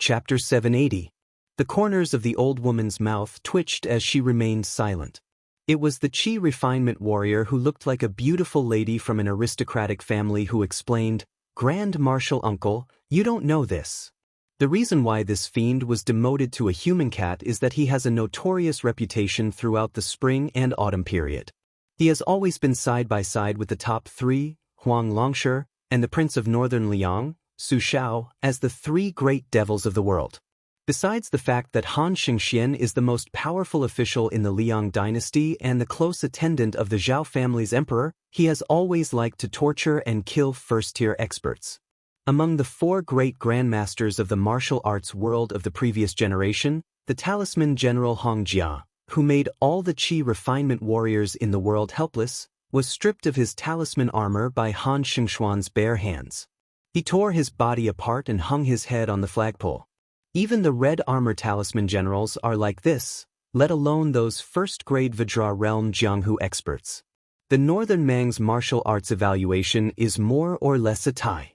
Chapter 780. The corners of the old woman's mouth twitched as she remained silent. It was the Qi refinement warrior who looked like a beautiful lady from an aristocratic family who explained, "Grand Marshal Uncle, you don't know this. The reason why this fiend was demoted to a human cat is that he has a notorious reputation throughout the spring and autumn period. He has always been side by side with the top three, Huang Longshi, and the Prince of Northern Liang, Su Shao, as the three great devils of the world. Besides the fact that Han Xingxian is the most powerful official in the Liang dynasty and the close attendant of the Zhao family's emperor, he has always liked to torture and kill first-tier experts. Among the four great grandmasters of the martial arts world of the previous generation, the talisman general Hong Jia, who made all the Qi refinement warriors in the world helpless, was stripped of his talisman armor by Han Xingxuan's bare hands. He tore his body apart and hung his head on the flagpole. Even the red armor talisman generals are like this, let alone those first-grade Vajra realm Jianghu experts. The Northern Mang's martial arts evaluation is more or less a tie.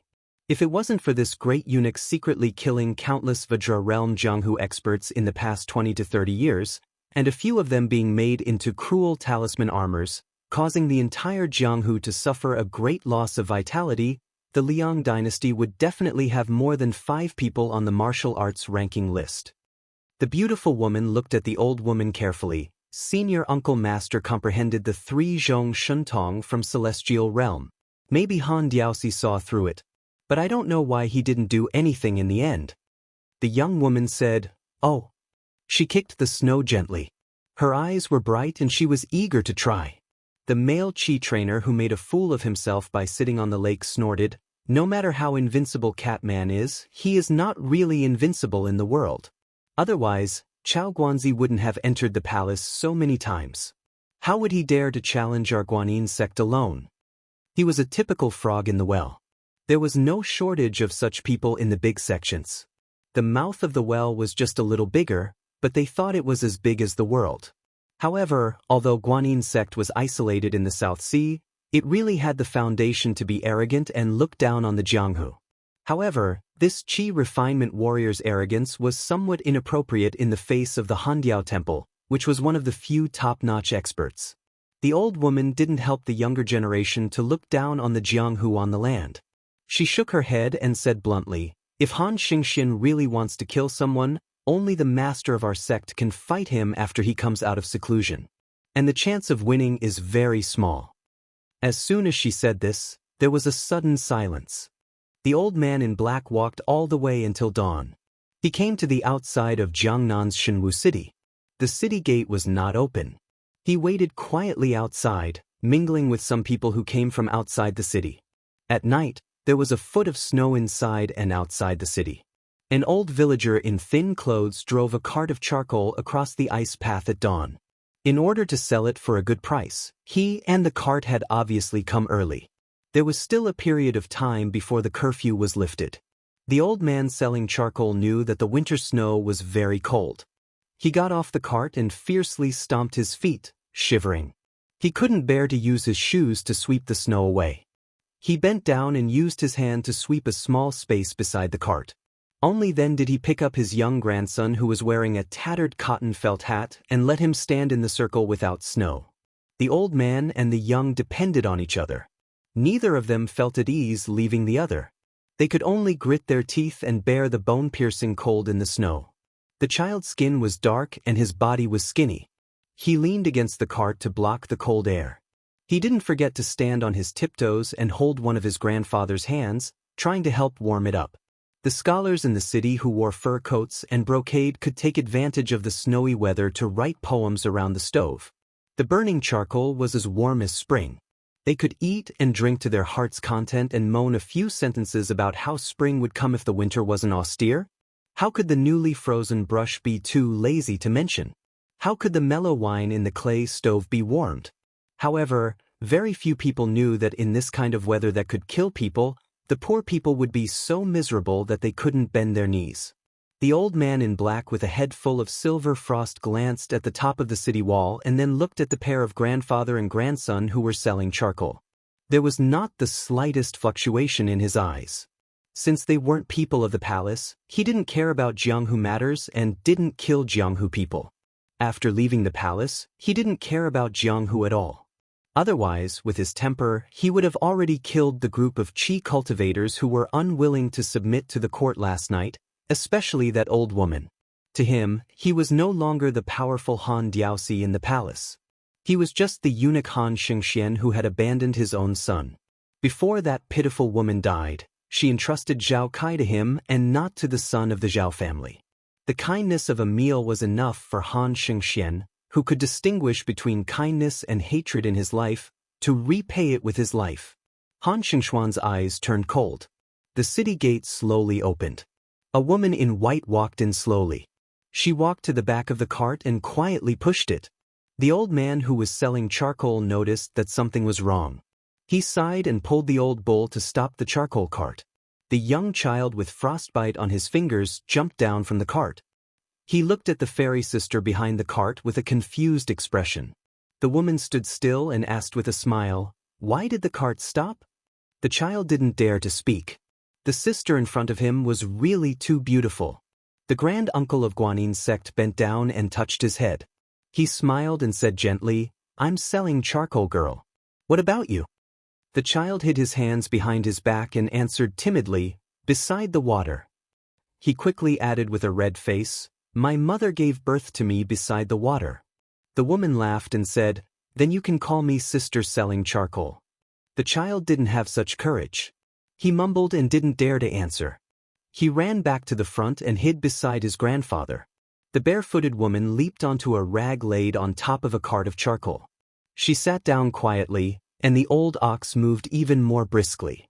If it wasn't for this great eunuch secretly killing countless Vajra realm Jianghu experts in the past 20 to 30 years, and a few of them being made into cruel talisman armors, causing the entire Jianghu to suffer a great loss of vitality, the Liang dynasty would definitely have more than 5 people on the martial arts ranking list. The beautiful woman looked at the old woman carefully. Senior Uncle Master comprehended the 3 Zhong Shuntong from Celestial Realm. Maybe Han Diaosi saw through it, but I don't know why he didn't do anything in the end. The young woman said, "Oh." She kicked the snow gently. Her eyes were bright and she was eager to try. The male Qi trainer who made a fool of himself by sitting on the lake snorted, "No matter how invincible Catman is, he is not really invincible in the world. Otherwise, Chao Guanzi wouldn't have entered the palace so many times. How would he dare to challenge our Guanyin sect alone?" He was a typical frog in the well. There was no shortage of such people in the big sections. The mouth of the well was just a little bigger, but they thought it was as big as the world. However, although Guanyin sect was isolated in the South Sea, it really had the foundation to be arrogant and look down on the Jianghu. However, this Qi refinement warrior's arrogance was somewhat inappropriate in the face of the Handiao temple, which was one of the few top-notch experts. The old woman didn't help the younger generation to look down on the Jianghu on the land. She shook her head and said bluntly, "If Han Xingxian really wants to kill someone, only the master of our sect can fight him after he comes out of seclusion. And the chance of winning is very small." As soon as she said this, there was a sudden silence. The old man in black walked all the way until dawn. He came to the outside of Jiangnan's Shenwu city. The city gate was not open. He waited quietly outside, mingling with some people who came from outside the city. At night, there was a foot of snow inside and outside the city. An old villager in thin clothes drove a cart of charcoal across the ice path at dawn. In order to sell it for a good price, he and the cart had obviously come early. There was still a period of time before the curfew was lifted. The old man selling charcoal knew that the winter snow was very cold. He got off the cart and fiercely stomped his feet, shivering. He couldn't bear to use his shoes to sweep the snow away. He bent down and used his hand to sweep a small space beside the cart. Only then did he pick up his young grandson who was wearing a tattered cotton felt hat and let him stand in the circle without snow. The old man and the young depended on each other. Neither of them felt at ease leaving the other. They could only grit their teeth and bear the bone-piercing cold in the snow. The child's skin was dark and his body was skinny. He leaned against the cart to block the cold air. He didn't forget to stand on his tiptoes and hold one of his grandfather's hands, trying to help warm it up. The scholars in the city who wore fur coats and brocade could take advantage of the snowy weather to write poems around the stove. The burning charcoal was as warm as spring. They could eat and drink to their heart's content and moan a few sentences about how spring would come if the winter wasn't austere. How could the newly frozen brush be too lazy to mention? How could the mellow wine in the clay stove be warmed? However, very few people knew that in this kind of weather that could kill people, the poor people would be so miserable that they couldn't bend their knees. The old man in black with a head full of silver frost glanced at the top of the city wall and then looked at the pair of grandfather and grandson who were selling charcoal. There was not the slightest fluctuation in his eyes. Since they weren't people of the palace, he didn't care about Jianghu matters and didn't kill Jianghu people. After leaving the palace, he didn't care about Jianghu at all. Otherwise, with his temper, he would have already killed the group of qi cultivators who were unwilling to submit to the court last night, especially that old woman. To him, he was no longer the powerful Han Diaosi in the palace. He was just the eunuch Han Xianxia who had abandoned his own son. Before that pitiful woman died, she entrusted Zhao Kai to him and not to the son of the Zhao family. The kindness of a meal was enough for Han Xianxia, who could distinguish between kindness and hatred in his life, to repay it with his life. Han Xianxuan's eyes turned cold. The city gate slowly opened. A woman in white walked in slowly. She walked to the back of the cart and quietly pushed it. The old man who was selling charcoal noticed that something was wrong. He sighed and pulled the old bull to stop the charcoal cart. The young child with frostbite on his fingers jumped down from the cart. He looked at the fairy sister behind the cart with a confused expression. The woman stood still and asked with a smile, "Why did the cart stop?" The child didn't dare to speak. The sister in front of him was really too beautiful. The grand uncle of Guanin's sect bent down and touched his head. He smiled and said gently, "I'm selling charcoal, girl. What about you?" The child hid his hands behind his back and answered timidly, "Beside the water." He quickly added with a red face, "My mother gave birth to me beside the water." The woman laughed and said, "Then you can call me sister selling charcoal." The child didn't have such courage. He mumbled and didn't dare to answer. He ran back to the front and hid beside his grandfather. The barefooted woman leaped onto a rag laid on top of a cart of charcoal. She sat down quietly, and the old ox moved even more briskly.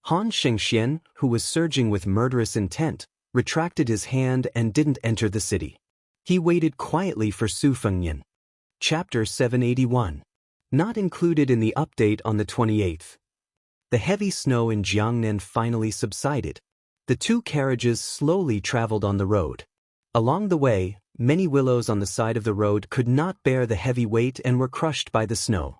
Han Xianxia, who was surging with murderous intent, retracted his hand and didn't enter the city. He waited quietly for Su Fengyan. Chapter 781. Not included in the update on the 28th. The heavy snow in Jiangnan finally subsided. The two carriages slowly traveled on the road. Along the way, many willows on the side of the road could not bear the heavy weight and were crushed by the snow.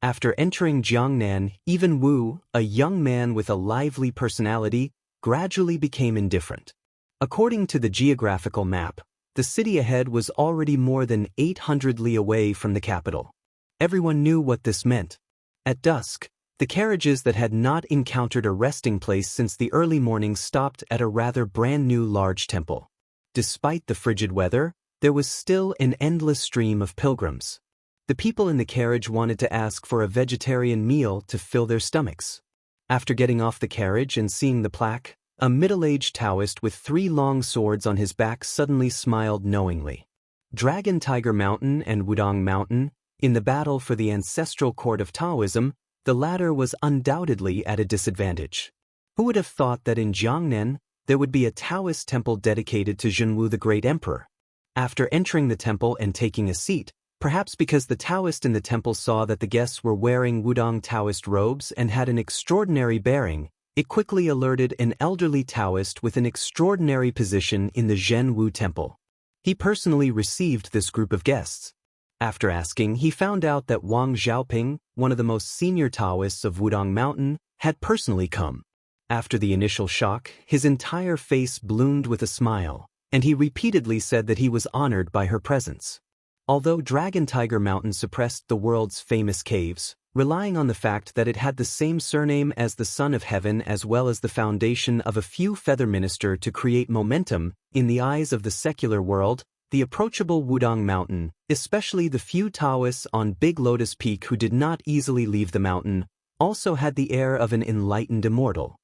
After entering Jiangnan, even Wu, a young man with a lively personality, gradually became indifferent. According to the geographical map, the city ahead was already more than 800 li away from the capital. Everyone knew what this meant. At dusk, the carriages that had not encountered a resting place since the early morning stopped at a rather brand-new large temple. Despite the frigid weather, there was still an endless stream of pilgrims. The people in the carriage wanted to ask for a vegetarian meal to fill their stomachs. After getting off the carriage and seeing the plaque, a middle-aged Taoist with 3 long swords on his back suddenly smiled knowingly. Dragon Tiger Mountain and Wudong Mountain, in the battle for the ancestral court of Taoism, the latter was undoubtedly at a disadvantage. Who would have thought that in Jiangnan, there would be a Taoist temple dedicated to Zhenwu the Great Emperor? After entering the temple and taking a seat, perhaps because the Taoist in the temple saw that the guests were wearing Wudong Taoist robes and had an extraordinary bearing, it quickly alerted an elderly Taoist with an extraordinary position in the Zhenwu temple. He personally received this group of guests. After asking, he found out that Wang Xiaoping, one of the most senior Taoists of Wudong Mountain, had personally come. After the initial shock, his entire face bloomed with a smile, and he repeatedly said that he was honored by her presence. Although Dragon Tiger Mountain suppressed the world's famous caves, relying on the fact that it had the same surname as the Son of Heaven as well as the foundation of a few feather minister to create momentum, in the eyes of the secular world, the approachable Wudong Mountain, especially the few Taoists on Big Lotus Peak who did not easily leave the mountain, also had the air of an enlightened immortal.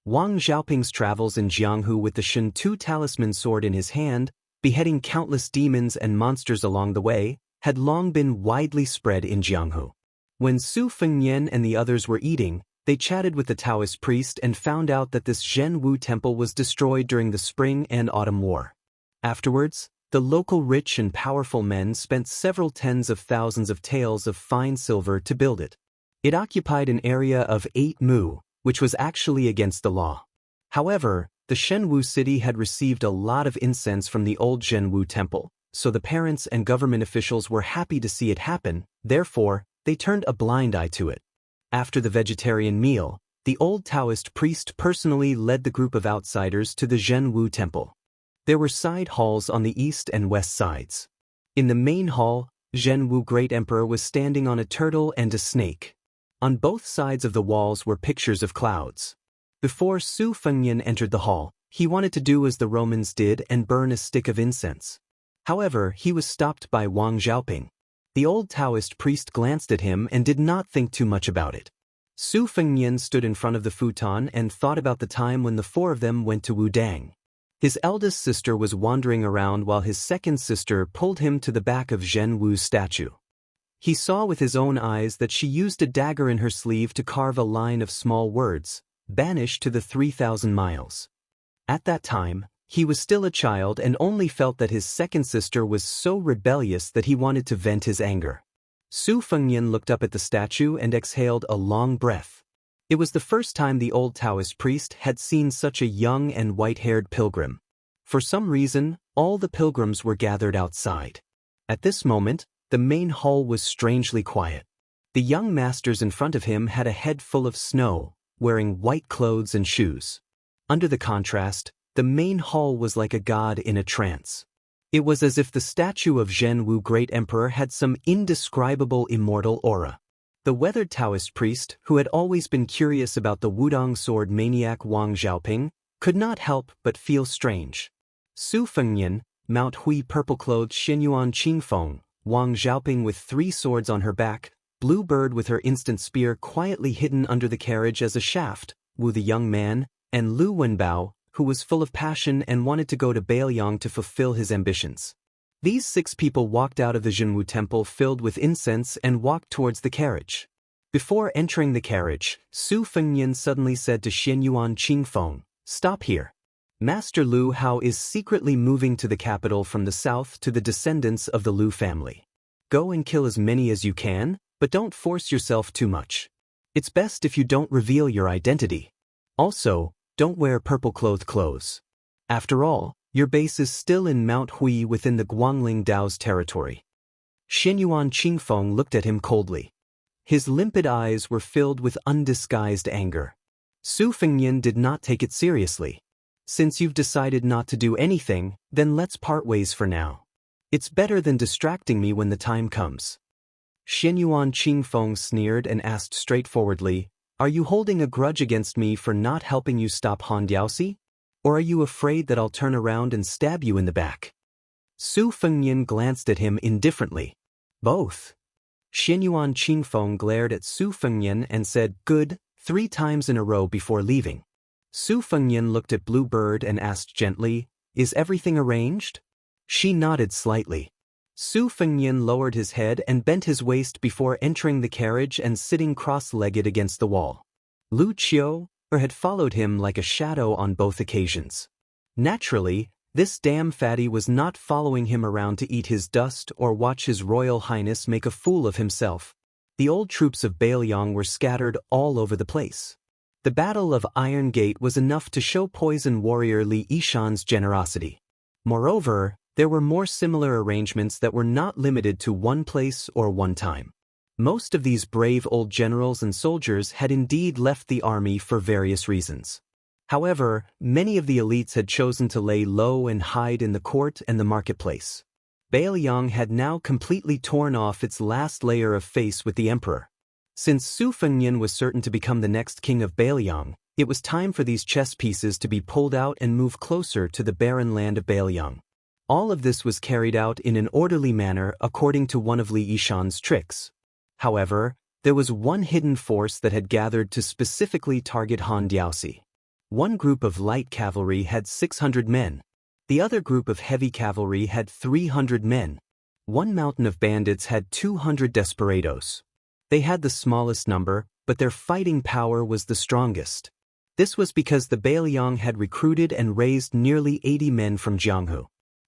Wang Xiaoping's travels in Jianghu with the Shen Tu talisman sword in his hand, beheading countless demons and monsters along the way, had long been widely spread in Jianghu. When Su Fengyan and the others were eating, they chatted with the Taoist priest and found out that this Zhenwu temple was destroyed during the Spring and Autumn War. Afterwards, the local rich and powerful men spent several tens of thousands of taels of fine silver to build it. It occupied an area of 8 mu, which was actually against the law. However, the Zhenwu city had received a lot of incense from the old Zhenwu temple, so the parents and government officials were happy to see it happen, therefore, they turned a blind eye to it. After the vegetarian meal, The old Taoist priest personally led the group of outsiders to the Zhenwu temple. There were side halls on the east and west sides. In the main hall, Zhenwu Great Emperor was standing on a turtle and a snake. On both sides of the walls were pictures of clouds. Before Su Fengnian entered the hall, he wanted to do as the Romans did and burn a stick of incense. However, he was stopped by Wang Xiaoping. The old Taoist priest glanced at him and did not think too much about it. Su Fengnian stood in front of the futon and thought about the time when the four of them went to Wudang. His eldest sister was wandering around while his second sister pulled him to the back of Zhen Wu's statue. He saw with his own eyes that she used a dagger in her sleeve to carve a line of small words, "Banish to the 3,000 miles." At that time, he was still a child and only felt that his second sister was so rebellious that he wanted to vent his anger. Su Fengnian looked up at the statue and exhaled a long breath. It was the first time the old Taoist priest had seen such a young and white-haired pilgrim. For some reason, all the pilgrims were gathered outside. At this moment, the main hall was strangely quiet. The young masters in front of him had a head full of snow, wearing white clothes and shoes. Under the contrast, the main hall was like a god in a trance. It was as if the statue of Zhenwu Great Emperor had some indescribable immortal aura. The weathered Taoist priest, who had always been curious about the Wudang sword maniac Wang Xiaoping, could not help but feel strange. Su Fengnian, Mount Hui purple-clothed Xinyuan Qingfeng, Wang Xiaoping with 3 swords on her back, Blue Bird with her instant spear quietly hidden under the carriage as a shaft, Wu the young man, and Lu Wenbao, who was full of passion and wanted to go to Bailiang to fulfill his ambitions. These 6 people walked out of the Zhenwu temple filled with incense and walked towards the carriage. Before entering the carriage, Su Fengnian suddenly said to Xinyuan Qingfeng, "Stop here. Master Lu Hao is secretly moving to the capital from the south to the descendants of the Lu family. Go and kill as many as you can, but don't force yourself too much. It's best if you don't reveal your identity. Also, don't wear purple-clothed clothes. After all, your base is still in Mount Hui within the Guangling Dao's territory." Xinyuan Qingfeng looked at him coldly. His limpid eyes were filled with undisguised anger. Su Fengnian did not take it seriously. "Since you've decided not to do anything, then let's part ways for now. It's better than distracting me when the time comes." Xinyuan Qingfeng sneered and asked straightforwardly, "Are you holding a grudge against me for not helping you stop Han Diaoxi? Or are you afraid that I'll turn around and stab you in the back?" Su Fengnian glanced at him indifferently. "Both." Xinyuan Qingfeng glared at Su Fengnian and said, "Good," 3 times in a row before leaving. Su Fengnian looked at Blue Bird and asked gently, "Is everything arranged?" She nodded slightly. Su Fengnian lowered his head and bent his waist before entering the carriage and sitting cross-legged against the wall. Lu Qiu had followed him like a shadow on both occasions. Naturally, this damn fatty was not following him around to eat his dust or watch His Royal Highness make a fool of himself. The old troops of Bailiang were scattered all over the place. The Battle of Iron Gate was enough to show poison warrior Li Yishan's generosity. Moreover, there were more similar arrangements that were not limited to one place or one time. Most of these brave old generals and soldiers had indeed left the army for various reasons. However, many of the elites had chosen to lay low and hide in the court and the marketplace. Bailiang had now completely torn off its last layer of face with the emperor. Since Su Fengnian was certain to become the next king of Bailiang, it was time for these chess pieces to be pulled out and move closer to the barren land of Bailiang. All of this was carried out in an orderly manner according to one of Li Yishan's tricks. However, there was one hidden force that had gathered to specifically target Han Diaoxi. One group of light cavalry had 600 men. The other group of heavy cavalry had 300 men. One mountain of bandits had 200 desperados. They had the smallest number, but their fighting power was the strongest. This was because the Bailiang had recruited and raised nearly 80 men from Jianghu.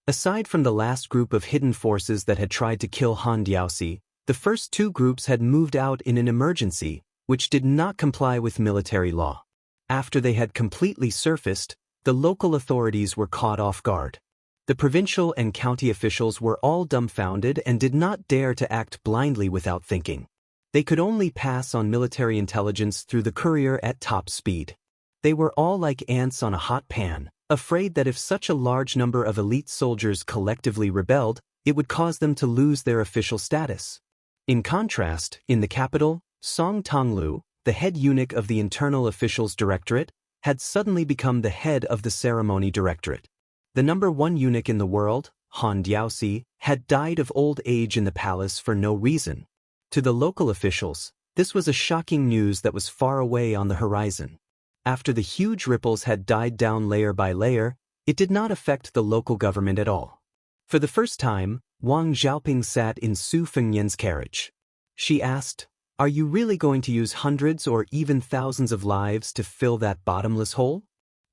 Aside from the last group of hidden forces that had tried to kill Han Diaoxi, the first 2 groups had moved out in an emergency, which did not comply with military law. After they had completely surfaced, the local authorities were caught off guard. The provincial and county officials were all dumbfounded and did not dare to act blindly without thinking. They could only pass on military intelligence through the courier at top speed. They were all like ants on a hot pan, afraid that if such a large number of elite soldiers collectively rebelled, it would cause them to lose their official status. In contrast, in the capital, Song Tonglu, the head eunuch of the Internal Officials Directorate, had suddenly become the head of the Ceremony Directorate. The #1 eunuch in the world, Han Diaosi, had died of old age in the palace for no reason. To the local officials, this was a shocking news that was far away on the horizon. After the huge ripples had died down layer by layer, it did not affect the local government at all. For the first time, Wang Xiaoping sat in Su Fengnian's carriage. She asked, "Are you really going to use hundreds or even thousands of lives to fill that bottomless hole?"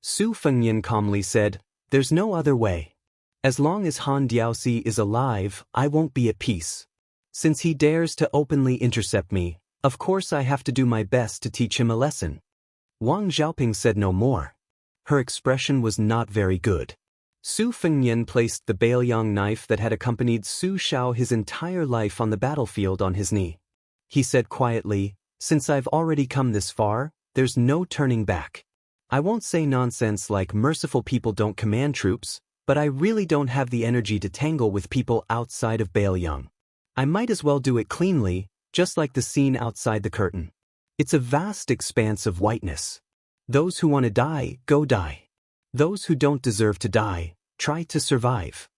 Su Fengnian calmly said, "There's no other way. As long as Han Diaosi is alive, I won't be at peace. Since he dares to openly intercept me, of course I have to do my best to teach him a lesson." Wang Xiaoping said no more. Her expression was not very good. Su Fengnian placed the Baoyang knife that had accompanied Su Shao his entire life on the battlefield on his knee. He said quietly, "Since I've already come this far, there's no turning back. I won't say nonsense like merciful people don't command troops, but I really don't have the energy to tangle with people outside of Baoyang. I might as well do it cleanly, just like the scene outside the curtain. It's a vast expanse of whiteness. Those who want to die, go die. Those who don't deserve to die, try to survive."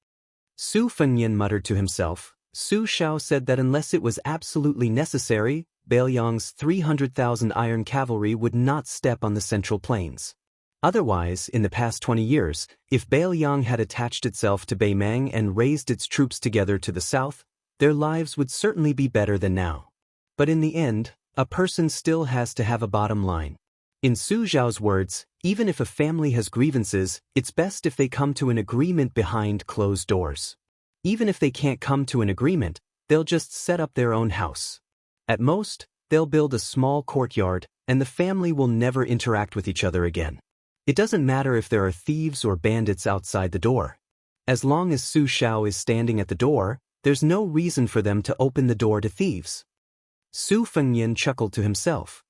Su Fengnian muttered to himself. Su Shao said that unless it was absolutely necessary, Baoyang's 300,000 iron cavalry would not step on the Central Plains. Otherwise, in the past 20 years, if Baoyang had attached itself to Beimang and raised its troops together to the south, their lives would certainly be better than now. But in the end, a person still has to have a bottom line. In Su Zhao's words, even if a family has grievances, it's best if they come to an agreement behind closed doors. Even if they can't come to an agreement, they'll just set up their own house. At most, they'll build a small courtyard, and the family will never interact with each other again. It doesn't matter if there are thieves or bandits outside the door. As long as Su Shao is standing at the door, there's no reason for them to open the door to thieves. Su Fengnian chuckled to himself.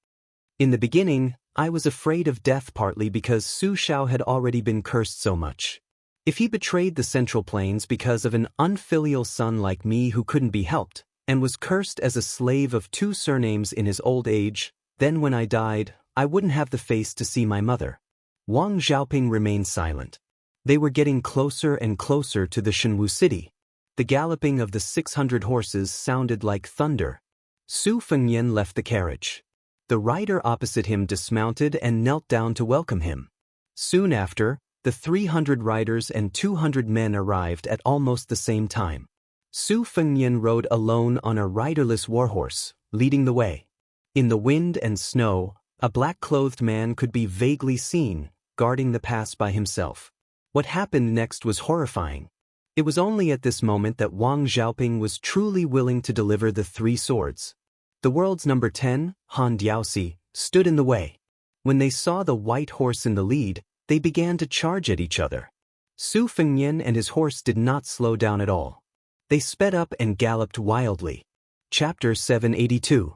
In the beginning, I was afraid of death partly because Su Shao had already been cursed so much. If he betrayed the Central Plains because of an unfilial son like me who couldn't be helped, and was cursed as a slave of 2 surnames in his old age, then when I died, I wouldn't have the face to see my mother. Wang Xiaoping remained silent. They were getting closer and closer to the Shenwu city. The galloping of the 600 horses sounded like thunder. Su Fengnian left the carriage. The rider opposite him dismounted and knelt down to welcome him. Soon after, the 300 riders and 200 men arrived at almost the same time. Su Fengnian rode alone on a riderless warhorse, leading the way. In the wind and snow, a black-clothed man could be vaguely seen, guarding the pass by himself. What happened next was horrifying. It was only at this moment that Wang Xiaoping was truly willing to deliver the 3 swords. The world's number 10, Han Diaosi, stood in the way. When they saw the white horse in the lead, they began to charge at each other. Su Fengnian and his horse did not slow down at all. They sped up and galloped wildly. Chapter 782.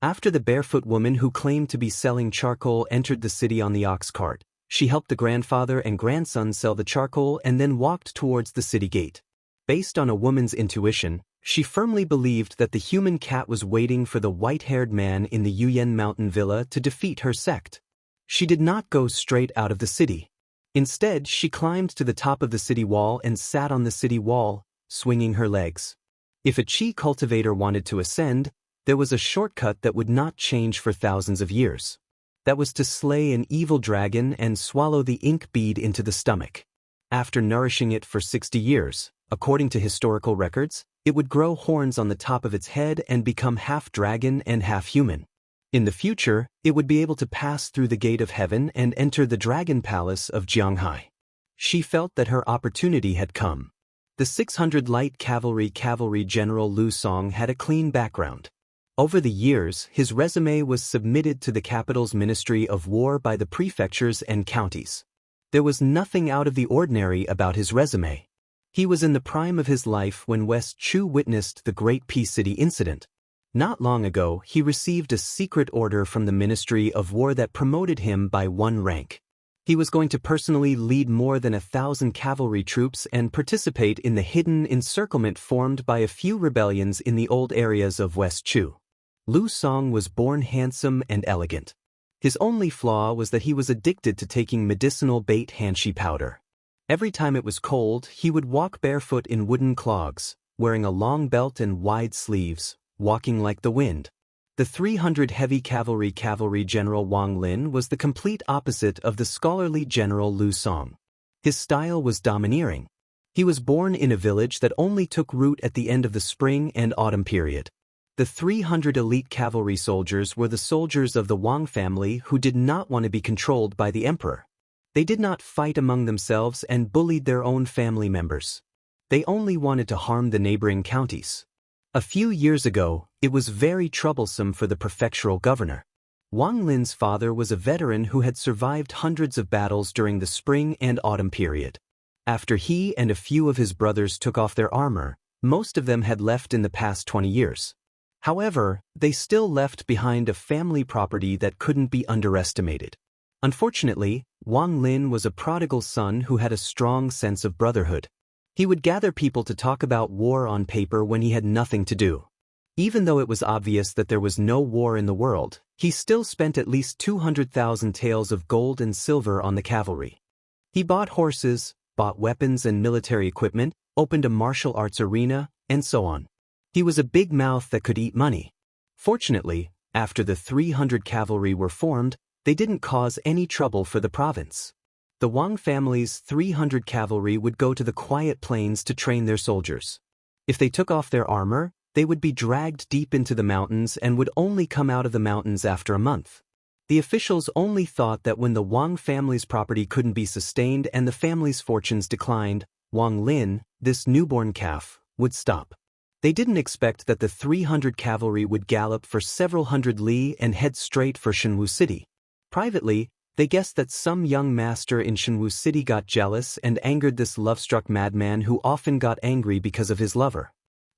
After the barefoot woman who claimed to be selling charcoal entered the city on the ox cart, she helped the grandfather and grandson sell the charcoal and then walked towards the city gate. Based on a woman's intuition, she firmly believed that the human cat was waiting for the white-haired man in the Yuyan mountain villa to defeat her sect. She did not go straight out of the city. Instead, she climbed to the top of the city wall and sat on the city wall, swinging her legs. If a chi cultivator wanted to ascend, there was a shortcut that would not change for thousands of years. That was to slay an evil dragon and swallow the ink bead into the stomach. After nourishing it for 60 years, according to historical records, it would grow horns on the top of its head and become half dragon and half human. In the future, it would be able to pass through the gate of heaven and enter the dragon palace of Jianghai. She felt that her opportunity had come. The 600 light cavalry general Lu Song had a clean background. Over the years, his resume was submitted to the capital's Ministry of War by the prefectures and counties. There was nothing out of the ordinary about his resume. He was in the prime of his life when West Chu witnessed the Great Peace City incident. Not long ago, he received a secret order from the Ministry of War that promoted him by 1 rank. He was going to personally lead more than 1,000 cavalry troops and participate in the hidden encirclement formed by a few rebellions in the old areas of West Chu. Lu Song was born handsome and elegant. His only flaw was that he was addicted to taking medicinal bait hanshi powder. Every time it was cold, he would walk barefoot in wooden clogs, wearing a long belt and wide sleeves, walking like the wind. The 300 heavy cavalry general Wang Lin was the complete opposite of the scholarly general Lu Song. His style was domineering. He was born in a village that only took root at the end of the spring and autumn period. The 300 elite cavalry soldiers were the soldiers of the Wang family who did not want to be controlled by the emperor. They did not fight among themselves and bullied their own family members. They only wanted to harm the neighboring counties. A few years ago, it was very troublesome for the prefectural governor. Wang Lin's father was a veteran who had survived hundreds of battles during the spring and autumn period. After he and a few of his brothers took off their armor, most of them had left in the past 20 years. However, they still left behind a family property that couldn't be underestimated. Unfortunately, Wang Lin was a prodigal son who had a strong sense of brotherhood. He would gather people to talk about war on paper when he had nothing to do. Even though it was obvious that there was no war in the world, he still spent at least 200,000 taels of gold and silver on the cavalry. He bought horses, bought weapons and military equipment, opened a martial arts arena, and so on. He was a big mouth that could eat money. Fortunately, after the 300 cavalry were formed, they didn't cause any trouble for the province. The Wang family's 300 cavalry would go to the quiet plains to train their soldiers. If they took off their armor, they would be dragged deep into the mountains and would only come out of the mountains after a month. The officials only thought that when the Wang family's property couldn't be sustained and the family's fortunes declined, Wang Lin, this newborn calf, would stop. They didn't expect that the 300 cavalry would gallop for several hundred li and head straight for Shenwu City. Privately, they guessed that some young master in Shenwu City got jealous and angered this love-struck madman who often got angry because of his lover.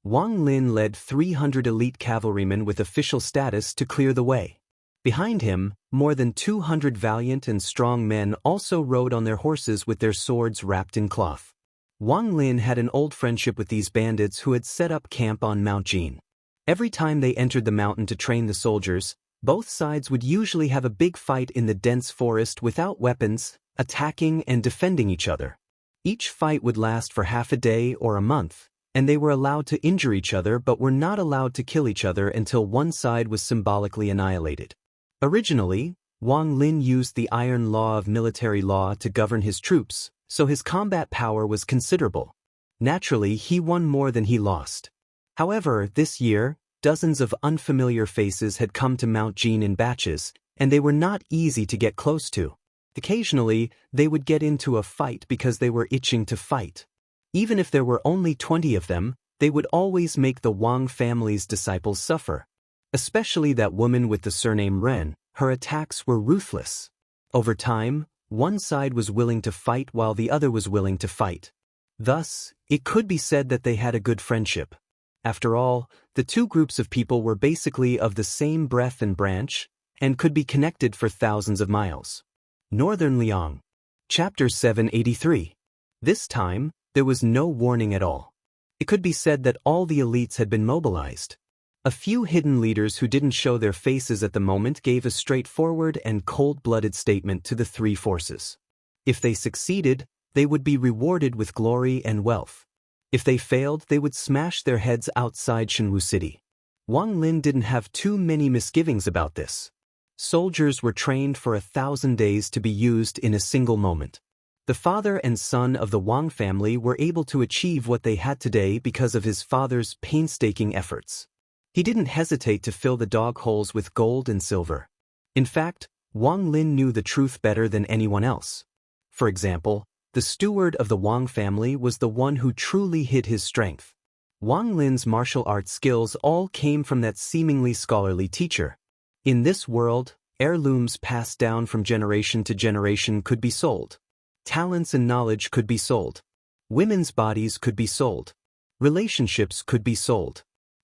Wang Lin led 300 elite cavalrymen with official status to clear the way. Behind him, more than 200 valiant and strong men also rode on their horses with their swords wrapped in cloth. Wang Lin had an old friendship with these bandits who had set up camp on Mount Jin. Every time they entered the mountain to train the soldiers, both sides would usually have a big fight in the dense forest without weapons, attacking and defending each other. Each fight would last for half a day or a month, and they were allowed to injure each other but were not allowed to kill each other until one side was symbolically annihilated. Originally, Wang Lin used the iron law of military law to govern his troops, so his combat power was considerable. Naturally, he won more than he lost. However, this year, dozens of unfamiliar faces had come to Mount Jin in batches, and they were not easy to get close to. Occasionally, they would get into a fight because they were itching to fight. Even if there were only 20 of them, they would always make the Wang family's disciples suffer. Especially that woman with the surname Ren, her attacks were ruthless. Over time, one side was willing to fight while the other was willing to fight. Thus, it could be said that they had a good friendship. After all, the two groups of people were basically of the same breath and branch, and could be connected for thousands of miles. Northern Liang. Chapter 783. This time, there was no warning at all. It could be said that all the elites had been mobilized. A few hidden leaders who didn't show their faces at the moment gave a straightforward and cold-blooded statement to the three forces. If they succeeded, they would be rewarded with glory and wealth. If they failed, they would smash their heads outside Shenwu City. Wang Lin didn't have too many misgivings about this. Soldiers were trained for 1,000 days to be used in a single moment. The father and son of the Wang family were able to achieve what they had today because of his father's painstaking efforts. He didn't hesitate to fill the dog holes with gold and silver. In fact, Wang Lin knew the truth better than anyone else. For example, the steward of the Wang family was the one who truly hid his strength. Wang Lin's martial arts skills all came from that seemingly scholarly teacher. In this world, heirlooms passed down from generation to generation could be sold. Talents and knowledge could be sold. Women's bodies could be sold. Relationships could be sold.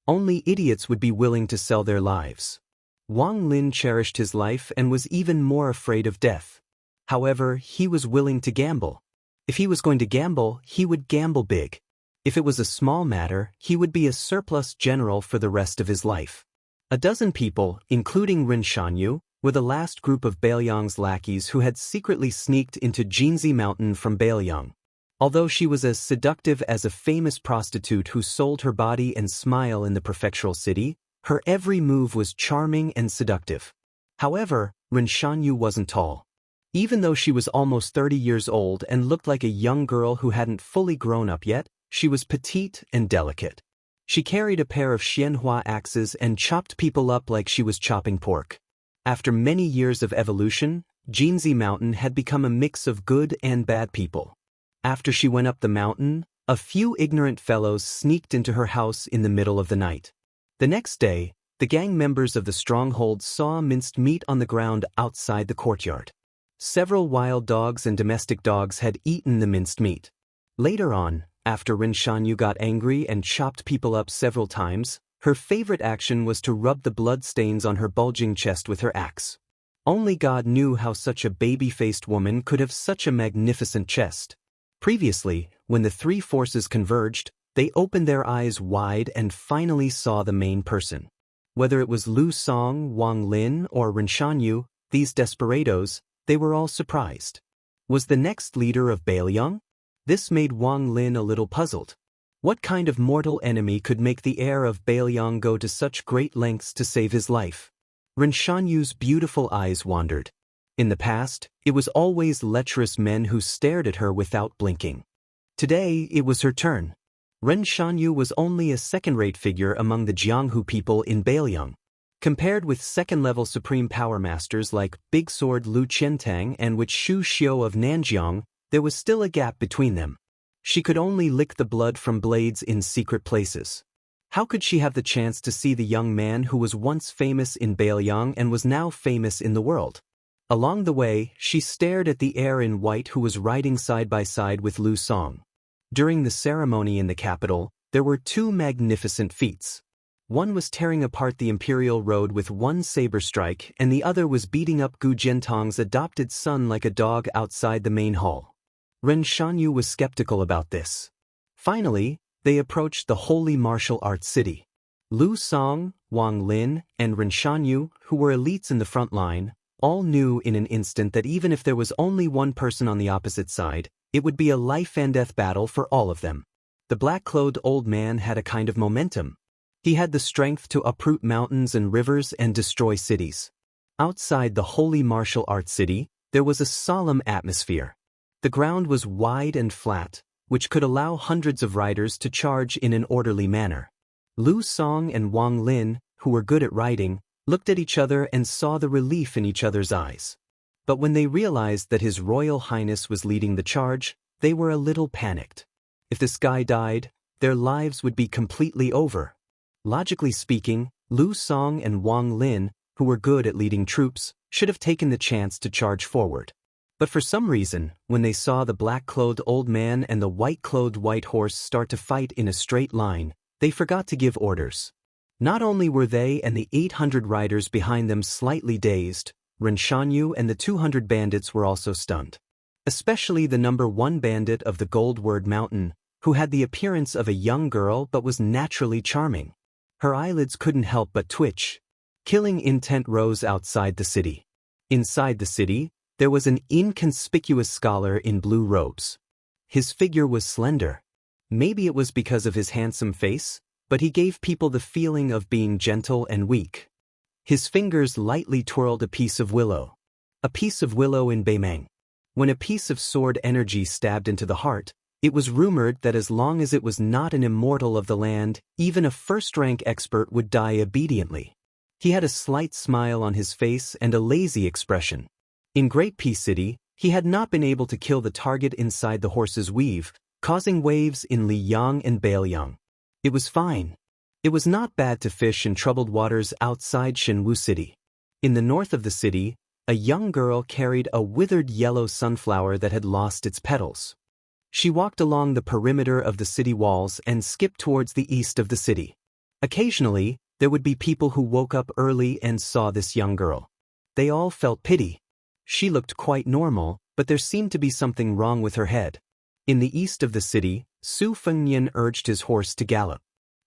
Only idiots would be willing to sell their lives. Wang Lin cherished his life and was even more afraid of death. However, he was willing to gamble. If he was going to gamble, he would gamble big. If it was a small matter, he would be a surplus general for the rest of his life. A dozen people, including Ren Shanyu, were the last group of Bailiang's lackeys who had secretly sneaked into Jinzi Mountain from Bailiang. Although she was as seductive as a famous prostitute who sold her body and smile in the prefectural city, her every move was charming and seductive. However, Ren Shanyu wasn't tall. Even though she was almost 30 years old and looked like a young girl who hadn't fully grown up yet, she was petite and delicate. She carried a pair of Xianhua axes and chopped people up like she was chopping pork. After many years of evolution, Jinzi Mountain had become a mix of good and bad people. After she went up the mountain, a few ignorant fellows sneaked into her house in the middle of the night. The next day, the gang members of the stronghold saw minced meat on the ground outside the courtyard. Several wild dogs and domestic dogs had eaten the minced meat. Later on, after Ren Shanyu got angry and chopped people up several times, her favorite action was to rub the blood stains on her bulging chest with her axe. Only God knew how such a baby-faced woman could have such a magnificent chest. Previously, when the three forces converged, they opened their eyes wide and finally saw the main person. Whether it was Lu Song, Wang Lin, or Ren Shanyu, these desperados, they were all surprised. Was the next leader of Bailiang? This made Wang Lin a little puzzled. What kind of mortal enemy could make the heir of Bailiang go to such great lengths to save his life? Ren Shanyu's beautiful eyes wandered. In the past, it was always lecherous men who stared at her without blinking. Today, it was her turn. Ren Shanyu was only a second-rate figure among the Jianghu people in Bailiang. Compared with second-level supreme power masters like Big Sword Lu Qiantang and Witch Shu Xiu of Nanjiang, there was still a gap between them. She could only lick the blood from blades in secret places. How could she have the chance to see the young man who was once famous in Bailiang and was now famous in the world? Along the way, she stared at the heir in white who was riding side by side with Lu Song. During the ceremony in the capital, there were two magnificent feats. One was tearing apart the imperial road with one saber strike, and the other was beating up Gu Jiantang's adopted son like a dog outside the main hall. Ren Shanyu was skeptical about this. Finally, they approached the holy martial arts city. Lu Song, Wang Lin, and Ren Shanyu, who were elites in the front line, all knew in an instant that even if there was only one person on the opposite side, it would be a life-and-death battle for all of them. The black-clothed old man had a kind of momentum. He had the strength to uproot mountains and rivers and destroy cities. Outside the holy martial arts city, there was a solemn atmosphere. The ground was wide and flat, which could allow hundreds of riders to charge in an orderly manner. Lu Song and Wang Lin, who were good at riding, looked at each other and saw the relief in each other's eyes. But when they realized that His Royal Highness was leading the charge, they were a little panicked. If this guy died, their lives would be completely over. Logically speaking, Lu Song and Wang Lin, who were good at leading troops, should have taken the chance to charge forward. But for some reason, when they saw the black-clothed old man and the white-clothed white horse start to fight in a straight line, they forgot to give orders. Not only were they and the 800 riders behind them slightly dazed, Ren Shanyu and the 200 bandits were also stunned. Especially the number 1 bandit of the Gold Word Mountain, who had the appearance of a young girl but was naturally charming. Her eyelids couldn't help but twitch. Killing intent rose outside the city. Inside the city, there was an inconspicuous scholar in blue robes. His figure was slender. Maybe it was because of his handsome face, but he gave people the feeling of being gentle and weak. His fingers lightly twirled a piece of willow. A piece of willow in Beimang. When a piece of sword energy stabbed into the heart, it was rumored that as long as it was not an immortal of the land, even a first-rank expert would die obediently. He had a slight smile on his face and a lazy expression. In Great Peace City, he had not been able to kill the target inside the horse's weave, causing waves in Liyang and Bailiang. It was fine. It was not bad to fish in troubled waters outside Shenwu City. In the north of the city, a young girl carried a withered yellow sunflower that had lost its petals. She walked along the perimeter of the city walls and skipped towards the east of the city. Occasionally, there would be people who woke up early and saw this young girl. They all felt pity. She looked quite normal, but there seemed to be something wrong with her head. In the east of the city, Su Fengnian urged his horse to gallop.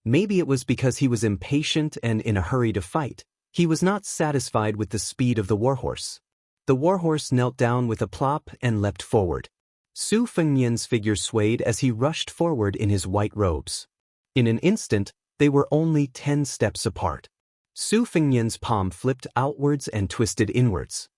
Maybe it was because he was impatient and in a hurry to fight. He was not satisfied with the speed of the warhorse. The warhorse knelt down with a plop and leapt forward. Su Fengnian's figure swayed as he rushed forward in his white robes. In an instant, they were only 10 steps apart. Su Fengnian's palm flipped outwards and twisted inwards.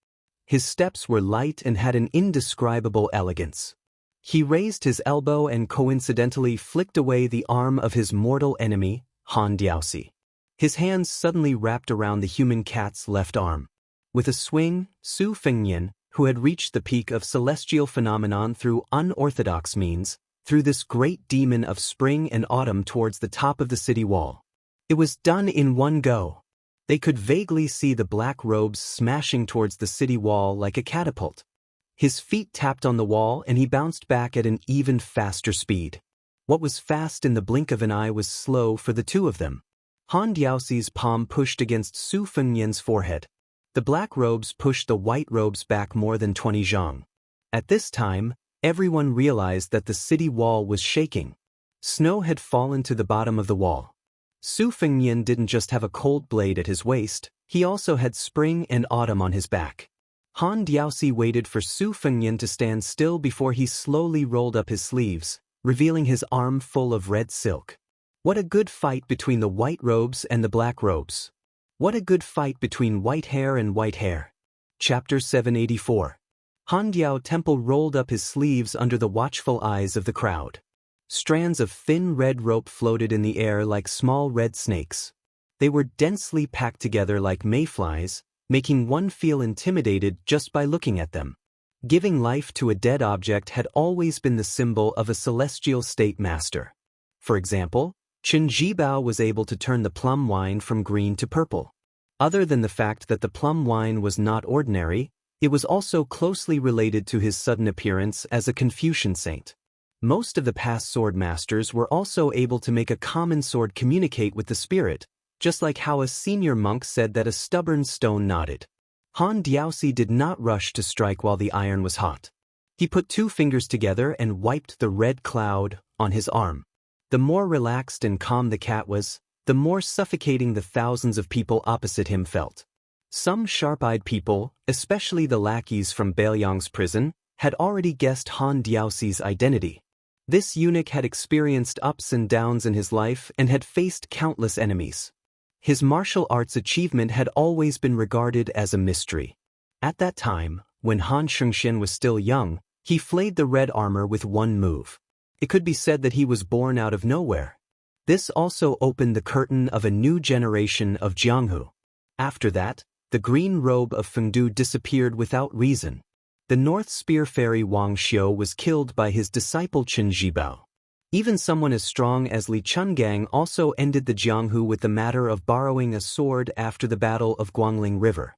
His steps were light and had an indescribable elegance. He raised his elbow and coincidentally flicked away the arm of his mortal enemy, Han Diaosi. His hands suddenly wrapped around the human cat's left arm. With a swing, Su Fengnian, who had reached the peak of celestial phenomenon through unorthodox means, threw this great demon of spring and autumn towards the top of the city wall. It was done in one go. They could vaguely see the black robes smashing towards the city wall like a catapult. His feet tapped on the wall and he bounced back at an even faster speed. What was fast in the blink of an eye was slow for the two of them. Han Diaosi's palm pushed against Su Fengnian's forehead. The black robes pushed the white robes back more than 20 zhang. At this time, everyone realized that the city wall was shaking. Snow had fallen to the bottom of the wall. Su Fengnian didn't just have a cold blade at his waist, he also had spring and autumn on his back. Han Diaosi waited for Su Fengnian to stand still before he slowly rolled up his sleeves, revealing his arm full of red silk. What a good fight between the white robes and the black robes. What a good fight between white hair and white hair. Chapter 784. Han Diao Temple rolled up his sleeves under the watchful eyes of the crowd. Strands of thin red rope floated in the air like small red snakes. They were densely packed together like mayflies, making one feel intimidated just by looking at them. Giving life to a dead object had always been the symbol of a celestial state master. For example, Qin Jibao was able to turn the plum wine from green to purple. Other than the fact that the plum wine was not ordinary, it was also closely related to his sudden appearance as a Confucian saint. Most of the past sword masters were also able to make a common sword communicate with the spirit, just like how a senior monk said that a stubborn stone nodded. Han Diaosi did not rush to strike while the iron was hot. He put 2 fingers together and wiped the red cloud on his arm. The more relaxed and calm the cat was, the more suffocating the thousands of people opposite him felt. Some sharp-eyed people, especially the lackeys from Beiliang's prison, had already guessed Han Diaosi's identity. This eunuch had experienced ups and downs in his life and had faced countless enemies. His martial arts achievement had always been regarded as a mystery. At that time, when Han Xianxia was still young, he flayed the red armor with one move. It could be said that he was born out of nowhere. This also opened the curtain of a new generation of Jianghu. After that, the green robe of Fengdu disappeared without reason. The North Spear Fairy Wang Xiu was killed by his disciple Qin Jibao. Even someone as strong as Li Chungang also ended the Jianghu with the matter of borrowing a sword after the Battle of Guangling River.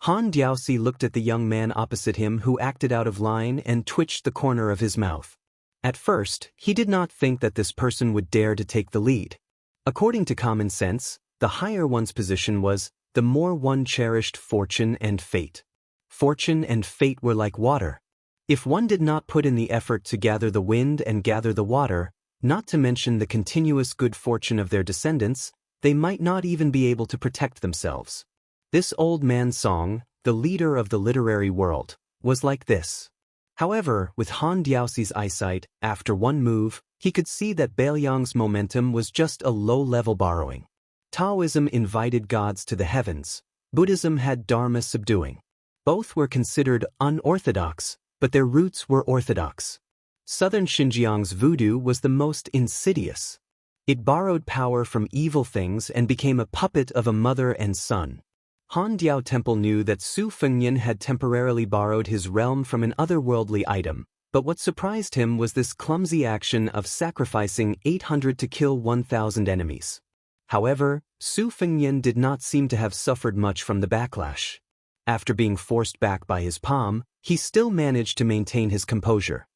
Han Diaosi looked at the young man opposite him who acted out of line and twitched the corner of his mouth. At first, he did not think that this person would dare to take the lead. According to common sense, the higher one's position was, the more one cherished fortune and fate. Fortune and fate were like water. If one did not put in the effort to gather the wind and gather the water, not to mention the continuous good fortune of their descendants, they might not even be able to protect themselves. This old man's song, the leader of the literary world, was like this. However, with Han Diaosi's eyesight, after one move, he could see that Beiliang's momentum was just a low-level borrowing. Taoism invited gods to the heavens. Buddhism had Dharma subduing. Both were considered unorthodox, but their roots were orthodox. Southern Xinjiang's voodoo was the most insidious. It borrowed power from evil things and became a puppet of a mother and son. Han Diao Temple knew that Su Fengnian had temporarily borrowed his realm from an otherworldly item, but what surprised him was this clumsy action of sacrificing 800 to kill 1,000 enemies. However, Su Fengnian did not seem to have suffered much from the backlash. After being forced back by his palm, he still managed to maintain his composure.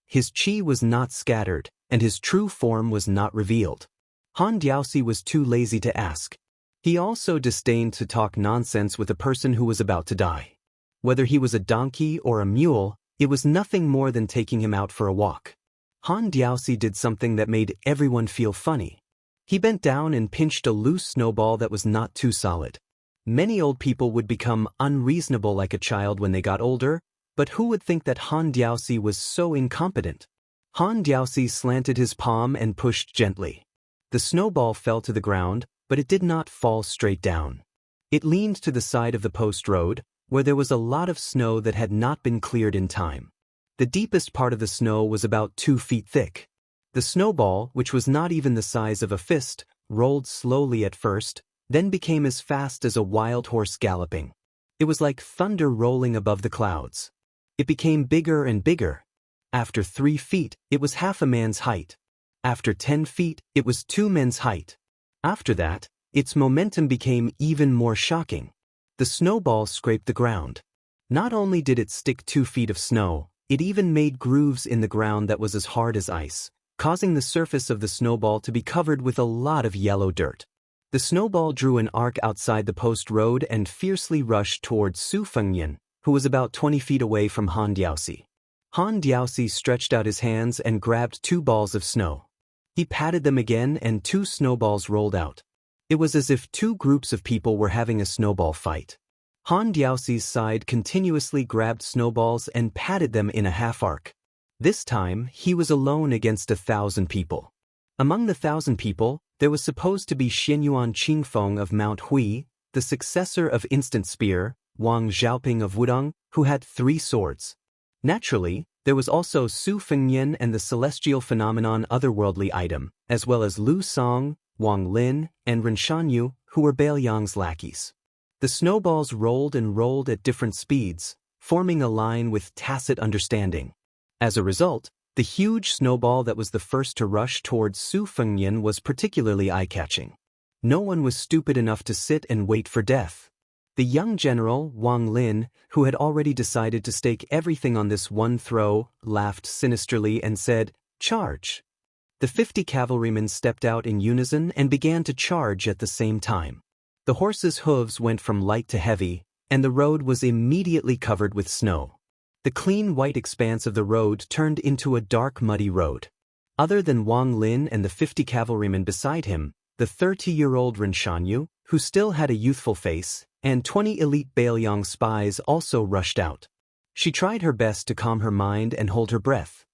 His qi was not scattered, and his true form was not revealed. Han Diaoxi was too lazy to ask. He also disdained to talk nonsense with a person who was about to die. Whether he was a donkey or a mule, it was nothing more than taking him out for a walk. Han Diaoxi did something that made everyone feel funny. He bent down and pinched a loose snowball that was not too solid. Many old people would become unreasonable like a child when they got older, but who would think that Han Diaoxi was so incompetent? Han Diaoxi slanted his palm and pushed gently. The snowball fell to the ground, but it did not fall straight down. It leaned to the side of the post road, where there was a lot of snow that had not been cleared in time. The deepest part of the snow was about 2 feet thick. The snowball, which was not even the size of a fist, rolled slowly at first, then became as fast as a wild horse galloping. It was like thunder rolling above the clouds. It became bigger and bigger. After 3 feet, it was half a man's height. After 10 feet, it was 2 men's height. After that, its momentum became even more shocking. The snowball scraped the ground. Not only did it stick 2 feet of snow, it even made grooves in the ground that was as hard as ice, causing the surface of the snowball to be covered with a lot of yellow dirt. The snowball drew an arc outside the post road and fiercely rushed towards Su Fengyan, who was about 20 feet away from Han Diaoxi. Han Diaoxi stretched out his hands and grabbed 2 balls of snow. He patted them again and 2 snowballs rolled out. It was as if 2 groups of people were having a snowball fight. Han Diaoxi's side continuously grabbed snowballs and patted them in a half arc. This time, he was alone against 1,000 people. Among the 1,000 people, there was supposed to be Xianyuan Qingfeng of Mount Hui, the successor of Instant Spear, Wang Xiaoping of Wudong, who had 3 swords. Naturally, there was also Su Fengyan and the celestial phenomenon otherworldly item, as well as Lu Song, Wang Lin, and Ren Shanyu, who were Bailiang's lackeys. The snowballs rolled and rolled at different speeds, forming a line with tacit understanding. As a result, the huge snowball that was the first to rush towards Su Fengyan was particularly eye-catching. No one was stupid enough to sit and wait for death. The young general, Wang Lin, who had already decided to stake everything on this one throw, laughed sinisterly and said, "Charge!" The 50 cavalrymen stepped out in unison and began to charge at the same time. The horses' hooves went from light to heavy, and the road was immediately covered with snow. The clean white expanse of the road turned into a dark muddy road. Other than Wang Lin and the 50 cavalrymen beside him, the 30-year-old Ren Shanyu, who still had a youthful face, and 20 elite Bailiang spies also rushed out. She tried her best to calm her mind and hold her breath.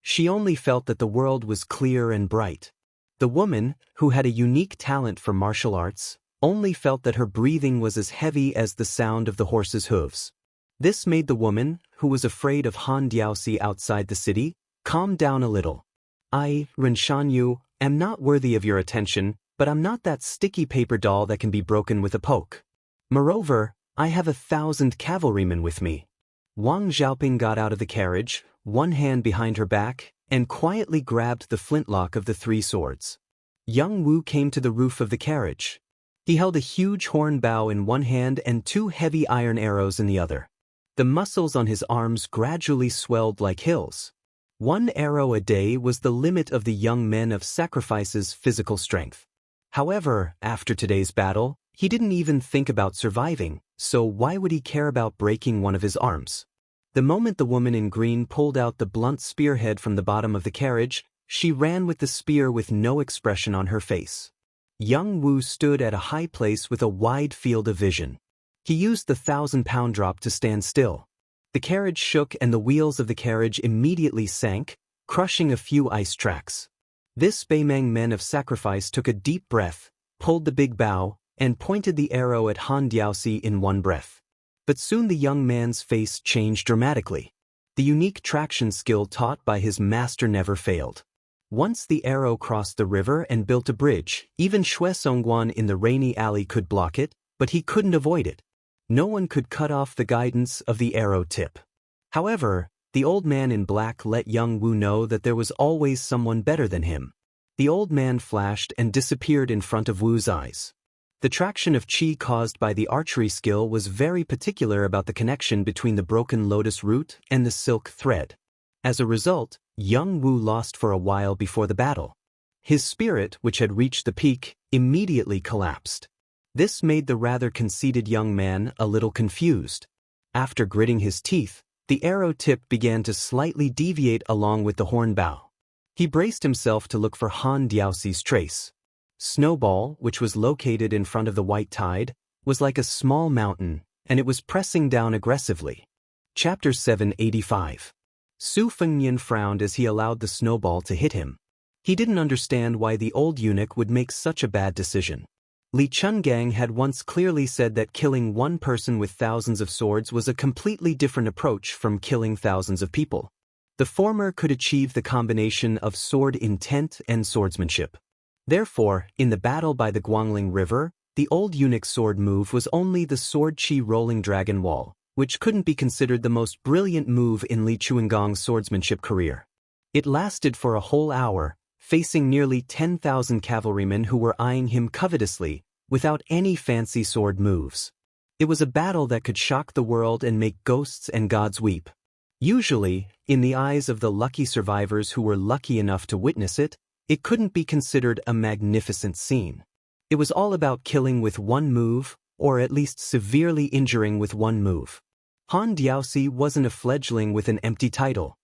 She only felt that the world was clear and bright. The woman, who had a unique talent for martial arts, only felt that her breathing was as heavy as the sound of the horse's hooves. This made the woman, who was afraid of Han Diaoxi outside the city, calm down a little. "I, Ren Shanyu, am not worthy of your attention, but I'm not that sticky paper doll that can be broken with a poke. Moreover, I have 1,000 cavalrymen with me." Wang Xiaoping got out of the carriage, one hand behind her back, and quietly grabbed the flintlock of the 3 swords. Young Wu came to the roof of the carriage. He held a huge horn bow in one hand and 2 heavy iron arrows in the other. The muscles on his arms gradually swelled like hills. 1 arrow a day was the limit of the young men of Sacrifice's physical strength. However, after today's battle, he didn't even think about surviving, so why would he care about breaking one of his arms? The moment the woman in green pulled out the blunt spearhead from the bottom of the carriage, she ran with the spear with no expression on her face. Young Wu stood at a high place with a wide field of vision. He used the 1,000-pound drop to stand still. The carriage shook and the wheels of the carriage immediately sank, crushing a few ice tracks. This Beimeng men of Sacrifice took a deep breath, pulled the big bow, and pointed the arrow at Han Diaoxi in one breath. But soon the young man's face changed dramatically. The unique traction skill taught by his master never failed. Once the arrow crossed the river and built a bridge, even Xue Songguan in the rainy alley could block it, but he couldn't avoid it. No one could cut off the guidance of the arrow tip. However, the old man in black let young Wu know that there was always someone better than him. The old man flashed and disappeared in front of Wu's eyes. The traction of qi caused by the archery skill was very particular about the connection between the broken lotus root and the silk thread. As a result, young Wu lost for a while before the battle. His spirit, which had reached the peak, immediately collapsed. This made the rather conceited young man a little confused. After gritting his teeth, the arrow tip began to slightly deviate along with the horn bow. He braced himself to look for Han Diaoxi's trace. Snowball, which was located in front of the white tide, was like a small mountain, and it was pressing down aggressively. Chapter 785. Su Fengnian frowned as he allowed the snowball to hit him. He didn't understand why the old eunuch would make such a bad decision. Li Chungang had once clearly said that killing one person with thousands of swords was a completely different approach from killing thousands of people. The former could achieve the combination of sword intent and swordsmanship. Therefore, in the battle by the Guangling River, the old eunuch's sword move was only the sword chi rolling dragon wall, which couldn't be considered the most brilliant move in Li Chuangong's swordsmanship career. It lasted for a whole hour, facing nearly 10,000 cavalrymen who were eyeing him covetously, without any fancy sword moves. It was a battle that could shock the world and make ghosts and gods weep. Usually, in the eyes of the lucky survivors who were lucky enough to witness it, it couldn't be considered a magnificent scene. It was all about killing with one move, or at least severely injuring with one move. Han Diaoxi wasn't a fledgling with an empty title.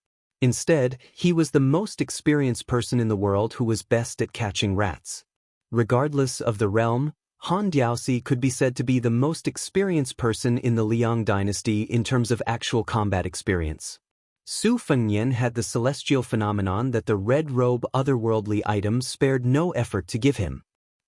Instead, he was the most experienced person in the world who was best at catching rats. Regardless of the realm, Han Diaoxi could be said to be the most experienced person in the Liang dynasty in terms of actual combat experience. Su Fengnian had the celestial phenomenon that the red robe otherworldly item spared no effort to give him.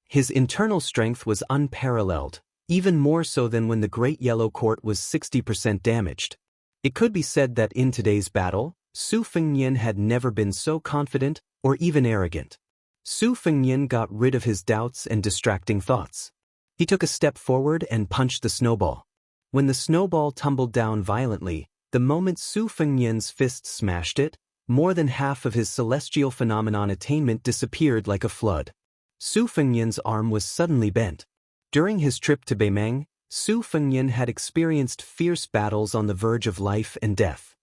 His internal strength was unparalleled, even more so than when the Great Yellow Court was 60% damaged. It could be said that in today's battle, Su Fengnian had never been so confident or even arrogant. Su Fengnian got rid of his doubts and distracting thoughts. He took a step forward and punched the snowball. When the snowball tumbled down violently, the moment Su Fengnian's fist smashed it, more than half of his celestial phenomenon attainment disappeared like a flood. Su Fengnian's arm was suddenly bent. During his trip to Beimeng, Su Fengnian had experienced fierce battles on the verge of life and death.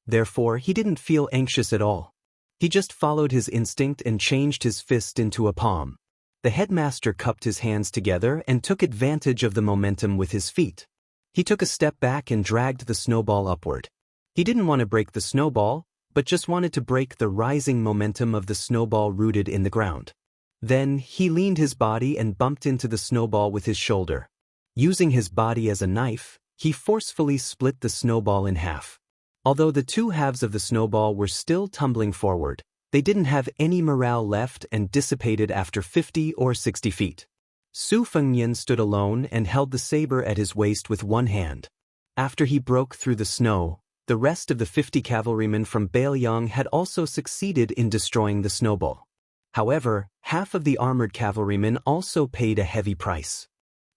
Therefore, he didn't feel anxious at all. He just followed his instinct and changed his fist into a palm. The headmaster cupped his hands together and took advantage of the momentum with his feet. He took a step back and dragged the snowball upward. He didn't want to break the snowball, but just wanted to break the rising momentum of the snowball rooted in the ground. Then, he leaned his body and bumped into the snowball with his shoulder. Using his body as a knife, he forcefully split the snowball in half. Although the two halves of the snowball were still tumbling forward, they didn't have any morale left and dissipated after 50 or 60 feet. Su Fengnian stood alone and held the saber at his waist with one hand. After he broke through the snow, the rest of the 50 cavalrymen from Bailiang had also succeeded in destroying the snowball. However, half of the armored cavalrymen also paid a heavy price.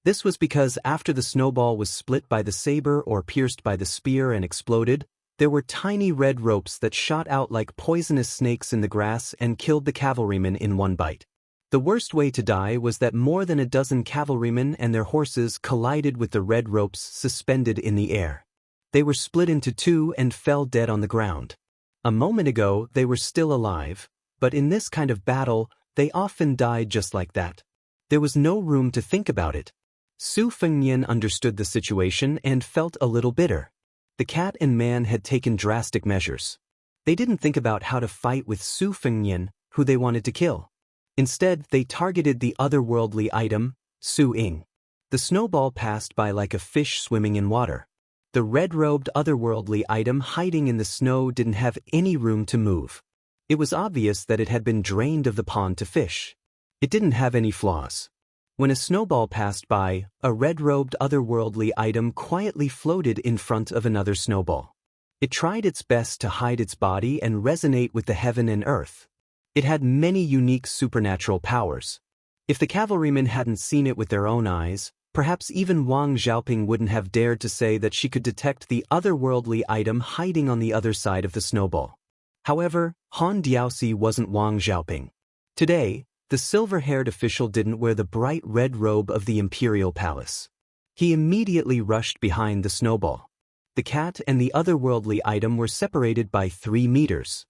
This was because after the snowball was split by the saber or pierced by the spear and exploded, there were tiny red ropes that shot out like poisonous snakes in the grass and killed the cavalrymen in one bite. The worst way to die was that more than a dozen cavalrymen and their horses collided with the red ropes suspended in the air. They were split into two and fell dead on the ground. A moment ago, they were still alive, but in this kind of battle, they often died just like that. There was no room to think about it. Su Fengnian understood the situation and felt a little bitter. The cat and man had taken drastic measures. They didn't think about how to fight with Su Fengnian, who they wanted to kill. Instead, they targeted the otherworldly item, Su Ying. The snowball passed by like a fish swimming in water. The red-robed otherworldly item hiding in the snow didn't have any room to move. It was obvious that it had been drained of the pond to fish. It didn't have any flaws. When a snowball passed by, a red-robed otherworldly item quietly floated in front of another snowball. It tried its best to hide its body and resonate with the heaven and earth. It had many unique supernatural powers. If the cavalrymen hadn't seen it with their own eyes, perhaps even Wang Xiaoping wouldn't have dared to say that she could detect the otherworldly item hiding on the other side of the snowball. However, Han Diaoxi wasn't Wang Xiaoping. Today, the silver-haired official didn't wear the bright red robe of the imperial palace. He immediately rushed behind the snowball. The cat and the otherworldly item were separated by 3 meters.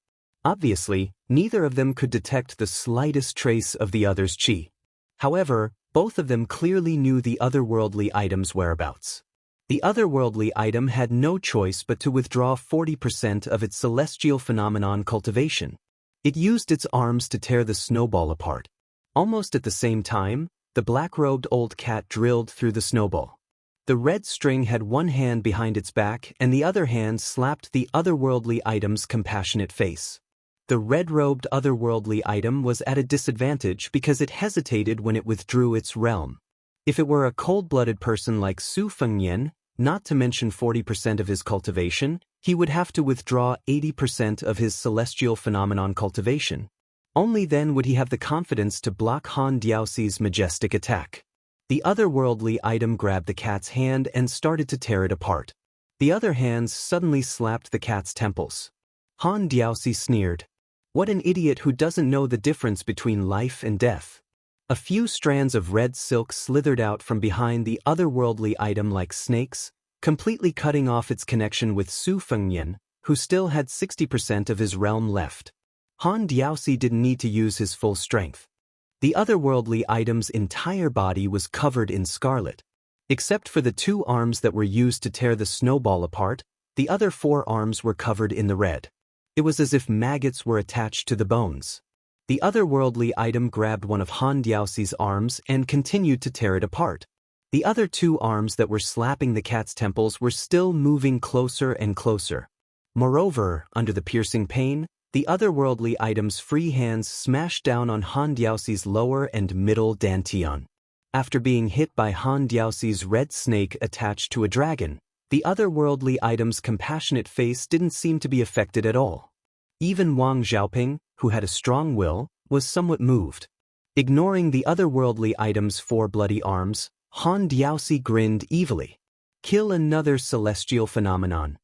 Obviously, neither of them could detect the slightest trace of the other's qi. However, both of them clearly knew the otherworldly item's whereabouts. The otherworldly item had no choice but to withdraw 40% of its celestial phenomenon cultivation. It used its arms to tear the snowball apart. Almost at the same time, the black-robed old cat drilled through the snowball. The red string had one hand behind its back and the other hand slapped the otherworldly item's compassionate face. The red-robed otherworldly item was at a disadvantage because it hesitated when it withdrew its realm. If it were a cold-blooded person like Su Fengnian, not to mention 40% of his cultivation, he would have to withdraw 80% of his celestial phenomenon cultivation. Only then would he have the confidence to block Han Diaoxi's majestic attack. The otherworldly item grabbed the cat's hand and started to tear it apart. The other hands suddenly slapped the cat's temples. Han Diaoxi sneered. What an idiot who doesn't know the difference between life and death. A few strands of red silk slithered out from behind the otherworldly item like snakes, completely cutting off its connection with Su Fengnian, who still had 60% of his realm left. Han Diaoxi didn't need to use his full strength. The otherworldly item's entire body was covered in scarlet. Except for the 2 arms that were used to tear the snowball apart, the other 4 arms were covered in the red. It was as if maggots were attached to the bones. The otherworldly item grabbed one of Han Diaoxi's arms and continued to tear it apart. The other 2 arms that were slapping the cat's temples were still moving closer and closer. Moreover, under the piercing pain, the otherworldly item's free hands smashed down on Han Diaoxi's lower and middle dantian. After being hit by Han Diaoxi's red snake attached to a dragon, the otherworldly item's compassionate face didn't seem to be affected at all. Even Wang Xiaoping, who had a strong will, was somewhat moved. Ignoring the otherworldly item's 4 bloody arms, Han Diaoxi grinned evilly. Kill another celestial phenomenon.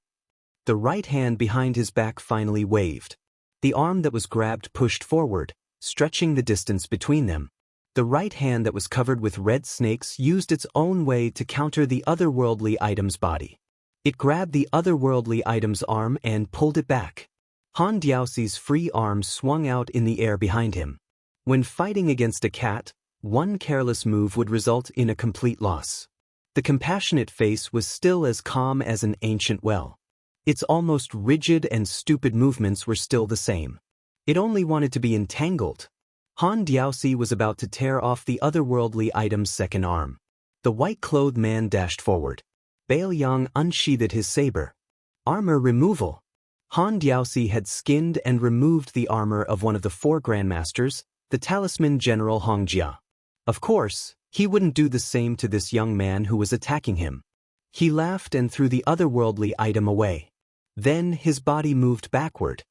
The right hand behind his back finally waved. The arm that was grabbed pushed forward, stretching the distance between them. The right hand that was covered with red snakes used its own way to counter the otherworldly item's body. It grabbed the otherworldly item's arm and pulled it back. Han Diaoxi's free arm swung out in the air behind him. When fighting against a cat, one careless move would result in a complete loss. The compassionate face was still as calm as an ancient well. Its almost rigid and stupid movements were still the same. It only wanted to be entangled. Han Diaoxi was about to tear off the otherworldly item's second arm. The white-clothed man dashed forward. Bailiang unsheathed his saber. Armor removal. Han Diaoxi had skinned and removed the armor of one of the 4 grandmasters, the talisman general Hongjia. Of course, he wouldn't do the same to this young man who was attacking him. He laughed and threw the otherworldly item away. Then his body moved backward.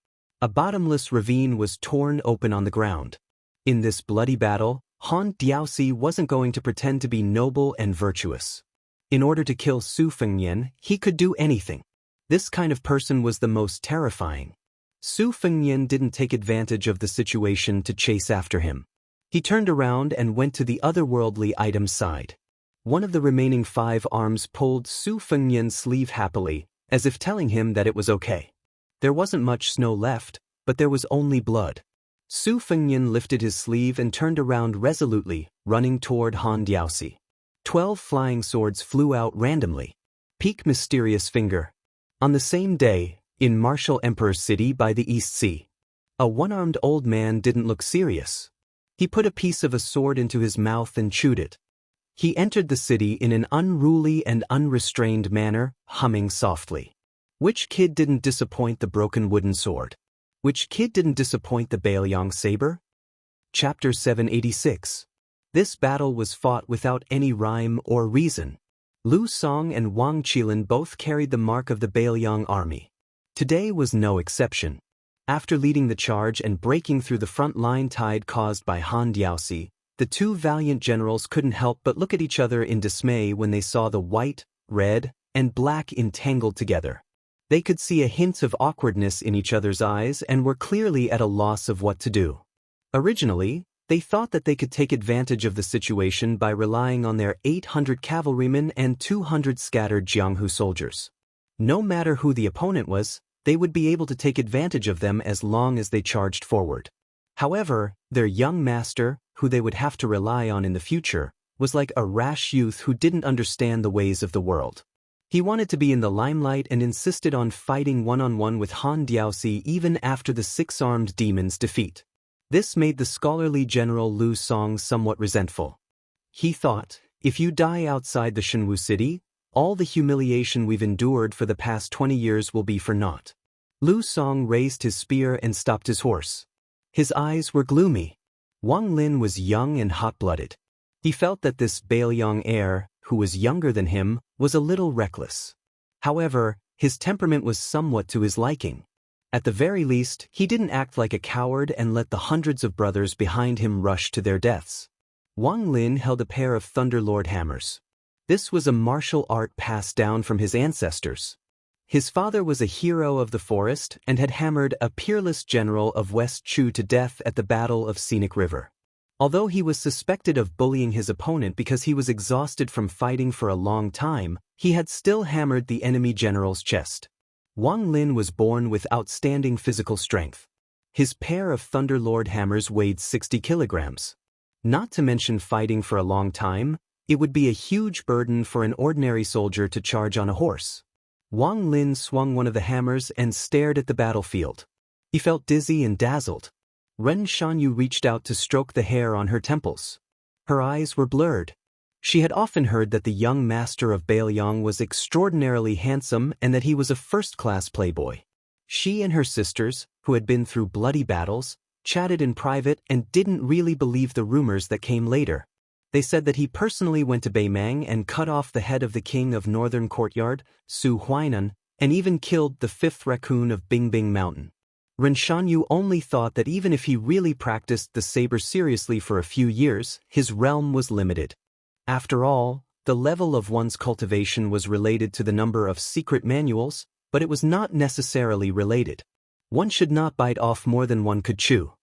A bottomless ravine was torn open on the ground. In this bloody battle, Han Diaoxi wasn't going to pretend to be noble and virtuous. In order to kill Su Fengnian, he could do anything. This kind of person was the most terrifying. Su Fengnian didn't take advantage of the situation to chase after him. He turned around and went to the otherworldly item's side. One of the remaining 5 arms pulled Su Fengnian's sleeve happily, as if telling him that it was okay. There wasn't much snow left, but there was only blood. Su Fengnian lifted his sleeve and turned around resolutely, running toward Han Diaoxi. 12 flying swords flew out randomly. Peak mysterious finger. On the same day, in Martial Emperor City by the East Sea, a one-armed old man didn't look serious. He put a piece of a sword into his mouth and chewed it. He entered the city in an unruly and unrestrained manner, humming softly. Which kid didn't disappoint the broken wooden sword? Which kid didn't disappoint the Bailiang saber? Chapter 786. This battle was fought without any rhyme or reason. Lu Song and Wang Qilin both carried the mark of the Bailiang army. Today was no exception. After leading the charge and breaking through the front line tide caused by Han Diaoxi, the 2 valiant generals couldn't help but look at each other in dismay when they saw the white, red, and black entangled together. They could see a hint of awkwardness in each other's eyes and were clearly at a loss of what to do. Originally, they thought that they could take advantage of the situation by relying on their 800 cavalrymen and 200 scattered Jianghu soldiers. No matter who the opponent was, they would be able to take advantage of them as long as they charged forward. However, their young master, who they would have to rely on in the future, was like a rash youth who didn't understand the ways of the world. He wanted to be in the limelight and insisted on fighting one-on-one with Han Diaosi even after the six-armed demon's defeat. This made the scholarly general Lu Song somewhat resentful. He thought, if you die outside the Shenwu city, all the humiliation we've endured for the past 20 years will be for naught. Lu Song raised his spear and stopped his horse. His eyes were gloomy. Wang Lin was young and hot-blooded. He felt that this Bailiang heir, who was younger than him, was a little reckless. However, his temperament was somewhat to his liking. At the very least, he didn't act like a coward and let the hundreds of brothers behind him rush to their deaths. Wang Lin held a pair of Thunderlord hammers. This was a martial art passed down from his ancestors. His father was a hero of the forest and had hammered a peerless general of West Chu to death at the Battle of Scenic River. Although he was suspected of bullying his opponent because he was exhausted from fighting for a long time, he had still hammered the enemy general's chest. Wang Lin was born with outstanding physical strength. His pair of Thunderlord hammers weighed 60 kilograms. Not to mention fighting for a long time, it would be a huge burden for an ordinary soldier to charge on a horse. Wang Lin swung one of the hammers and stared at the battlefield. He felt dizzy and dazzled. Ren Shanyu reached out to stroke the hair on her temples. Her eyes were blurred. She had often heard that the young master of Bailiang was extraordinarily handsome and that he was a first-class playboy. She and her sisters, who had been through bloody battles, chatted in private and didn't really believe the rumors that came later. They said that he personally went to Beimang and cut off the head of the king of Northern Courtyard, Su Huainan, and even killed the fifth raccoon of Bingbing Mountain. Ren Shanyu only thought that even if he really practiced the saber seriously for a few years, his realm was limited. After all, the level of one's cultivation was related to the number of secret manuals, but it was not necessarily related. One should not bite off more than one could chew.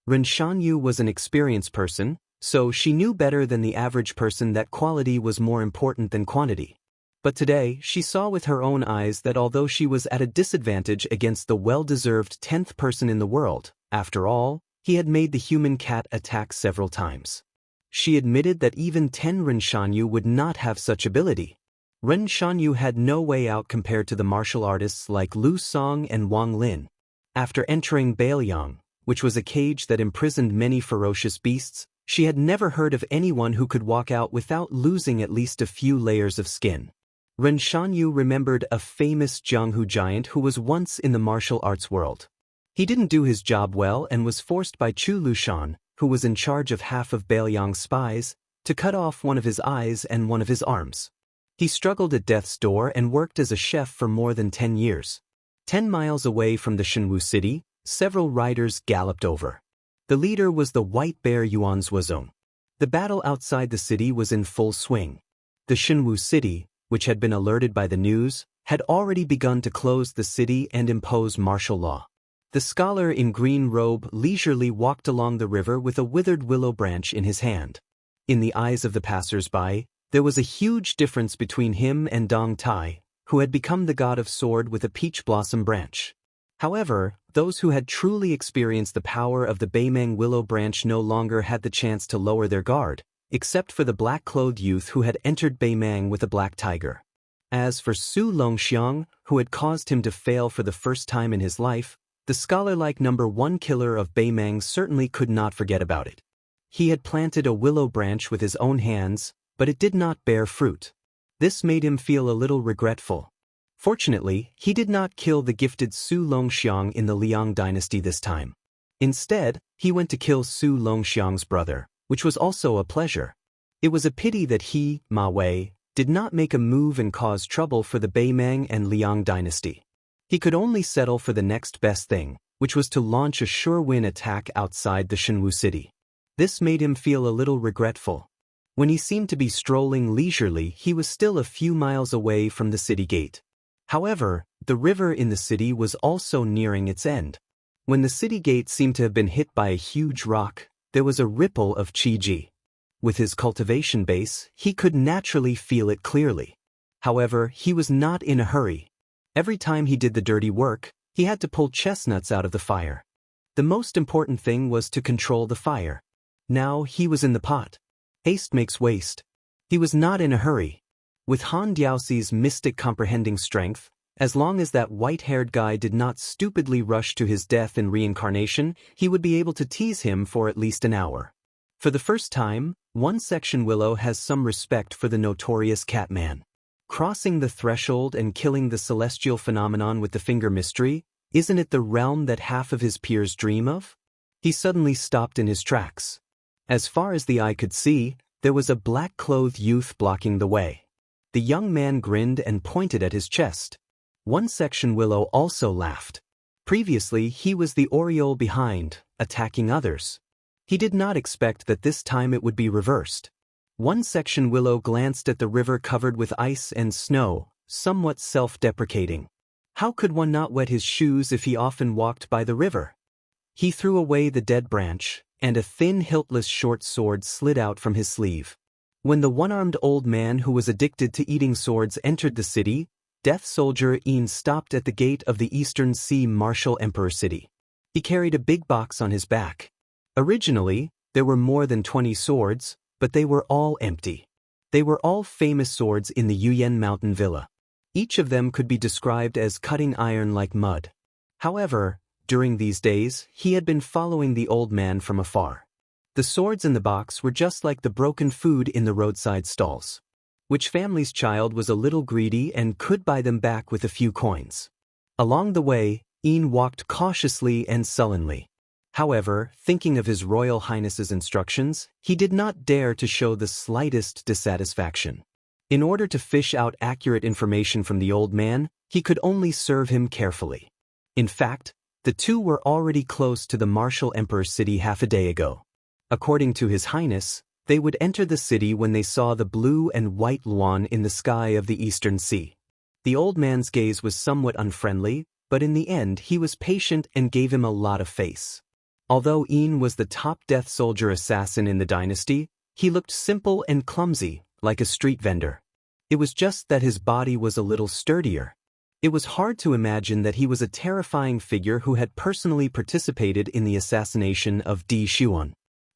Ren Shanyu was an experienced person, so she knew better than the average person that quality was more important than quantity. But today, she saw with her own eyes that although she was at a disadvantage against the well-deserved 10th person in the world, after all, he had made the human cat attack several times. She admitted that even 10 Ren Shanyu would not have such ability. Ren Shanyu had no way out compared to the martial artists like Lu Song and Wang Lin. After entering Bailiang, which was a cage that imprisoned many ferocious beasts, she had never heard of anyone who could walk out without losing at least a few layers of skin. Ren Shanyu remembered a famous Jianghu giant who was once in the martial arts world. He didn't do his job well and was forced by Chu Lushan, who was in charge of half of Bailiang's spies, to cut off one of his eyes and one of his arms. He struggled at death's door and worked as a chef for more than 10 years. 10 miles away from the Shenwu city, several riders galloped over. The leader was the White Bear Yuanzuozong. The battle outside the city was in full swing. The Shenwu city, which had been alerted by the news, had already begun to close the city and impose martial law. The scholar in green robe leisurely walked along the river with a withered willow branch in his hand. In the eyes of the passers-by, there was a huge difference between him and Dong Tai, who had become the god of sword with a peach blossom branch. However, those who had truly experienced the power of the Beimang willow branch no longer had the chance to lower their guard, except for the black-clothed youth who had entered Beimang with a black tiger. As for Su Longxiang, who had caused him to fail for the first time in his life, the scholar-like number 1 killer of Beimang certainly could not forget about it. He had planted a willow branch with his own hands, but it did not bear fruit. This made him feel a little regretful. Fortunately, he did not kill the gifted Su Longxiang in the Liang dynasty this time. Instead, he went to kill Su Longxiang's brother, which was also a pleasure. It was a pity that he, Ma Wei, did not make a move and cause trouble for the Beimang and Liang dynasty. He could only settle for the next best thing, which was to launch a sure-win attack outside the Shenwu city. This made him feel a little regretful. When he seemed to be strolling leisurely, he was still a few miles away from the city gate. However, the river in the city was also nearing its end. When the city gate seemed to have been hit by a huge rock, there was a ripple of qi. With his cultivation base, he could naturally feel it clearly. However, he was not in a hurry. Every time he did the dirty work, He had to pull chestnuts out of the fire. The most important thing was to control the fire. Now he was in the pot. Haste makes waste. He was not in a hurry. With Han Diaoxi's mystic comprehending strength, as long as that white-haired guy did not stupidly rush to his death in reincarnation, he would be able to tease him for at least an hour. For the first time, one section Willow has some respect for the notorious Catman. Crossing the threshold and killing the celestial phenomenon with the finger mystery, isn't it the realm that half of his peers dream of? He suddenly stopped in his tracks. As far as the eye could see, there was a black-clothed youth blocking the way. The young man grinned and pointed at his chest. One section Willow also laughed. Previously, he was the Oriole behind, attacking others. He did not expect that this time it would be reversed. One section Willow glanced at the river covered with ice and snow, somewhat self-deprecating. How could one not wet his shoes if he often walked by the river? He threw away the dead branch, and a thin hiltless short sword slid out from his sleeve. When the one-armed old man who was addicted to eating swords entered the city, Death Soldier Ian stopped at the gate of the Eastern Sea Martial Emperor City. He carried a big box on his back. Originally, there were more than 20 swords, but they were all empty. They were all famous swords in the Yuyan Mountain Villa. Each of them could be described as cutting iron like mud. However, during these days, he had been following the old man from afar. The swords in the box were just like the broken food in the roadside stalls. Which family's child was a little greedy and could buy them back with a few coins? Along the way, Ian walked cautiously and sullenly. However, thinking of His Royal Highness's instructions, he did not dare to show the slightest dissatisfaction. In order to fish out accurate information from the old man, he could only serve him carefully. In fact, the two were already close to the Martial Emperor City half a day ago. According to His Highness, they would enter the city when they saw the blue and white luan in the sky of the Eastern Sea. The old man's gaze was somewhat unfriendly, but in the end he was patient and gave him a lot of face. Although Ian was the top Death Soldier assassin in the dynasty, he looked simple and clumsy, like a street vendor. It was just that his body was a little sturdier. It was hard to imagine that he was a terrifying figure who had personally participated in the assassination of Di Xuan.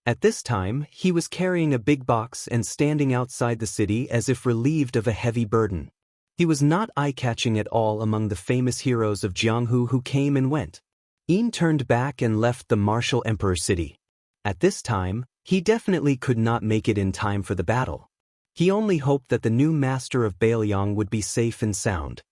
At this time, he was carrying a big box and standing outside the city as if relieved of a heavy burden. He was not eye-catching at all among the famous heroes of Jianghu who came and went. Ian turned back and left the Martial Emperor City. At this time, he definitely could not make it in time for the battle. He only hoped that the new master of Bailiang would be safe and sound.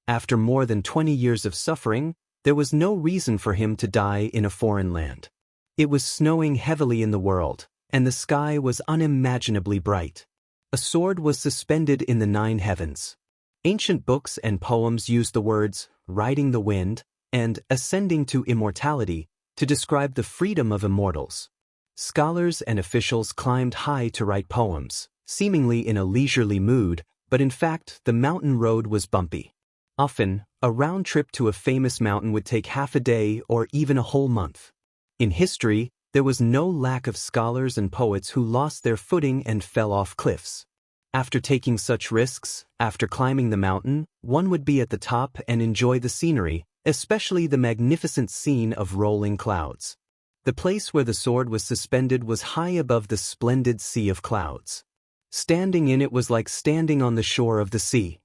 After more than 20 years of suffering, there was no reason for him to die in a foreign land. It was snowing heavily in the world, and the sky was unimaginably bright. A sword was suspended in the 9 heavens. Ancient books and poems used the words, riding the wind, and ascending to immortality, to describe the freedom of immortals. Scholars and officials climbed high to write poems, seemingly in a leisurely mood, but in fact the mountain road was bumpy. Often, a round trip to a famous mountain would take half a day or even a whole month. In history, there was no lack of scholars and poets who lost their footing and fell off cliffs. After taking such risks, after climbing the mountain, one would be at the top and enjoy the scenery, especially the magnificent scene of rolling clouds. The place where the sword was suspended was high above the splendid sea of clouds. Standing in it was like standing on the shore of the sea.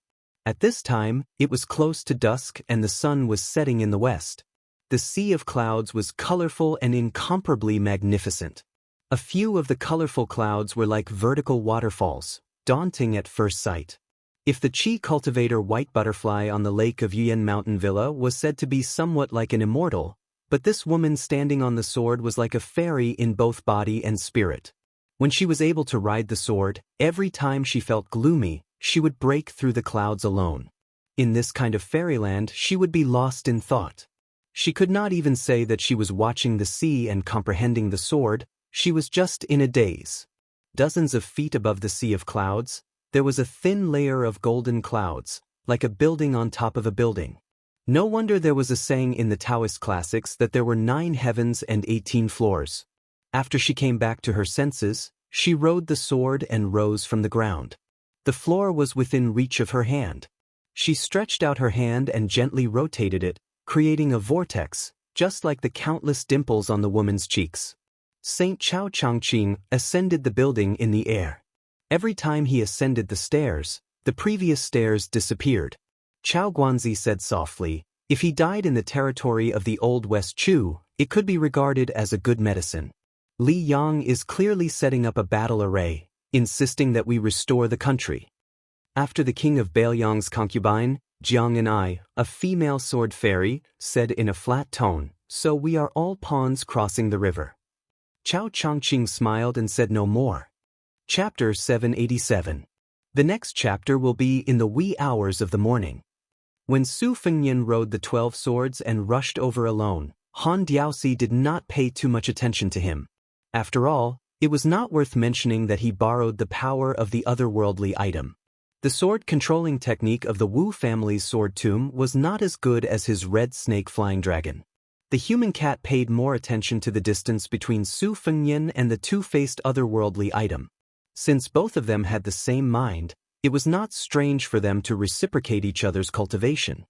At this time, it was close to dusk and the sun was setting in the west. The sea of clouds was colorful and incomparably magnificent. A few of the colorful clouds were like vertical waterfalls, daunting at first sight. If the Qi cultivator white butterfly on the lake of Yuyan Mountain Villa was said to be somewhat like an immortal, but this woman standing on the sword was like a fairy in both body and spirit. When she was able to ride the sword, every time she felt gloomy, she would break through the clouds alone. In this kind of fairyland, she would be lost in thought. She could not even say that she was watching the sea and comprehending the sword, she was just in a daze. Dozens of feet above the sea of clouds, there was a thin layer of golden clouds, like a building on top of a building. No wonder there was a saying in the Daoist classics that there were 9 heavens and 18 floors. After she came back to her senses, she rode the sword and rose from the ground. The floor was within reach of her hand. She stretched out her hand and gently rotated it, creating a vortex, just like the countless dimples on the woman's cheeks. Saint Chao Changqing ascended the building in the air. Every time he ascended the stairs, the previous stairs disappeared. Chao Guanzi said softly, "If he died in the territory of the Old West Chu, it could be regarded as a good medicine." Li Yang is clearly setting up a battle array, insisting that we restore the country. After the king of Bailiang's concubine, Jiang and I, a female sword fairy, said in a flat tone, "So we are all pawns crossing the river." Chao Changqing smiled and said no more. Chapter 787. The next chapter will be in the wee hours of the morning. When Su Fengnian rode the 12 swords and rushed over alone, Han Diaoxi did not pay too much attention to him. After all, it was not worth mentioning that he borrowed the power of the otherworldly item. The sword-controlling technique of the Wu family's sword tomb was not as good as his red snake flying dragon. The human cat paid more attention to the distance between Su Fengnian and the two-faced otherworldly item. Since both of them had the same mind, it was not strange for them to reciprocate each other's cultivation.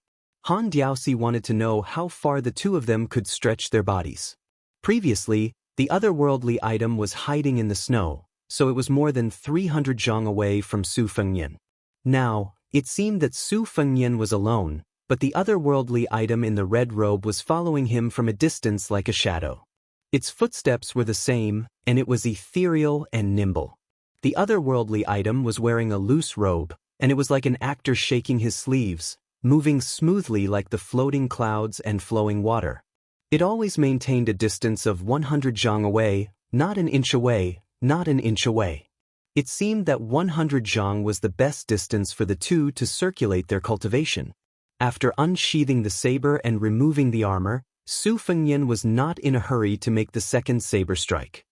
Han Diaoxi wanted to know how far the two of them could stretch their bodies. Previously, the otherworldly item was hiding in the snow, so it was more than 300 zhang away from Su Fengnian. Now, it seemed that Su Fengnian was alone, but the otherworldly item in the red robe was following him from a distance like a shadow. Its footsteps were the same, and it was ethereal and nimble. The otherworldly item was wearing a loose robe, and it was like an actor shaking his sleeves, moving smoothly like the floating clouds and flowing water. It always maintained a distance of 100 zhang away, not an inch away, not an inch away. It seemed that 100 zhang was the best distance for the two to circulate their cultivation. After unsheathing the saber and removing the armor, Su Fengnian was not in a hurry to make the second saber strike.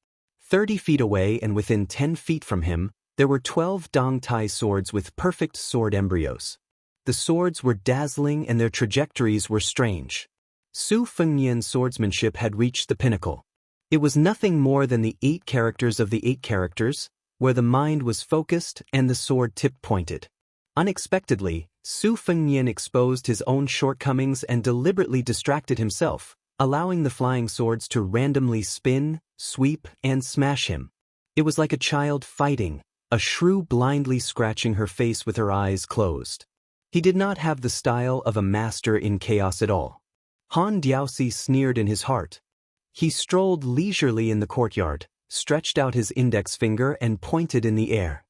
30 feet away and within 10 feet from him, there were 12 Dongtai swords with perfect sword embryos. The swords were dazzling and their trajectories were strange. Su Fengnian's swordsmanship had reached the pinnacle. It was nothing more than the 8 characters of the 8 characters, where the mind was focused and the sword tip pointed. Unexpectedly, Su Fengnian exposed his own shortcomings and deliberately distracted himself, allowing the flying swords to randomly spin, sweep, and smash him. It was like a child fighting, a shrew blindly scratching her face with her eyes closed. He did not have the style of a master in chaos at all. Han Diaoxi sneered in his heart. He strolled leisurely in the courtyard, stretched out his index finger and pointed in the air.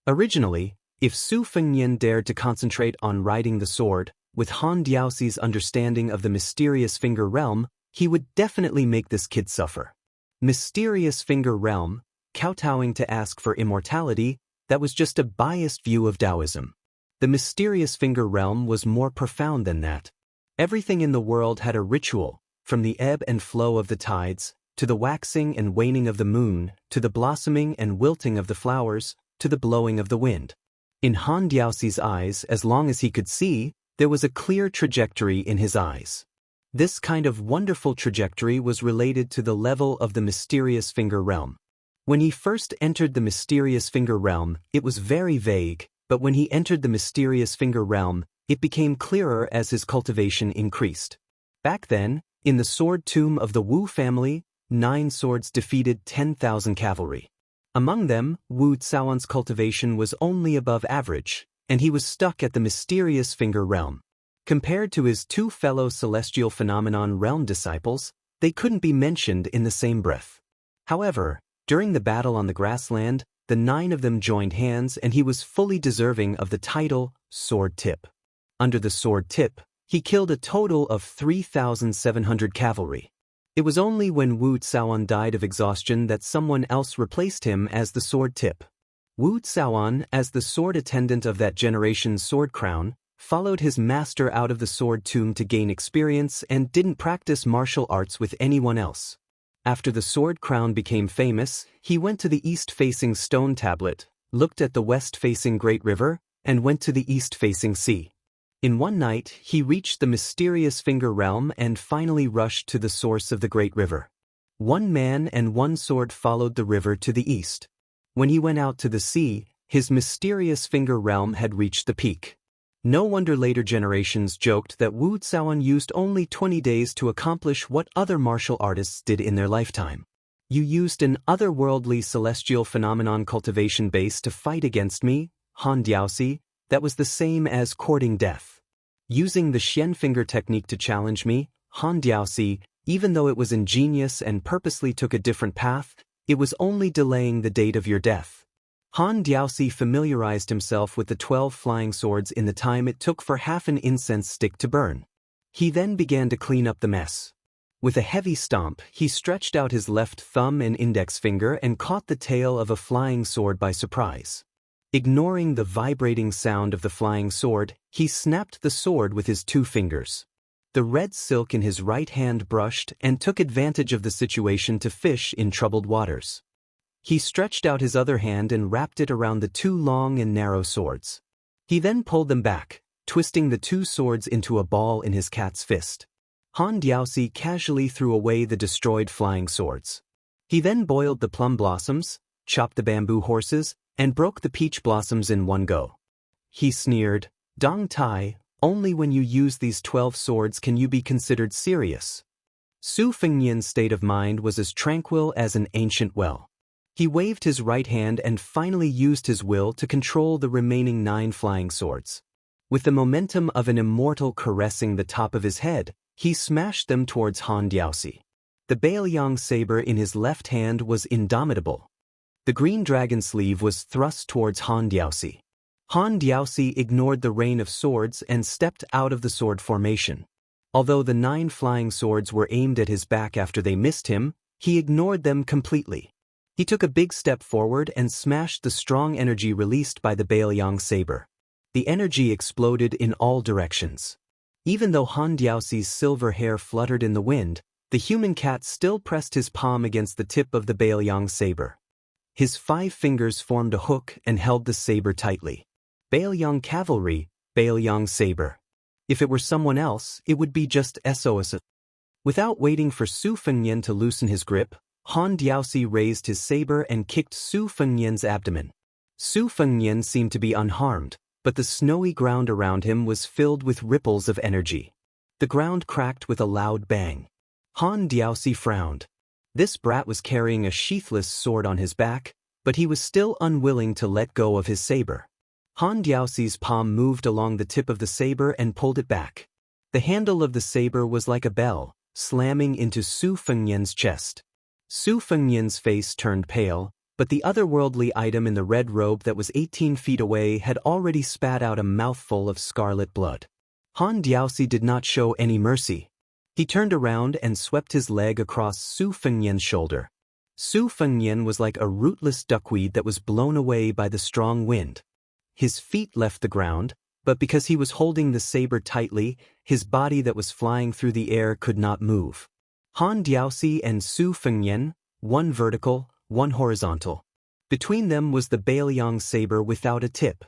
Originally, if Su Fengnian dared to concentrate on riding the sword, with Han Diaoxi's understanding of the mysterious finger realm, he would definitely make this kid suffer. Mysterious finger realm, kowtowing to ask for immortality, that was just a biased view of Taoism. The mysterious finger realm was more profound than that. Everything in the world had a ritual, from the ebb and flow of the tides, to the waxing and waning of the moon, to the blossoming and wilting of the flowers, to the blowing of the wind. In Han Diaoxi's eyes, as long as he could see, there was a clear trajectory in his eyes. This kind of wonderful trajectory was related to the level of the mysterious finger realm. When he first entered the mysterious finger realm, it was very vague, but when he entered the mysterious finger realm, it became clearer as his cultivation increased. Back then, in the sword tomb of the Wu family, 9 swords defeated 10,000 cavalry. Among them, Wu Caoan's cultivation was only above average, and he was stuck at the mysterious finger realm. Compared to his 2 fellow celestial phenomenon realm disciples, they couldn't be mentioned in the same breath. However, during the battle on the grassland, the 9 of them joined hands and he was fully deserving of the title, Sword Tip. Under the Sword Tip, he killed a total of 3,700 cavalry. It was only when Wu Caoan died of exhaustion that someone else replaced him as the Sword Tip. Wu Caoan, as the sword attendant of that generation's sword crown, followed his master out of the sword tomb to gain experience and didn't practice martial arts with anyone else. After the sword crown became famous, he went to the east-facing stone tablet, looked at the west-facing great river, and went to the east-facing sea. In one night, he reached the mysterious finger realm and finally rushed to the source of the great river. 1 man and 1 sword followed the river to the east. When he went out to the sea, his mysterious finger realm had reached the peak. No wonder later generations joked that Wu Zuan used only 20 days to accomplish what other martial artists did in their lifetime. You used an otherworldly celestial phenomenon cultivation base to fight against me, Han Diaoxi, that was the same as courting death. Using the Xian finger technique to challenge me, Han Diaoxi, even though it was ingenious and purposely took a different path, it was only delaying the date of your death. Han Diaoxi familiarized himself with the 12 flying swords in the time it took for half an incense stick to burn. He then began to clean up the mess. With a heavy stomp, he stretched out his left thumb and index finger and caught the tail of a flying sword by surprise. Ignoring the vibrating sound of the flying sword, he snapped the sword with his 2 fingers. The red silk in his right hand brushed and took advantage of the situation to fish in troubled waters. He stretched out his other hand and wrapped it around the 2 long and narrow swords. He then pulled them back, twisting the 2 swords into a ball in his cat's fist. Han Diaoxi casually threw away the destroyed flying swords. He then boiled the plum blossoms, chopped the bamboo horses, and broke the peach blossoms in one go. He sneered, "Dong Tai, only when you use these 12 swords can you be considered serious." Su Fengnian's state of mind was as tranquil as an ancient well. He waved his right hand and finally used his will to control the remaining 9 flying swords. With the momentum of an immortal caressing the top of his head, he smashed them towards Han Diaoxi. The Bailiang saber in his left hand was indomitable. The green dragon sleeve was thrust towards Han Diaoxi. Han Diaoxi ignored the rain of swords and stepped out of the sword formation. Although the 9 flying swords were aimed at his back after they missed him, he ignored them completely. He took a big step forward and smashed the strong energy released by the Bailiang saber. The energy exploded in all directions. Even though Han Diaoxi's silver hair fluttered in the wind, the human cat still pressed his palm against the tip of the Bailiang saber. His 5 fingers formed a hook and held the saber tightly. Bailiang cavalry, Bailiang saber. If it were someone else, it would be just SOS. Without waiting for Su Fengnian to loosen his grip, Han Diaoxi raised his saber and kicked Su Fengnian's abdomen. Su Fengnian seemed to be unharmed, but the snowy ground around him was filled with ripples of energy. The ground cracked with a loud bang. Han Diaoxi frowned. This brat was carrying a sheathless sword on his back, but he was still unwilling to let go of his saber. Han Diaoxi's palm moved along the tip of the saber and pulled it back. The handle of the saber was like a bell, slamming into Su Fengnian's chest. Su Fengnian's face turned pale, but the otherworldly item in the red robe that was 18 feet away had already spat out a mouthful of scarlet blood. Han Diaoxi did not show any mercy. He turned around and swept his leg across Su Fengnian's shoulder. Su Fengnian was like a rootless duckweed that was blown away by the strong wind. His feet left the ground, but because he was holding the saber tightly, his body that was flying through the air could not move. Han Diaoxi and Su Fengnian, one vertical, one horizontal. Between them was the Bailiang saber without a tip.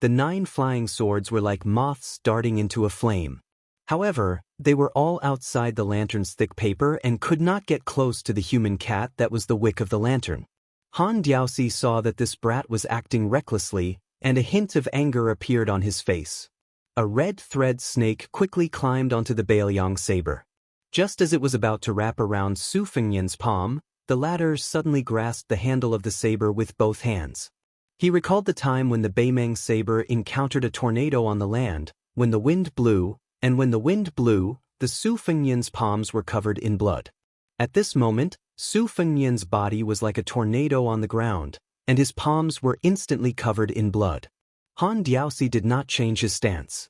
The 9 flying swords were like moths darting into a flame. However, they were all outside the lantern's thick paper and could not get close to the human cat that was the wick of the lantern. Han Diaoxi saw that this brat was acting recklessly, and a hint of anger appeared on his face. A red thread snake quickly climbed onto the Bailiang saber. Just as it was about to wrap around Su Fengnian's palm, the latter suddenly grasped the handle of the saber with both hands. He recalled the time when the Baimeng saber encountered a tornado on the land, when the wind blew, and when the wind blew, the Su Fengnian's palms were covered in blood. At this moment, Su Fengnian's body was like a tornado on the ground, and his palms were instantly covered in blood. Han Diaoxi did not change his stance.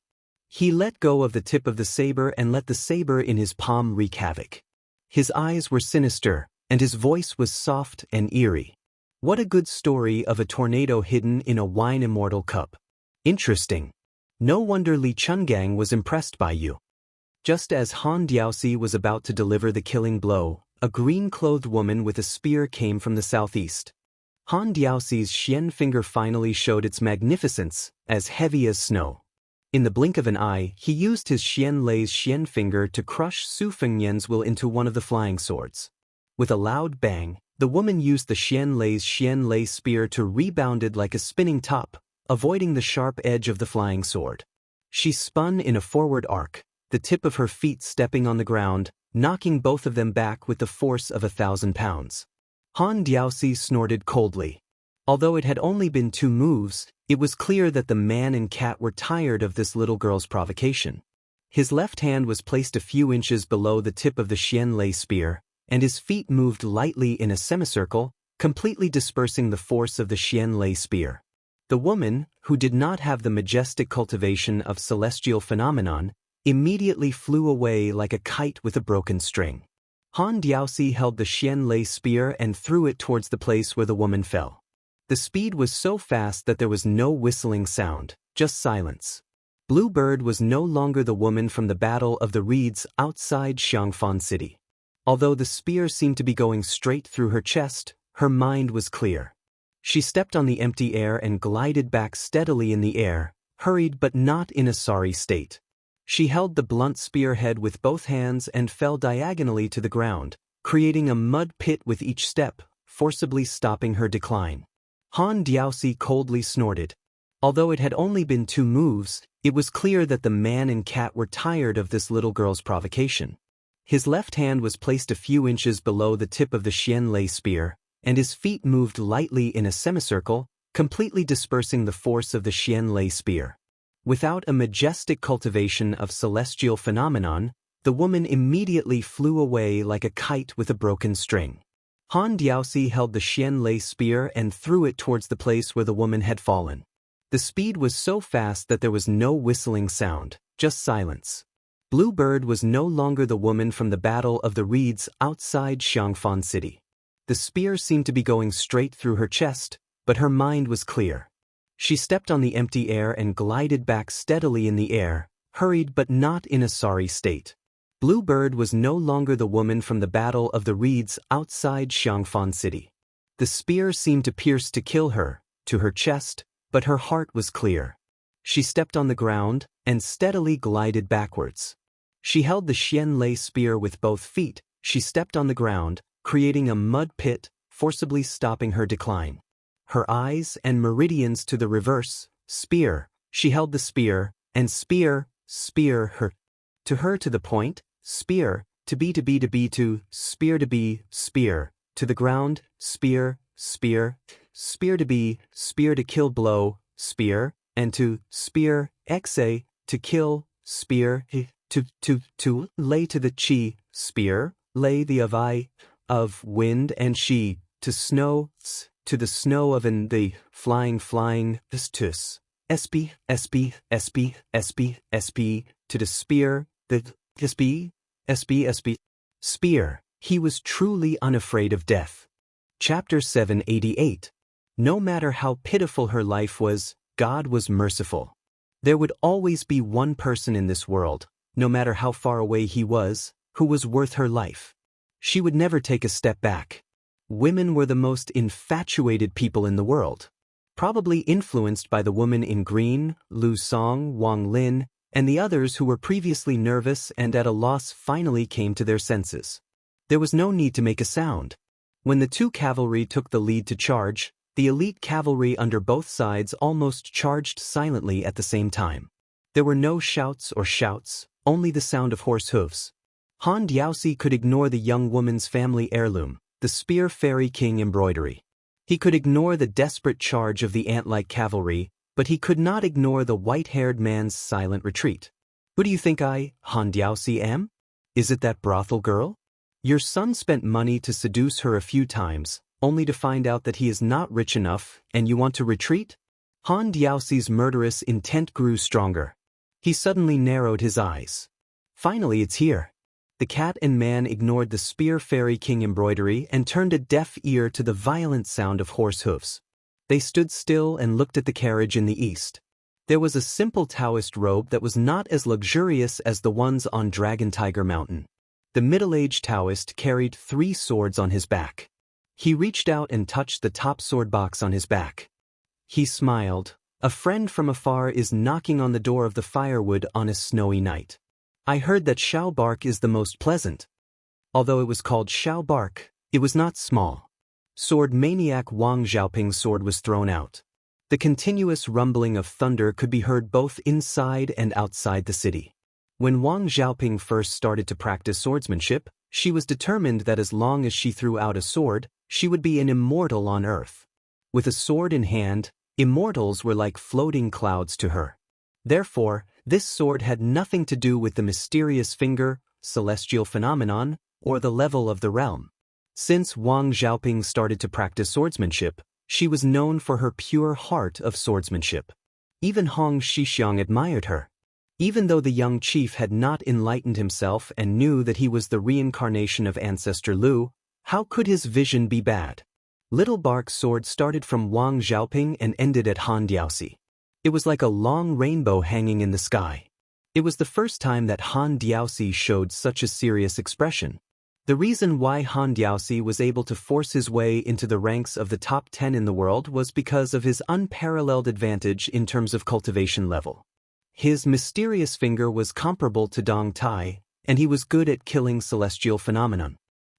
He let go of the tip of the saber and let the saber in his palm wreak havoc. His eyes were sinister, and his voice was soft and eerie. What a good story of a tornado hidden in a wine immortal cup. Interesting. No wonder Li Chungang was impressed by you. Just as Han Diaoxi was about to deliver the killing blow, a green-clothed woman with a spear came from the southeast. Han Diaoxi's Xian finger finally showed its magnificence, as heavy as snow. In the blink of an eye, he used his Xian Lei's Xian finger to crush Su Fengnian's will into one of the flying swords. With a loud bang, the woman used the Xian Lei's Xian Lei spear to rebounded like a spinning top, avoiding the sharp edge of the flying sword. She spun in a forward arc, the tip of her feet stepping on the ground, knocking both of them back with the force of 1,000 pounds. Han Diaoxi snorted coldly. Although it had only been 2 moves, it was clear that the man and cat were tired of this little girl's provocation. His left hand was placed a few inches below the tip of the Xianlei spear, and his feet moved lightly in a semicircle, completely dispersing the force of the Xianlei spear. The woman, who did not have the majestic cultivation of celestial phenomenon, immediately flew away like a kite with a broken string. Han Diaoxi held the Xianlei spear and threw it towards the place where the woman fell. The speed was so fast that there was no whistling sound, just silence. Blue Bird was no longer the woman from the Battle of the Reeds outside Xiangfan City. Although the spear seemed to be going straight through her chest, her mind was clear. She stepped on the empty air and glided back steadily in the air, hurried but not in a sorry state. She held the blunt spearhead with both hands and fell diagonally to the ground, creating a mud pit with each step, forcibly stopping her decline. Han Diaoxi coldly snorted. Although it had only been 2 moves, it was clear that the man and cat were tired of this little girl's provocation. His left hand was placed a few inches below the tip of the Xianlei spear, and his feet moved lightly in a semicircle, completely dispersing the force of the Xianlei spear. Without a majestic cultivation of celestial phenomenon, the woman immediately flew away like a kite with a broken string. Han Diaoxi held the Xianlei spear and threw it towards the place where the woman had fallen. The speed was so fast that there was no whistling sound, just silence. Blue Bird was no longer the woman from the Battle of the Reeds outside Xiangfan City. The spear seemed to be going straight through her chest, but her mind was clear. She stepped on the empty air and glided back steadily in the air, hurried but not in a sorry state. Blue Bird was no longer the woman from the Battle of the Reeds outside Xiangfan City. The spear seemed to pierce to kill her, to her chest, but her heart was clear. She stepped on the ground and steadily glided backwards. She held the Xianlei spear with both feet. She stepped on the ground, creating a mud pit, forcibly stopping her decline. Her eyes and meridians to the reverse, spear, she held the spear, and spear, her. To her to the point, spear, to be, spear to be, spear, to the ground, spear, spear to be, spear to kill blow, spear, and to spear, exe, to kill, spear, to lay to the chi, spear, lay the of wind and she, to snow, to the snow of and the flying, tus, sp, to the spear, the spear, he was truly unafraid of death. Chapter 788. No matter how pitiful her life was, God was merciful. There would always be one person in this world, no matter how far away he was, who was worth her life. She would never take a step back. Women were the most infatuated people in the world. Probably influenced by the woman in green, Lu Song, Wang Lin, and the others who were previously nervous and at a loss finally came to their senses. There was no need to make a sound. When the 2 cavalry took the lead to charge, the elite cavalry under both sides almost charged silently at the same time. There were no shouts or shouts, only the sound of horse hooves. Han Diaoxi could ignore the young woman's family heirloom, the spear fairy king embroidery. He could ignore the desperate charge of the ant-like cavalry, but he could not ignore the white-haired man's silent retreat. Who do you think I, Han Diaoxi, am? Is it that brothel girl? Your son spent money to seduce her a few times, only to find out that he is not rich enough, and you want to retreat? Han Diaoxi's murderous intent grew stronger. He suddenly narrowed his eyes. Finally, it's here. The cat and man ignored the spear fairy king embroidery and turned a deaf ear to the violent sound of horse hoofs. They stood still and looked at the carriage in the east. There was a simple Daoist robe that was not as luxurious as the ones on Dragon Tiger Mountain. The middle-aged Daoist carried 3 swords on his back. He reached out and touched the top sword box on his back. He smiled. A friend from afar is knocking on the door of the firewood on a snowy night. I heard that Xiao bark is the most pleasant. Although it was called Xiao bark, it was not small. Sword maniac Wang Xiaoping's sword was thrown out. The continuous rumbling of thunder could be heard both inside and outside the city. When Wang Xiaoping first started to practice swordsmanship, she was determined that as long as she threw out a sword, she would be an immortal on earth. With a sword in hand, immortals were like floating clouds to her. Therefore, this sword had nothing to do with the mysterious finger, celestial phenomenon, or the level of the realm. Since Wang Xiaoping started to practice swordsmanship, she was known for her pure heart of swordsmanship. Even Hong Shixiang admired her. Even though the young chief had not enlightened himself and knew that he was the reincarnation of Ancestor Lu, how could his vision be bad? Little Bark's sword started from Wang Xiaoping and ended at Han Diaosi. It was like a long rainbow hanging in the sky. It was the first time that Han Diaosi showed such a serious expression. The reason why Han Diaosi was able to force his way into the ranks of the top 10 in the world was because of his unparalleled advantage in terms of cultivation level. His mysterious finger was comparable to Dong Tai, and he was good at killing celestial phenomenon.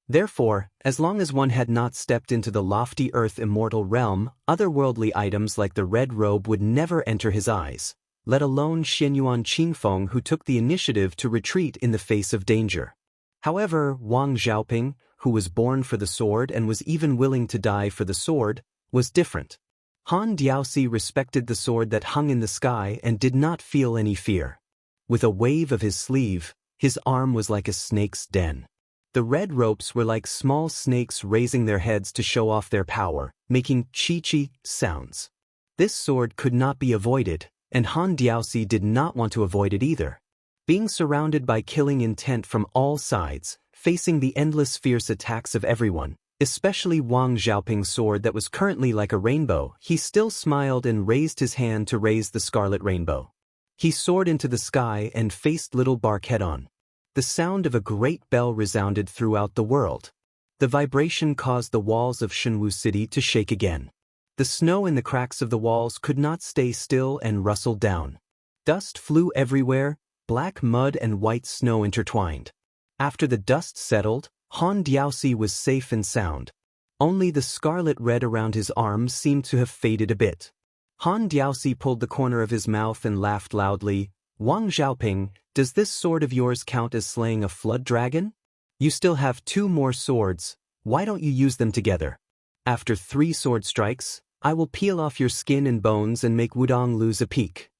Therefore, as long as one had not stepped into the lofty earth immortal realm, otherworldly items like the red robe would never enter his eyes, let alone Xianyuan Qingfeng, who took the initiative to retreat in the face of danger. However, Wang Xiaoping, who was born for the sword and was even willing to die for the sword, was different. Han Diaosi respected the sword that hung in the sky and did not feel any fear. With a wave of his sleeve, his arm was like a snake's den. The red ropes were like small snakes raising their heads to show off their power, making chi-chi sounds. This sword could not be avoided, and Han Diaosi did not want to avoid it either. Being surrounded by killing intent from all sides, facing the endless fierce attacks of everyone, especially Wang Xiaoping's sword that was currently like a rainbow, he still smiled and raised his hand to raise the scarlet rainbow. He soared into the sky and faced Little Bark head-on. The sound of a great bell resounded throughout the world. The vibration caused the walls of Shenwu City to shake again. The snow in the cracks of the walls could not stay still and rustled down. Dust flew everywhere, black mud and white snow intertwined. After the dust settled, Han Diaosi was safe and sound. Only the scarlet red around his arms seemed to have faded a bit. Han Diaosi pulled the corner of his mouth and laughed loudly. Wang Xiaoping, does this sword of yours count as slaying a flood dragon? You still have 2 more swords, why don't you use them together? After 3 sword strikes, I will peel off your skin and bones and make Wudong lose a peak.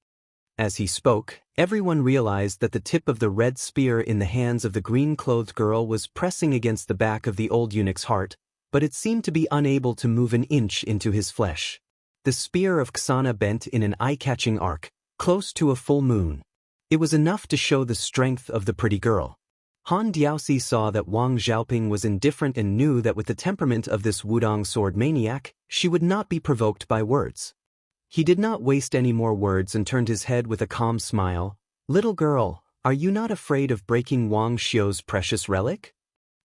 As he spoke, everyone realized that the tip of the red spear in the hands of the green-clothed girl was pressing against the back of the old eunuch's heart, but it seemed to be unable to move an inch into his flesh. The spear of Xianxia bent in an eye-catching arc, close to a full moon. It was enough to show the strength of the pretty girl. Han Diaosi saw that Wang Xiaoping was indifferent and knew that with the temperament of this Wudong sword maniac, she would not be provoked by words. He did not waste any more words and turned his head with a calm smile. Little girl, are you not afraid of breaking Wang Xiu's precious relic?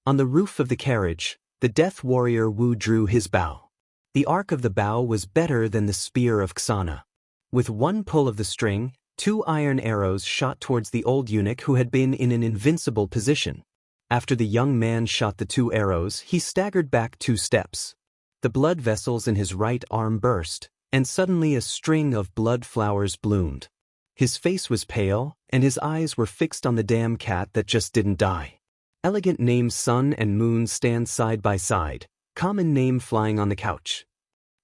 On the roof of the carriage, the death warrior Wu drew his bow. The arc of the bow was better than the spear of Xianxia. With one pull of the string, 2 iron arrows shot towards the old eunuch who had been in an invincible position. After the young man shot the 2 arrows, he staggered back 2 steps. The blood vessels in his right arm burst, and suddenly a string of blood flowers bloomed. His face was pale, and his eyes were fixed on the damn cat that just didn't die. Elegant names Sun and Moon stand side by side, common name flying on the couch.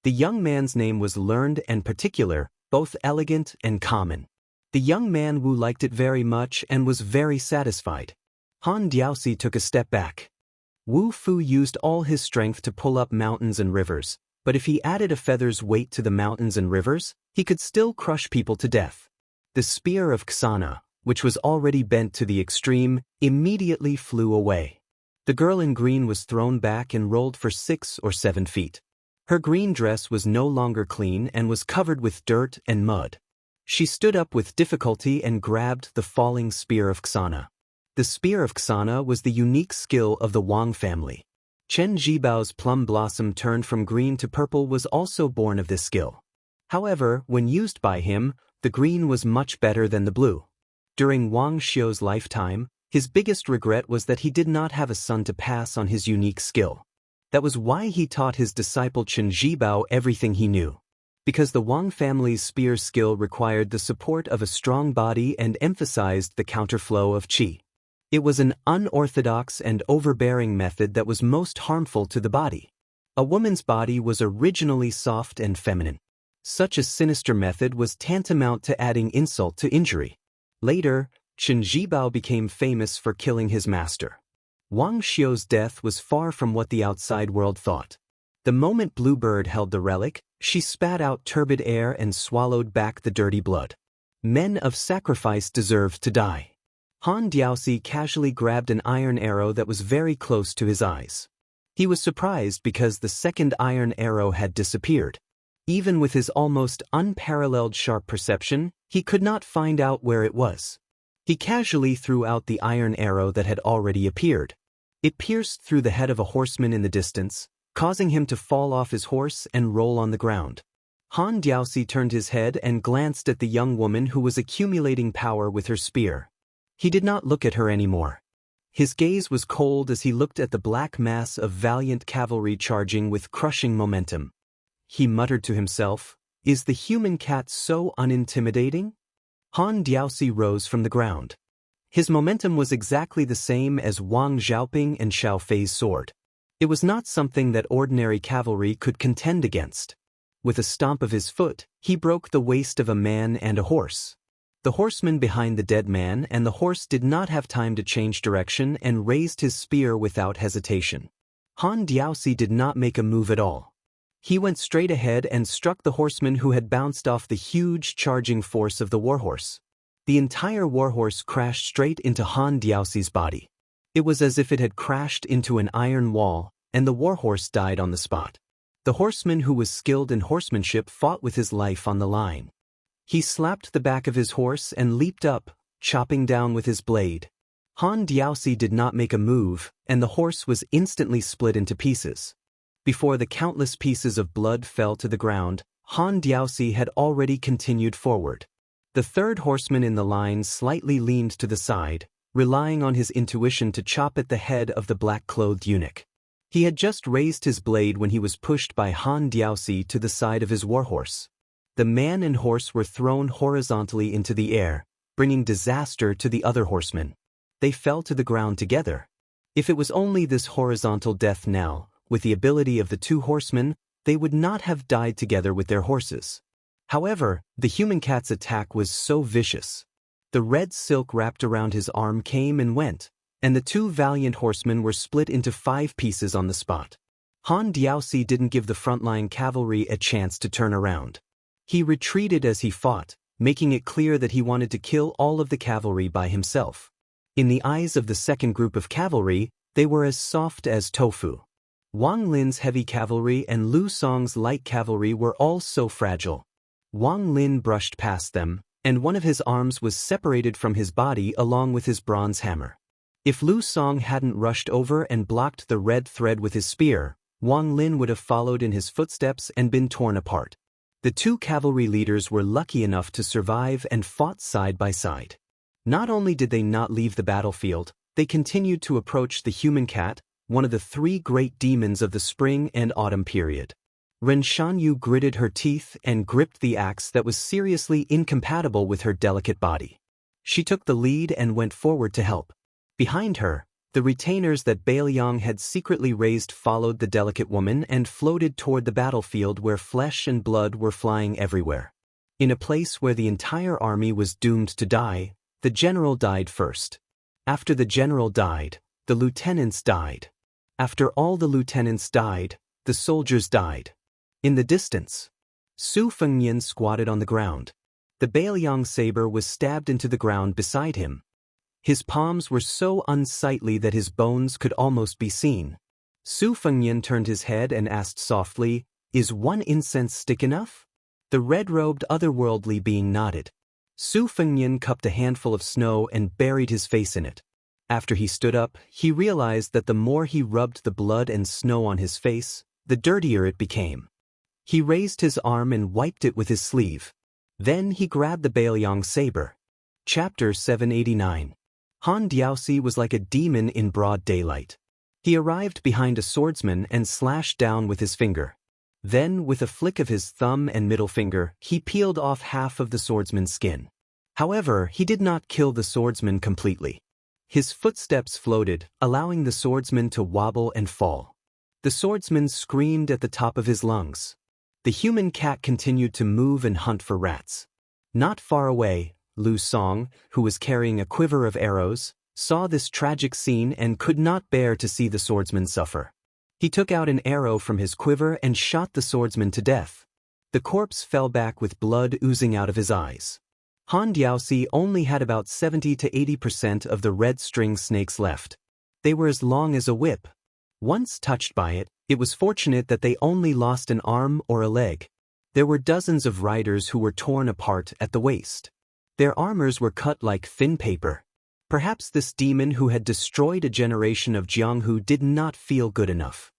The young man's name was learned and particular, both elegant and common. The young man Wu liked it very much and was very satisfied. Han Diaosi took a step back. Wu Fu used all his strength to pull up mountains and rivers, but if he added a feather's weight to the mountains and rivers, he could still crush people to death. The spear of Xianxia, which was already bent to the extreme, immediately flew away. The girl in green was thrown back and rolled for 6 or 7 feet. Her green dress was no longer clean and was covered with dirt and mud. She stood up with difficulty and grabbed the falling spear of Xianxia. The spear of Xianxia was the unique skill of the Wang family. Chen Jibao's plum blossom turned from green to purple was also born of this skill. However, when used by him, the green was much better than the blue. During Wang Xiu's lifetime, his biggest regret was that he did not have a son to pass on his unique skill. That was why he taught his disciple Chen Jibao everything he knew. because the Wang family's spear skill required the support of a strong body and emphasized the counterflow of qi. It was an unorthodox and overbearing method that was most harmful to the body. A woman's body was originally soft and feminine. Such a sinister method was tantamount to adding insult to injury. Later, Chen Zhibao became famous for killing his master. Wang Xiu's death was far from what the outside world thought. The moment Bluebird held the relic, she spat out turbid air and swallowed back the dirty blood. Men of sacrifice deserved to die. Han Diaosi casually grabbed an iron arrow that was very close to his eyes. He was surprised because the second iron arrow had disappeared. Even with his almost unparalleled sharp perception, he could not find out where it was. He casually threw out the iron arrow that had already appeared. It pierced through the head of a horseman in the distance, causing him to fall off his horse and roll on the ground. Han Diaosi turned his head and glanced at the young woman who was accumulating power with her spear. He did not look at her anymore. His gaze was cold as he looked at the black mass of valiant cavalry charging with crushing momentum. He muttered to himself, "Is the human cat so unintimidating?" Han Diaosi rose from the ground. His momentum was exactly the same as Wang Xiaoping and Xiao Fei's sword. It was not something that ordinary cavalry could contend against. With a stomp of his foot, he broke the waist of a man and a horse. The horseman behind the dead man and the horse did not have time to change direction and raised his spear without hesitation. Han Diaosi did not make a move at all. He went straight ahead and struck the horseman who had bounced off the huge charging force of the warhorse. The entire warhorse crashed straight into Han Diaosi's body. It was as if it had crashed into an iron wall, and the warhorse died on the spot. The horseman who was skilled in horsemanship fought with his life on the line. He slapped the back of his horse and leaped up, chopping down with his blade. Han Diaosi did not make a move, and the horse was instantly split into pieces. Before the countless pieces of blood fell to the ground, Han Diaosi had already continued forward. The third horseman in the line slightly leaned to the side, relying on his intuition to chop at the head of the black-clothed eunuch. He had just raised his blade when he was pushed by Han Diaosi to the side of his warhorse. The man and horse were thrown horizontally into the air, bringing disaster to the other horsemen. They fell to the ground together. If it was only this horizontal death knell, with the ability of the two horsemen, they would not have died together with their horses. However, the human cat's attack was so vicious. The red silk wrapped around his arm came and went, and the two valiant horsemen were split into 5 pieces on the spot. Han Diaosi didn't give the frontline cavalry a chance to turn around. He retreated as he fought, making it clear that he wanted to kill all of the cavalry by himself. In the eyes of the second group of cavalry, they were as soft as tofu. Wang Lin's heavy cavalry and Lu Song's light cavalry were all so fragile. Wang Lin brushed past them, and one of his arms was separated from his body along with his bronze hammer. If Lu Song hadn't rushed over and blocked the red thread with his spear, Wang Lin would have followed in his footsteps and been torn apart. The two cavalry leaders were lucky enough to survive and fought side by side. Not only did they not leave the battlefield, they continued to approach the human cat, one of the 3 great demons of the spring and autumn period. Ren Shanyu gritted her teeth and gripped the axe that was seriously incompatible with her delicate body. She took the lead and went forward to help. Behind her, the retainers that Bailiang had secretly raised followed the delicate woman and floated toward the battlefield where flesh and blood were flying everywhere. In a place where the entire army was doomed to die, the general died first. After the general died, the lieutenants died. After all the lieutenants died, the soldiers died. In the distance, Su Fengnian squatted on the ground. The Bailiang saber was stabbed into the ground beside him. His palms were so unsightly that his bones could almost be seen. Su Fengnian turned his head and asked softly, "Is 1 incense stick enough?" The red-robed otherworldly being nodded. Su Fengnian cupped a handful of snow and buried his face in it. After he stood up, he realized that the more he rubbed the blood and snow on his face, the dirtier it became. He raised his arm and wiped it with his sleeve. Then he grabbed the Bailiang saber. Chapter 789. Han Diaosi was like a demon in broad daylight. He arrived behind a swordsman and slashed down with his finger. Then, with a flick of his thumb and middle finger, he peeled off half of the swordsman's skin. However, he did not kill the swordsman completely. His footsteps floated, allowing the swordsman to wobble and fall. The swordsman screamed at the top of his lungs. The human cat continued to move and hunt for rats. Not far away, Lu Song, who was carrying a quiver of arrows, saw this tragic scene and could not bear to see the swordsman suffer. He took out an arrow from his quiver and shot the swordsman to death. The corpse fell back with blood oozing out of his eyes. Han Diaosi only had about 70 to 80% of the red string snakes left. They were as long as a whip. Once touched by it, it was fortunate that they only lost an arm or a leg. There were dozens of riders who were torn apart at the waist. Their armors were cut like thin paper. Perhaps this demon who had destroyed a generation of Jianghu did not feel good enough.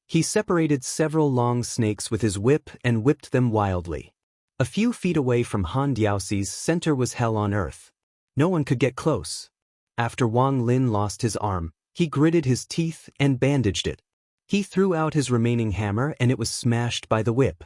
He separated several long snakes with his whip and whipped them wildly. A few feet away from Han Diaosi's center was hell on earth. No one could get close. After Wang Lin lost his arm, he gritted his teeth and bandaged it. He threw out his remaining hammer and it was smashed by the whip.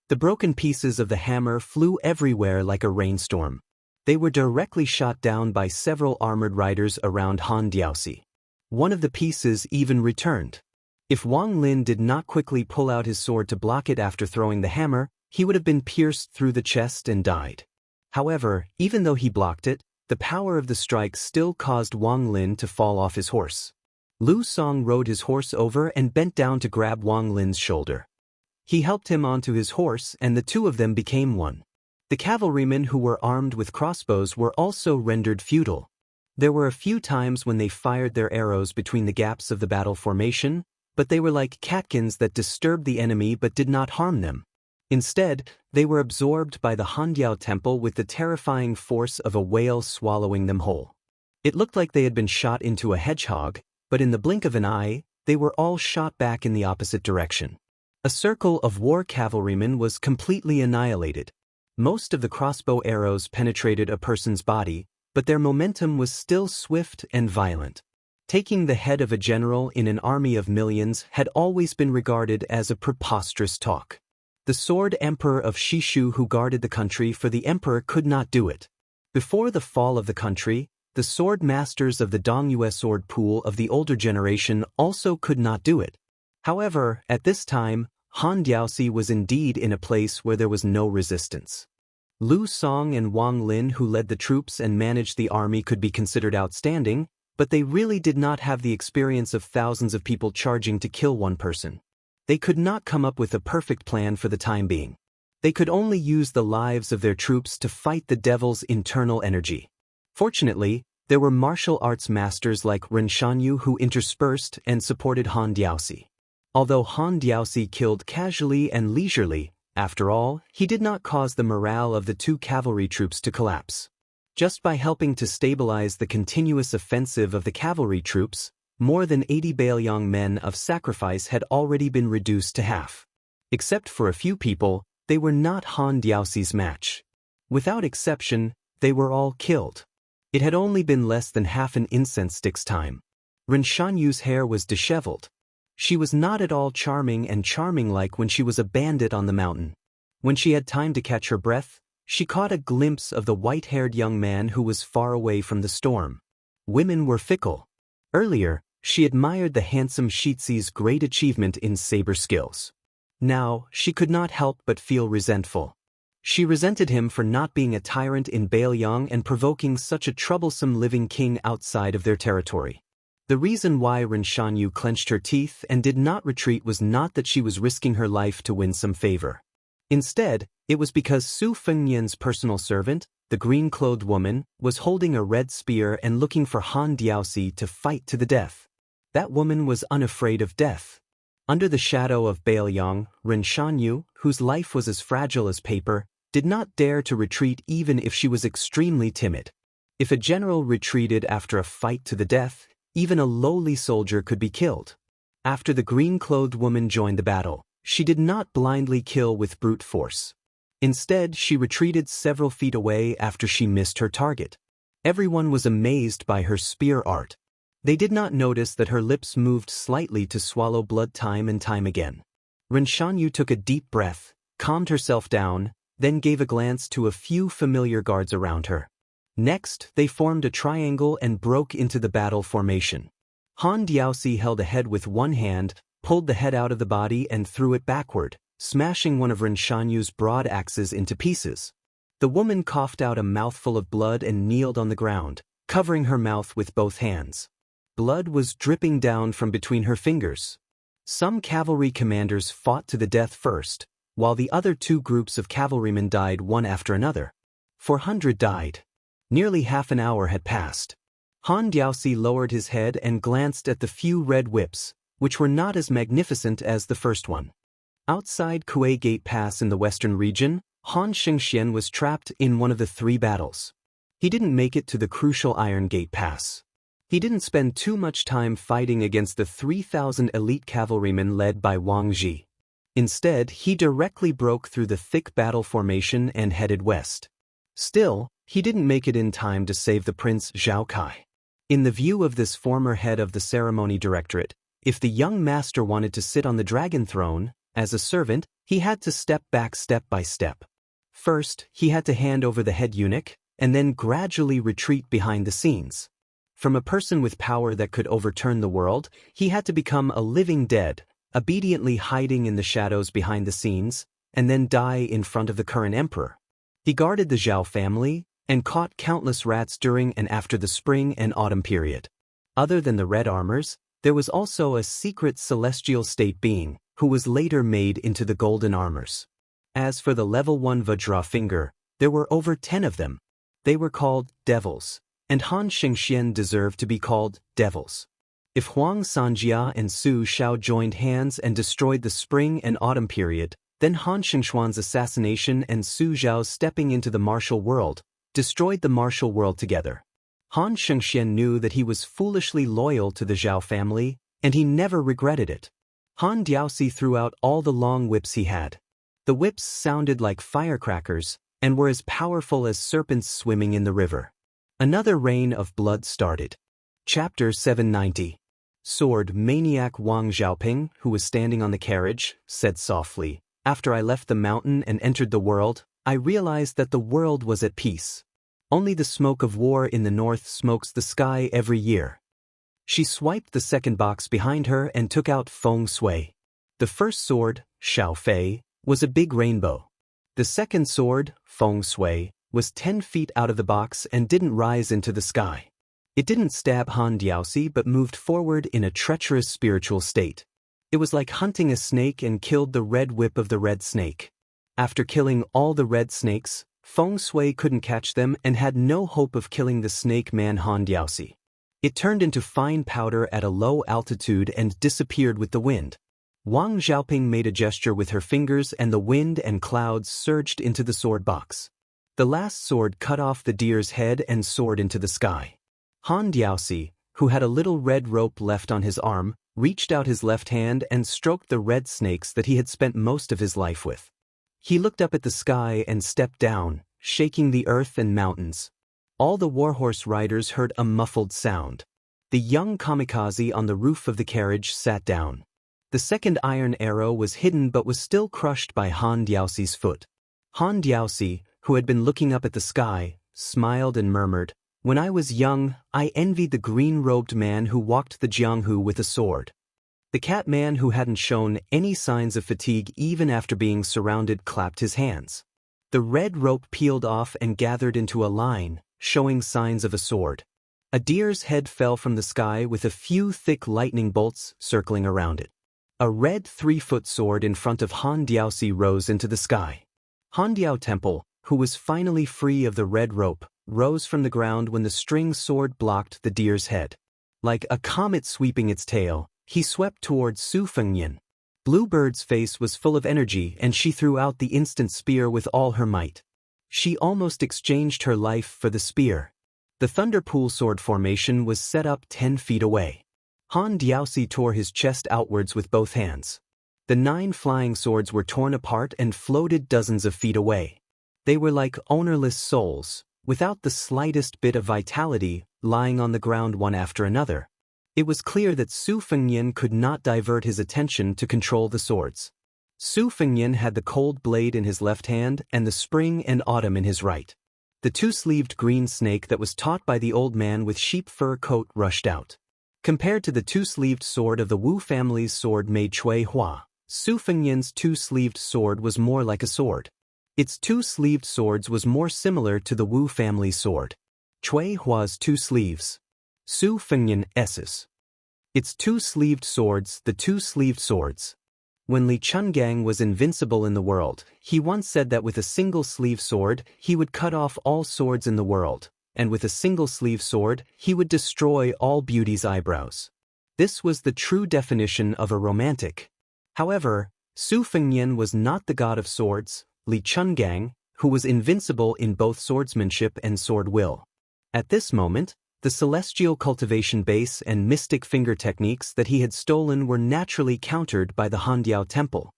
The broken pieces of the hammer flew everywhere like a rainstorm. They were directly shot down by several armored riders around Han Diaosi. One of the pieces even returned. If Wang Lin did not quickly pull out his sword to block it after throwing the hammer, he would have been pierced through the chest and died. However, even though he blocked it, the power of the strike still caused Wang Lin to fall off his horse. Lu Song rode his horse over and bent down to grab Wang Lin's shoulder. He helped him onto his horse and the two of them became one. The cavalrymen who were armed with crossbows were also rendered futile. There were a few times when they fired their arrows between the gaps of the battle formation, but they were like catkins that disturbed the enemy but did not harm them. Instead, they were absorbed by the Handiao temple with the terrifying force of a whale swallowing them whole. It looked like they had been shot into a hedgehog, but in the blink of an eye, they were all shot back in the opposite direction. A circle of war cavalrymen was completely annihilated. Most of the crossbow arrows penetrated a person's body, but their momentum was still swift and violent. Taking the head of a general in an army of millions had always been regarded as a preposterous talk. The sword emperor of Shishu who guarded the country for the emperor could not do it. Before the fall of the country, the sword masters of the Dongyue sword pool of the older generation also could not do it. However, at this time, Han Diaosi was indeed in a place where there was no resistance. Lu Song and Wang Lin who led the troops and managed the army could be considered outstanding, but they really did not have the experience of thousands of people charging to kill one person. They could not come up with a perfect plan for the time being. They could only use the lives of their troops to fight the devil's internal energy. Fortunately, there were martial arts masters like Ren Shanyu who interspersed and supported Han Diaosi. Although Han Diaosi killed casually and leisurely, after all, he did not cause the morale of the two cavalry troops to collapse. Just by helping to stabilize the continuous offensive of the cavalry troops, more than 80 Baoyang men of sacrifice had already been reduced to half. Except for a few people, they were not Han Diaosi's match. Without exception, they were all killed. It had only been less than half an incense stick's time. Ren Shanyu's hair was disheveled. She was not at all charming and charming-like when she was a bandit on the mountain. When she had time to catch her breath, she caught a glimpse of the white-haired young man who was far away from the storm. Women were fickle. Earlier, she admired the handsome Shizi's great achievement in saber skills. Now, she could not help but feel resentful. She resented him for not being a tyrant in Baoyang and provoking such a troublesome living king outside of their territory. The reason why Ren Shanyu clenched her teeth and did not retreat was not that she was risking her life to win some favor. Instead, it was because Su Fengnian's personal servant, the green-clothed woman, was holding a red spear and looking for Han Diaosi to fight to the death. That woman was unafraid of death. Under the shadow of Baoyang, Ren Shanyu, whose life was as fragile as paper, did not dare to retreat even if she was extremely timid. If a general retreated after a fight to the death, even a lowly soldier could be killed. After the green-clothed woman joined the battle, she did not blindly kill with brute force. Instead, she retreated several feet away after she missed her target. Everyone was amazed by her spear art. They did not notice that her lips moved slightly to swallow blood time and time again. Ren Shanyu took a deep breath, calmed herself down, then gave a glance to a few familiar guards around her. Next, they formed a triangle and broke into the battle formation. Han Diaoxi held a head with one hand, pulled the head out of the body and threw it backward, smashing one of Ren Shanyu's broad axes into pieces. The woman coughed out a mouthful of blood and kneeled on the ground, covering her mouth with both hands. Blood was dripping down from between her fingers. Some cavalry commanders fought to the death first, while the other two groups of cavalrymen died one after another. 400 died. Nearly half an hour had passed. Han Diaoxi lowered his head and glanced at the few red whips, which were not as magnificent as the first one. Outside Kuei Gate Pass in the western region, Han Xianxian was trapped in one of the three battles. He didn't make it to the crucial Iron Gate Pass. He didn't spend too much time fighting against the 3,000 elite cavalrymen led by Wang Ji. Instead, he directly broke through the thick battle formation and headed west. Still, he didn't make it in time to save the Prince Zhao Kai. In the view of this former head of the ceremony directorate, if the young master wanted to sit on the dragon throne, as a servant, he had to step back step by step. First, he had to hand over the head eunuch, and then gradually retreat behind the scenes. From a person with power that could overturn the world, he had to become a living dead, obediently hiding in the shadows behind the scenes, and then die in front of the current emperor. He guarded the Zhao family, and caught countless rats during and after the spring and autumn period. Other than the red armors, there was also a secret celestial state being, who was later made into the golden armors. As for the level 1 Vajra finger, there were over 10 of them. They were called devils, and Han Xianxian deserved to be called devils. If Huang Sanjia and Su Xiao joined hands and destroyed the spring and autumn period, then Han Xingshuan's assassination and Su Xiao's stepping into the martial world destroyed the martial world together. Han Xianxian knew that he was foolishly loyal to the Zhao family, and he never regretted it. Han Diaoxi threw out all the long whips he had. The whips sounded like firecrackers, and were as powerful as serpents swimming in the river. Another rain of blood started. Chapter 790. Sword maniac Wang Xiaoping, who was standing on the carriage, said softly, "After I left the mountain and entered the world, I realized that the world was at peace. Only the smoke of war in the north smokes the sky every year." She swiped the second box behind her and took out feng shui. The first sword, Xiao Fei, was a big rainbow. The second sword, feng shui, was 10 feet out of the box and didn't rise into the sky. It didn't stab Han Diaoxi but moved forward in a treacherous spiritual state. It was like hunting a snake and killed the red whip of the red snake. After killing all the red snakes, feng shui couldn't catch them and had no hope of killing the snake man Han Diaoxi. It turned into fine powder at a low altitude and disappeared with the wind. Wang Xiaoping made a gesture with her fingers and the wind and clouds surged into the sword box. The last sword cut off the deer's head and soared into the sky. Han Diaoxi, who had a little red rope left on his arm, reached out his left hand and stroked the red snakes that he had spent most of his life with. He looked up at the sky and stepped down, shaking the earth and mountains. All the warhorse riders heard a muffled sound. The young kamikaze on the roof of the carriage sat down. The second iron arrow was hidden but was still crushed by Han Diaoxi's foot. Han Diaoxi, who had been looking up at the sky, smiled and murmured, "When I was young, I envied the green-robed man who walked the Jianghu with a sword." The cat man who hadn't shown any signs of fatigue even after being surrounded clapped his hands. The red rope peeled off and gathered into a line, showing signs of a sword. A deer's head fell from the sky with a few thick lightning bolts circling around it. A red 3-foot sword in front of Han Diaoxi rose into the sky. Han Diao Temple, who was finally free of the red rope, rose from the ground when the string sword blocked the deer's head. Like a comet sweeping its tail, he swept towards Su Fengyan. Bluebird's face was full of energy and she threw out the instant spear with all her might. She almost exchanged her life for the spear. The Thunder Pool sword formation was set up 10 feet away. Han Diaoxi tore his chest outwards with both hands. The 9 flying swords were torn apart and floated dozens of feet away. They were like ownerless souls, without the slightest bit of vitality, lying on the ground one after another. It was clear that Su Fengyan could not divert his attention to control the swords. Su Fengnian had the cold blade in his left hand and the spring and autumn in his right. The two-sleeved green snake that was taught by the old man with sheep fur coat rushed out. Compared to the two-sleeved sword of the Wu family's sword made Cui Hua, Su Fengnian's two-sleeved sword was more like a sword. Its two-sleeved swords was more similar to the Wu family's sword. Cui Hua's two sleeves. Su Fengnian S's. Its two-sleeved swords, the two-sleeved swords. When Li Chungang was invincible in the world, he once said that with a single-sleeve sword, he would cut off all swords in the world, and with a single-sleeve sword, he would destroy all beauty's eyebrows. This was the true definition of a romantic. However, Su Fengnian was not the god of swords, Li Chungang, who was invincible in both swordsmanship and sword will. At this moment, the celestial cultivation base and mystic finger techniques that he had stolen were naturally countered by the Handiao temple.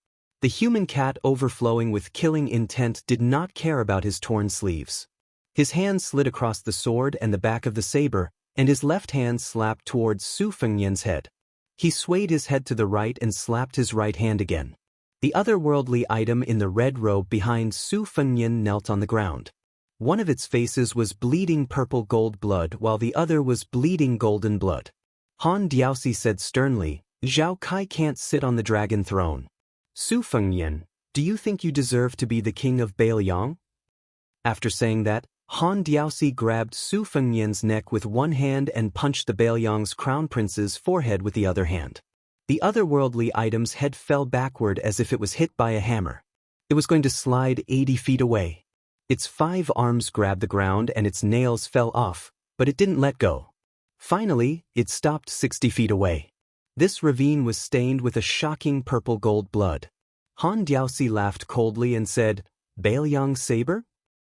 The human cat overflowing with killing intent did not care about his torn sleeves. His hand slid across the sword and the back of the saber, and his left hand slapped towards Su Fengnian's head. He swayed his head to the right and slapped his right hand again. The otherworldly item in the red robe behind Su Fengnian knelt on the ground. One of its faces was bleeding purple gold blood while the other was bleeding golden blood. Han Diaosi said sternly, "Zhao Kai can't sit on the dragon throne. Su Fengnian, do you think you deserve to be the king of Bailiang?" After saying that, Han Diaosi grabbed Su Fengnian's neck with one hand and punched the Bailiang's crown prince's forehead with the other hand. The otherworldly item's head fell backward as if it was hit by a hammer. It was going to slide 80 feet away. Its 5 arms grabbed the ground and its nails fell off, but it didn't let go. Finally, it stopped 60 feet away. This ravine was stained with a shocking purple gold blood. Han Diaosi laughed coldly and said, "Bailiang saber?"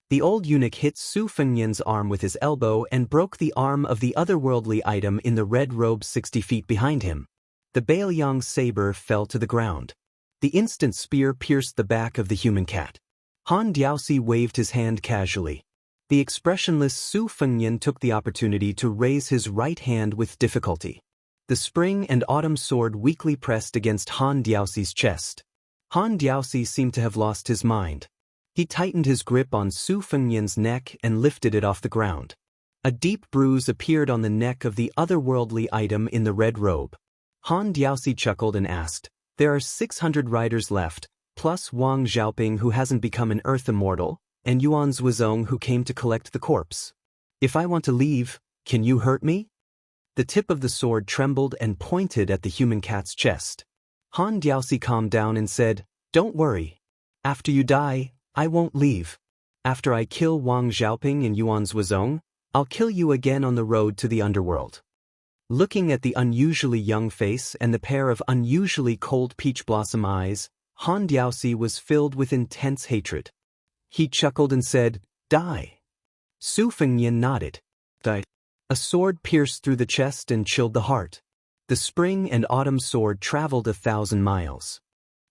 The old eunuch hit Su Fengnian's arm with his elbow and broke the arm of the otherworldly item in the red robe 60 feet behind him. The Bailiang saber fell to the ground. The instant spear pierced the back of the human cat. Han Diaosi waved his hand casually. The expressionless Su Fengnian took the opportunity to raise his right hand with difficulty. The spring and autumn sword weakly pressed against Han Diaosi's chest. Han Diaosi seemed to have lost his mind. He tightened his grip on Su Fengnian's neck and lifted it off the ground. A deep bruise appeared on the neck of the otherworldly item in the red robe. Han Diaosi chuckled and asked, "There are 600 riders left, plus Wang Xiaoping who hasn't become an earth immortal, and Yuan Zuozong who came to collect the corpse. If I want to leave, can you hurt me?" The tip of the sword trembled and pointed at the human cat's chest. Han Diaosi calmed down and said, "Don't worry. After you die, I won't leave. After I kill Wang Xiaoping and Yuan Zuozong, I'll kill you again on the road to the underworld." Looking at the unusually young face and the pair of unusually cold peach blossom eyes, Han Diaosi was filled with intense hatred. He chuckled and said, "Die." Su Fengnian nodded. "Die." A sword pierced through the chest and chilled the heart. The spring and autumn sword traveled 1,000 miles.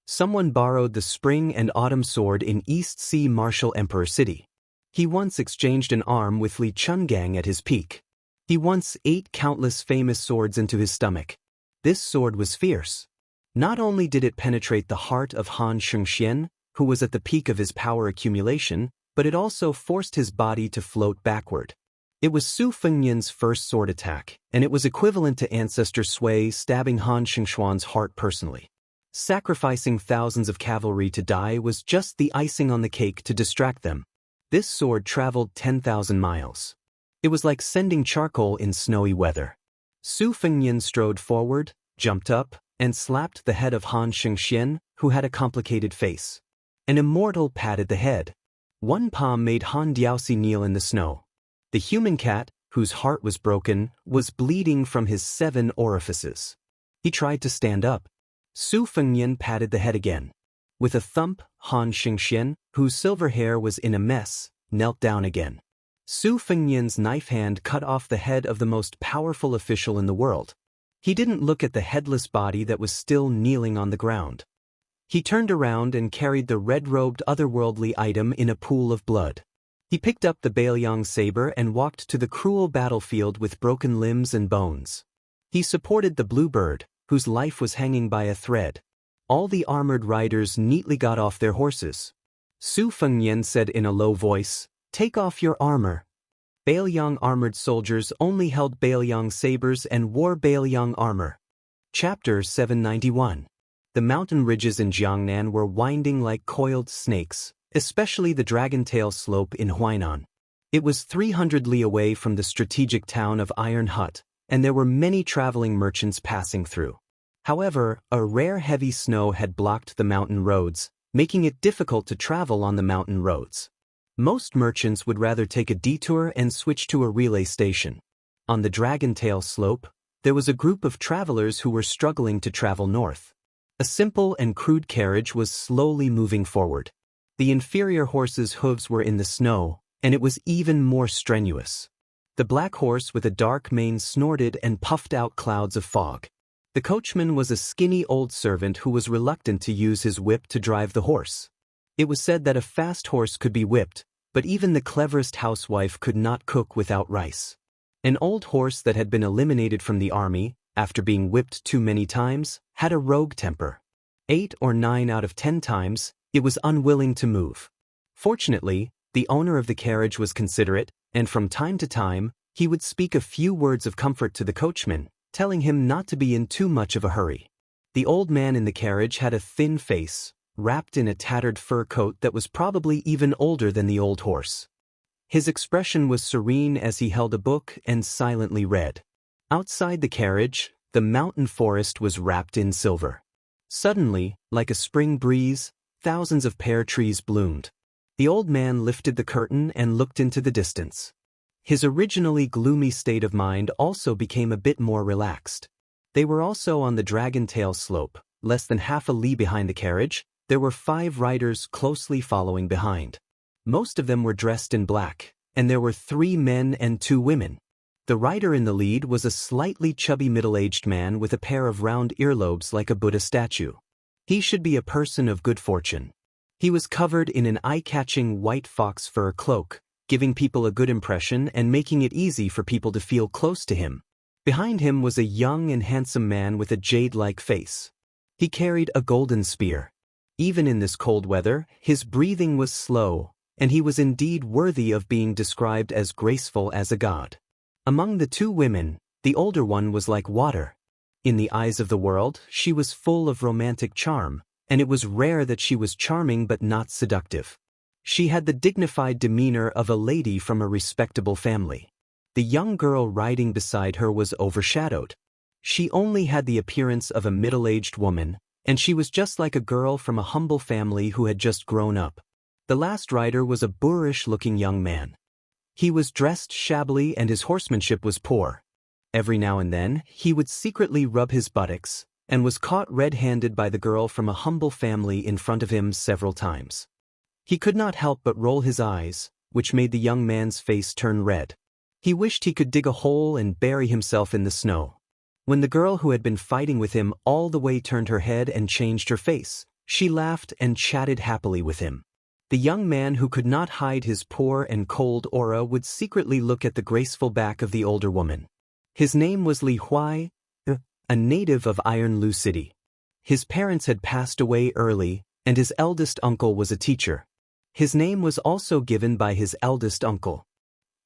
Someone borrowed the spring and autumn sword in East Sea Martial Emperor City. He once exchanged an arm with Li Chungang at his peak. He once ate countless famous swords into his stomach. This sword was fierce. Not only did it penetrate the heart of Han Xianxia, who was at the peak of his power accumulation, but it also forced his body to float backward. It was Su Fengnian's first sword attack, and it was equivalent to Ancestor Sui stabbing Han Xingshuan's heart personally. Sacrificing thousands of cavalry to die was just the icing on the cake to distract them. This sword traveled 10,000 miles. It was like sending charcoal in snowy weather. Su Fengnian strode forward, jumped up, and slapped the head of Han Xianxia, who had a complicated face. An immortal patted the head. One palm made Han Diaosi kneel in the snow. The human cat, whose heart was broken, was bleeding from his 7 orifices. He tried to stand up. Su Fengnian patted the head again. With a thump, Han Xianxia, whose silver hair was in a mess, knelt down again. Su Fengnian's knife hand cut off the head of the most powerful official in the world. He didn't look at the headless body that was still kneeling on the ground. He turned around and carried the red-robed otherworldly item in a pool of blood. He picked up the Bailiang saber and walked to the cruel battlefield with broken limbs and bones. He supported the blue bird, whose life was hanging by a thread. All the armored riders neatly got off their horses. Su Fengnian said in a low voice, "Take off your armor." Bailiang armored soldiers only held Bailiang sabers and wore Bailiang armor. Chapter 791. The mountain ridges in Jiangnan were winding like coiled snakes, especially the Dragon Tail slope in Huainan. It was 300 li away from the strategic town of Iron Hut, and there were many traveling merchants passing through. However, a rare heavy snow had blocked the mountain roads, making it difficult to travel on the mountain roads. Most merchants would rather take a detour and switch to a relay station. On the Dragon Tail slope, there was a group of travelers who were struggling to travel north. A simple and crude carriage was slowly moving forward. The inferior horse's hooves were in the snow, and it was even more strenuous. The black horse with a dark mane snorted and puffed out clouds of fog. The coachman was a skinny old servant who was reluctant to use his whip to drive the horse. It was said that a fast horse could be whipped, but even the cleverest housewife could not cook without rice. An old horse that had been eliminated from the army, after being whipped too many times, had a rogue temper. 8 or 9 out of 10 times, it was unwilling to move. Fortunately, the owner of the carriage was considerate, and from time to time, he would speak a few words of comfort to the coachman, telling him not to be in too much of a hurry. The old man in the carriage had a thin face, wrapped in a tattered fur coat that was probably even older than the old horse. His expression was serene as he held a book and silently read. Outside the carriage, the mountain forest was wrapped in silver. Suddenly, like a spring breeze, thousands of pear trees bloomed. The old man lifted the curtain and looked into the distance. His originally gloomy state of mind also became a bit more relaxed. They were also on the Dragon Tail slope, less than half a li behind the carriage. There were 5 riders closely following behind. Most of them were dressed in black, and there were 3 men and 2 women. The rider in the lead was a slightly chubby middle-aged man with a pair of round earlobes like a Buddha statue. He should be a person of good fortune. He was covered in an eye-catching white fox fur cloak, giving people a good impression and making it easy for people to feel close to him. Behind him was a young and handsome man with a jade-like face. He carried a golden spear. Even in this cold weather, his breathing was slow, and he was indeed worthy of being described as graceful as a god. Among the 2 women, the older one was like water. In the eyes of the world, she was full of romantic charm, and it was rare that she was charming but not seductive. She had the dignified demeanor of a lady from a respectable family. The young girl riding beside her was overshadowed. She only had the appearance of a middle-aged woman, and she was just like a girl from a humble family who had just grown up. The last rider was a boorish-looking young man. He was dressed shabbily and his horsemanship was poor. Every now and then, he would secretly rub his buttocks, and was caught red-handed by the girl from a humble family in front of him several times. He could not help but roll his eyes, which made the young man's face turn red. He wished he could dig a hole and bury himself in the snow. When the girl who had been fighting with him all the way turned her head and changed her face, she laughed and chatted happily with him. The young man who could not hide his poor and cold aura would secretly look at the graceful back of the older woman. His name was Li Huai, a native of Iron Lu City. His parents had passed away early, and his eldest uncle was a teacher. His name was also given by his eldest uncle.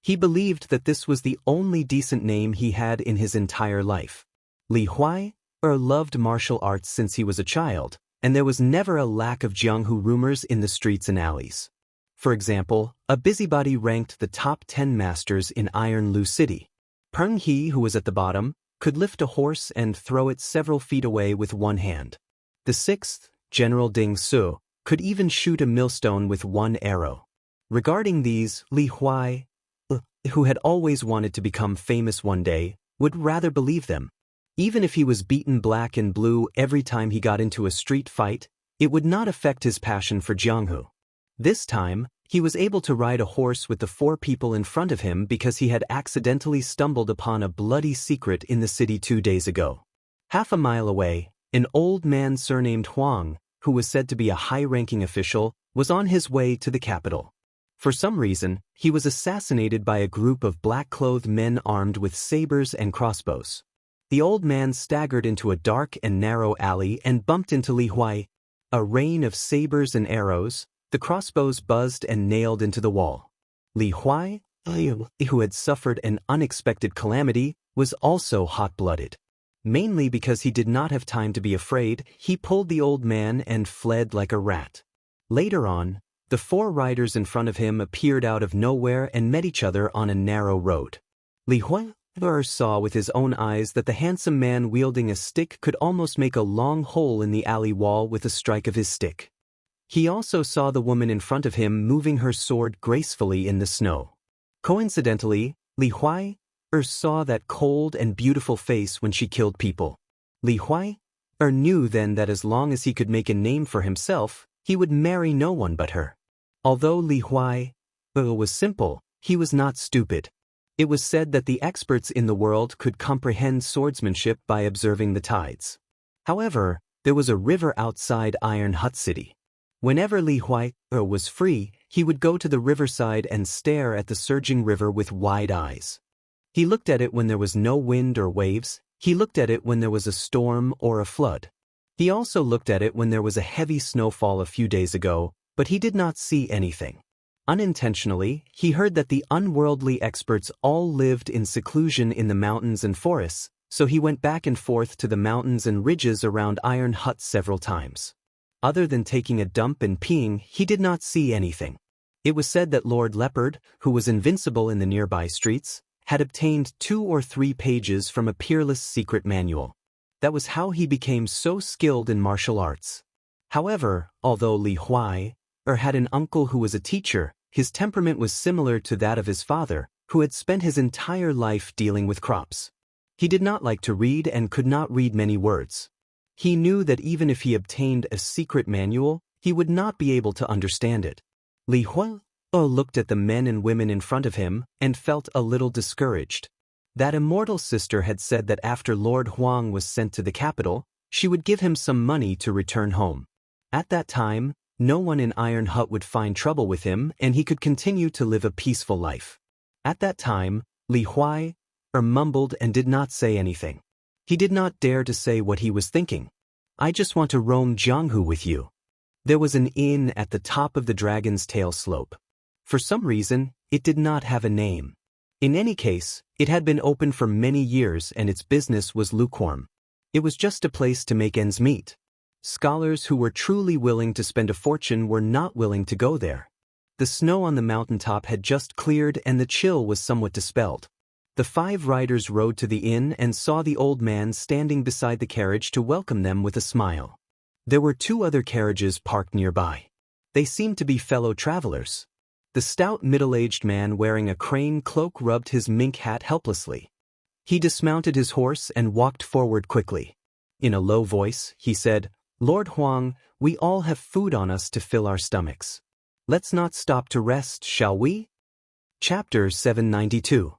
He believed that this was the only decent name he had in his entire life. Li Huai loved martial arts since he was a child, and there was never a lack of Jianghu rumors in the streets and alleys. For example, a busybody ranked the top 10 masters in Iron Lu City. Peng He, who was at the bottom, could lift a horse and throw it several feet away with one hand. The 6th, General Ding Su, could even shoot a millstone with one arrow. Regarding these, Li Huai, who had always wanted to become famous one day, would rather believe them. Even if he was beaten black and blue every time he got into a street fight, it would not affect his passion for Jianghu. This time, he was able to ride a horse with the 4 people in front of him because he had accidentally stumbled upon a bloody secret in the city 2 days ago. Half a mile away, an old man surnamed Huang, who was said to be a high-ranking official, was on his way to the capital. For some reason, he was assassinated by a group of black-clothed men armed with sabers and crossbows. The old man staggered into a dark and narrow alley and bumped into Li Huai. A rain of sabers and arrows, the crossbows buzzed and nailed into the wall. Li Huai, who had suffered an unexpected calamity, was also hot-blooded. Mainly because he did not have time to be afraid, he pulled the old man and fled like a rat. Later on, the 4 riders in front of him appeared out of nowhere and met each other on a narrow road. Li Huai saw with his own eyes that the handsome man wielding a stick could almost make a long hole in the alley wall with a strike of his stick. He also saw the woman in front of him moving her sword gracefully in the snow. Coincidentally, Li Huai saw that cold and beautiful face when she killed people. Li Huai knew then that as long as he could make a name for himself, he would marry no one but her. Although Li Huai was simple, he was not stupid. It was said that the experts in the world could comprehend swordsmanship by observing the tides. However, there was a river outside Iron Hut City. Whenever Li Huai was free, he would go to the riverside and stare at the surging river with wide eyes. He looked at it when there was no wind or waves, he looked at it when there was a storm or a flood. He also looked at it when there was a heavy snowfall a few days ago, but he did not see anything. Unintentionally, he heard that the unworldly experts all lived in seclusion in the mountains and forests, so he went back and forth to the mountains and ridges around Iron Hut several times. Other than taking a dump and peeing, he did not see anything. It was said that Lord Leopard, who was invincible in the nearby streets, had obtained 2 or 3 pages from a peerless secret manual. That was how he became so skilled in martial arts. However, although Li Huai had an uncle who was a teacher, his temperament was similar to that of his father, who had spent his entire life dealing with crops. He did not like to read and could not read many words. He knew that even if he obtained a secret manual, he would not be able to understand it. Li Huai looked at the men and women in front of him and felt a little discouraged. That immortal sister had said that after Lord Huang was sent to the capital, she would give him some money to return home. At that time, no one in Iron Hut would find trouble with him and he could continue to live a peaceful life. At that time, Li Huai mumbled and did not say anything. He did not dare to say what he was thinking. I just want to roam Jianghu with you. There was an inn at the top of the Dragon's Tail slope. For some reason, it did not have a name. In any case, it had been open for many years and its business was lukewarm. It was just a place to make ends meet. Scholars who were truly willing to spend a fortune were not willing to go there. The snow on the mountaintop had just cleared and the chill was somewhat dispelled. The 5 riders rode to the inn and saw the old man standing beside the carriage to welcome them with a smile. There were 2 other carriages parked nearby. They seemed to be fellow travelers. The stout middle-aged man wearing a crane cloak rubbed his mink hat helplessly. He dismounted his horse and walked forward quickly. In a low voice, he said, Lord Huang, we all have food on us to fill our stomachs. Let's not stop to rest, shall we? Chapter 792.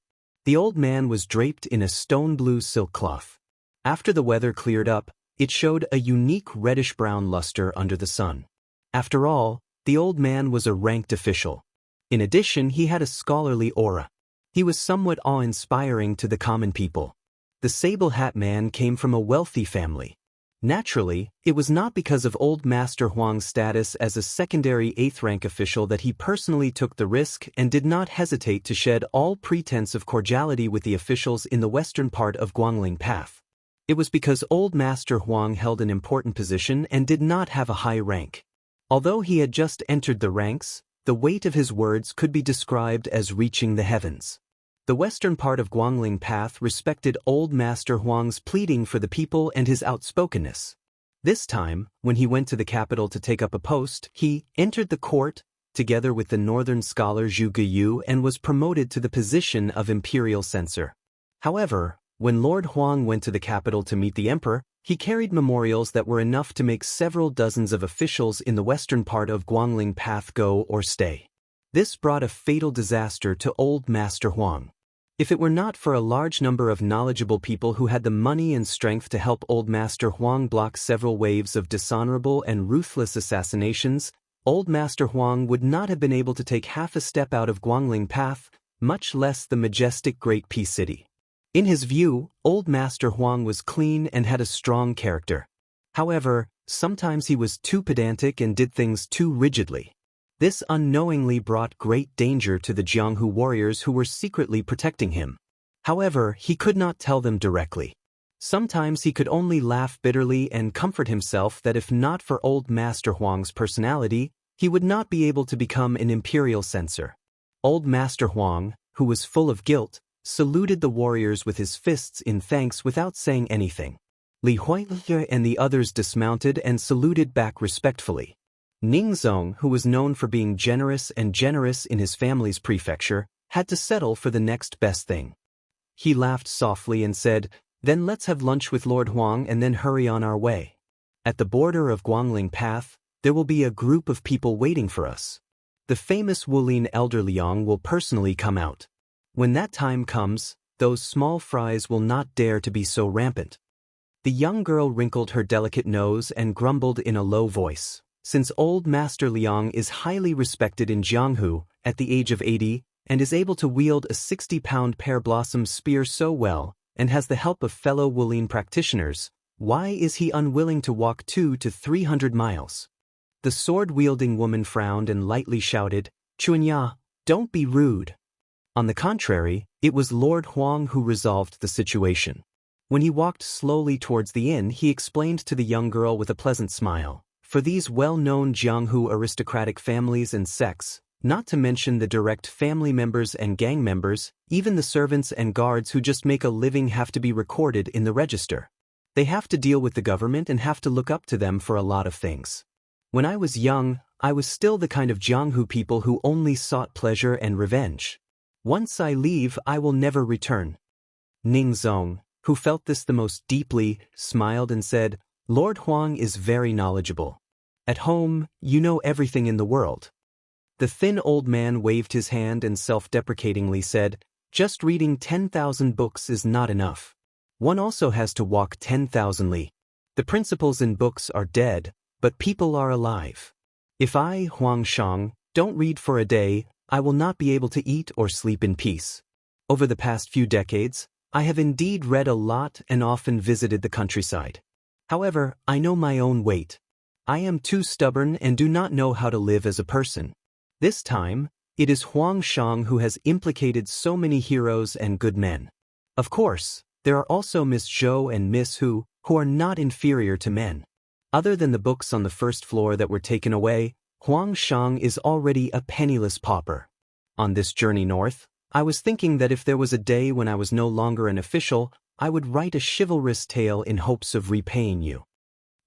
The old man was draped in a stone-blue silk cloth. After the weather cleared up, it showed a unique reddish-brown luster under the sun. After all, the old man was a ranked official. In addition, he had a scholarly aura. He was somewhat awe-inspiring to the common people. The sable hat man came from a wealthy family. Naturally, it was not because of old Master Huang's status as a secondary 8th-rank official that he personally took the risk and did not hesitate to shed all pretense of cordiality with the officials in the western part of Guangling Path. It was because old Master Huang held an important position and did not have a high rank. Although he had just entered the ranks, the weight of his words could be described as reaching the heavens. The western part of Guangling Path respected old Master Huang's pleading for the people and his outspokenness. This time, when he went to the capital to take up a post, he entered the court, together with the northern scholar Zhu Guyu, and was promoted to the position of imperial censor. However, when Lord Huang went to the capital to meet the emperor, he carried memorials that were enough to make several dozens of officials in the western part of Guangling Path go or stay. This brought a fatal disaster to old Master Huang. If it were not for a large number of knowledgeable people who had the money and strength to help old Master Huang block several waves of dishonorable and ruthless assassinations, old Master Huang would not have been able to take half a step out of Guangling Path, much less the majestic Great Peace City. In his view, old Master Huang was clean and had a strong character. However, sometimes he was too pedantic and did things too rigidly. This unknowingly brought great danger to the Jianghu warriors who were secretly protecting him. However, he could not tell them directly. Sometimes he could only laugh bitterly and comfort himself that if not for old Master Huang's personality, he would not be able to become an imperial censor. Old Master Huang, who was full of guilt, saluted the warriors with his fists in thanks without saying anything. Li Huilhe and the others dismounted and saluted back respectfully. Ningzong, who was known for being generous in his family's prefecture, had to settle for the next best thing. He laughed softly and said, "Then let's have lunch with Lord Huang and then hurry on our way. At the border of Guangling Path, there will be a group of people waiting for us. The famous Wulin elder Liang will personally come out. When that time comes, those small fries will not dare to be so rampant." The young girl wrinkled her delicate nose and grumbled in a low voice. Since old Master Liang is highly respected in Jianghu, at the age of 80, and is able to wield a 60-pound pear blossom spear so well, and has the help of fellow Wulin practitioners, why is he unwilling to walk 200 to 300 miles? The sword-wielding woman frowned and lightly shouted, "Xianxia, don't be rude." On the contrary, it was Lord Huang who resolved the situation. When he walked slowly towards the inn, he explained to the young girl with a pleasant smile, for these well-known Jianghu aristocratic families and sects, not to mention the direct family members and gang members, even the servants and guards who just make a living have to be recorded in the register. They have to deal with the government and have to look up to them for a lot of things. When I was young, I was still the kind of Jianghu people who only sought pleasure and revenge. Once I leave, I will never return. Ningzong, who felt this the most deeply, smiled and said, "Lord Huang is very knowledgeable. At home, you know everything in the world." The thin old man waved his hand and self-deprecatingly said, "Just reading 10,000 books is not enough. One also has to walk 10,000 li. The principles in books are dead, but people are alive. If I, Huang Shang, don't read for a day, I will not be able to eat or sleep in peace. Over the past few decades, I have indeed read a lot and often visited the countryside. However, I know my own weight. I am too stubborn and do not know how to live as a person. This time, it is Huang Shang who has implicated so many heroes and good men. Of course, there are also Miss Zhou and Miss Hu are not inferior to men. Other than the books on the first floor that were taken away, Huang Shang is already a penniless pauper. On this journey north, I was thinking that if there was a day when I was no longer an official, I would write a chivalrous tale in hopes of repaying you."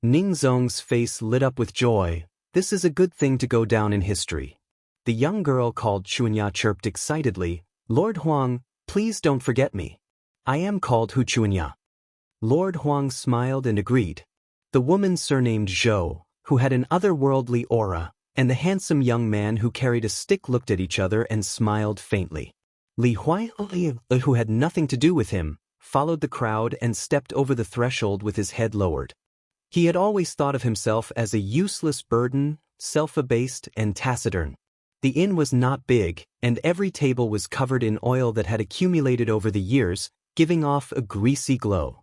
Ningzong's face lit up with joy. This is a good thing to go down in history. The young girl called Xianxia chirped excitedly, "Lord Huang, please don't forget me. I am called Hu Xianxia." Lord Huang smiled and agreed. The woman surnamed Zhou, who had an otherworldly aura, and the handsome young man who carried a stick looked at each other and smiled faintly. Li Huilhe, who had nothing to do with him, followed the crowd and stepped over the threshold with his head lowered. He had always thought of himself as a useless burden, self-abased and taciturn. The inn was not big, and every table was covered in oil that had accumulated over the years, giving off a greasy glow.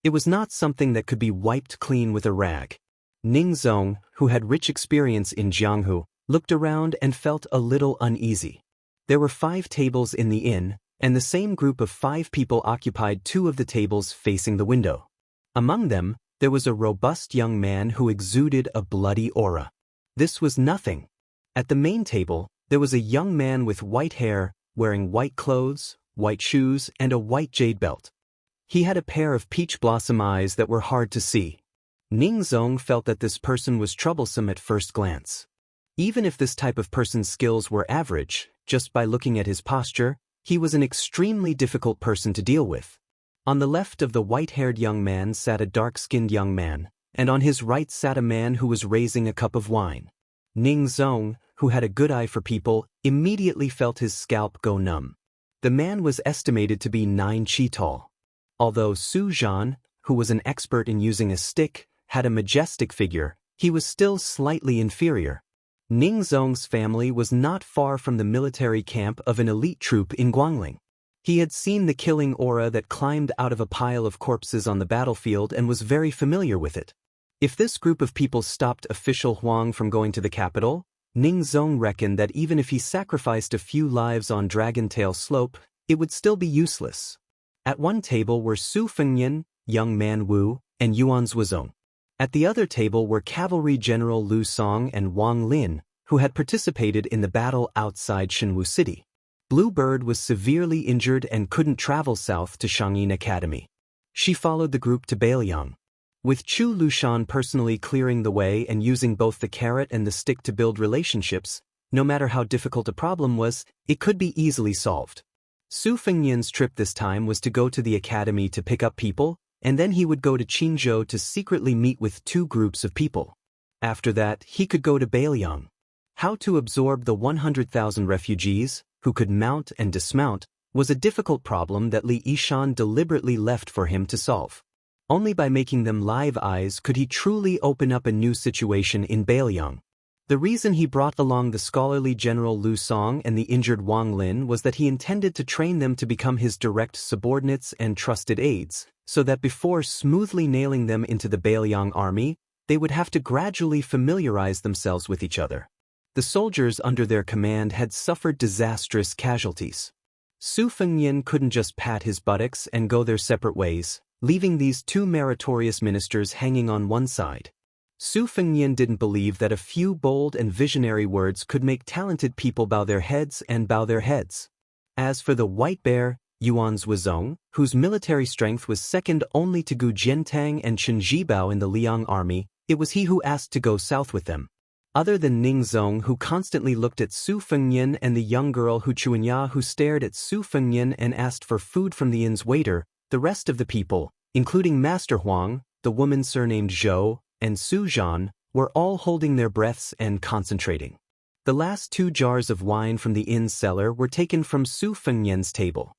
It was not something that could be wiped clean with a rag. Ningzong, who had rich experience in Jianghu, looked around and felt a little uneasy. There were 5 tables in the inn, and the same group of 5 people occupied 2 of the tables facing the window. Among them, there was a robust young man who exuded a bloody aura. This was nothing. At the main table, there was a young man with white hair, wearing white clothes, white shoes, and a white jade belt. He had a pair of peach blossom eyes that were hard to see. Ningzong felt that this person was troublesome at first glance. Even if this type of person's skills were average, just by looking at his posture, he was an extremely difficult person to deal with. On the left of the white-haired young man sat a dark-skinned young man, and on his right sat a man who was raising a cup of wine. Ningzong, who had a good eye for people, immediately felt his scalp go numb. The man was estimated to be 9 chi tall. Although Su Zhan, who was an expert in using a stick, had a majestic figure, he was still slightly inferior. Ningzong's family was not far from the military camp of an elite troop in Guangling. He had seen the killing aura that climbed out of a pile of corpses on the battlefield and was very familiar with it. If this group of people stopped official Huang from going to the capital, Ning Zong reckoned that even if he sacrificed a few lives on Dragontail Slope, it would still be useless. At one table were Su Fengyan, young man Wu, and Yuan Zhuozong. At the other table were Cavalry General Lu Song and Wang Lin, who had participated in the battle outside Shenwu City. Bluebird was severely injured and couldn't travel south to Shangyin Academy. She followed the group to Bailiang. With Chu Lushan personally clearing the way and using both the carrot and the stick to build relationships, no matter how difficult a problem was, it could be easily solved. Su Fengyan's trip this time was to go to the academy to pick up people, and then he would go to Qingzhou to secretly meet with two groups of people. After that, he could go to Bailiang. How to absorb the 100,000 refugees, who could mount and dismount, was a difficult problem that Li Yishan deliberately left for him to solve. Only by making them live eyes could he truly open up a new situation in Bailiang. The reason he brought along the scholarly General Lu Song and the injured Wang Lin was that he intended to train them to become his direct subordinates and trusted aides, so that before smoothly nailing them into the Bailiang army, they would have to gradually familiarize themselves with each other. The soldiers under their command had suffered disastrous casualties. Su Fengyan couldn't just pat his buttocks and go their separate ways, leaving these two meritorious ministers hanging on one side. Su Fengyan didn't believe that a few bold and visionary words could make talented people bow their heads and bow their heads. As for the White Bear, Yuan Zhuozong, whose military strength was second only to Gu Jiantang and Chen Zhibao in the Liang army, it was he who asked to go south with them. Other than Ning Zong, who constantly looked at Su Fengyan, and the young girl Hu Chuanya, who stared at Su Fengyan and asked for food from the inn's waiter, the rest of the people, including Master Huang, the woman surnamed Zhou, and Su Zhan, were all holding their breaths and concentrating. The last 2 jars of wine from the inn's cellar were taken from Su Fengyan's table.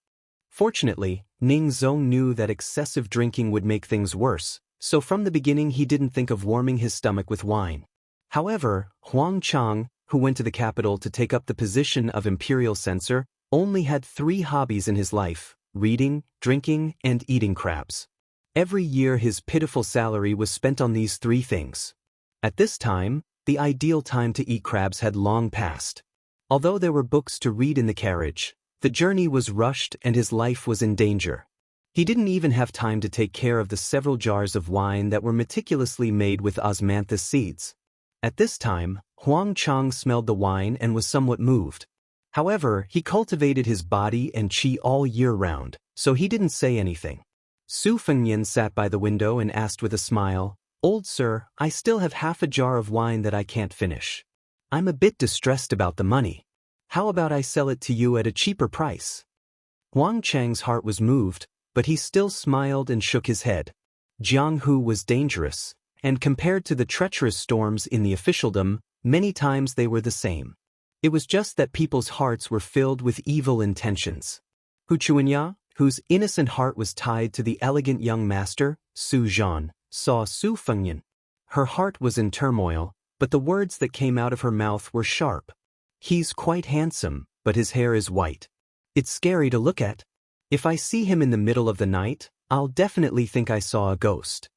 Fortunately, Ning Zong knew that excessive drinking would make things worse, so from the beginning he didn't think of warming his stomach with wine. However, Huang Chang, who went to the capital to take up the position of imperial censor, only had 3 hobbies in his life: reading, drinking, and eating crabs. Every year his pitiful salary was spent on these 3 things. At this time, the ideal time to eat crabs had long passed. Although there were books to read in the carriage, the journey was rushed and his life was in danger. He didn't even have time to take care of the several jars of wine that were meticulously made with osmanthus seeds. At this time, Huang Chang smelled the wine and was somewhat moved. However, he cultivated his body and qi all year round, so he didn't say anything. Su Fengyan sat by the window and asked with a smile, "Old sir, I still have half a jar of wine that I can't finish. I'm a bit distressed about the money. How about I sell it to you at a cheaper price?" Huang Chang's heart was moved, but he still smiled and shook his head. Jiang Hu was dangerous, and compared to the treacherous storms in the officialdom, many times they were the same. It was just that people's hearts were filled with evil intentions. Hu Chuanya, whose innocent heart was tied to the elegant young master, Su Zhan, saw Su Fengyan. Her heart was in turmoil, but the words that came out of her mouth were sharp. "He's quite handsome, but his hair is white. It's scary to look at. If I see him in the middle of the night, I'll definitely think I saw a ghost."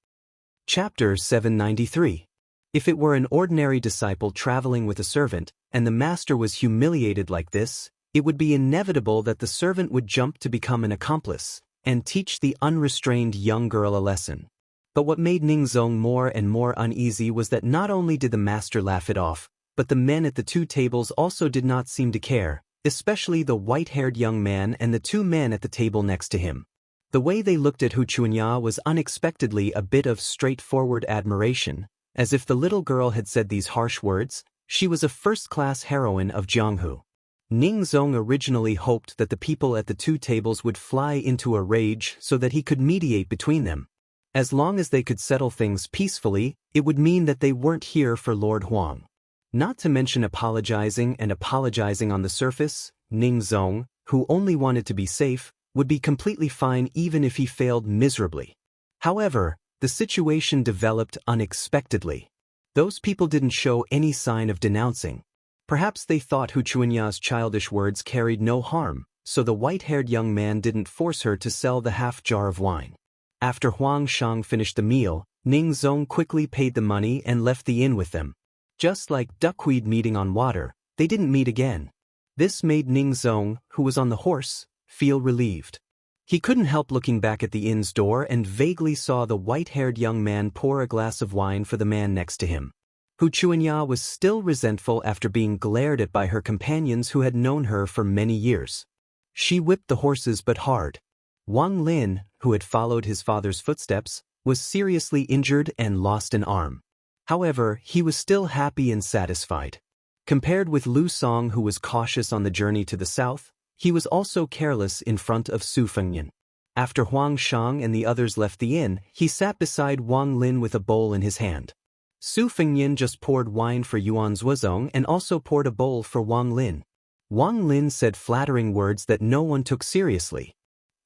Chapter 793. If it were an ordinary disciple traveling with a servant, and the master was humiliated like this, it would be inevitable that the servant would jump to become an accomplice, and teach the unrestrained young girl a lesson. But what made Ning Zong more and more uneasy was that not only did the master laugh it off, but the men at the 2 tables also did not seem to care, especially the white-haired young man and the 2 men at the table next to him. The way they looked at Hu Chuanya was unexpectedly a bit of straightforward admiration, as if the little girl had said these harsh words. She was a first-class heroine of Jianghu. Ning Zong originally hoped that the people at the 2 tables would fly into a rage so that he could mediate between them. As long as they could settle things peacefully, it would mean that they weren't here for Lord Huang. Not to mention apologizing on the surface, Ning Zong, who only wanted to be safe, would be completely fine even if he failed miserably. However, the situation developed unexpectedly. Those people didn't show any sign of denouncing. Perhaps they thought Hu Chuanya's childish words carried no harm, so the white-haired young man didn't force her to sell the half-jar of wine. After Huang Shang finished the meal, Ning Zong quickly paid the money and left the inn with them. Just like duckweed meeting on water, they didn't meet again. This made Ning Zong, who was on the horse, feel relieved. He couldn't help looking back at the inn's door and vaguely saw the white-haired young man pour a glass of wine for the man next to him. Hu Chuanya was still resentful after being glared at by her companions who had known her for many years. She whipped the horses but hard. Wang Lin, who had followed his father's footsteps, was seriously injured and lost an arm. However, he was still happy and satisfied. Compared with Lu Song, who was cautious on the journey to the south, he was also careless in front of Su Fengyan. After Huang Shang and the others left the inn, he sat beside Wang Lin with a bowl in his hand. Su Fengyan just poured wine for Yuan Zuozong and also poured a bowl for Wang Lin. Wang Lin said flattering words that no one took seriously.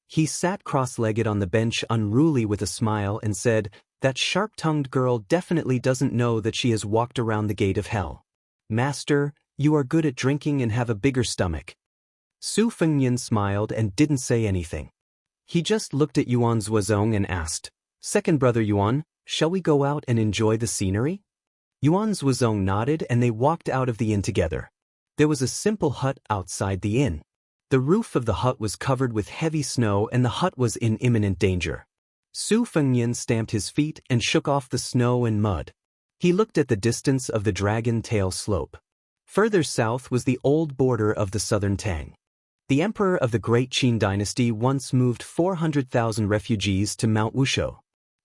He sat cross-legged on the bench unruly with a smile and said, "That sharp-tongued girl definitely doesn't know that she has walked around the gate of hell. Master, you are good at drinking and have a bigger stomach." Su Fengyan smiled and didn't say anything. He just looked at Yuan Zuozong and asked, "Second brother Yuan, shall we go out and enjoy the scenery?" Yuan Zuozong nodded and they walked out of the inn together. There was a simple hut outside the inn. The roof of the hut was covered with heavy snow and the hut was in imminent danger. Su Fengyan stamped his feet and shook off the snow and mud. He looked at the distance of the Dragon Tail Slope. Further south was the old border of the southern Tang. The emperor of the Great Qin dynasty once moved 400,000 refugees to Mount Wushu.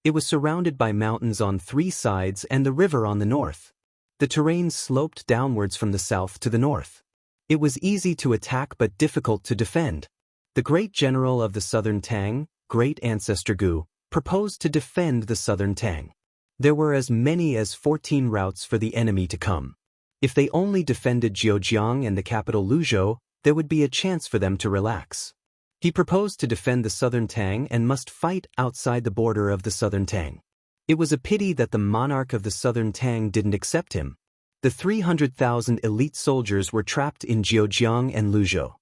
It was surrounded by mountains on 3 sides and the river on the north. The terrain sloped downwards from the south to the north. It was easy to attack but difficult to defend. The great general of the southern Tang, great ancestor Gu, proposed to defend the southern Tang. There were as many as 14 routes for the enemy to come. If they only defended Zhejiang and the capital Luzhou, there would be a chance for them to relax. He proposed to defend the southern Tang and must fight outside the border of the southern Tang. It was a pity that the monarch of the southern Tang didn't accept him. The 300,000 elite soldiers were trapped in Zhejiang and Luzhou.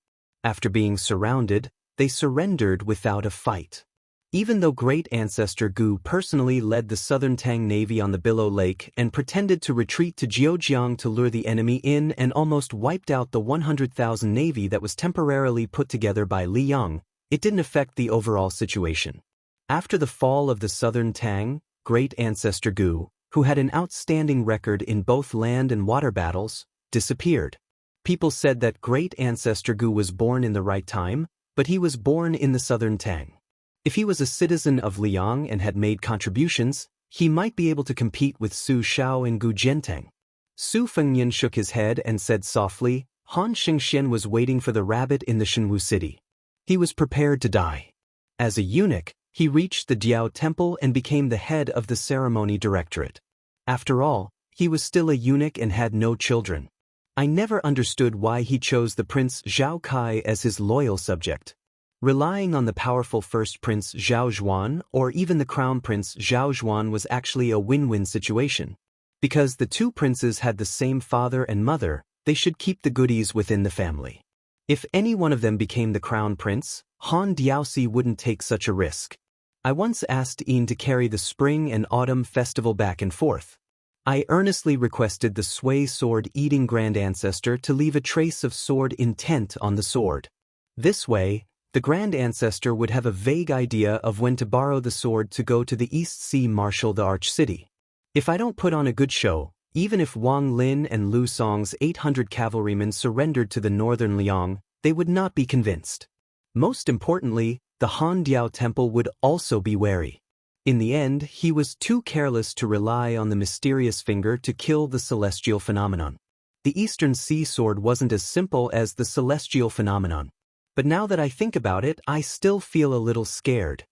After being surrounded, they surrendered without a fight. Even though great ancestor Gu personally led the southern Tang navy on the Billow Lake and pretended to retreat to Zhejiang to lure the enemy in and almost wiped out the 100,000 navy that was temporarily put together by Li Yang, it didn't affect the overall situation. After the fall of the southern Tang, great ancestor Gu, who had an outstanding record in both land and water battles, disappeared. People said that great ancestor Gu was born in the right time, but he was born in the southern Tang. If he was a citizen of Liang and had made contributions, he might be able to compete with Su Shao and Gu Jianteng. Su Fengyan shook his head and said softly, Han Xingxian was waiting for the rabbit in the Shenwu city. He was prepared to die. As a eunuch, he reached the Diao Temple and became the head of the ceremony directorate. After all, he was still a eunuch and had no children. I never understood why he chose the Prince Zhao Kai as his loyal subject. Relying on the powerful first Prince Zhao Zhuan or even the Crown Prince Zhao Zhuan was actually a win-win situation. Because the two princes had the same father and mother, they should keep the goodies within the family. If any one of them became the Crown Prince, Han Diaosi wouldn't take such a risk. I once asked Yin to carry the spring and autumn festival back and forth. I earnestly requested the Sui sword-eating Grand Ancestor to leave a trace of sword intent on the sword. This way, the Grand Ancestor would have a vague idea of when to borrow the sword to go to the East Sea marshal the Arch City. If I don't put on a good show, even if Wang Lin and Lu Song's 800 cavalrymen surrendered to the northern Liang, they would not be convinced. Most importantly, the Han Diao Temple would also be wary. In the end, he was too careless to rely on the mysterious finger to kill the celestial phenomenon. The Eastern Sea Sword wasn't as simple as the celestial phenomenon. But now that I think about it, I still feel a little scared.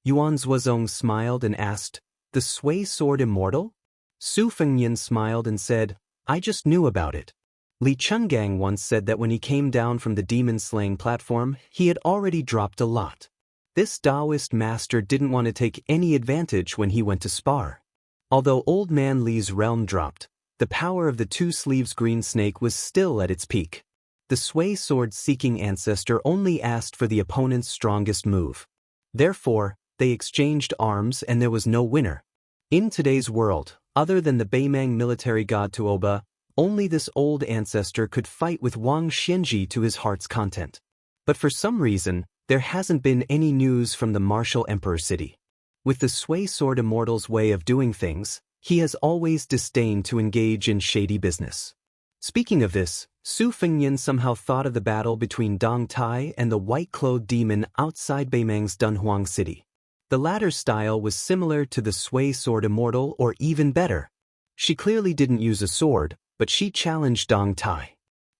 Yuan Zuozong smiled and asked, "The Sui sword immortal?" Su Fengyan smiled and said, "I just knew about it." Li Chungang once said that when he came down from the demon-slaying platform, he had already dropped a lot. This Daoist master didn't want to take any advantage when he went to spar. Although Old Man Li's realm dropped, the power of the two sleeves green snake was still at its peak. The sway sword-seeking ancestor only asked for the opponent's strongest move. Therefore, they exchanged arms and there was no winner. In today's world, other than the Beimang military god Tuoba, only this old ancestor could fight with Wang Xianxia to his heart's content. But for some reason, there hasn't been any news from the martial emperor city. With the sway sword immortal's way of doing things, he has always disdained to engage in shady business. Speaking of this, Su Fengnian somehow thought of the battle between Dong Tai and the white-clothed demon outside Beimang's Dunhuang city. The latter's style was similar to the sway sword immortal or even better. She clearly didn't use a sword, but she challenged Dong Tai.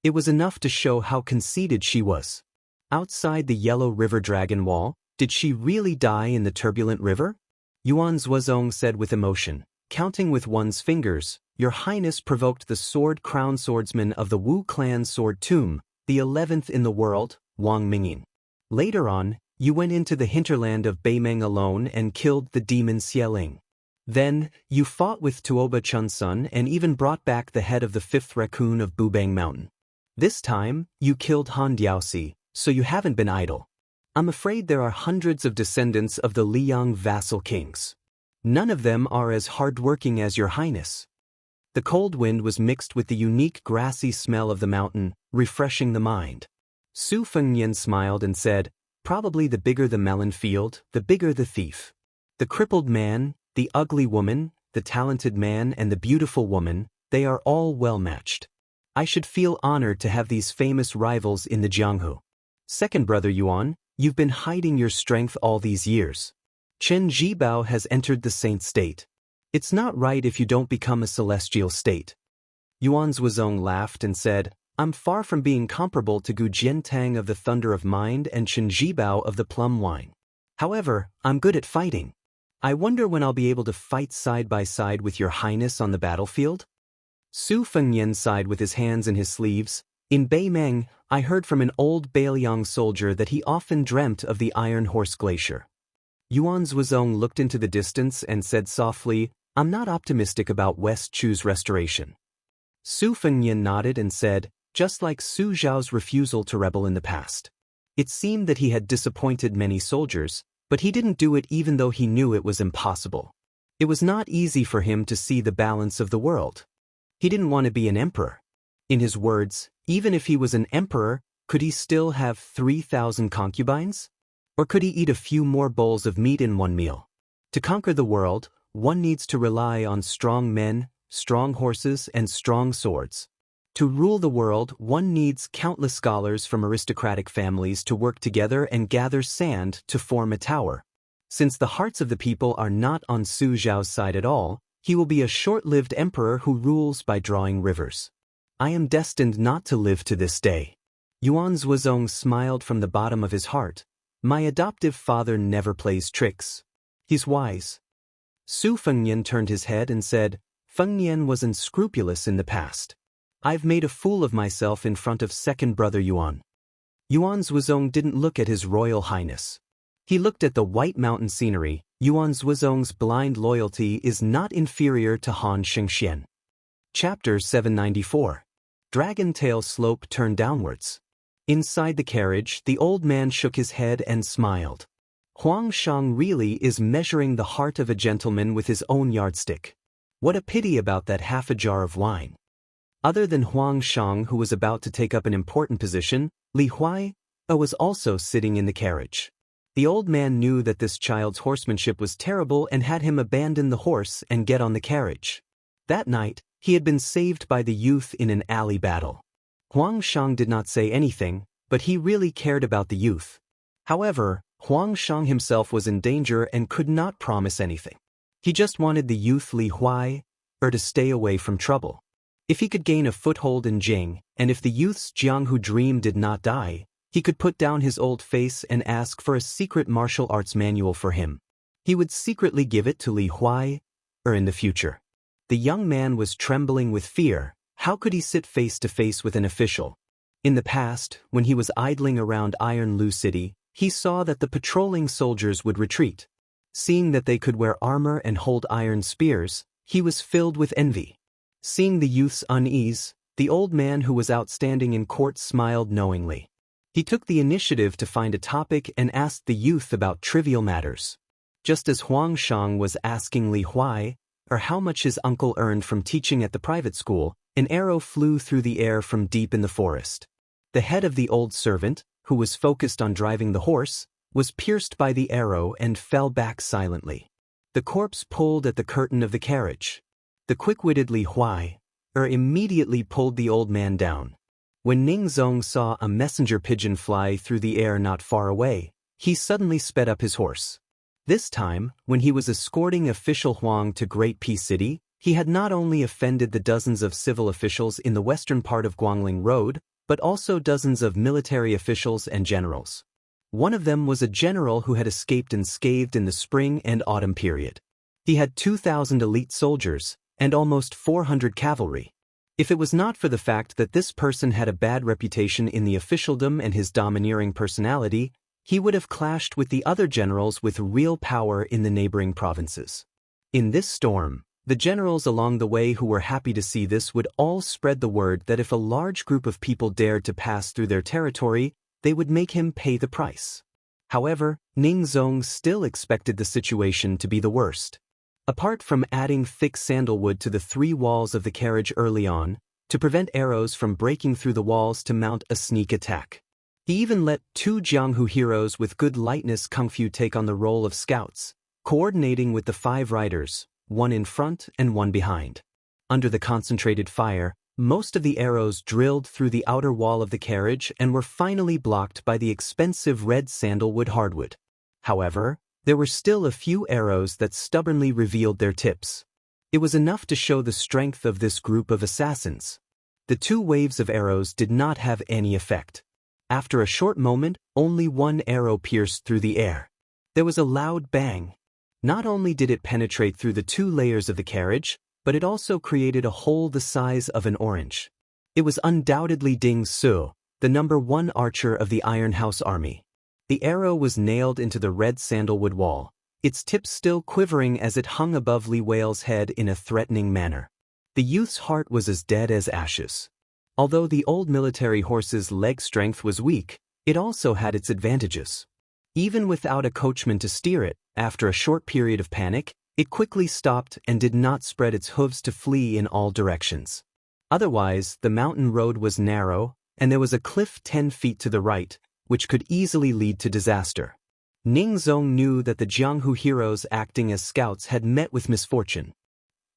It was enough to show how conceited she was. Outside the Yellow River Dragon Wall, did she really die in the turbulent river? Yuan Zuozong said with emotion, counting with one's fingers, Your Highness provoked the sword-crowned swordsman of the Wu clan sword tomb, the 11th in the world, Wang Mingyin. Later on, you went into the hinterland of Beimeng alone and killed the demon Xieling. Then, you fought with Tuoba Chunsun and even brought back the head of the 5th raccoon of Bubang Mountain. This time, you killed Han Diaoxi, so you haven't been idle. I'm afraid there are hundreds of descendants of the Liang vassal kings. None of them are as hard-working as Your Highness. The cold wind was mixed with the unique grassy smell of the mountain, refreshing the mind. Su Fengnian smiled and said, Probably the bigger the melon field, the bigger the thief. The crippled man, the ugly woman, the talented man and the beautiful woman, they are all well-matched. I should feel honored to have these famous rivals in the Jianghu. Second brother Yuan, you've been hiding your strength all these years. Chen Zhibao has entered the saint state. It's not right if you don't become a celestial state. Yuan Zuozong laughed and said, I'm far from being comparable to Gu Jiantang of the Thunder of Mind and Chen Zhibao of the Plum Wine. However, I'm good at fighting. I wonder when I'll be able to fight side by side with Your Highness on the battlefield? Su Fengnian sighed with his hands in his sleeves. In Beimeng, I heard from an old Beiliang soldier that he often dreamt of the Iron Horse Glacier. Yuan Zuozong looked into the distance and said softly, I'm not optimistic about West Chu's restoration. Su Fengnian nodded and said, just like Su Zhao's refusal to rebel in the past. It seemed that he had disappointed many soldiers, but he didn't do it even though he knew it was impossible. It was not easy for him to see the balance of the world. He didn't want to be an emperor. In his words, even if he was an emperor, could he still have 3,000 concubines? Or could he eat a few more bowls of meat in one meal? To conquer the world, one needs to rely on strong men, strong horses, and strong swords. To rule the world, one needs countless scholars from aristocratic families to work together and gather sand to form a tower. Since the hearts of the people are not on Su Zhao's side at all, he will be a short-lived emperor who rules by drawing rivers. I am destined not to live to this day. Yuan Zuozong smiled from the bottom of his heart. My adoptive father never plays tricks. He's wise. Su Fengnian turned his head and said, Fengnian was unscrupulous in the past. I've made a fool of myself in front of second brother Yuan. Yuan Zuozong didn't look at his royal highness. He looked at the white mountain scenery. Yuan Zuozong's blind loyalty is not inferior to Han Shengxian. Chapter 794. Dragon Tail Slope Turned Downwards. Inside the carriage, the old man shook his head and smiled. Huang Shang really is measuring the heart of a gentleman with his own yardstick. What a pity about that half a jar of wine. Other than Huang Shang, who was about to take up an important position, Li Huai was also sitting in the carriage. The old man knew that this child's horsemanship was terrible and had him abandon the horse and get on the carriage. That night, he had been saved by the youth in an alley battle. Huang Shang did not say anything, but he really cared about the youth. However, Huang Shang himself was in danger and could not promise anything. He just wanted the youth Li Huai to stay away from trouble. If he could gain a foothold in Jing, and if the youth's Jianghu dream did not die, he could put down his old face and ask for a secret martial arts manual for him. He would secretly give it to Li Huai in the future. The young man was trembling with fear. How could he sit face to face with an official? In the past, when he was idling around Iron Lu City, he saw that the patrolling soldiers would retreat. Seeing that they could wear armor and hold iron spears, he was filled with envy. Seeing the youth's unease, The old man who was outstanding in court smiled knowingly. He took the initiative to find a topic and asked the youth about trivial matters. Just as Huang Shang was asking Li Huai, or how much his uncle earned from teaching at the private school, an arrow flew through the air from deep in the forest. The head of the old servant, who was focused on driving the horse, was pierced by the arrow and fell back silently. The corpse pulled at the curtain of the carriage. The quick-witted Li Huai immediately pulled the old man down. When Ning Zong saw a messenger pigeon fly through the air not far away, he suddenly sped up his horse. This time, when he was escorting official Huang to Great Peace City, he had not only offended the dozens of civil officials in the western part of Guangling Road, but also dozens of military officials and generals. One of them was a general who had escaped unscathed in the spring and autumn period. He had 2,000 elite soldiers and almost 400 cavalry. If it was not for the fact that this person had a bad reputation in the officialdom and his domineering personality, he would have clashed with the other generals with real power in the neighboring provinces. In this storm, the generals along the way who were happy to see this would all spread the word that if a large group of people dared to pass through their territory, they would make him pay the price. However, Ning Zong still expected the situation to be the worst. Apart from adding thick sandalwood to the 3 walls of the carriage early on, to prevent arrows from breaking through the walls to mount a sneak attack, he even let 2 Jianghu heroes with good lightness kung fu take on the role of scouts, coordinating with the 5 riders, one in front and one behind. Under the concentrated fire, most of the arrows drilled through the outer wall of the carriage and were finally blocked by the expensive red sandalwood hardwood. However, there were still a few arrows that stubbornly revealed their tips. It was enough to show the strength of this group of assassins. The 2 waves of arrows did not have any effect. After a short moment, only 1 arrow pierced through the air. There was a loud bang. Not only did it penetrate through the 2 layers of the carriage, but it also created a hole the size of an orange. It was undoubtedly Ding Su, the #1 archer of the Iron House army. The arrow was nailed into the red sandalwood wall, its tip still quivering as it hung above Li Wei's head in a threatening manner. The youth's heart was as dead as ashes. Although the old military horse's leg strength was weak, it also had its advantages. Even without a coachman to steer it, after a short period of panic, it quickly stopped and did not spread its hooves to flee in all directions. Otherwise, the mountain road was narrow, and there was a cliff 10 feet to the right, which could easily lead to disaster. Ning Zong knew that the Jianghu heroes acting as scouts had met with misfortune.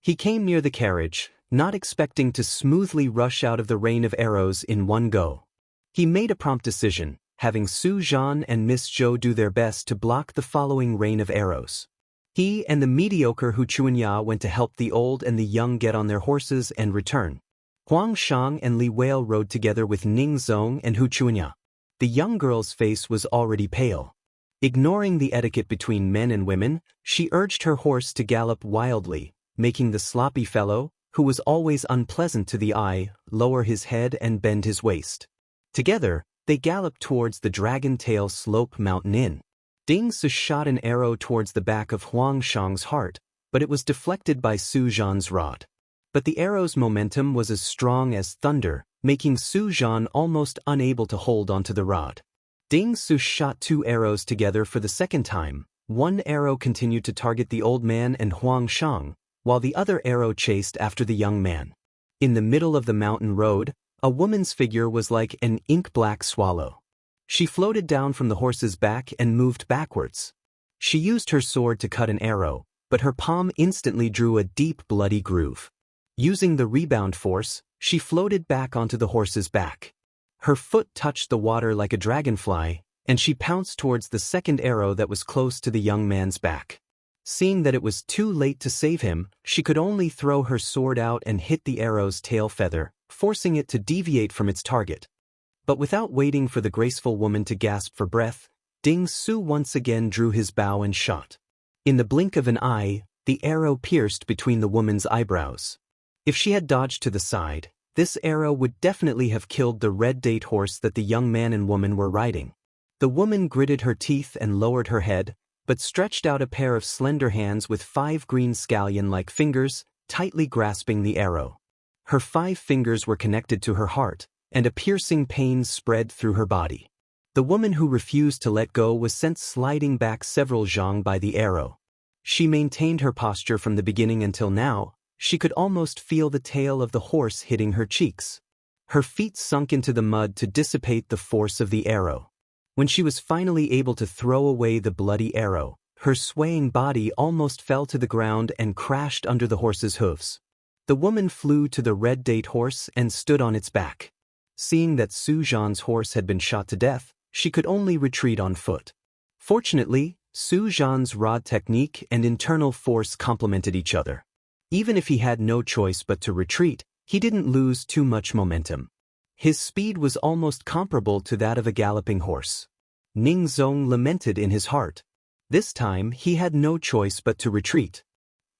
He came near the carriage, not expecting to smoothly rush out of the rain of arrows in one go. He made a prompt decision, having Su Zhan and Miss Zhou do their best to block the following rain of arrows. He and the mediocre Hu Chuanya went to help the old and the young get on their horses and return. Huang Shang and Li Wei rode together with Ning Zong and Hu Chuanya. The young girl's face was already pale. Ignoring the etiquette between men and women, she urged her horse to gallop wildly, making the sloppy fellow, who was always unpleasant to the eye, lower his head and bend his waist. Together, they galloped towards the Dragon Tail Slope Mountain Inn. Ding Su shot an arrow towards the back of Huang Shang's heart, but it was deflected by Su Zhan's rod. But the arrow's momentum was as strong as thunder, making Su Zhan almost unable to hold onto the rod. Ding Su shot 2 arrows together for the second time. One arrow continued to target the old man and Huang Shang, while the other arrow chased after the young man. In the middle of the mountain road, a woman's figure was like an ink-black swallow. She floated down from the horse's back and moved backwards. She used her sword to cut an arrow, but her palm instantly drew a deep bloody groove. Using the rebound force, she floated back onto the horse's back. Her foot touched the water like a dragonfly, and she pounced towards the second arrow that was close to the young man's back. Seeing that it was too late to save him, she could only throw her sword out and hit the arrow's tail feather, forcing it to deviate from its target. But without waiting for the graceful woman to gasp for breath, Ding Su once again drew his bow and shot. In the blink of an eye, the arrow pierced between the woman's eyebrows. If she had dodged to the side, this arrow would definitely have killed the red date horse that the young man and woman were riding. The woman gritted her teeth and lowered her head, but stretched out a pair of slender hands with 5 green scallion-like fingers, tightly grasping the arrow. Her 5 fingers were connected to her heart, and a piercing pain spread through her body. The woman who refused to let go was sent sliding back several zhang by the arrow. She maintained her posture from the beginning until now. She could almost feel the tail of the horse hitting her cheeks. Her feet sunk into the mud to dissipate the force of the arrow. When she was finally able to throw away the bloody arrow, her swaying body almost fell to the ground and crashed under the horse's hooves. The woman flew to the red date horse and stood on its back. Seeing that Su Zhan's horse had been shot to death, she could only retreat on foot. Fortunately, Su Zhan's rod technique and internal force complemented each other. Even if he had no choice but to retreat, he didn't lose too much momentum. His speed was almost comparable to that of a galloping horse. Ning Zong lamented in his heart. This time he had no choice but to retreat.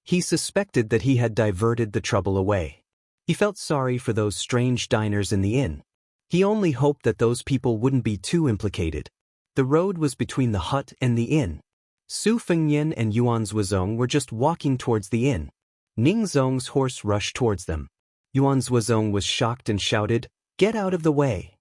He suspected that he had diverted the trouble away. He felt sorry for those strange diners in the inn. He only hoped that those people wouldn't be too implicated. The road was between the hut and the inn. Su Fengyan and Yuan Zuozong were just walking towards the inn. Ning Zong's horse rushed towards them. Yuan Zuozong was shocked and shouted, "Get out of the way!"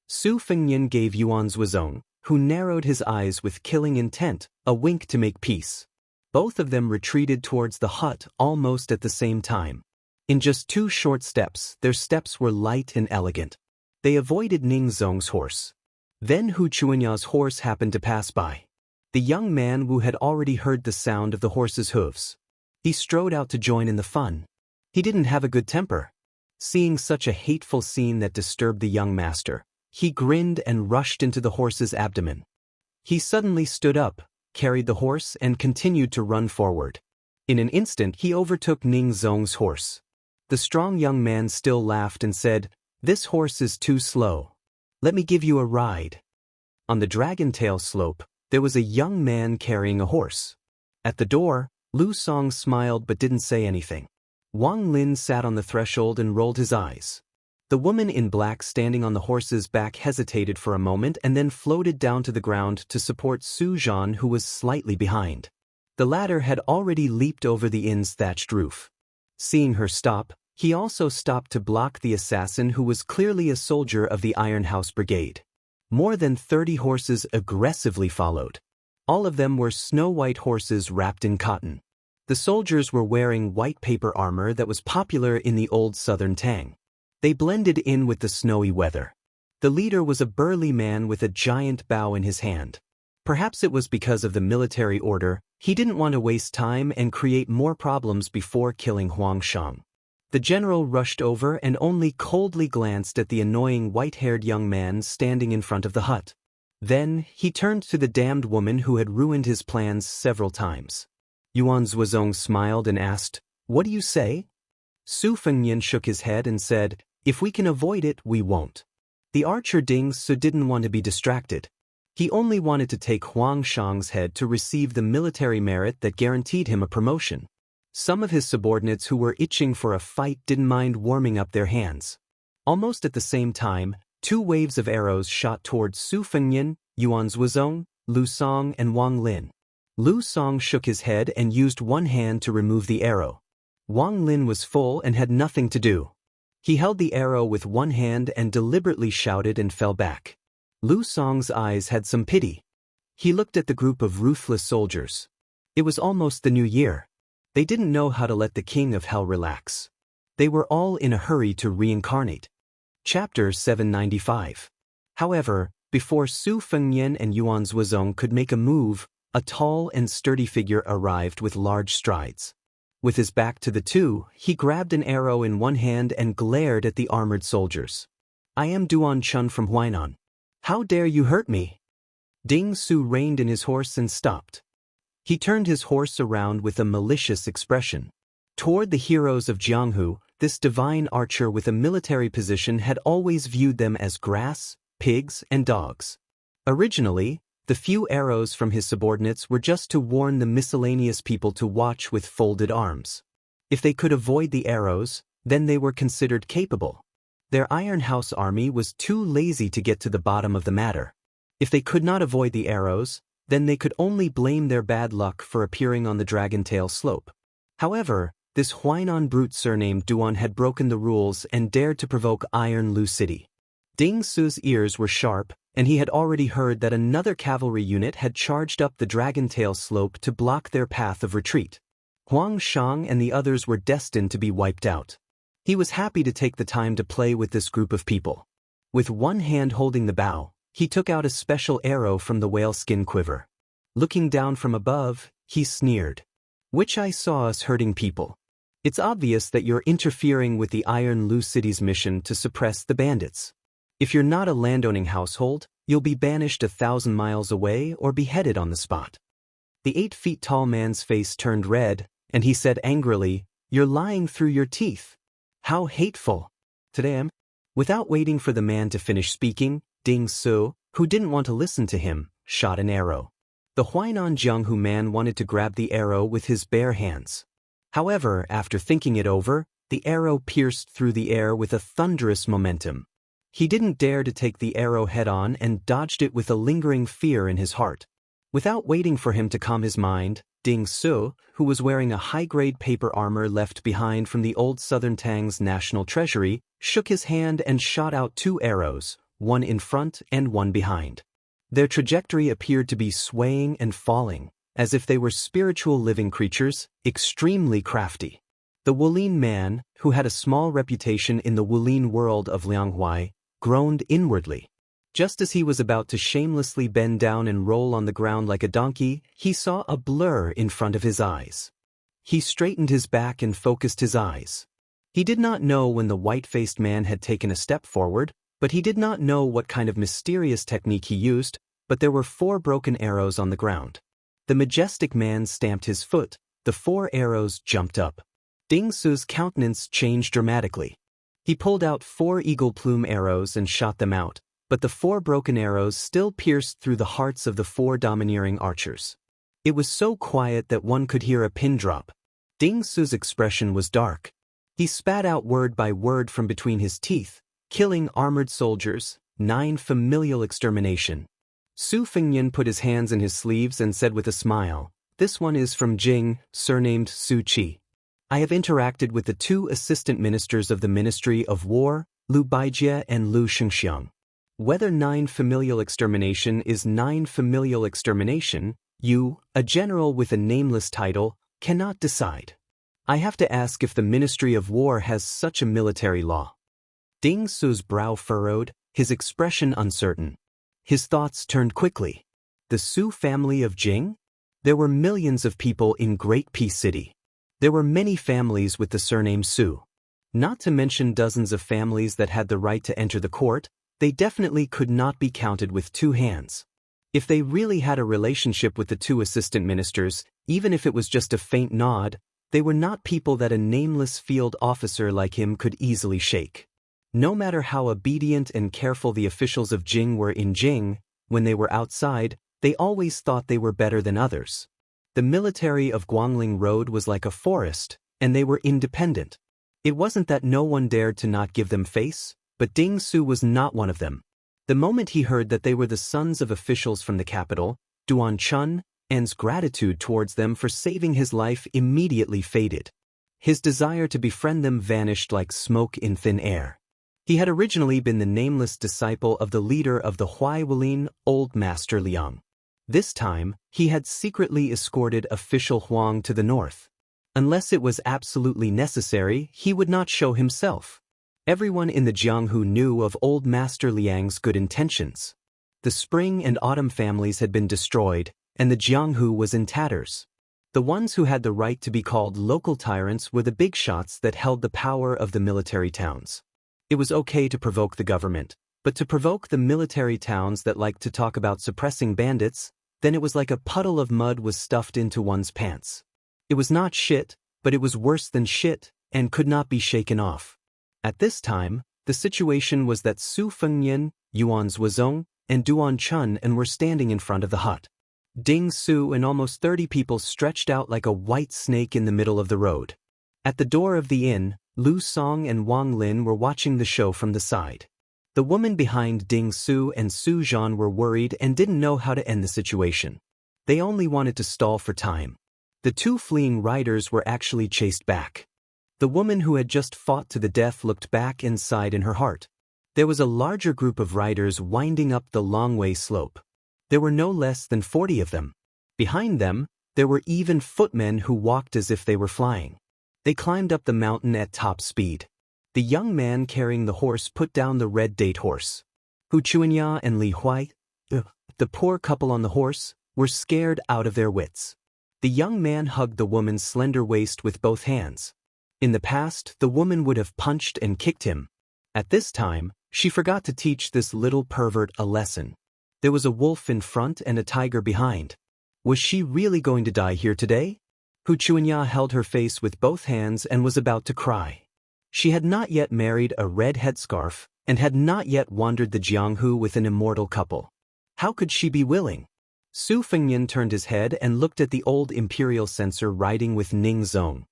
Su Fengyan gave Yuan Zuozong, who narrowed his eyes with killing intent, a wink to make peace. Both of them retreated towards the hut almost at the same time. In just 2 short steps, their steps were light and elegant. They avoided Ning Zong's horse. Then Hu Chuanya's horse happened to pass by. The young man Wu had already heard the sound of the horse's hooves. He strode out to join in the fun. He didn't have a good temper. Seeing such a hateful scene that disturbed the young master, he grinned and rushed into the horse's abdomen. He suddenly stood up, carried the horse and continued to run forward. In an instant he overtook Ning Zong's horse. The strong young man still laughed and said, "This horse is too slow. Let me give you a ride." On the Dragon Tail slope, there was a young man carrying a horse. At the door, Lu Song smiled but didn't say anything. Wang Lin sat on the threshold and rolled his eyes. The woman in black standing on the horse's back hesitated for a moment and then floated down to the ground to support Su Zhan, who was slightly behind. The latter had already leaped over the inn's thatched roof. Seeing her stop, he also stopped to block the assassin, who was clearly a soldier of the Iron House Brigade. More than 30 horses aggressively followed. All of them were snow-white horses wrapped in cotton. The soldiers were wearing white paper armor that was popular in the old southern Tang. They blended in with the snowy weather. The leader was a burly man with a giant bow in his hand. Perhaps it was because of the military order, he didn't want to waste time and create more problems before killing Huang Shang. The general rushed over and only coldly glanced at the annoying white-haired young man standing in front of the hut. Then, he turned to the damned woman who had ruined his plans several times. Yuan Zuozong smiled and asked, "What do you say?" Su Fengyan shook his head and said, "If we can avoid it, we won't." The archer Ding Su didn't want to be distracted. He only wanted to take Huang Shang's head to receive the military merit that guaranteed him a promotion. Some of his subordinates who were itching for a fight didn't mind warming up their hands. Almost at the same time, 2 waves of arrows shot towards Su Fengyan, Yuan Zuozong, Lu Song and Wang Lin. Lu Song shook his head and used one hand to remove the arrow. Wang Lin was full and had nothing to do. He held the arrow with one hand and deliberately shouted and fell back. Lu Song's eyes had some pity. He looked at the group of ruthless soldiers. It was almost the new year. They didn't know how to let the king of hell relax. They were all in a hurry to reincarnate. Chapter 795. However, before Su Fengyan and Yuan Zuozong could make a move, a tall and sturdy figure arrived with large strides. With his back to the two, he grabbed an arrow in one hand and glared at the armored soldiers. "I am Duan Chun from Huainan. How dare you hurt me?" Ding Su reined in his horse and stopped. He turned his horse around with a malicious expression. Toward the heroes of Jianghu, this divine archer with a military position had always viewed them as grass, pigs, and dogs. Originally, the few arrows from his subordinates were just to warn the miscellaneous people to watch with folded arms. If they could avoid the arrows, then they were considered capable. Their Iron House army was too lazy to get to the bottom of the matter. If they could not avoid the arrows, then they could only blame their bad luck for appearing on the Dragon Tail slope. However, This Huainan brute surnamed Duan had broken the rules and dared to provoke Iron Lu City. Ding Su's ears were sharp, and he had already heard that another cavalry unit had charged up the Dragon Tail slope to block their path of retreat. Huang Shang and the others were destined to be wiped out. He was happy to take the time to play with this group of people. With one hand holding the bow, he took out a special arrow from the whale-skin quiver. Looking down from above, he sneered. "Which I saw us hurting people. It's obvious that you're interfering with the Iron Lu City's mission to suppress the bandits. If you're not a landowning household, you'll be banished 1,000 miles away or beheaded on the spot." The 8-feet-tall man's face turned red, and he said angrily, "You're lying through your teeth. How hateful." Today, without waiting for the man to finish speaking, Ding Su, who didn't want to listen to him, shot an arrow. The Huainan Jianghu man wanted to grab the arrow with his bare hands. However, after thinking it over, the arrow pierced through the air with a thunderous momentum. He didn't dare to take the arrow head-on and dodged it with a lingering fear in his heart. Without waiting for him to calm his mind, Ding Su, who was wearing a high-grade paper armor left behind from the old Southern Tang's national treasury, shook his hand and shot out 2 arrows, one in front and one behind. Their trajectory appeared to be swaying and falling, as if they were spiritual living creatures, extremely crafty. The Wulin man, who had a small reputation in the Wulin world of Lianghuai, groaned inwardly. Just as he was about to shamelessly bend down and roll on the ground like a donkey, he saw a blur in front of his eyes. He straightened his back and focused his eyes. He did not know when the white-faced man had taken a step forward, but he did not know what kind of mysterious technique he used, but there were 4 broken arrows on the ground. The majestic man stamped his foot, the 4 arrows jumped up. Ding Su's countenance changed dramatically. He pulled out 4 eagle plume arrows and shot them out, but the 4 broken arrows still pierced through the hearts of the 4 domineering archers. It was so quiet that one could hear a pin drop. Ding Su's expression was dark. He spat out word by word from between his teeth, killing armored soldiers, 9 familial extermination. Su Fengyan put his hands in his sleeves and said with a smile, "This one is from Jing, surnamed Su Qi. I have interacted with the 2 assistant ministers of the Ministry of War, Lu Baijie and Lu Shengxiang. Whether 9 familial extermination is 9 familial extermination, you, a general with a nameless title, cannot decide. I have to ask if the Ministry of War has such a military law." Ding Su's brow furrowed, his expression uncertain. His thoughts turned quickly. The Su family of Jing? There were millions of people in Great Peace City. There were many families with the surname Su. Not to mention dozens of families that had the right to enter the court, they definitely could not be counted with 2 hands. If they really had a relationship with the 2 assistant ministers, even if it was just a faint nod, they were not people that a nameless field officer like him could easily shake. No matter how obedient and careful the officials of Jing were in Jing, when they were outside, they always thought they were better than others. The military of Guangling Road was like a forest, and they were independent. It wasn't that no one dared to not give them face, but Ding Su was not one of them. The moment he heard that they were the sons of officials from the capital, Duan Chun's gratitude towards them for saving his life immediately faded. His desire to befriend them vanished like smoke in thin air. He had originally been the nameless disciple of the leader of the Huai Wulin, Old Master Liang. This time, he had secretly escorted official Huang to the north. Unless it was absolutely necessary, he would not show himself. Everyone in the Jianghu knew of Old Master Liang's good intentions. The spring and autumn families had been destroyed, and the Jianghu was in tatters. The ones who had the right to be called local tyrants were the big shots that held the power of the military towns. It was okay to provoke the government, but to provoke the military towns that liked to talk about suppressing bandits, then it was like a puddle of mud was stuffed into one's pants. It was not shit, but it was worse than shit, and could not be shaken off. At this time, the situation was that Su Fengyan, Yuan Zuozong, and Duan Chun were standing in front of the hut. Ding Su and almost 30 people stretched out like a white snake in the middle of the road. At the door of the inn, Lu Song and Wang Lin were watching the show from the side. The woman behind Ding Su and Su Zhan were worried and didn't know how to end the situation. They only wanted to stall for time. The 2 fleeing riders were actually chased back. The woman who had just fought to the death looked back and sighed in her heart. There was a larger group of riders winding up the long way slope. There were no less than 40 of them. Behind them, there were even footmen who walked as if they were flying. They climbed up the mountain at top speed. The young man carrying the horse put down the red date horse. Wuxia and Xianxia, the poor couple on the horse, were scared out of their wits. The young man hugged the woman's slender waist with both hands. In the past, the woman would have punched and kicked him. At this time, she forgot to teach this little pervert a lesson. There was a wolf in front and a tiger behind. Was she really going to die here today? Wuxia held her face with both hands and was about to cry. She had not yet married a red headscarf and had not yet wandered the Jianghu with an immortal couple. How could she be willing? Su Fengnian turned his head and looked at the old imperial censor riding with Ning Zong.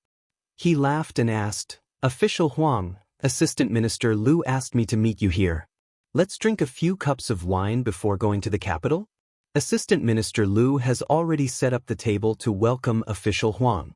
He laughed and asked, "Official Huang, Assistant Minister Lu asked me to meet you here. Let's drink a few cups of wine before going to the capital?" Assistant Minister Lu has already set up the table to welcome Official Huang.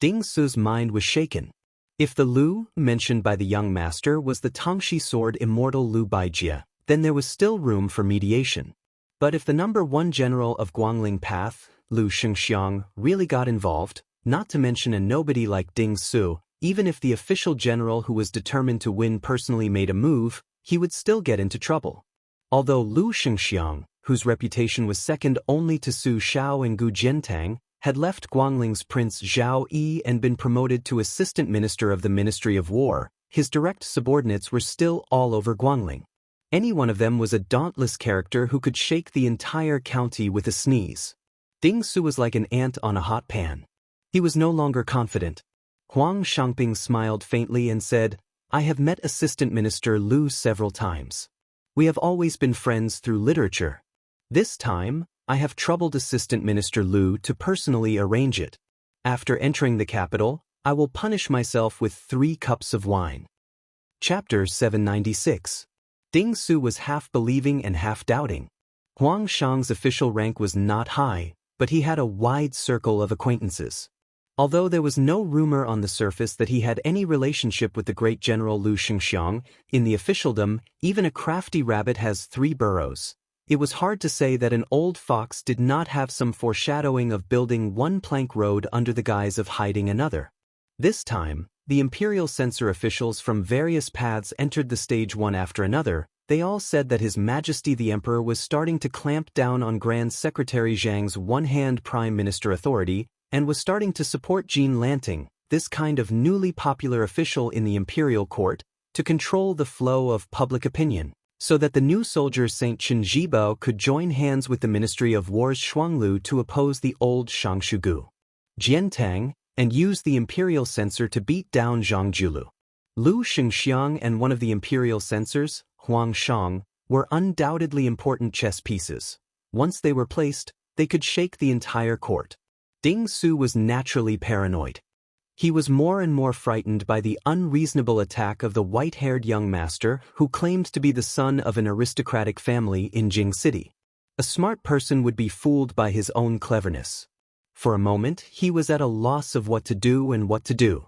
Ding Su's mind was shaken. If the Lu mentioned by the young master was the Tongshi sword Immortal Lu Baijie, then there was still room for mediation. But if the number 1 general of Guangling Path, Lu Xianxiang, really got involved, not to mention a nobody like Ding Su, even if the official general who was determined to win personally made a move, he would still get into trouble. Although Lu Xianxiang, whose reputation was second only to Su Xiao and Gu Jiantang, had left Guangling's Prince Zhao Yi and been promoted to Assistant Minister of the Ministry of War, his direct subordinates were still all over Guangling. Any one of them was a dauntless character who could shake the entire county with a sneeze. Ding Su was like an ant on a hot pan. He was no longer confident. Huang Shangping smiled faintly and said, "I have met Assistant Minister Lu several times. We have always been friends through literature. This time, I have troubled Assistant Minister Lu to personally arrange it. After entering the capital, I will punish myself with 3 cups of wine." Chapter 796. Ding Su was half believing and half doubting. Huang Shang's official rank was not high, but he had a wide circle of acquaintances. Although there was no rumor on the surface that he had any relationship with the great general Lu Xianxiang, in the officialdom, even a crafty rabbit has 3 burrows. It was hard to say that an old fox did not have some foreshadowing of building one plank road under the guise of hiding another. This time, the imperial censor officials from various paths entered the stage one after another. They all said that His Majesty the Emperor was starting to clamp down on Grand Secretary Zhang's one-hand prime minister authority and was starting to support Jean Lanting, this kind of newly popular official in the imperial court, to control the flow of public opinion, so that the new soldier Saint Chen Zhibao could join hands with the Ministry of War's Shuanglu to oppose the old Shangshugu Jiantang and use the imperial censor to beat down Zhang Julu. Lu Xianxiang and one of the imperial censors, Huang Shang, were undoubtedly important chess pieces. Once they were placed, they could shake the entire court. Ding Su was naturally paranoid. He was more and more frightened by the unreasonable attack of the white-haired young master who claimed to be the son of an aristocratic family in Jing City. A smart person would be fooled by his own cleverness. For a moment, he was at a loss of what to do and what to do.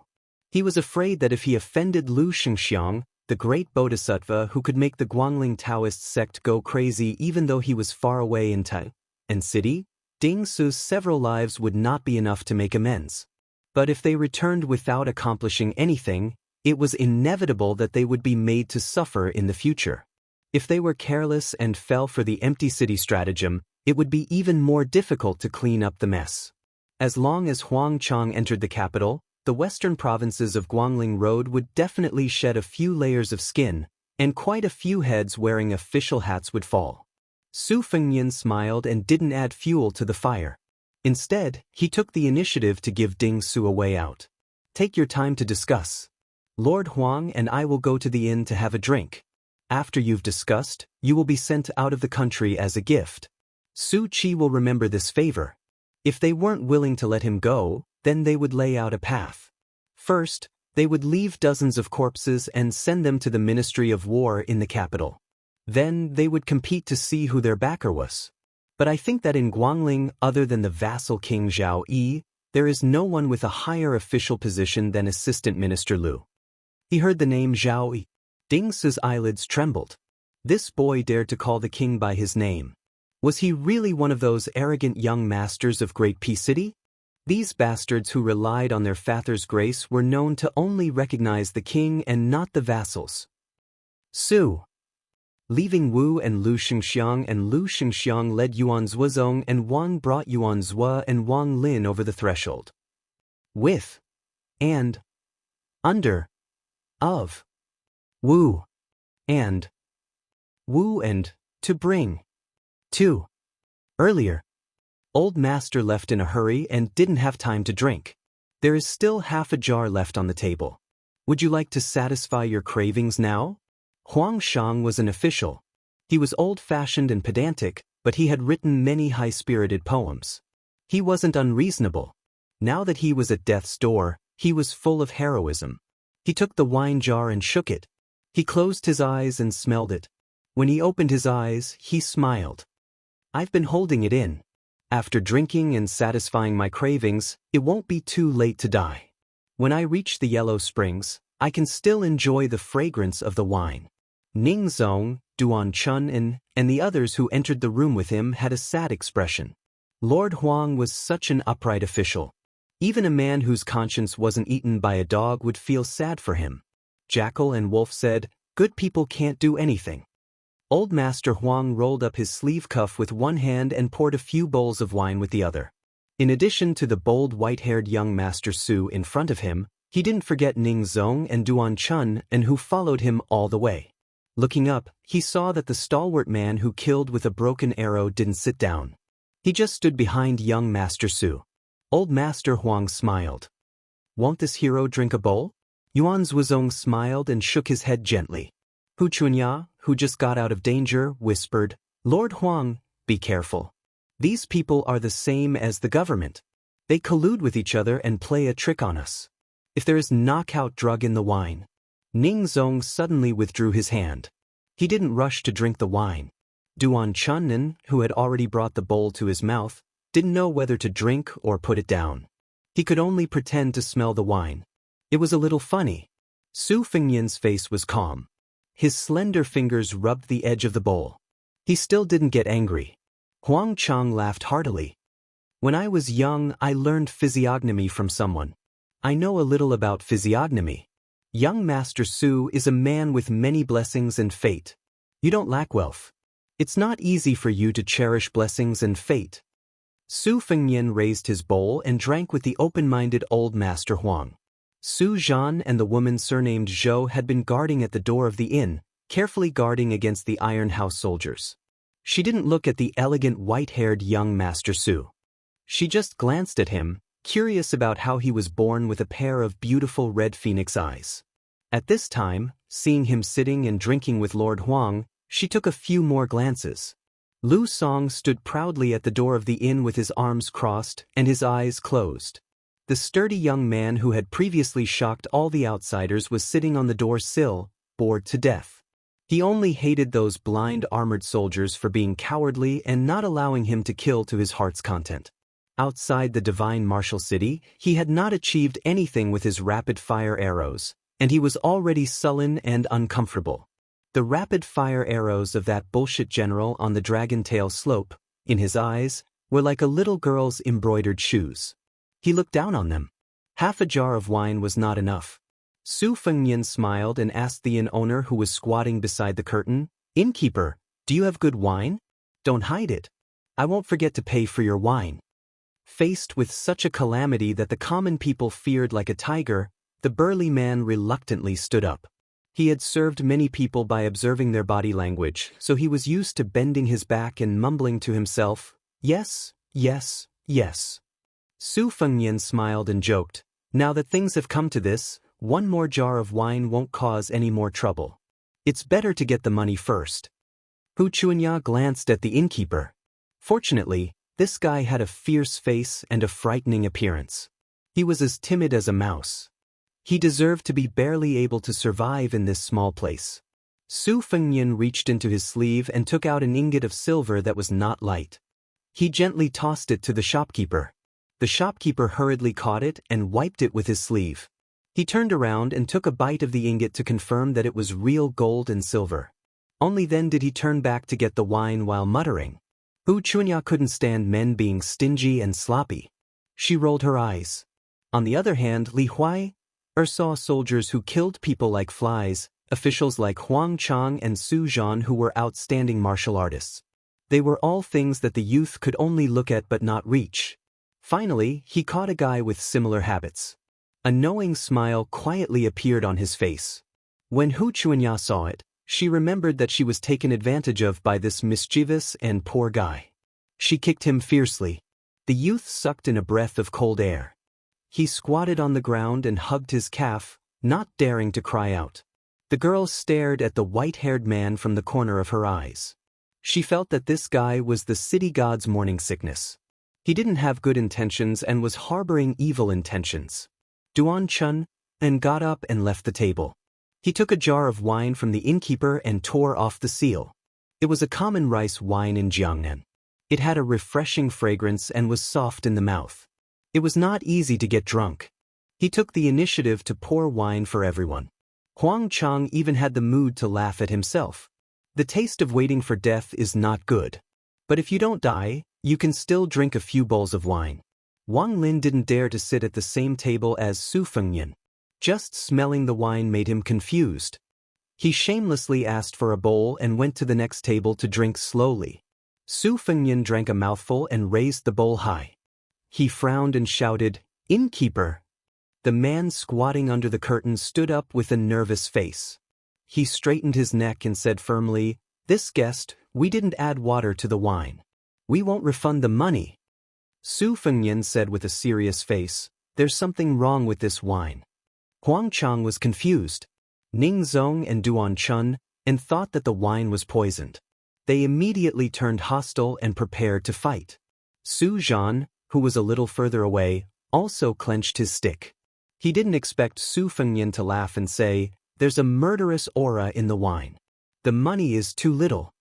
He was afraid that if he offended Lu Xianxiang, the great bodhisattva who could make the Guangling Taoist sect go crazy even though he was far away in Tai and city, Ding Su's several lives would not be enough to make amends. But if they returned without accomplishing anything, it was inevitable that they would be made to suffer in the future. If they were careless and fell for the empty city stratagem, it would be even more difficult to clean up the mess. As long as Huang Chang entered the capital, the western provinces of Guangling Road would definitely shed a few layers of skin, and quite a few heads wearing official hats would fall. Su Fengnian smiled and didn't add fuel to the fire. Instead, he took the initiative to give Ding Su a way out. "Take your time to discuss. Lord Huang and I will go to the inn to have a drink. After you've discussed, you will be sent out of the country as a gift. Su Qi will remember this favor." If they weren't willing to let him go, then they would lay out a path. First, they would leave dozens of corpses and send them to the Ministry of War in the capital. Then they would compete to see who their backer was. But I think that in Guangling, other than the vassal King Zhao Yi, There is no one with a higher official position than Assistant Minister Lu. He heard the name Zhao Yi. Ding Si's eyelids trembled. This boy dared to call the king by his name. Was he really one of those arrogant young masters of Great Pea City? These bastards who relied on their father's grace were known to only recognize the king and not the vassals. Su. Leaving Wu and Lu Xingxiang, and Lu Xingxiang led Yuan Zuozong, and Wang brought Yuan Zua and Wang Lin over the threshold. With and under of Wu and to bring to. Earlier, Old Master left in a hurry and didn't have time to drink. There is still half a jar left on the table. Would you like to satisfy your cravings now? Huang Shang was an official. He was old-fashioned and pedantic, but he had written many high-spirited poems. He wasn't unreasonable. Now that he was at death's door, he was full of heroism. He took the wine jar and shook it. He closed his eyes and smelled it. When he opened his eyes, he smiled. I've been holding it in. After drinking and satisfying my cravings, it won't be too late to die. When I reach the Yellow Springs, I can still enjoy the fragrance of the wine. Ning Zong, Duan Chun and the others who entered the room with him had a sad expression. Lord Huang was such an upright official. Even a man whose conscience wasn't eaten by a dog would feel sad for him. Jackal and Wolf said, "Good people can't do anything." Old Master Huang rolled up his sleeve cuff with one hand and poured a few bowls of wine with the other. In addition to the bold white-haired young Master Su in front of him, he didn't forget Ning Zong and Duan Chun, and who followed him all the way. Looking up, he saw that the stalwart man who killed with a broken arrow didn't sit down. He just stood behind young Master Su. Old Master Huang smiled. "Won't this hero drink a bowl?" Yuan Zuozong smiled and shook his head gently. Hu Chunya, who just got out of danger, whispered, "Lord Huang, be careful. These people are the same as the government. They collude with each other and play a trick on us. If there is knockout drug in the wine." Ning Zong suddenly withdrew his hand. He didn't rush to drink the wine. Duan Chunnan, who had already brought the bowl to his mouth, didn't know whether to drink or put it down. He could only pretend to smell the wine. It was a little funny. Su Fengnian's face was calm. His slender fingers rubbed the edge of the bowl. He still didn't get angry. Huang Chang laughed heartily. "When I was young, I learned physiognomy from someone. I know a little about physiognomy. Young Master Su is a man with many blessings and fate. You don't lack wealth. It's not easy for you to cherish blessings and fate." Su Fengnian raised his bowl and drank with the open-minded old Master Huang. Su Zhan and the woman surnamed Zhou had been guarding at the door of the inn, carefully guarding against the Iron House soldiers. She didn't look at the elegant white-haired young Master Su. She just glanced at him, curious about how he was born with a pair of beautiful red phoenix eyes. At this time, seeing him sitting and drinking with Lord Huang, she took a few more glances. Lu Song stood proudly at the door of the inn with his arms crossed and his eyes closed. The sturdy young man who had previously shocked all the outsiders was sitting on the door sill, bored to death. He only hated those blind armored soldiers for being cowardly and not allowing him to kill to his heart's content. Outside the divine martial city, he had not achieved anything with his rapid-fire arrows, and he was already sullen and uncomfortable. The rapid-fire arrows of that bullshit general on the Dragon Tail slope, in his eyes, were like a little girl's embroidered shoes. He looked down on them. Half a jar of wine was not enough. Su Fengnian smiled and asked the inn owner who was squatting beside the curtain, "Innkeeper, do you have good wine? Don't hide it. I won't forget to pay for your wine." Faced with such a calamity that the common people feared like a tiger, the burly man reluctantly stood up. He had served many people by observing their body language, so he was used to bending his back and mumbling to himself, "Yes, yes, yes." Su Fengnian smiled and joked, "Now that things have come to this, one more jar of wine won't cause any more trouble. It's better to get the money first." Hu Chuanya glanced at the innkeeper. Fortunately, this guy had a fierce face and a frightening appearance. He was as timid as a mouse. He deserved to be barely able to survive in this small place. Su Fengnian reached into his sleeve and took out an ingot of silver that was not light. He gently tossed it to the shopkeeper. The shopkeeper hurriedly caught it and wiped it with his sleeve. He turned around and took a bite of the ingot to confirm that it was real gold and silver. Only then did he turn back to get the wine while muttering. Hu Chunya couldn't stand men being stingy and sloppy. She rolled her eyes. On the other hand, Li Huai saw soldiers who killed people like flies, officials like Huang Chang and Su Zhan who were outstanding martial artists. They were all things that the youth could only look at but not reach. Finally, he caught a guy with similar habits. A knowing smile quietly appeared on his face. When Hu Chunya saw it, she remembered that she was taken advantage of by this mischievous and poor guy. She kicked him fiercely. The youth sucked in a breath of cold air. He squatted on the ground and hugged his calf, not daring to cry out. The girl stared at the white-haired man from the corner of her eyes. She felt that this guy was the city god's morning sickness. He didn't have good intentions and was harboring evil intentions. Duan Chun got up and left the table. He took a jar of wine from the innkeeper and tore off the seal. It was a common rice wine in Jiangnan. It had a refreshing fragrance and was soft in the mouth. It was not easy to get drunk. He took the initiative to pour wine for everyone. Huang Chang even had the mood to laugh at himself. The taste of waiting for death is not good. But if you don't die, you can still drink a few bowls of wine. Wang Lin didn't dare to sit at the same table as Su Fengyan. Just smelling the wine made him confused. He shamelessly asked for a bowl and went to the next table to drink slowly. Su Fengyan drank a mouthful and raised the bowl high. He frowned and shouted, "Innkeeper!" The man squatting under the curtain stood up with a nervous face. He straightened his neck and said firmly, "This guest, we didn't add water to the wine. We won't refund the money." Su Fengyan said with a serious face, "There's something wrong with this wine." Huang Chang was confused. Ning Zong and Duan Chun thought that the wine was poisoned. They immediately turned hostile and prepared to fight. Su Zhan, who was a little further away, also clenched his stick. He didn't expect Su Fengyan to laugh and say, "There's a murderous aura in the wine. The money is too little."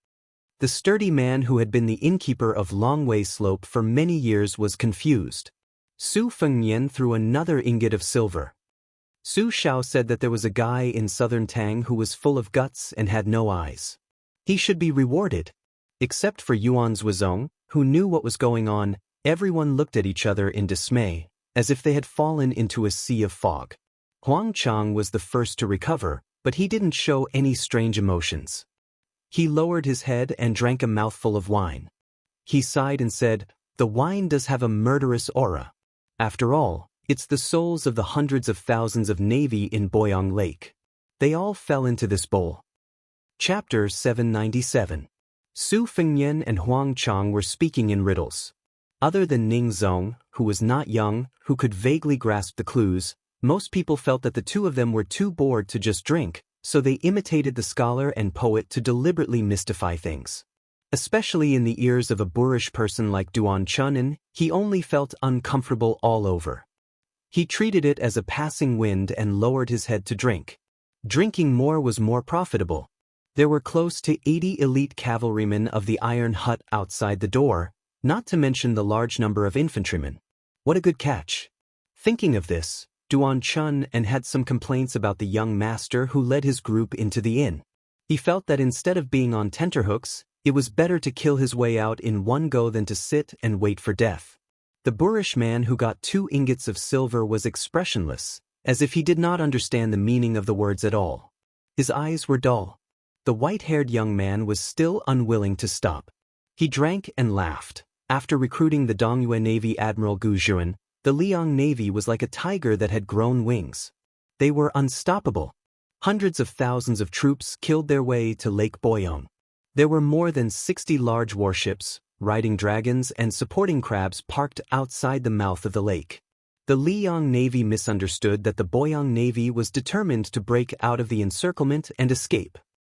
The sturdy man who had been the innkeeper of Longwei Slope for many years was confused. Su Fengyan threw another ingot of silver. Su Xiao said that there was a guy in southern Tang who was full of guts and had no eyes. He should be rewarded. Except for Yuan Zhuozong, who knew what was going on, everyone looked at each other in dismay, as if they had fallen into a sea of fog. Huang Chang was the first to recover, but he didn't show any strange emotions. He lowered his head and drank a mouthful of wine. He sighed and said, "The wine does have a murderous aura. After all, it's the souls of the hundreds of thousands of Navy in Boyang Lake. They all fell into this bowl." Chapter 797. Su Fengyan and Huang Chang were speaking in riddles. Other than Ning Zong, who was not young, who could vaguely grasp the clues, most people felt that the two of them were too bored to just drink, so they imitated the scholar and poet to deliberately mystify things. Especially in the ears of a boorish person like Duan Chunin, he only felt uncomfortable all over. He treated it as a passing wind and lowered his head to drink. Drinking more was more profitable. There were close to 80 elite cavalrymen of the Iron Hut outside the door, not to mention the large number of infantrymen. What a good catch. Thinking of this, Duan Chun had some complaints about the young master who led his group into the inn. He felt that instead of being on tenterhooks, it was better to kill his way out in one go than to sit and wait for death. The boorish man who got 2 ingots of silver was expressionless, as if he did not understand the meaning of the words at all. His eyes were dull. The white-haired young man was still unwilling to stop. He drank and laughed. After recruiting the Dongyue Navy Admiral Gu Zhuan, the Liang Navy was like a tiger that had grown wings. They were unstoppable. Hundreds of thousands of troops killed their way to Lake Boyong. There were more than 60 large warships, riding dragons and supporting crabs parked outside the mouth of the lake. The Liang Navy misunderstood that the Boyang Navy was determined to break out of the encirclement and escape.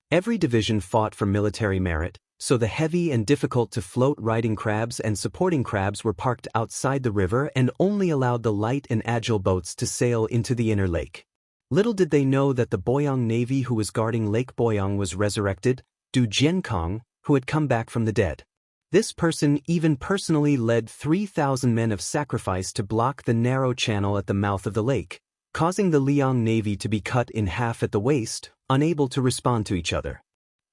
Every division fought for military merit, so the heavy and difficult-to-float riding crabs and supporting crabs were parked outside the river and only allowed the light and agile boats to sail into the inner lake. Little did they know that the Boyang Navy who was guarding Lake Boyang was resurrected, Du Jiankong, who had come back from the dead. This person even personally led 3,000 men of sacrifice to block the narrow channel at the mouth of the lake, causing the Liang navy to be cut in half at the waist, unable to respond to each other.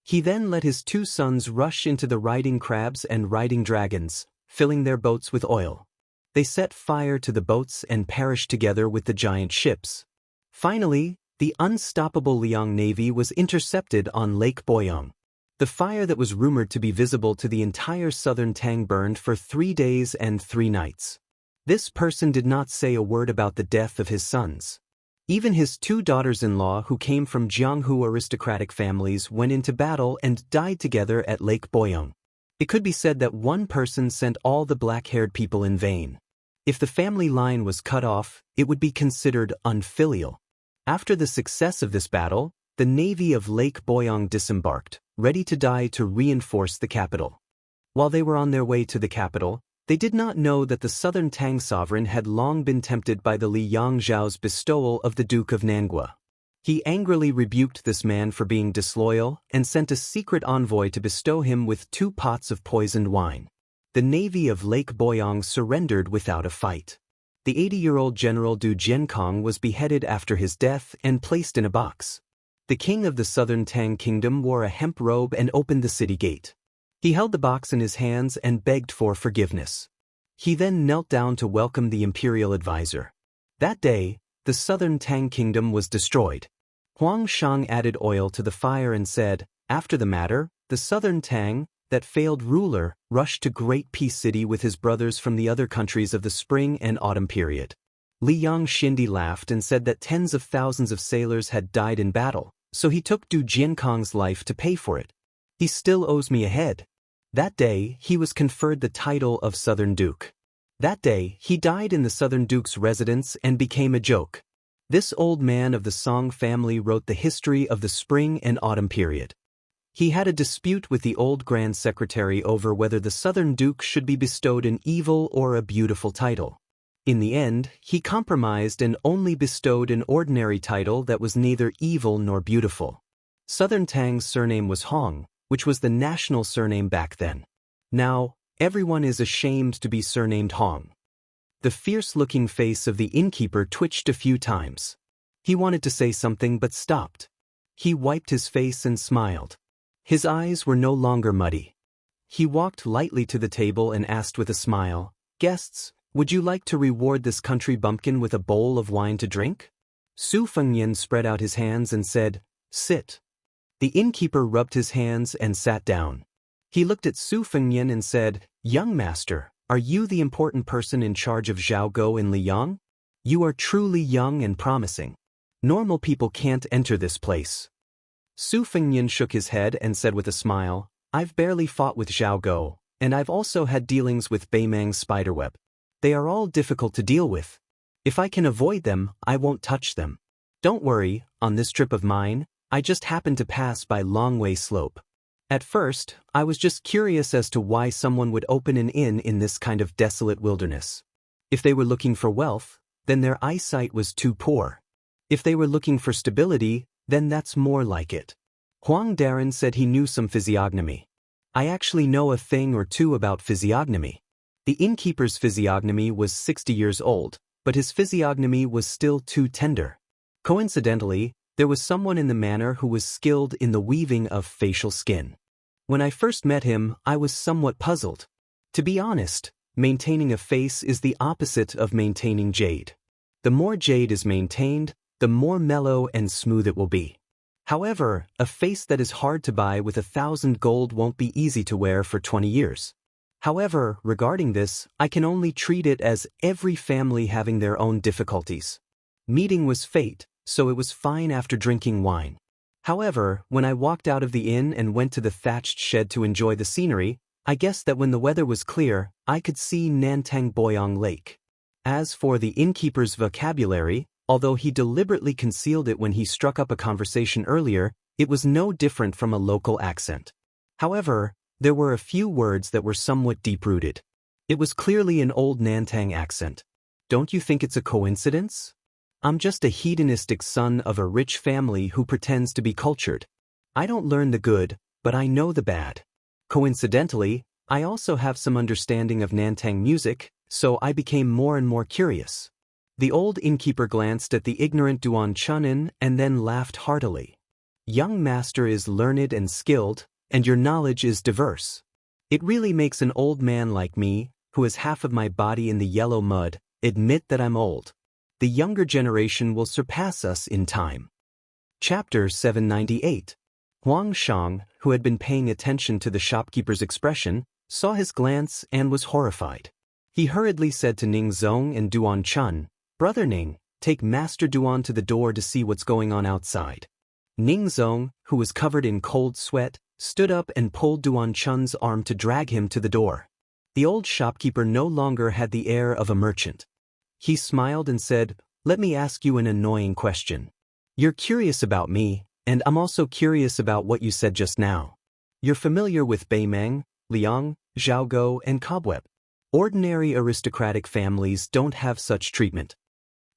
He then let his 2 sons rush into the riding crabs and riding dragons, filling their boats with oil. They set fire to the boats and perished together with the giant ships. Finally, the unstoppable Liang navy was intercepted on Lake Boyong. The fire that was rumored to be visible to the entire southern Tang burned for 3 days and 3 nights. This person did not say a word about the death of his sons. Even his 2 daughters-in-law who came from Jianghu aristocratic families went into battle and died together at Lake Boyong. It could be said that one person sent all the black-haired people in vain. If the family line was cut off, it would be considered unfilial. After the success of this battle, the navy of Lake Boyong disembarked, ready to die to reinforce the capital. While they were on their way to the capital, they did not know that the southern Tang sovereign had long been tempted by the Li Yangzhao's bestowal of the Duke of Nangua. He angrily rebuked this man for being disloyal and sent a secret envoy to bestow him with 2 pots of poisoned wine. The navy of Lake Boyong surrendered without a fight. The 80-year-old General Du Jiankong was beheaded after his death and placed in a box. The king of the southern Tang kingdom wore a hemp robe and opened the city gate. He held the box in his hands and begged for forgiveness. He then knelt down to welcome the imperial advisor. That day, the southern Tang kingdom was destroyed. Huang Shang added oil to the fire and said, after the matter, the southern Tang, that failed ruler, rushed to Great Peace City with his brothers from the other countries of the spring and autumn period. Liang Xindi laughed and said that tens of thousands of sailors had died in battle, so he took Du Jiankong's life to pay for it. He still owes me a head. That day, he was conferred the title of Southern Duke. That day, he died in the Southern Duke's residence and became a joke. This old man of the Song family wrote the history of the spring and autumn period. He had a dispute with the old Grand Secretary over whether the Southern Duke should be bestowed an evil or a beautiful title. In the end, he compromised and only bestowed an ordinary title that was neither evil nor beautiful. Southern Tang's surname was Hong, which was the national surname back then. Now, everyone is ashamed to be surnamed Hong. The fierce-looking face of the innkeeper twitched a few times. He wanted to say something but stopped. He wiped his face and smiled. His eyes were no longer muddy. He walked lightly to the table and asked with a smile, "Guests, would you like to reward this country bumpkin with a bowl of wine to drink?" Su Fengyan spread out his hands and said, "Sit." The innkeeper rubbed his hands and sat down. He looked at Su Fengyan and said, "Young master, are you the important person in charge of Zhaoguo in Liyang? You are truly young and promising. Normal people can't enter this place." Su Fengyan shook his head and said with a smile, "I've barely fought with Zhaoguo, and I've also had dealings with Beimang's spiderweb. They are all difficult to deal with. If I can avoid them, I won't touch them. Don't worry, on this trip of mine, I just happened to pass by Longway Slope. At first, I was just curious as to why someone would open an inn in this kind of desolate wilderness. If they were looking for wealth, then their eyesight was too poor. If they were looking for stability, then that's more like it." Huang Darren said he knew some physiognomy. "I actually know a thing or two about physiognomy." The innkeeper's physiognomy was 60 years old, but his physiognomy was still too tender. Coincidentally, there was someone in the manor who was skilled in the weaving of facial skin. When I first met him, I was somewhat puzzled. To be honest, maintaining a face is the opposite of maintaining jade. The more jade is maintained, the more mellow and smooth it will be. However, a face that is hard to buy with 1,000 gold won't be easy to wear for 20 years. However, regarding this, I can only treat it as every family having their own difficulties. Meeting was fate, so it was fine after drinking wine. However, when I walked out of the inn and went to the thatched shed to enjoy the scenery, I guessed that when the weather was clear, I could see Nantang Boyong Lake. As for the innkeeper's vocabulary, although he deliberately concealed it when he struck up a conversation earlier, it was no different from a local accent. However, there were a few words that were somewhat deep-rooted. It was clearly an old Nantang accent. Don't you think it's a coincidence? I'm just a hedonistic son of a rich family who pretends to be cultured. I don't learn the good, but I know the bad. Coincidentally, I also have some understanding of Nantang music, so I became more and more curious. The old innkeeper glanced at the ignorant Duan Chunin and then laughed heartily. Young master is learned and skilled, and your knowledge is diverse. It really makes an old man like me, who has half of my body in the yellow mud, admit that I'm old. The younger generation will surpass us in time. Chapter 798. Huang Shang, who had been paying attention to the shopkeeper's expression, saw his glance and was horrified. He hurriedly said to Ning Zong and Duan Chun, "Brother Ning, take Master Duan to the door to see what's going on outside." Ning Zong, who was covered in cold sweat, stood up and pulled Duan Chun's arm to drag him to the door. The old shopkeeper no longer had the air of a merchant. He smiled and said, "Let me ask you an annoying question. You're curious about me, and I'm also curious about what you said just now. You're familiar with Beimeng, Liang, Zhaoguo, and Cobweb. Ordinary aristocratic families don't have such treatment."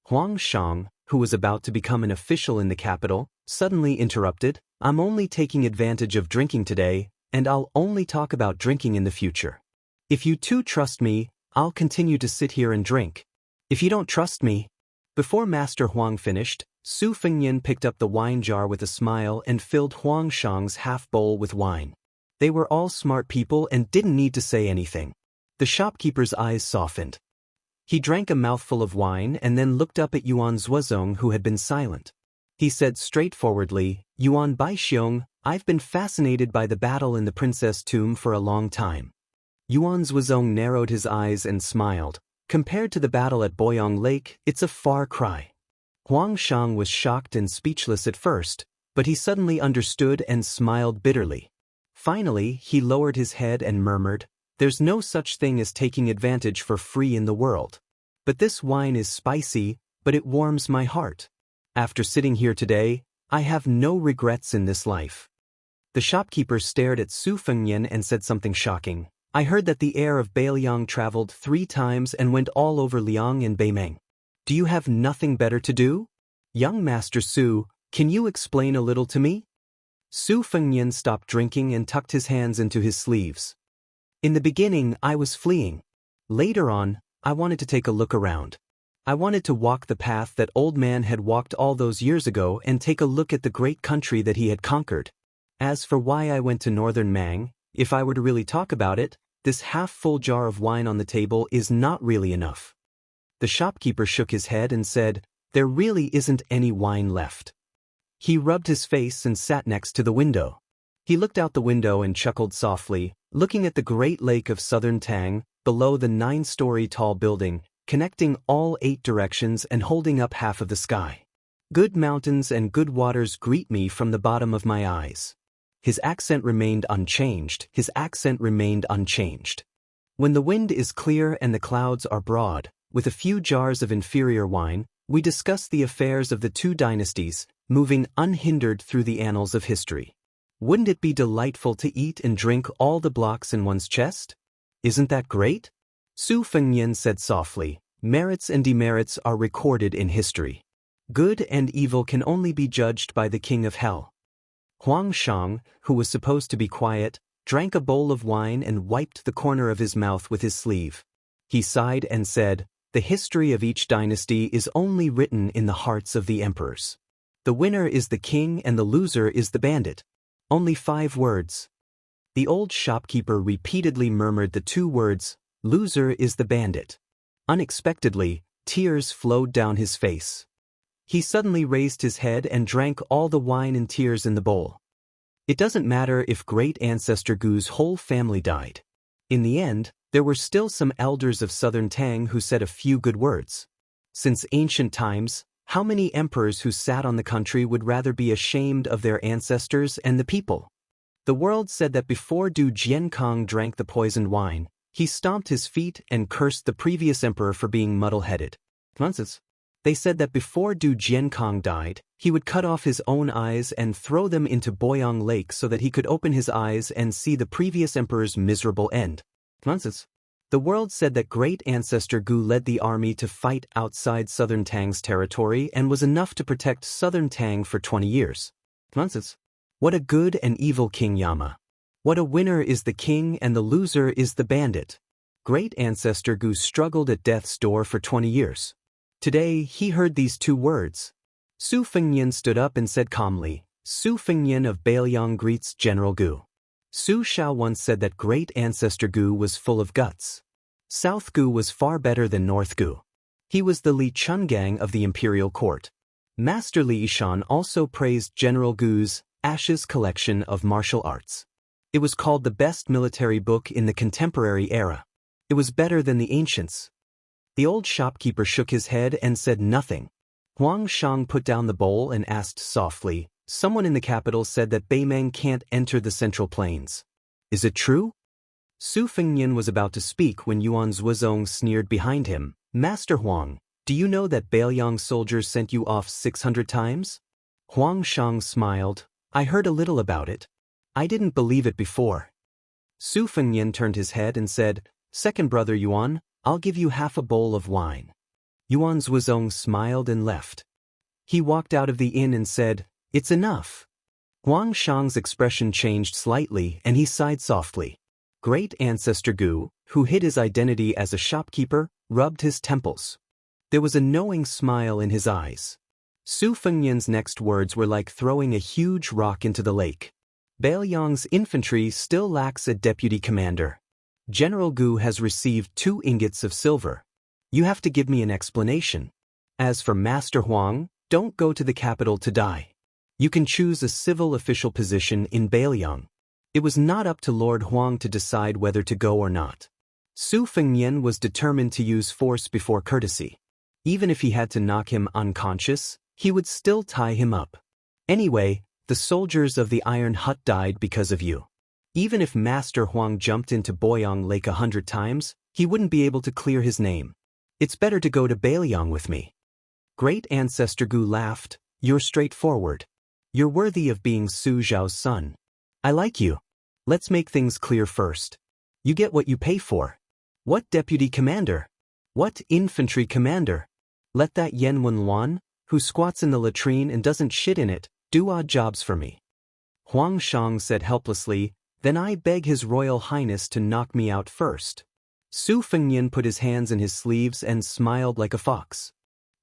Huang Shang, who was about to become an official in the capital, suddenly interrupted, "I'm only taking advantage of drinking today, and I'll only talk about drinking in the future. If you two trust me, I'll continue to sit here and drink. If you don't trust me..." Before Master Huang finished, Su Fengnian picked up the wine jar with a smile and filled Huang Shang's half-bowl with wine. They were all smart people and didn't need to say anything. The shopkeeper's eyes softened. He drank a mouthful of wine and then looked up at Yuan Zuozong, who had been silent. He said straightforwardly, "Yuan Baixiong, I've been fascinated by the battle in the princess tomb for a long time." Yuan Zuozong narrowed his eyes and smiled. "Compared to the battle at Boyang Lake, it's a far cry." Huang Shang was shocked and speechless at first, but he suddenly understood and smiled bitterly. Finally, he lowered his head and murmured, "There's no such thing as taking advantage for free in the world. But this wine is spicy, but it warms my heart. After sitting here today, I have no regrets in this life." The shopkeeper stared at Su Fengnian and said something shocking. "I heard that the heir of Beiliang traveled 3 times and went all over Liang and Beimeng. Do you have nothing better to do? Young Master Su, can you explain a little to me?" Su Fengnian stopped drinking and tucked his hands into his sleeves. "In the beginning, I was fleeing. Later on, I wanted to take a look around. I wanted to walk the path that old man had walked all those years ago and take a look at the great country that he had conquered. As for why I went to northern Mang, if I were to really talk about it, this half-full jar of wine on the table is not really enough." The shopkeeper shook his head and said, "There really isn't any wine left." He rubbed his face and sat next to the window. He looked out the window and chuckled softly, looking at the great lake of southern Tang, below the 9-story tall building, connecting all 8 directions and holding up half of the sky. "Good mountains and good waters greet me from the bottom of my eyes." His accent remained unchanged. "When the wind is clear and the clouds are broad, with a few jars of inferior wine, we discuss the affairs of the 2 dynasties, moving unhindered through the annals of history. Wouldn't it be delightful to eat and drink all the blocks in one's chest? Isn't that great?" Su Fengnian said softly, "Merits and demerits are recorded in history. Good and evil can only be judged by the King of Hell." Huang Shang, who was supposed to be quiet, drank a bowl of wine and wiped the corner of his mouth with his sleeve. He sighed and said, "The history of each dynasty is only written in the hearts of the emperors. The winner is the king and the loser is the bandit. Only 5 words." The old shopkeeper repeatedly murmured the 2 words, "Loser is the bandit." Unexpectedly, tears flowed down his face. He suddenly raised his head and drank all the wine and tears in the bowl. It doesn't matter if great ancestor Gu's whole family died. In the end, there were still some elders of southern Tang who said a few good words. Since ancient times, how many emperors who sat on the country would rather be ashamed of their ancestors and the people? The world said that before Du Jiankong drank the poisoned wine, he stomped his feet and cursed the previous emperor for being muddle-headed. They said that before Du Jiankong died, he would cut off his own eyes and throw them into Boyang Lake so that he could open his eyes and see the previous emperor's miserable end. The world said that great ancestor Gu led the army to fight outside southern Tang's territory and was enough to protect southern Tang for 20 years. What a good and evil King Yama. What a winner is the king and the loser is the bandit. Great ancestor Gu struggled at death's door for 20 years. Today, he heard these two words. Su Fengnian stood up and said calmly, Su Fengnian of Bailiang greets General Gu. Su Shao once said that great ancestor Gu was full of guts. South Gu was far better than North Gu. He was the Li Chungang of the imperial court. Master Li Yishan also praised General Gu's Ashes collection of martial arts. It was called the best military book in the contemporary era. It was better than the ancients. The old shopkeeper shook his head and said nothing. Huang Shang put down the bowl and asked softly, someone in the capital said that Beimeng can't enter the Central Plains. Is it true? Su Fengnian was about to speak when Yuan Zuozong sneered behind him, Master Huang, do you know that Bailiang soldiers sent you off 600 times? Huang Shang smiled, I heard a little about it. I didn't believe it before. Su Fengnian turned his head and said, Second brother Yuan, I'll give you half a bowl of wine. Yuan Zuozong smiled and left. He walked out of the inn and said, It's enough. Huang Shang's expression changed slightly and he sighed softly. Great ancestor Gu, who hid his identity as a shopkeeper, rubbed his temples. There was a knowing smile in his eyes. Su Fengnian's next words were like throwing a huge rock into the lake. Bailiang's infantry still lacks a deputy commander. General Gu has received 2 ingots of silver. You have to give me an explanation. As for Master Huang, don't go to the capital to die. You can choose a civil official position in Bailiang. It was not up to Lord Huang to decide whether to go or not. Su Fengnian was determined to use force before courtesy. Even if he had to knock him unconscious, he would still tie him up. Anyway, the soldiers of the Iron Hut died because of you. Even if Master Huang jumped into Boyang Lake 100 times, he wouldn't be able to clear his name. It's better to go to Bailiang with me. Great ancestor Gu laughed, You're straightforward. You're worthy of being Su Zhao's son. I like you. Let's make things clear first. You get what you pay for. What deputy commander? What infantry commander? Let that Yen Wenluan, who squats in the latrine and doesn't shit in it, do odd jobs for me. Huang Shang said helplessly, Then I beg His Royal Highness to knock me out first. Su Fengnian put his hands in his sleeves and smiled like a fox.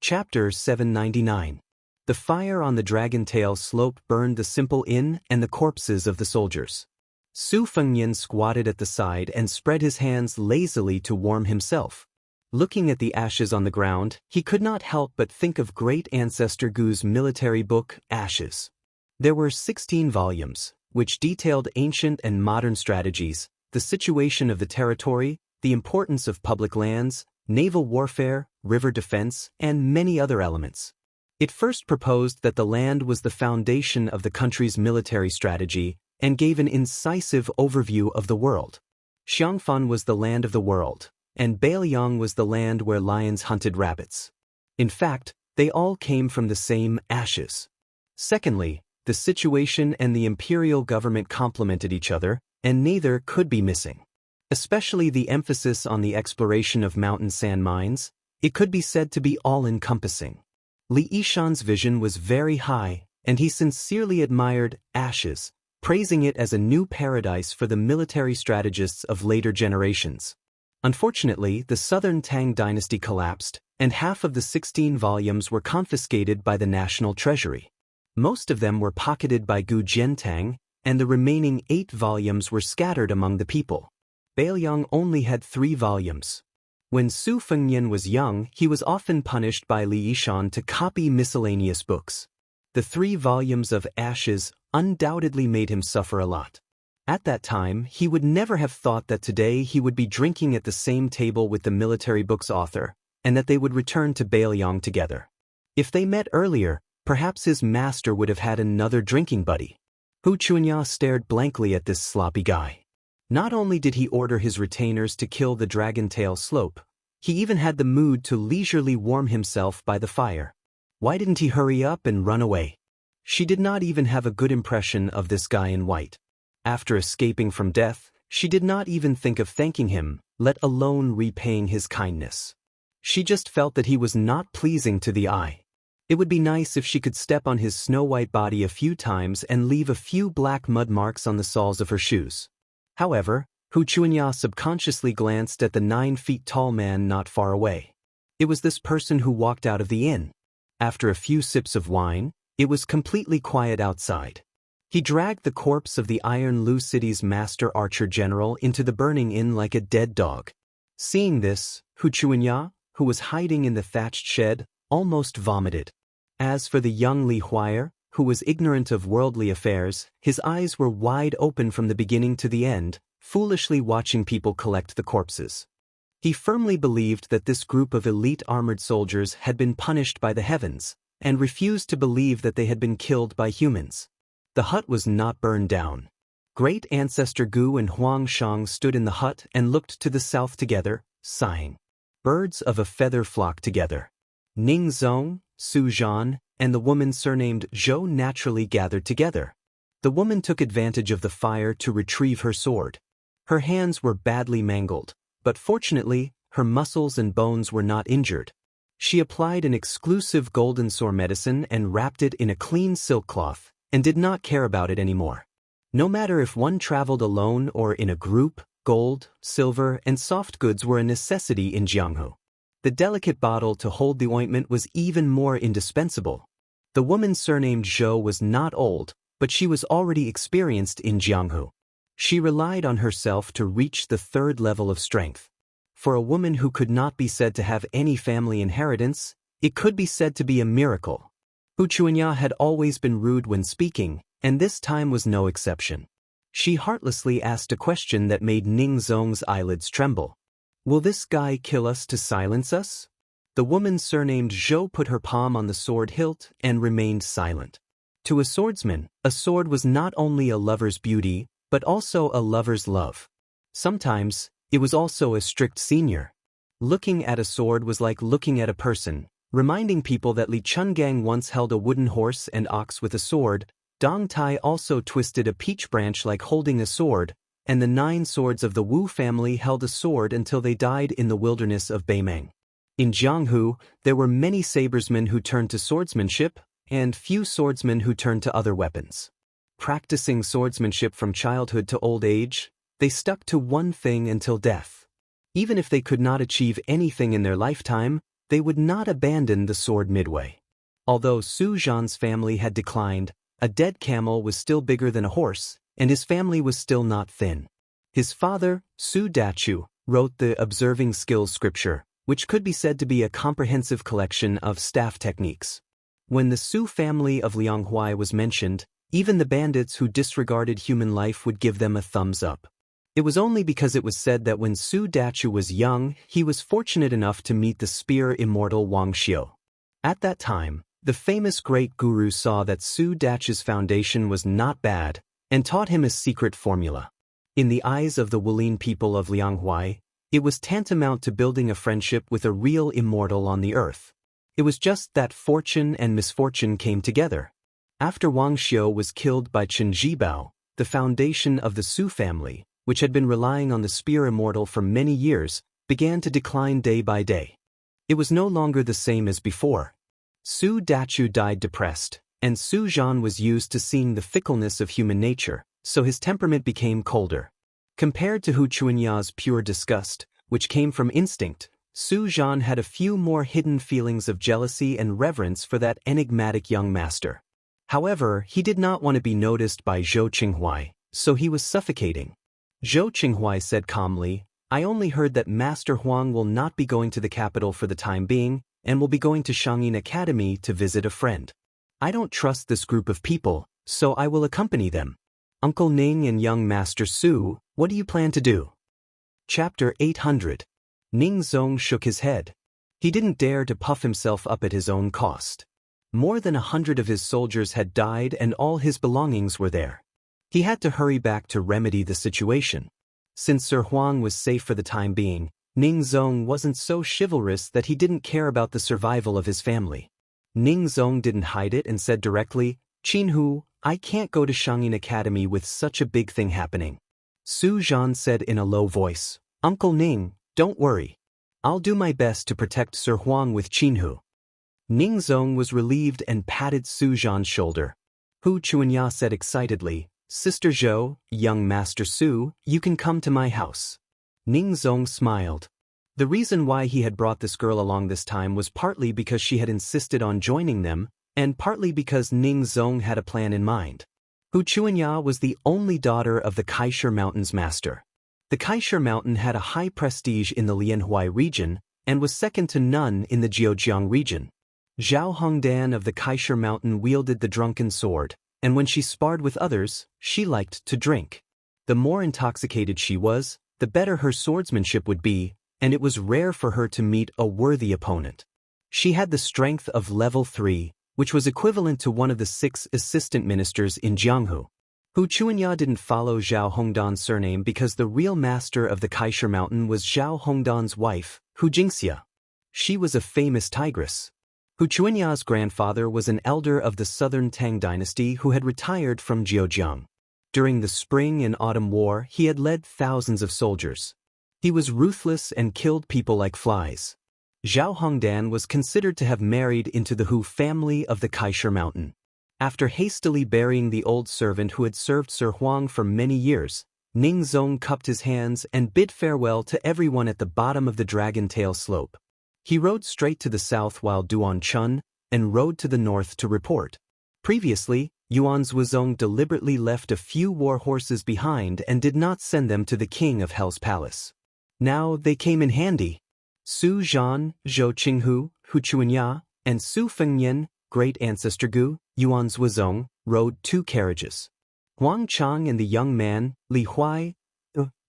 Chapter 799. The fire on the dragon tail slope burned the simple inn and the corpses of the soldiers. Su Fengnian squatted at the side and spread his hands lazily to warm himself. Looking at the ashes on the ground, he could not help but think of great ancestor Gu's military book, Ashes. There were 16 volumes, which detailed ancient and modern strategies, the situation of the territory, the importance of public lands, naval warfare, river defense, and many other elements. It first proposed that the land was the foundation of the country's military strategy and gave an incisive overview of the world. Xiangfan was the land of the world, and Bailiang was the land where lions hunted rabbits. In fact, they all came from the same ashes. Secondly, the situation and the imperial government complemented each other, and neither could be missing. Especially the emphasis on the exploration of mountain sand mines, it could be said to be all-encompassing. Li Yishan's vision was very high, and he sincerely admired Ashes, praising it as a new paradise for the military strategists of later generations. Unfortunately, the southern Tang dynasty collapsed, and half of the 16 volumes were confiscated by the national treasury. Most of them were pocketed by Gu Jiantang, and the remaining 8 volumes were scattered among the people. Bailiang only had 3 volumes. When Su Fengnian was young, he was often punished by Li Yishan to copy miscellaneous books. The 3 volumes of Ashes undoubtedly made him suffer a lot. At that time, he would never have thought that today he would be drinking at the same table with the military book's author, and that they would return to Bailiang together. If they met earlier, perhaps his master would have had another drinking buddy. Hu Chunya stared blankly at this sloppy guy. Not only did he order his retainers to kill the dragon-tail slope, he even had the mood to leisurely warm himself by the fire. Why didn't he hurry up and run away? She did not even have a good impression of this guy in white. After escaping from death, she did not even think of thanking him, let alone repaying his kindness. She just felt that he was not pleasing to the eye. It would be nice if she could step on his snow-white body a few times and leave a few black mud marks on the soles of her shoes. However, Wuxia subconsciously glanced at the 9-feet-tall man not far away. It was this person who walked out of the inn. After a few sips of wine, it was completely quiet outside. He dragged the corpse of the Iron Lu City's master archer general into the burning inn like a dead dog. Seeing this, Wuxia, who was hiding in the thatched shed, almost vomited. As for the young Li Huier, who was ignorant of worldly affairs, his eyes were wide open from the beginning to the end, foolishly watching people collect the corpses. He firmly believed that this group of elite armored soldiers had been punished by the heavens, and refused to believe that they had been killed by humans. The hut was not burned down. Great Ancestor Gu and Huang Shang stood in the hut and looked to the south together, sighing. Birds of a feather flock together. Ning Zong, Su Zhan, and the woman surnamed Zhou naturally gathered together. The woman took advantage of the fire to retrieve her sword. Her hands were badly mangled, but fortunately, her muscles and bones were not injured. She applied an exclusive golden sore medicine and wrapped it in a clean silk cloth, and did not care about it anymore. No matter if one traveled alone or in a group, gold, silver, and soft goods were a necessity in Jianghu. The delicate bottle to hold the ointment was even more indispensable. The woman surnamed Zhou was not old, but she was already experienced in Jianghu. She relied on herself to reach the 3rd level of strength. For a woman who could not be said to have any family inheritance, it could be said to be a miracle. Wuxia had always been rude when speaking, and this time was no exception. She heartlessly asked a question that made Ning Zong's eyelids tremble. "Will this guy kill us to silence us?" The woman surnamed Zhou put her palm on the sword hilt and remained silent. To a swordsman, a sword was not only a lover's beauty, but also a lover's love. Sometimes, it was also a strict senior. Looking at a sword was like looking at a person, reminding people that Li Chungang once held a wooden horse and ox with a sword. Dong Tai also twisted a peach branch like holding a sword, and the 9 swords of the Wu family held a sword until they died in the wilderness of Beimeng. In Jianghu, there were many sabersmen who turned to swordsmanship, and few swordsmen who turned to other weapons. Practicing swordsmanship from childhood to old age, they stuck to one thing until death. Even if they could not achieve anything in their lifetime, they would not abandon the sword midway. Although Su Zhan's family had declined, a dead camel was still bigger than a horse, and his family was still not thin. His father, Su Dachu, wrote the Observing Skills scripture, which could be said to be a comprehensive collection of staff techniques. When the Su family of Lianghuai was mentioned, even the bandits who disregarded human life would give them a thumbs up. It was only because it was said that when Su Dachu was young, he was fortunate enough to meet the spear immortal Wang Xiu. At that time, the famous great guru saw that Su Dachu's foundation was not bad, and taught him a secret formula. In the eyes of the Wulin people of Lianghuai, it was tantamount to building a friendship with a real immortal on the earth. It was just that fortune and misfortune came together. After Wang Xiu was killed by Chen Zhibao, the foundation of the Su family, which had been relying on the spear immortal for many years, began to decline day by day. It was no longer the same as before. Su Dachu died depressed, and Su Zhan was used to seeing the fickleness of human nature, so his temperament became colder. Compared to Wuxia's pure disgust, which came from instinct, Su Zhan had a few more hidden feelings of jealousy and reverence for that enigmatic young master. However, he did not want to be noticed by Zhou Qinghuai, so he was suffocating. Zhou Qinghuai said calmly, "I only heard that Master Huang will not be going to the capital for the time being, and will be going to Shangyin Academy to visit a friend. I don't trust this group of people, so I will accompany them. Uncle Ning and young Master Su, what do you plan to do?" Chapter 800. Ning Zong shook his head. He didn't dare to puff himself up at his own cost. More than 100 of his soldiers had died and all his belongings were there. He had to hurry back to remedy the situation. Since Sir Huang was safe for the time being, Ning Zong wasn't so chivalrous that he didn't care about the survival of his family. Ning Zong didn't hide it and said directly, "Qinhu, I can't go to Shangyin Academy with such a big thing happening." Su Zhan said in a low voice, "Uncle Ning, don't worry. I'll do my best to protect Sir Huang with Qinhu." Ning Zong was relieved and patted Su Zhan's shoulder. Hu Chuanya said excitedly, "Sister Zhou, young Master Su, you can come to my house." Ning Zong smiled. The reason why he had brought this girl along this time was partly because she had insisted on joining them, and partly because Ning Zong had a plan in mind. Hu Chuanya was the only daughter of the Kaisher Mountain's master. The Kaisher Mountain had a high prestige in the Lianhui region, and was second to none in the Zheojiang region. Zhao Hongdan of the Kaisher Mountain wielded the drunken sword, and when she sparred with others, she liked to drink. The more intoxicated she was, the better her swordsmanship would be, and it was rare for her to meet a worthy opponent. She had the strength of level 3, which was equivalent to one of the 6 assistant ministers in Jianghu. Hu Chuanya didn't follow Zhao Hongdan's surname because the real master of the Kaisher Mountain was Zhao Hongdan's wife, Hu Jingxia. She was a famous tigress. Hu Chuanya's grandfather was an elder of the southern Tang dynasty who had retired from Zheojiang. During the Spring and Autumn War, he had led thousands of soldiers. He was ruthless and killed people like flies. Zhao Hongdan was considered to have married into the Hu family of the Kaisher Mountain. After hastily burying the old servant who had served Sir Huang for many years, Ning Zong cupped his hands and bid farewell to everyone at the bottom of the Dragon Tail slope. He rode straight to the south while Duan Chun and rode to the north to report. Previously, Yuan Zhuozong deliberately left a few war horses behind and did not send them to the king of Hell's palace. Now they came in handy. Su Zhan, Zhou Qinghu, Hu Chuanya, and Su Fengnian, great ancestor Gu, Yuan Zhuozong, rode 2 carriages. Huang Chang and the young man, Li Huai,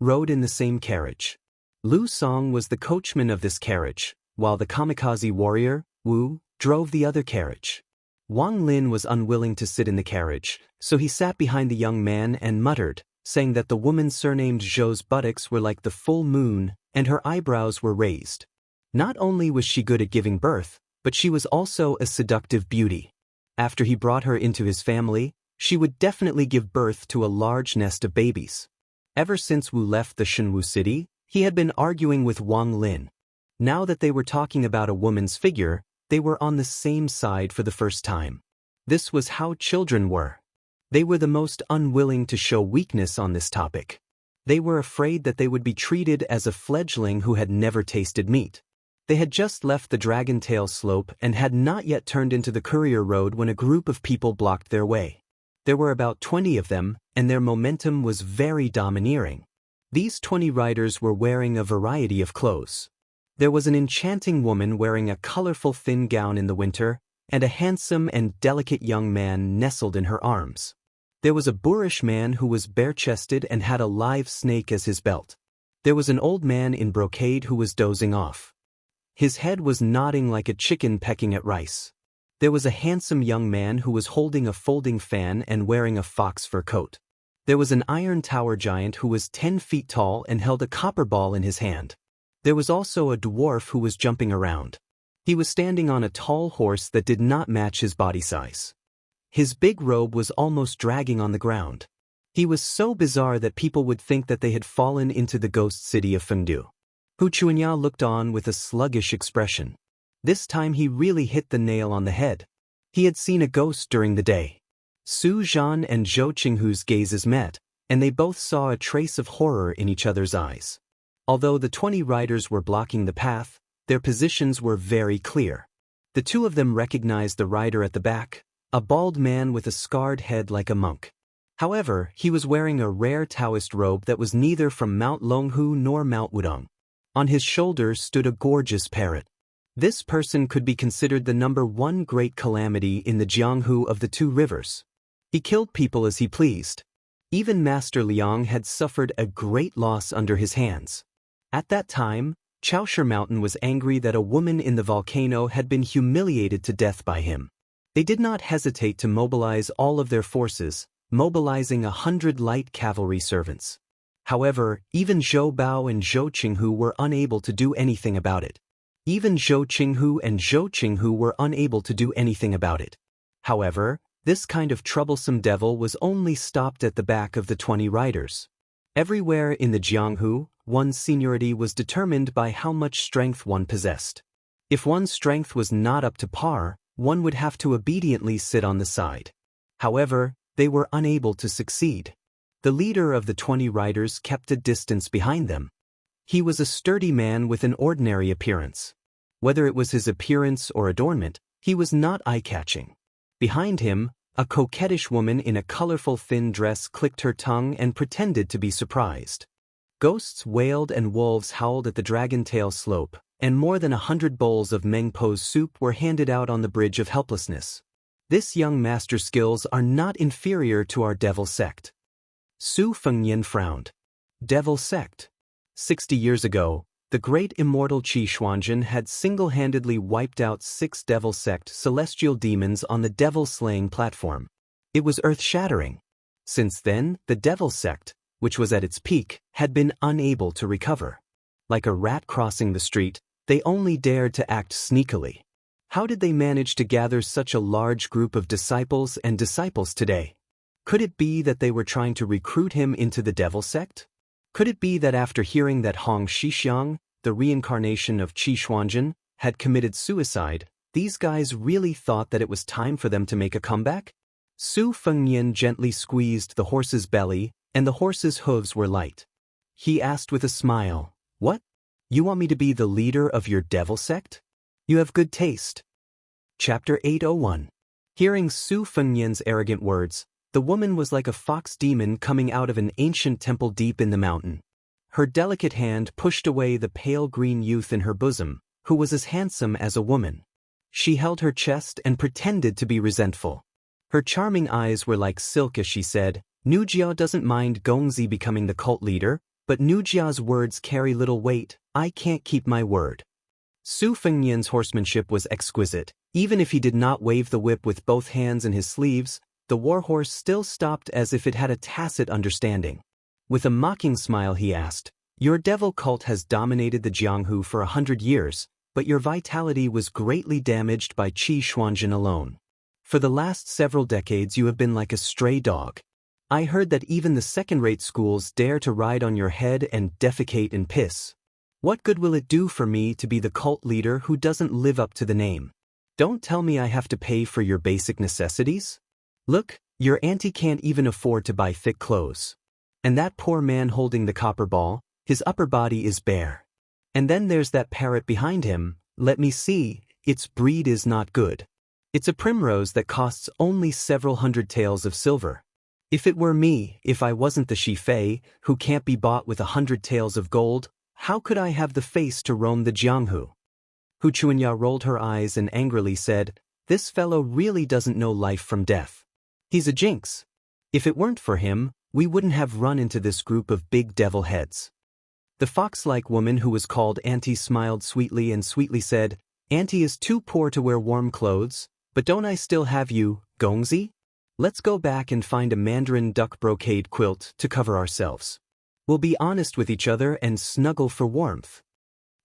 rode in the same carriage. Lu Song was the coachman of this carriage, while the kamikaze warrior, Wu, drove the other carriage. Wang Lin was unwilling to sit in the carriage, so he sat behind the young man and muttered, saying that the woman surnamed Zhou's buttocks were like the full moon, and her eyebrows were raised. Not only was she good at giving birth, but she was also a seductive beauty. After he brought her into his family, she would definitely give birth to a large nest of babies. Ever since Wu left the Shenwu city, he had been arguing with Wang Lin. Now that they were talking about a woman's figure, they were on the same side for the first time. This was how children were. They were the most unwilling to show weakness on this topic. They were afraid that they would be treated as a fledgling who had never tasted meat. They had just left the Dragon Tail slope and had not yet turned into the courier road when a group of people blocked their way. There were about 20 of them, and their momentum was very domineering. These 20 riders were wearing a variety of clothes. There was an enchanting woman wearing a colorful thin gown in the winter, and a handsome and delicate young man nestled in her arms. There was a boorish man who was bare-chested and had a live snake as his belt. There was an old man in brocade who was dozing off. His head was nodding like a chicken pecking at rice. There was a handsome young man who was holding a folding fan and wearing a fox fur coat. There was an iron tower giant who was 10 feet tall and held a copper ball in his hand. There was also a dwarf who was jumping around. He was standing on a tall horse that did not match his body size. His big robe was almost dragging on the ground. He was so bizarre that people would think that they had fallen into the ghost city of Fengdu. Hu Chuanya looked on with a sluggish expression. This time he really hit the nail on the head. He had seen a ghost during the day. Su Zhan and Zhou Qinghu's gazes met, and they both saw a trace of horror in each other's eyes. Although the 20 riders were blocking the path, their positions were very clear. The 2 of them recognized the rider at the back, a bald man with a scarred head like a monk. However, he was wearing a rare Daoist robe that was neither from Mount Longhu nor Mount Wudong. On his shoulder stood a gorgeous parrot. This person could be considered the #1 great calamity in the Jianghu of the 2 rivers. He killed people as he pleased. Even Master Liang had suffered a great loss under his hands. At that time, Chaosher Mountain was angry that a woman in the volcano had been humiliated to death by him. They did not hesitate to mobilize all of their forces, mobilizing 100 light cavalry servants. However, even Zhou Bao and Zhou Qinghu were unable to do anything about it. However, this kind of troublesome devil was only stopped at the back of the 20 riders. Everywhere in the Jianghu, one's seniority was determined by how much strength one possessed. If one's strength was not up to par, one would have to obediently sit on the side. However, they were unable to succeed. The leader of the 20 riders kept a distance behind them. He was a sturdy man with an ordinary appearance. Whether it was his appearance or adornment, he was not eye-catching. Behind him, a coquettish woman in a colorful thin dress clicked her tongue and pretended to be surprised. Ghosts wailed and wolves howled at the Dragon Tail slope, and more than 100 bowls of Mengpo's soup were handed out on the Bridge of Helplessness. This young master's skills are not inferior to our devil sect. Su Fengnian frowned. Devil sect. 60 years ago, the great immortal Qi Xuanzhen had single-handedly wiped out 6 devil sect celestial demons on the devil-slaying platform. It was earth-shattering. Since then, the devil sect, which was at its peak, had been unable to recover. Like a rat crossing the street, they only dared to act sneakily. How did they manage to gather such a large group of disciples and disciples today? Could it be that they were trying to recruit him into the devil sect? Could it be that after hearing that Hong Shixiang, the reincarnation of Qi Xuanzhen, had committed suicide, these guys really thought that it was time for them to make a comeback? Su Fengnian gently squeezed the horse's belly, and the horse's hooves were light. He asked with a smile, "What? You want me to be the leader of your devil sect? You have good taste." Chapter 801. Hearing Su Fengnian's arrogant words, the woman was like a fox demon coming out of an ancient temple deep in the mountain. Her delicate hand pushed away the pale green youth in her bosom, who was as handsome as a woman. She held her chest and pretended to be resentful. Her charming eyes were like silk as she said, "Nujia doesn't mind Gongzi becoming the cult leader, but Nujia's words carry little weight. I can't keep my word." Su Fengnian's horsemanship was exquisite. Even if he did not wave the whip with both hands in his sleeves, the warhorse still stopped as if it had a tacit understanding. With a mocking smile he asked, "Your devil cult has dominated the Jianghu for 100 years, but your vitality was greatly damaged by Qi Xuanzhen alone. For the last several decades you have been like a stray dog. I heard that even the second-rate schools dare to ride on your head and defecate and piss. What good will it do for me to be the cult leader who doesn't live up to the name? Don't tell me I have to pay for your basic necessities? Look, your auntie can't even afford to buy thick clothes. And that poor man holding the copper ball, his upper body is bare. And then there's that parrot behind him, let me see, its breed is not good. It's a primrose that costs only several hundred taels of silver. If it were me, if I wasn't the Shifei, who can't be bought with 100 taels of gold, how could I have the face to roam the Jianghu?" Hu Chuanya rolled her eyes and angrily said, "This fellow really doesn't know life from death. He's a jinx. If it weren't for him, we wouldn't have run into this group of big devil heads." The fox-like woman who was called Auntie smiled sweetly and sweetly said, "Auntie is too poor to wear warm clothes, but don't I still have you, Gongzi? Let's go back and find a mandarin duck brocade quilt to cover ourselves. We'll be honest with each other and snuggle for warmth."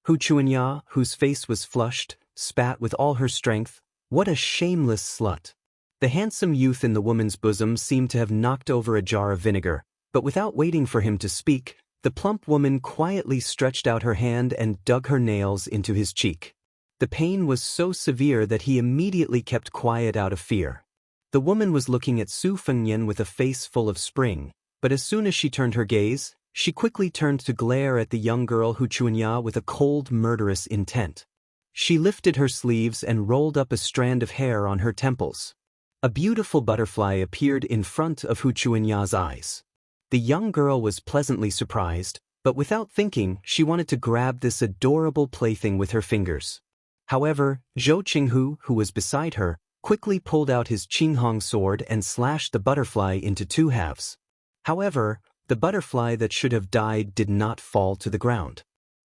Hu Chuanya, whose face was flushed, spat with all her strength, "What a shameless slut." The handsome youth in the woman's bosom seemed to have knocked over a jar of vinegar, but without waiting for him to speak, the plump woman quietly stretched out her hand and dug her nails into his cheek. The pain was so severe that he immediately kept quiet out of fear. The woman was looking at Su Fengnian with a face full of spring, but as soon as she turned her gaze, she quickly turned to glare at the young girl Hu Chuanya with a cold, murderous intent. She lifted her sleeves and rolled up a strand of hair on her temples. A beautiful butterfly appeared in front of Hu Chuanya's eyes. The young girl was pleasantly surprised, but without thinking, she wanted to grab this adorable plaything with her fingers. However, Zhou Qinghu, who was beside her, quickly pulled out his Qinghong sword and slashed the butterfly into 2 halves. However, the butterfly that should have died did not fall to the ground.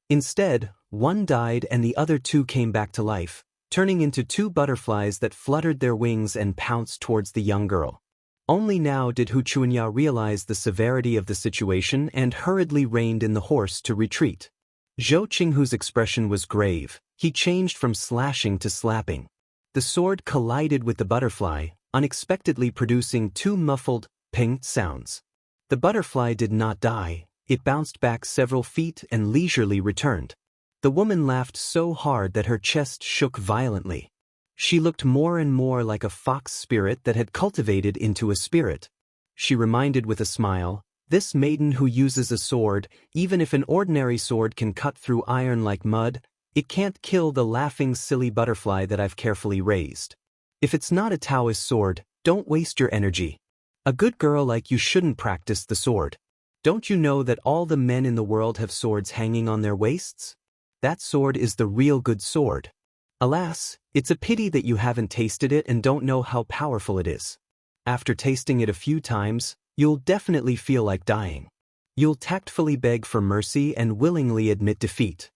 Instead, one died and the other 2 came back to life, turning into 2 butterflies that fluttered their wings and pounced towards the young girl. Only now did Hu Chuanya realize the severity of the situation and hurriedly reined in the horse to retreat. Zhou Qinghu's expression was grave. He changed from slashing to slapping. The sword collided with the butterfly, unexpectedly producing 2 muffled, ping sounds. The butterfly did not die, it bounced back several feet and leisurely returned. The woman laughed so hard that her chest shook violently. She looked more and more like a fox spirit that had cultivated into a spirit. She reminded with a smile, "This maiden who uses a sword, even if an ordinary sword can cut through iron like mud, it can't kill the laughing silly butterfly that I've carefully raised. If it's not a Daoist sword, don't waste your energy. A good girl like you shouldn't practice the sword. Don't you know that all the men in the world have swords hanging on their waists? That sword is the real good sword. Alas, it's a pity that you haven't tasted it and don't know how powerful it is. After tasting it a few times, you'll definitely feel like dying. You'll tactfully beg for mercy and willingly admit defeat."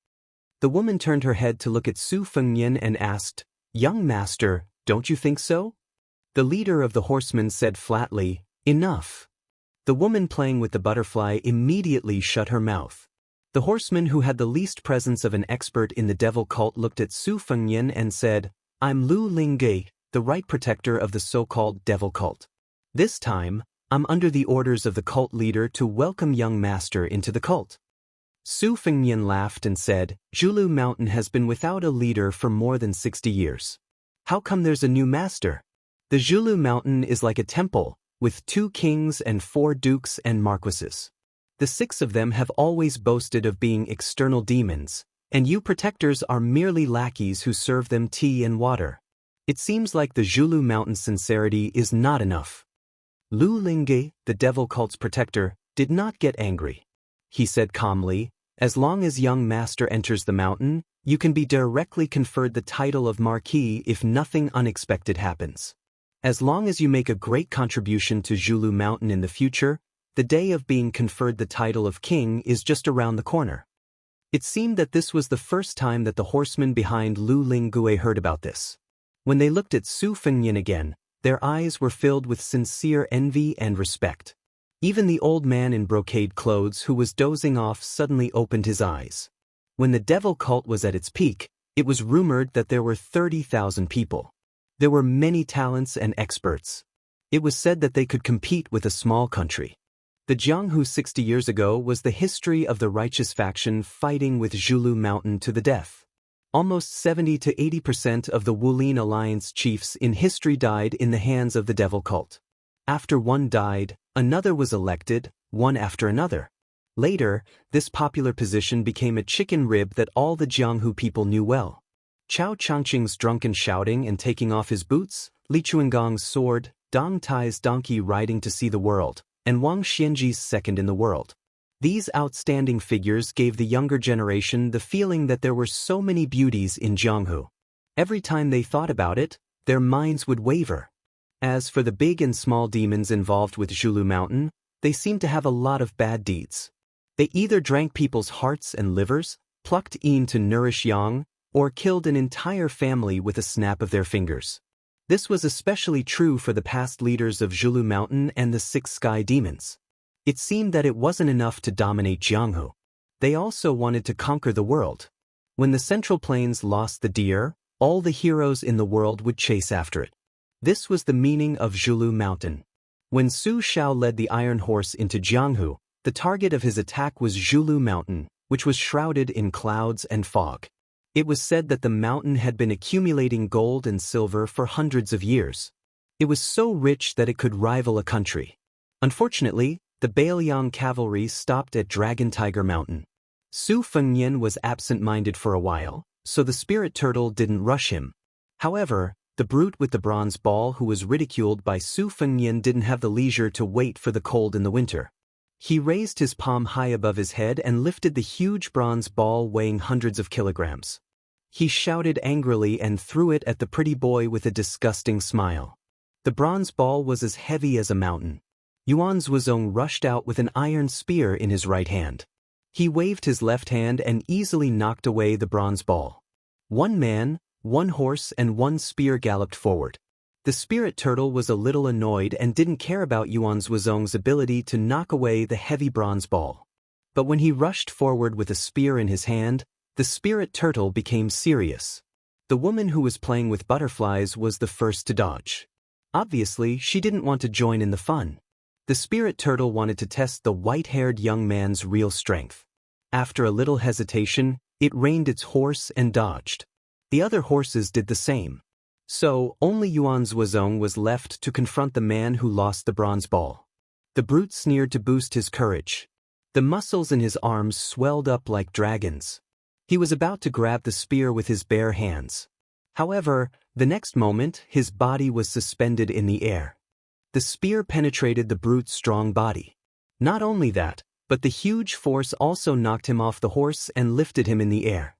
The woman turned her head to look at Su Fengnian and asked, "Young master, don't you think so?" The leader of the horsemen said flatly, "Enough." The woman playing with the butterfly immediately shut her mouth. The horseman who had the least presence of an expert in the devil cult looked at Su Fengnian and said, "I'm Lu Lingge, the right protector of the so-called devil cult. This time, I'm under the orders of the cult leader to welcome young master into the cult." Su Fengnian laughed and said, "Zhulu Mountain has been without a leader for more than 60 years. How come there's a new master? The Zhulu Mountain is like a temple, with 2 kings and 4 dukes and marquises. The 6 of them have always boasted of being external demons, and you protectors are merely lackeys who serve them tea and water. It seems like the Zhulu Mountain's sincerity is not enough." Lu Lingge, the devil cult's protector, did not get angry. He said calmly, "As long as young master enters the mountain, you can be directly conferred the title of Marquis if nothing unexpected happens. As long as you make a great contribution to Zhulu Mountain in the future, the day of being conferred the title of king is just around the corner." It seemed that this was the first time that the horsemen behind Lu Linggue heard about this. When they looked at Su Fengnian again, their eyes were filled with sincere envy and respect. Even the old man in brocade clothes who was dozing off suddenly opened his eyes. When the devil cult was at its peak, it was rumored that there were 30,000 people. There were many talents and experts. It was said that they could compete with a small country. The Jianghu 60 years ago was the history of the righteous faction fighting with Zhulu Mountain to the death. Almost 70 to 80% of the Wulin Alliance chiefs in history died in the hands of the devil cult. After one died, another was elected, one after another. Later, this popular position became a chicken rib that all the Jianghu people knew well. Chao Changqing's drunken shouting and taking off his boots, Li Chuangong's sword, Dong Tai's donkey riding to see the world, and Wang Xianji's second in the world. These outstanding figures gave the younger generation the feeling that there were so many beauties in Jianghu. Every time they thought about it, their minds would waver. As for the big and small demons involved with Zhulu Mountain, they seemed to have a lot of bad deeds. They either drank people's hearts and livers, plucked yin to nourish yang, or killed an entire family with a snap of their fingers. This was especially true for the past leaders of Zhulu Mountain and the 6 sky demons. It seemed that it wasn't enough to dominate Jianghu. They also wanted to conquer the world. When the Central Plains lost the deer, all the heroes in the world would chase after it. This was the meaning of Zhulu Mountain. When Su Shao led the Iron Horse into Jianghu, the target of his attack was Zhulu Mountain, which was shrouded in clouds and fog. It was said that the mountain had been accumulating gold and silver for hundreds of years. It was so rich that it could rival a country. Unfortunately, the Bailiang cavalry stopped at Dragon Tiger Mountain. Su Fengnian was absent-minded for a while, so the spirit turtle didn't rush him. However, the brute with the bronze ball who was ridiculed by Su Fengnian didn't have the leisure to wait for the cold in the winter. He raised his palm high above his head and lifted the huge bronze ball weighing hundreds of kilograms. He shouted angrily and threw it at the pretty boy with a disgusting smile. The bronze ball was as heavy as a mountain. Yuan Zhuozong rushed out with an iron spear in his right hand. He waved his left hand and easily knocked away the bronze ball. 1 man, 1 horse and 1 spear galloped forward. The spirit turtle was a little annoyed and didn't care about Yuan Zhuozong's ability to knock away the heavy bronze ball. But when he rushed forward with a spear in his hand, the spirit turtle became serious. The woman who was playing with butterflies was the first to dodge. Obviously, she didn't want to join in the fun. The spirit turtle wanted to test the white-haired young man's real strength. After a little hesitation, It reined its horse and dodged. The other horses did the same. So, only Yuan Zhuozong was left to confront the man who lost the bronze ball. The brute sneered to boost his courage. The muscles in his arms swelled up like dragons. He was about to grab the spear with his bare hands. However, the next moment, his body was suspended in the air. The spear penetrated the brute's strong body. Not only that, but the huge force also knocked him off the horse and lifted him in the air.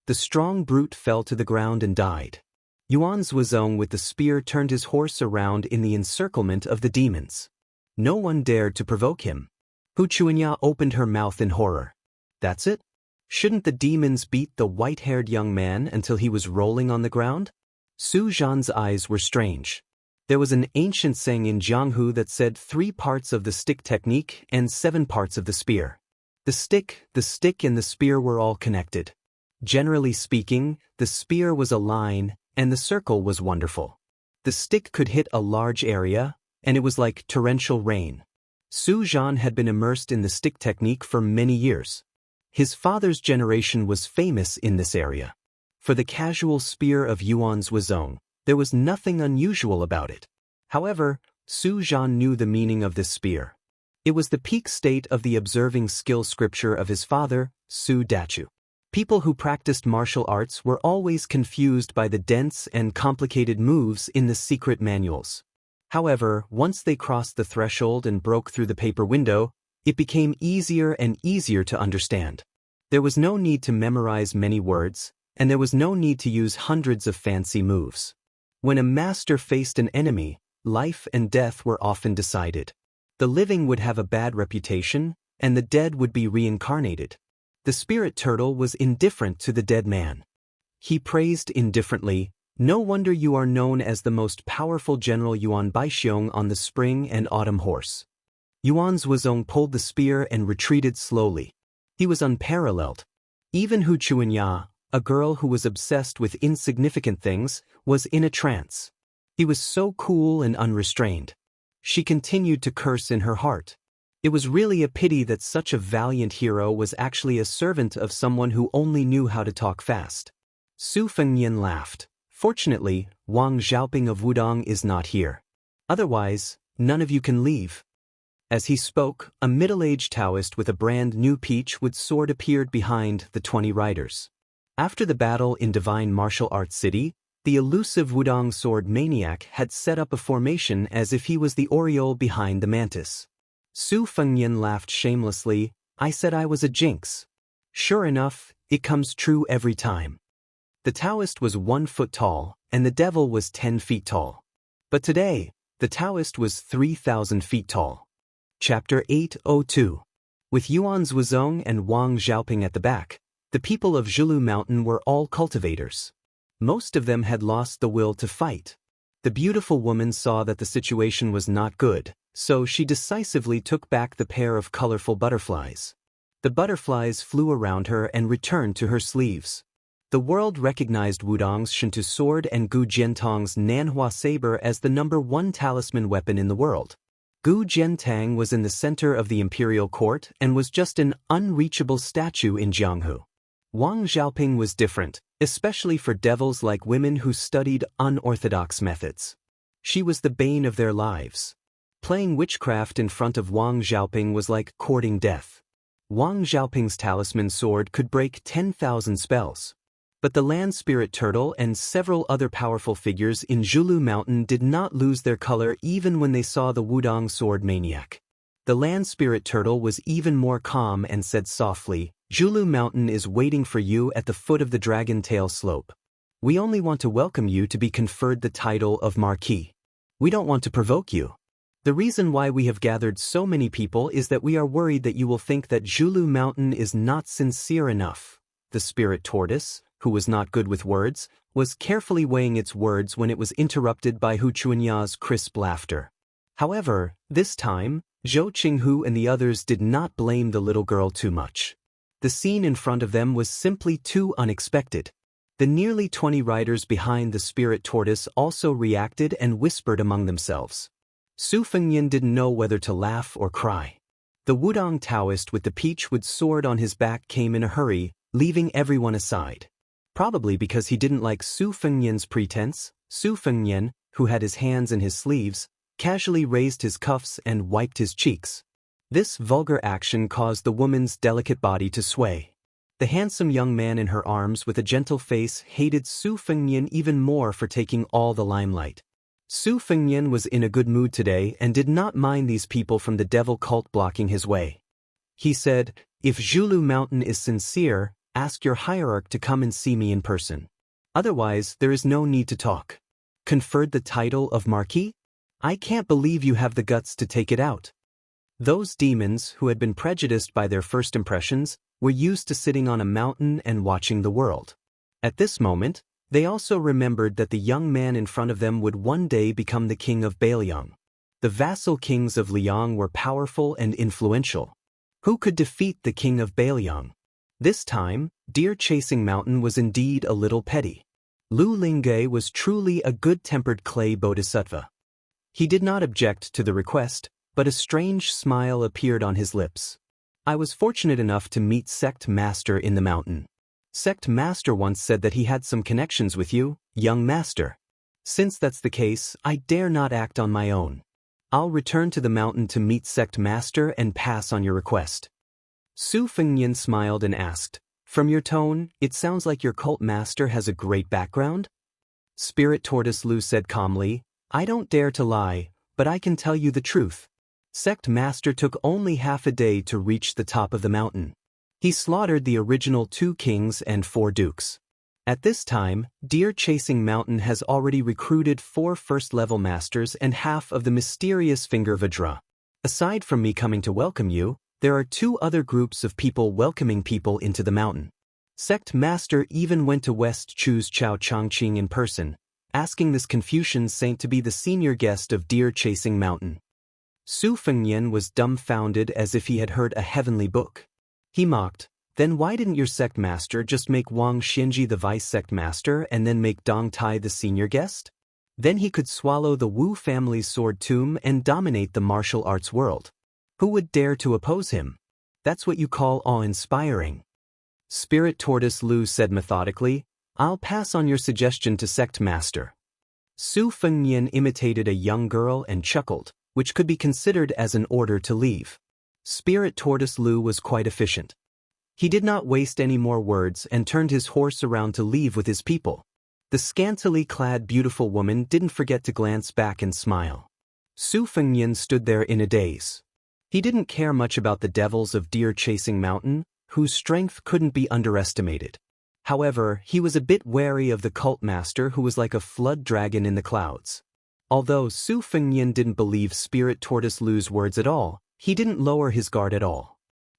The strong brute fell to the ground and died. Yuan Zhuozong with the spear turned his horse around in the encirclement of the demons. No one dared to provoke him. Hu Xianxia opened her mouth in horror. That's it? Shouldn't the demons beat the white-haired young man until he was rolling on the ground? Su Zhan's eyes were strange. There was an ancient saying in Jianghu that said 3 parts of the stick technique and 7 parts of the spear. The stick, and the spear were all connected. Generally speaking, the spear was a line, and the circle was wonderful. The stick could hit a large area, and it was like torrential rain. Su Zhan had been immersed in the stick technique for many years. His father's generation was famous in this area. For the casual spear of Yuan Zhuozong, there was nothing unusual about it. However, Su Zhan knew the meaning of this spear. It was the peak state of the observing skill scripture of his father, Su Dachu. People who practiced martial arts were always confused by the dense and complicated moves in the secret manuals. However, once they crossed the threshold and broke through the paper window, it became easier and easier to understand. There was no need to memorize many words, and there was no need to use hundreds of fancy moves. When a master faced an enemy, life and death were often decided. The living would have a bad reputation, and the dead would be reincarnated. The spirit turtle was indifferent to the dead man. He praised indifferently, "No wonder you are known as the most powerful General Yuan Baixiong on the spring and autumn horse." Yuan Zhuozong pulled the spear and retreated slowly. He was unparalleled. Even Hu Xianxia, a girl who was obsessed with insignificant things, was in a trance. He was so cool and unrestrained. She continued to curse in her heart. It was really a pity that such a valiant hero was actually a servant of someone who only knew how to talk fast. Su Fengnian laughed. Fortunately, Wang Xiaoping of Wudong is not here. Otherwise, none of you can leave. As he spoke, a middle-aged Taoist with a brand-new peach-wood sword appeared behind the 20 riders. After the battle in Divine Martial Arts City, the elusive Wudong sword maniac had set up a formation as if he was the oriole behind the mantis. Su Fengnian laughed shamelessly. "I said I was a jinx. Sure enough, it comes true every time." The Taoist was 1 foot tall, and the devil was 10 feet tall. But today, the Taoist was 3,000 feet tall. Chapter 802. With Yuan Zhuozong and Wang Xiaoping at the back, the people of Zhilu Mountain were all cultivators. Most of them had lost the will to fight. The beautiful woman saw that the situation was not good, so she decisively took back the pair of colorful butterflies. The butterflies flew around her and returned to her sleeves. The world recognized Wudong's Shintu sword and Gu Jiantang's Nanhua saber as the #1 talisman weapon in the world. Gu Jiantang was in the center of the imperial court and was just an unreachable statue in Jianghu. Wang Xiaoping was different, especially for devils like women who studied unorthodox methods. She was the bane of their lives. Playing witchcraft in front of Wang Xiaoping was like courting death. Wang Xiaoping's talisman sword could break 10,000 spells. But the land spirit turtle and several other powerful figures in Zhilu Mountain did not lose their color even when they saw the Wudong sword maniac. The land spirit turtle was even more calm and said softly, "Zhilu Mountain is waiting for you at the foot of the dragon tail slope. We only want to welcome you to be conferred the title of Marquis. We don't want to provoke you. The reason why we have gathered so many people is that we are worried that you will think that Zhilu Mountain is not sincere enough." The spirit tortoise, who was not good with words, was carefully weighing its words when it was interrupted by Hu Xianxia's crisp laughter. However, this time, Zhou Qinghu and the others did not blame the little girl too much. The scene in front of them was simply too unexpected. The nearly 20 riders behind the spirit tortoise also reacted and whispered among themselves. Su Fengnian didn't know whether to laugh or cry. The Wudong Taoist with the peach-wood sword on his back came in a hurry, leaving everyone aside. Probably because he didn't like Su Fengnian's pretense. Su Fengnian, who had his hands in his sleeves, casually raised his cuffs and wiped his cheeks. This vulgar action caused the woman's delicate body to sway. The handsome young man in her arms with a gentle face hated Su Fengnian even more for taking all the limelight. Su Fengnian was in a good mood today and did not mind these people from the devil cult blocking his way. He said, "If Zhulu Mountain is sincere, ask your hierarch to come and see me in person. Otherwise, there is no need to talk." Conferred the title of Marquis? I can't believe you have the guts to take it out. Those demons, who had been prejudiced by their first impressions, were used to sitting on a mountain and watching the world. At this moment, they also remembered that the young man in front of them would one day become the king of Bailiang. The vassal kings of Liang were powerful and influential. Who could defeat the king of Bailiang? This time, deer-chasing mountain was indeed a little petty. Lu Lingge was truly a good-tempered clay bodhisattva. He did not object to the request, but a strange smile appeared on his lips. I was fortunate enough to meet Sect Master in the mountain. Sect Master once said that he had some connections with you, young master. Since that's the case, I dare not act on my own. I'll return to the mountain to meet Sect Master and pass on your request. Su Fengnian smiled and asked, "From your tone, it sounds like your cult master has a great background?" Spirit Tortoise Lu said calmly, "I don't dare to lie, but I can tell you the truth. Sect Master took only half a day to reach the top of the mountain. He slaughtered the original 2 kings and 4 dukes. At this time, Deer-Chasing Mountain has already recruited 4 first-level masters and half of the mysterious Finger Vajra. Aside from me coming to welcome you, there are 2 other groups of people welcoming people into the mountain. Sect Master even went to West Chu's Chao Changqing in person, asking this Confucian saint to be the senior guest of Deer-Chasing Mountain." Su Fengnian was dumbfounded as if he had heard a heavenly book. He mocked, "Then why didn't your sect master just make Wang Xianxia the vice sect master and then make Dong Tai the senior guest? Then he could swallow the Wu family's sword tomb and dominate the martial arts world. Who would dare to oppose him? That's what you call awe-inspiring." Spirit Tortoise Lu said methodically, "I'll pass on your suggestion to sect master." Su Fengnian imitated a young girl and chuckled, which could be considered as an order to leave. Spirit Tortoise Lu was quite efficient. He did not waste any more words and turned his horse around to leave with his people. The scantily clad beautiful woman didn't forget to glance back and smile. Su Fengnian stood there in a daze. He didn't care much about the devils of Deer-Chasing Mountain, whose strength couldn't be underestimated. However, he was a bit wary of the cult master who was like a flood dragon in the clouds. Although Su Fengnian didn't believe Spirit Tortoise Lu's words at all, he didn't lower his guard at all.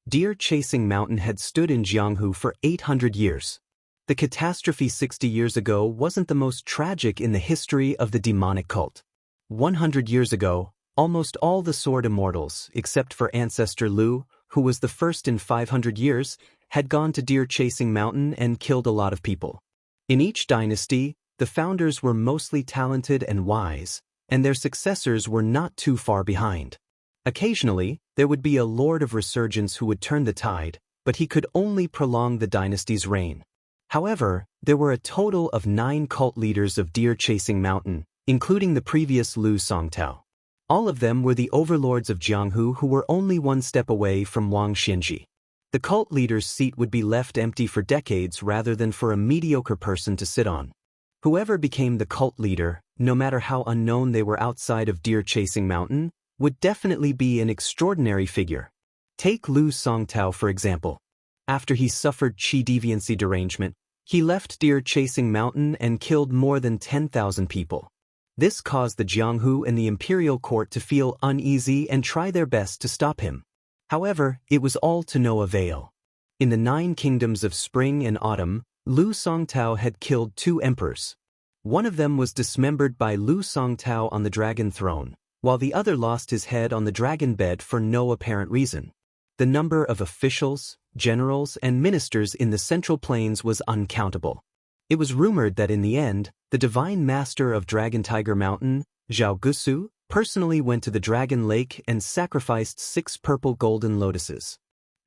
Deer-Chasing Mountain had stood in Jianghu for 800 years. The catastrophe 60 years ago wasn't the most tragic in the history of the demonic cult. 100 years ago, almost all the sword immortals, except for Ancestor Lu, who was the first in 500 years, had gone to Deer-Chasing Mountain and killed a lot of people. In each dynasty, the founders were mostly talented and wise, and their successors were not too far behind. Occasionally, there would be a Lord of Resurgence who would turn the tide, but he could only prolong the dynasty's reign. However, there were a total of 9 cult leaders of Deer-Chasing Mountain, including the previous Lu Songtao. All of them were the overlords of Jianghu who were only 1 step away from Wang Xianxia. The cult leader's seat would be left empty for decades rather than for a mediocre person to sit on. Whoever became the cult leader, no matter how unknown they were outside of Deer-Chasing Mountain, would definitely be an extraordinary figure. Take Lu Songtao for example. After he suffered qi deviancy derangement, he left Deer-Chasing Mountain and killed more than 10,000 people. This caused the Jianghu and the imperial court to feel uneasy and try their best to stop him. However, it was all to no avail. In the 9 kingdoms of spring and autumn, Lu Songtao had killed 2 emperors. One of them was dismembered by Lu Songtao on the dragon throne, while the other lost his head on the dragon bed for no apparent reason. The number of officials, generals, and ministers in the Central Plains was uncountable. It was rumored that in the end, the divine master of Dragon Tiger Mountain, Zhao Gusu, personally went to the Dragon Lake and sacrificed 6 purple golden lotuses.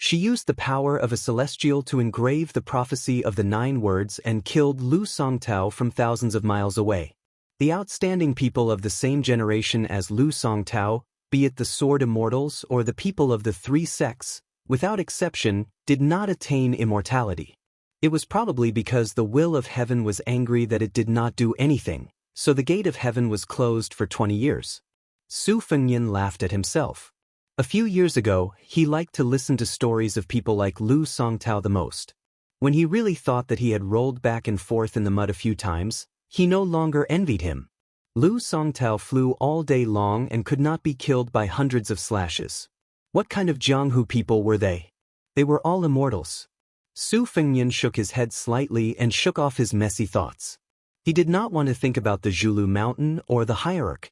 She used the power of a celestial to engrave the prophecy of the 9 words and killed Lu Songtao from thousands of miles away. The outstanding people of the same generation as Lu Songtao, be it the sword immortals or the people of the 3 sects, without exception, did not attain immortality. It was probably because the will of heaven was angry that it did not do anything, so the gate of heaven was closed for 20 years. Su Fengnian laughed at himself. A few years ago, he liked to listen to stories of people like Lu Songtao the most. When he really thought that he had rolled back and forth in the mud a few times, he no longer envied him. Lu Songtao flew all day long and could not be killed by hundreds of slashes. What kind of Jianghu people were they? They were all immortals. Su Fengnian shook his head slightly and shook off his messy thoughts. He did not want to think about the Zhulu mountain or the hierarch.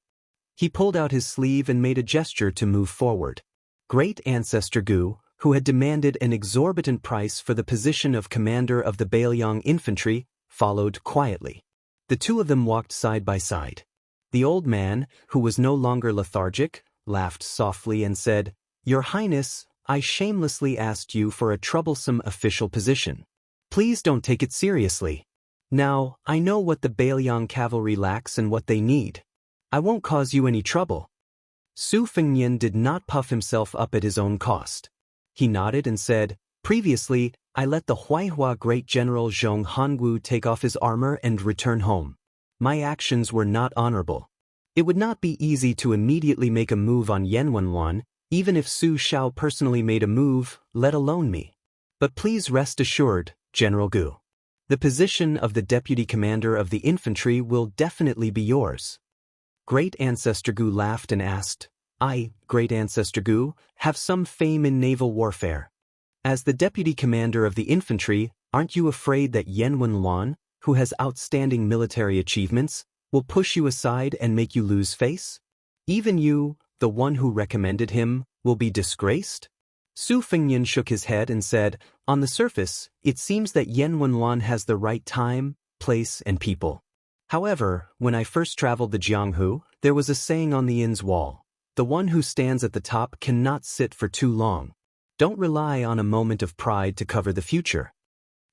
He pulled out his sleeve and made a gesture to move forward. Great Ancestor Gu, who had demanded an exorbitant price for the position of commander of the Bailiang infantry, followed quietly. The two of them walked side by side. The old man, who was no longer lethargic, laughed softly and said, "Your Highness, I shamelessly asked you for a troublesome official position. Please don't take it seriously. Now, I know what the Bailiang cavalry lacks and what they need. I won't cause you any trouble." Su Fengnian did not puff himself up at his own cost. He nodded and said, "Previously, I let the Huaihua great general Zhong Hongwu take off his armor and return home. My actions were not honorable. It would not be easy to immediately make a move on Yanwenwan, even if Su Shao personally made a move, let alone me. But please rest assured, General Gu. The position of the deputy commander of the infantry will definitely be yours." Great Ancestor Gu laughed and asked, "I, Great Ancestor Gu, have some fame in naval warfare. As the deputy commander of the infantry, aren't you afraid that Yanwenwan, who has outstanding military achievements, will push you aside and make you lose face? Even you, the one who recommended him, will be disgraced?" Su Fengnian shook his head and said, "On the surface, it seems that Yanwenwan has the right time, place, and people. However, when I first traveled the Jianghu, there was a saying on the inn's wall, 'The one who stands at the top cannot sit for too long.' Don't rely on a moment of pride to cover the future.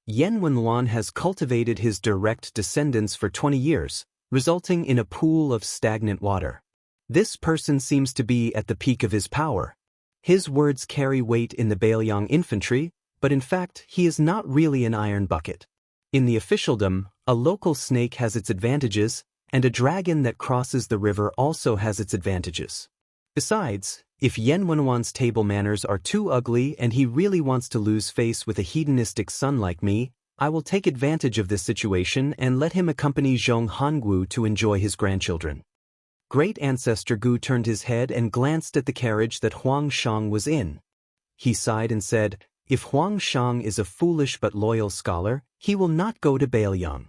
Yanwenwan has cultivated his direct descendants for 20 years, resulting in a pool of stagnant water. This person seems to be at the peak of his power. His words carry weight in the Bailiang infantry, but in fact he is not really an iron bucket. In the officialdom, a local snake has its advantages, and a dragon that crosses the river also has its advantages. Besides, if Yanwenwan's table manners are too ugly and he really wants to lose face with a hedonistic son like me, I will take advantage of this situation and let him accompany Zhong Hongwu to enjoy his grandchildren." Great Ancestor Gu turned his head and glanced at the carriage that Huang Shang was in. He sighed and said, "If Huang Shang is a foolish but loyal scholar, he will not go to Bailiang."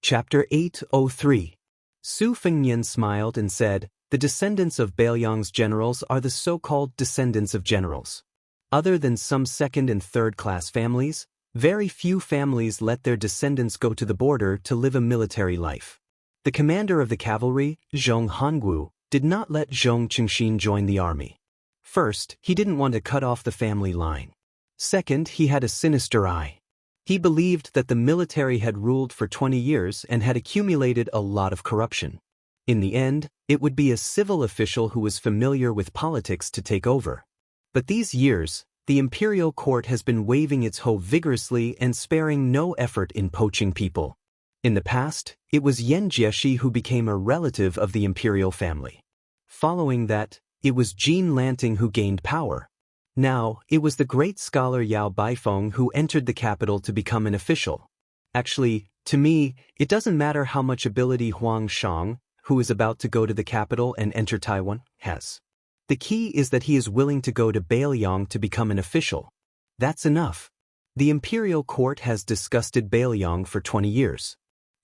Chapter 803. Su Fengnian smiled and said, "The descendants of Bailiang's generals are the so-called descendants of generals. Other than some second- and third-class families, very few families let their descendants go to the border to live a military life. The commander of the cavalry, Zhong Hongwu, did not let Zhong Qingxin join the army. First, he didn't want to cut off the family line. Second, he had a sinister eye. He believed that the military had ruled for 20 years and had accumulated a lot of corruption. In the end, it would be a civil official who was familiar with politics to take over. But these years, the imperial court has been waving its hoe vigorously and sparing no effort in poaching people. In the past, it was Yan Jieshi who became a relative of the imperial family. Following that, it was Jean Lanting who gained power. Now, it was the great scholar Yao Baifeng who entered the capital to become an official. Actually, to me, it doesn't matter how much ability Huang Shang, who is about to go to the capital and enter Taiwan, has. The key is that he is willing to go to Bailiang to become an official. That's enough. The imperial court has disgusted Bailiang for 20 years.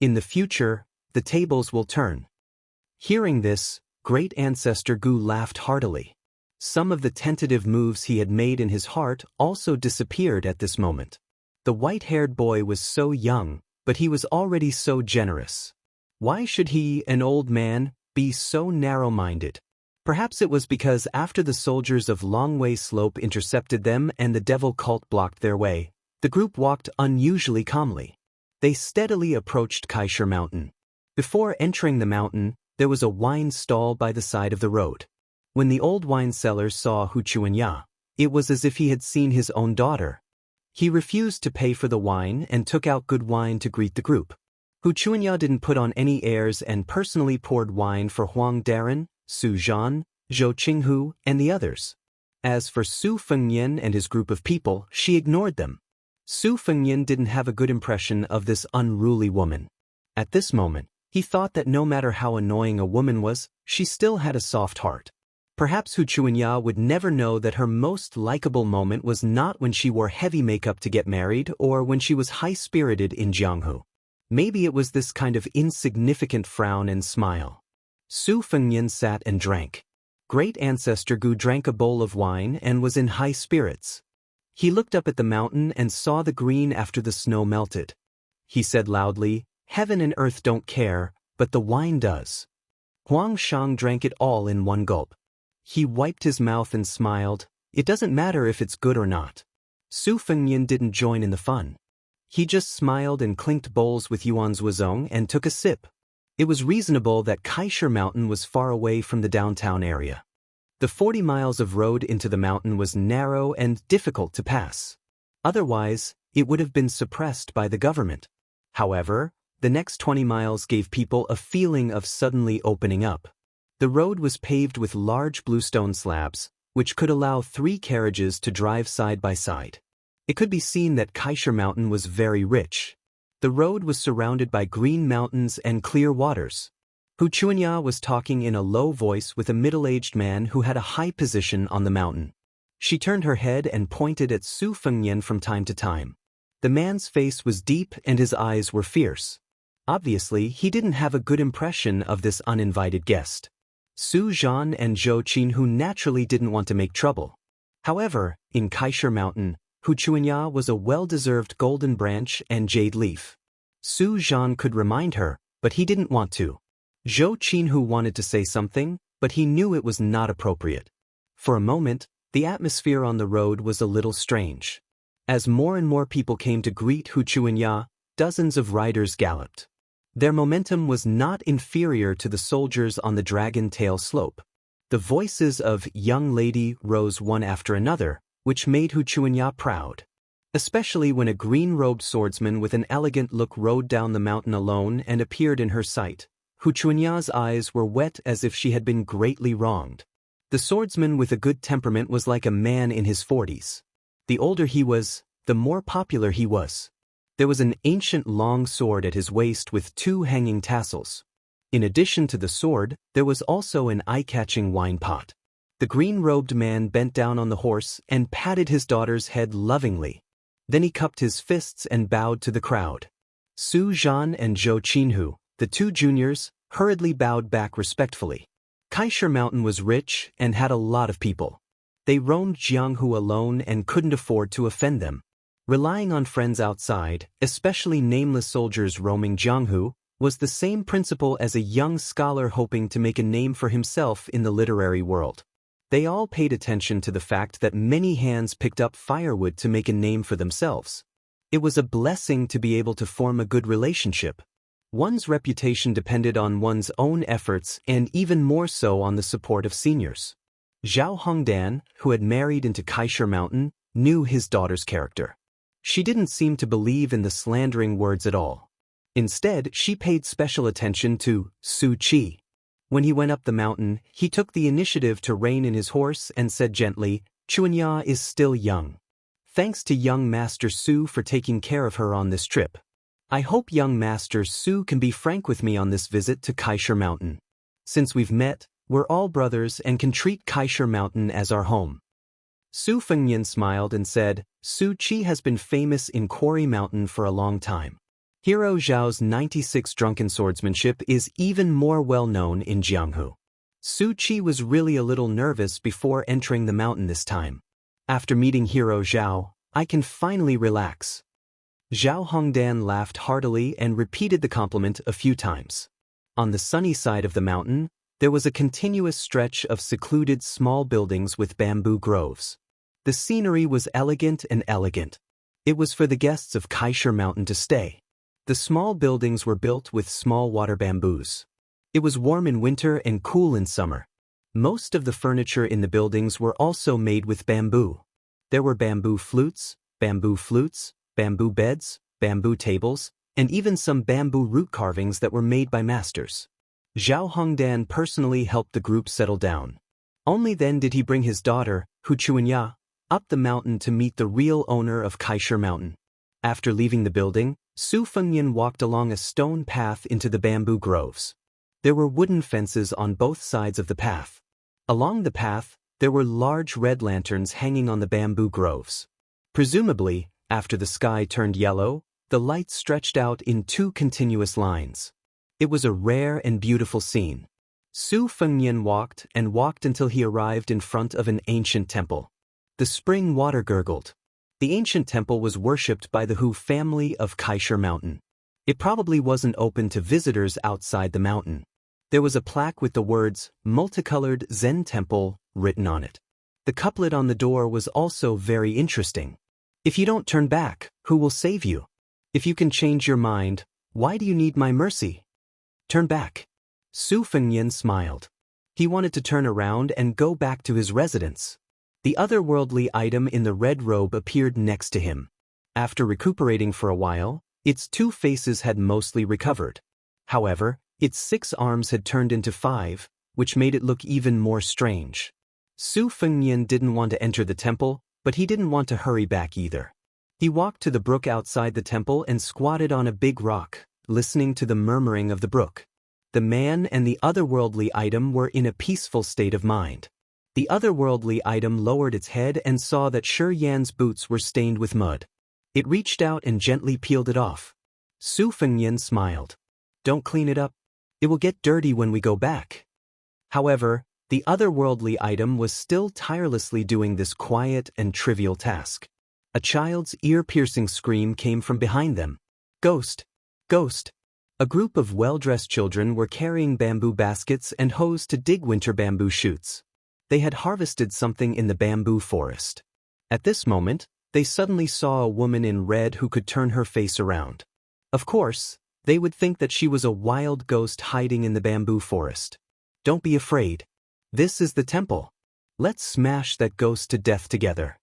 In the future, the tables will turn." Hearing this, Great Ancestor Gu laughed heartily. Some of the tentative moves he had made in his heart also disappeared at this moment. The white-haired boy was so young, but he was already so generous. Why should he, an old man, be so narrow-minded? Perhaps it was because after the soldiers of Longwei Slope intercepted them and the devil cult blocked their way, the group walked unusually calmly. They steadily approached Kaisher Mountain. Before entering the mountain, there was a wine stall by the side of the road. When the old wine seller saw Hu Chuanya, it was as if he had seen his own daughter. He refused to pay for the wine and took out good wine to greet the group. Hu Chuanya didn't put on any airs and personally poured wine for Huang Darren, Su Zhan, Zhou Qinghu, and the others. As for Su Fengnian and his group of people, she ignored them. Su Fengnian didn't have a good impression of this unruly woman. At this moment, he thought that no matter how annoying a woman was, she still had a soft heart. Perhaps Hu Chuanya would never know that her most likable moment was not when she wore heavy makeup to get married or when she was high-spirited in Jianghu. Maybe it was this kind of insignificant frown and smile. Su Fengnian sat and drank. Great Ancestor Gu drank a bowl of wine and was in high spirits. He looked up at the mountain and saw the green after the snow melted. He said loudly, "Heaven and earth don't care, but the wine does." Huang Shang drank it all in one gulp. He wiped his mouth and smiled. It doesn't matter if it's good or not. Su Fengnian didn't join in the fun. He just smiled and clinked bowls with Yuan Zuozong and took a sip. It was reasonable that Kaisher Mountain was far away from the downtown area. The 40 miles of road into the mountain was narrow and difficult to pass. Otherwise, it would have been suppressed by the government. However, the next 20 miles gave people a feeling of suddenly opening up. The road was paved with large bluestone slabs, which could allow 3 carriages to drive side by side. It could be seen that Kaisher Mountain was very rich. The road was surrounded by green mountains and clear waters. Hu Chuanya was talking in a low voice with a middle-aged man who had a high position on the mountain. She turned her head and pointed at Su Fengnian from time to time. The man's face was deep and his eyes were fierce. Obviously, he didn't have a good impression of this uninvited guest. Su Zhan and Zhou Qinghu naturally didn't want to make trouble. However, in Kaisher Mountain, Hu Chuanya was a well-deserved golden branch and jade leaf. Su Zhan could remind her, but he didn't want to. Zhou Qinghu wanted to say something, but he knew it was not appropriate. For a moment, the atmosphere on the road was a little strange. As more and more people came to greet Hu Chuanya, dozens of riders galloped. Their momentum was not inferior to the soldiers on the Dragon Tail slope. The voices of young lady rose one after another, which made Hu Chuanya proud. Especially when a green-robed swordsman with an elegant look rode down the mountain alone and appeared in her sight. Hu Chuanya's eyes were wet as if she had been greatly wronged. The swordsman with a good temperament was like a man in his 40s. The older he was, the more popular he was. There was an ancient long sword at his waist with 2 hanging tassels. In addition to the sword, there was also an eye-catching wine pot. The green-robed man bent down on the horse and patted his daughter's head lovingly. Then he cupped his fists and bowed to the crowd. Su Zhan and Zhou Qinghu, the 2 juniors, hurriedly bowed back respectfully. Kaisher Mountain was rich and had a lot of people. They roamed Jianghu alone and couldn't afford to offend them. Relying on friends outside, especially nameless soldiers roaming Jianghu, was the same principle as a young scholar hoping to make a name for himself in the literary world. They all paid attention to the fact that many hands picked up firewood to make a name for themselves. It was a blessing to be able to form a good relationship. One's reputation depended on one's own efforts and even more so on the support of seniors. Zhao Hongdan, who had married into Kaisher Mountain, knew his daughter's character. She didn't seem to believe in the slandering words at all. Instead, she paid special attention to Su Qi. When he went up the mountain, he took the initiative to rein in his horse and said gently, "Chuanya is still young. Thanks to young Master Su for taking care of her on this trip. I hope young Master Su can be frank with me on this visit to Kaisher Mountain. Since we've met, we're all brothers and can treat Kaisher Mountain as our home." Su Fengnian smiled and said, "Su Qi has been famous in Quarry Mountain for a long time. Hero Zhao's 96 drunken swordsmanship is even more well-known in Jianghu." Su Qi was really a little nervous before entering the mountain this time. "After meeting Hero Zhao, I can finally relax." Zhao Hongdan laughed heartily and repeated the compliment a few times. On the sunny side of the mountain, There was a continuous stretch of secluded small buildings with bamboo groves. The scenery was elegant and elegant. It was for the guests of Kaisher Mountain to stay. The small buildings were built with small water bamboos. It was warm in winter and cool in summer. Most of the furniture in the buildings were also made with bamboo. There were bamboo flutes, bamboo beds, bamboo tables, and even some bamboo root carvings that were made by masters. Zhao Hongdan personally helped the group settle down. Only then did he bring his daughter, Hu Chuanya, up the mountain to meet the real owner of Kaisher Mountain. After leaving the building, Su Fengnian walked along a stone path into the bamboo groves. There were wooden fences on both sides of the path. Along the path, there were large red lanterns hanging on the bamboo groves. Presumably, after the sky turned yellow, the light stretched out in two continuous lines. It was a rare and beautiful scene. Su Fengnian walked and walked until he arrived in front of an ancient temple. The spring water gurgled. The ancient temple was worshipped by the Hu family of Kaisher Mountain. It probably wasn't open to visitors outside the mountain. There was a plaque with the words, "Multicolored Zen Temple," written on it. The couplet on the door was also very interesting. If you don't turn back, who will save you? If you can change your mind, why do you need my mercy? Turn back. Su Fengnian smiled. He wanted to turn around and go back to his residence. The otherworldly item in the red robe appeared next to him. After recuperating for a while, its two faces had mostly recovered. However, its 6 arms had turned into 5, which made it look even more strange. Su Fengnian didn't want to enter the temple, but he didn't want to hurry back either. He walked to the brook outside the temple and squatted on a big rock, listening to the murmuring of the brook. The man and the otherworldly item were in a peaceful state of mind. The otherworldly item lowered its head and saw that Shi Yan's boots were stained with mud. It reached out and gently peeled it off. Su Fengnian smiled. Don't clean it up. It will get dirty when we go back. However, the otherworldly item was still tirelessly doing this quiet and trivial task. A child's ear-piercing scream came from behind them. Ghost! Ghost! A group of well-dressed children were carrying bamboo baskets and hoes to dig winter bamboo shoots. They had harvested something in the bamboo forest. At this moment, they suddenly saw a woman in red who could turn her face around. Of course, they would think that she was a wild ghost hiding in the bamboo forest. Don't be afraid. This is the temple. Let's smash that ghost to death together.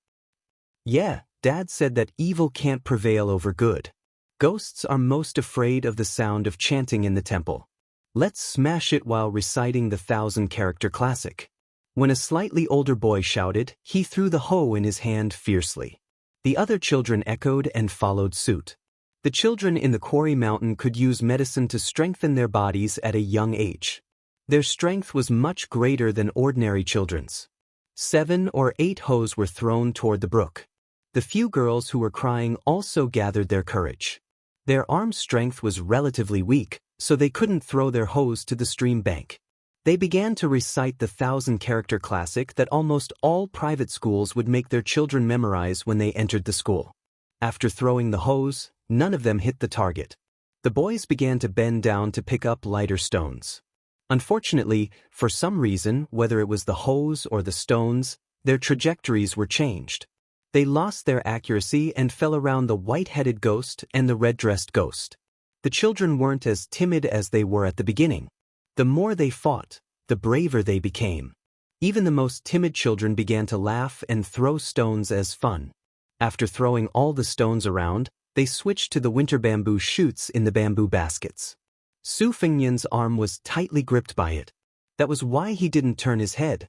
Yeah, Dad said that evil can't prevail over good. Ghosts are most afraid of the sound of chanting in the temple. Let's smash it while reciting the 1,000-character classic. When a slightly older boy shouted, he threw the hoe in his hand fiercely. The other children echoed and followed suit. The children in the quarry mountain could use medicine to strengthen their bodies at a young age. Their strength was much greater than ordinary children's. 7 or 8 hoes were thrown toward the brook. The few girls who were crying also gathered their courage. Their arm strength was relatively weak, so they couldn't throw their hoes to the stream bank. They began to recite the 1,000-character classic that almost all private schools would make their children memorize when they entered the school. After throwing the hoes, none of them hit the target. The boys began to bend down to pick up lighter stones. Unfortunately, for some reason, whether it was the hoes or the stones, their trajectories were changed. They lost their accuracy and fell around the white-headed ghost and the red-dressed ghost. The children weren't as timid as they were at the beginning. The more they fought, the braver they became. Even the most timid children began to laugh and throw stones as fun. After throwing all the stones around, they switched to the winter bamboo shoots in the bamboo baskets. Su Fengnian's arm was tightly gripped by it. That was why he didn't turn his head.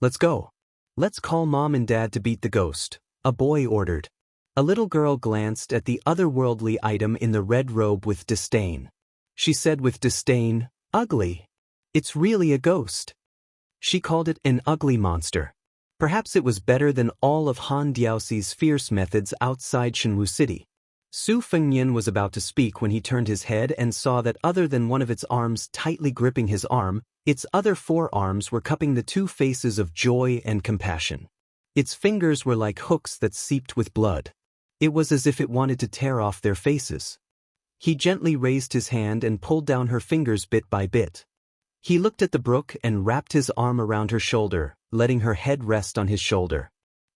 Let's go. Let's call Mom and Dad to beat the ghost, a boy ordered. A little girl glanced at the otherworldly item in the red robe with disdain. She said with disdain, "Ugly. It's really a ghost." She called it an ugly monster. Perhaps it was better than all of Han Diaoxi's fierce methods outside Shenwu City. Su Fengnian was about to speak when he turned his head and saw that other than one of its arms tightly gripping his arm, its other 4 arms were cupping the 2 faces of joy and compassion. Its fingers were like hooks that seeped with blood. It was as if it wanted to tear off their faces. He gently raised his hand and pulled down her fingers bit by bit. He looked at the brook and wrapped his arm around her shoulder, letting her head rest on his shoulder.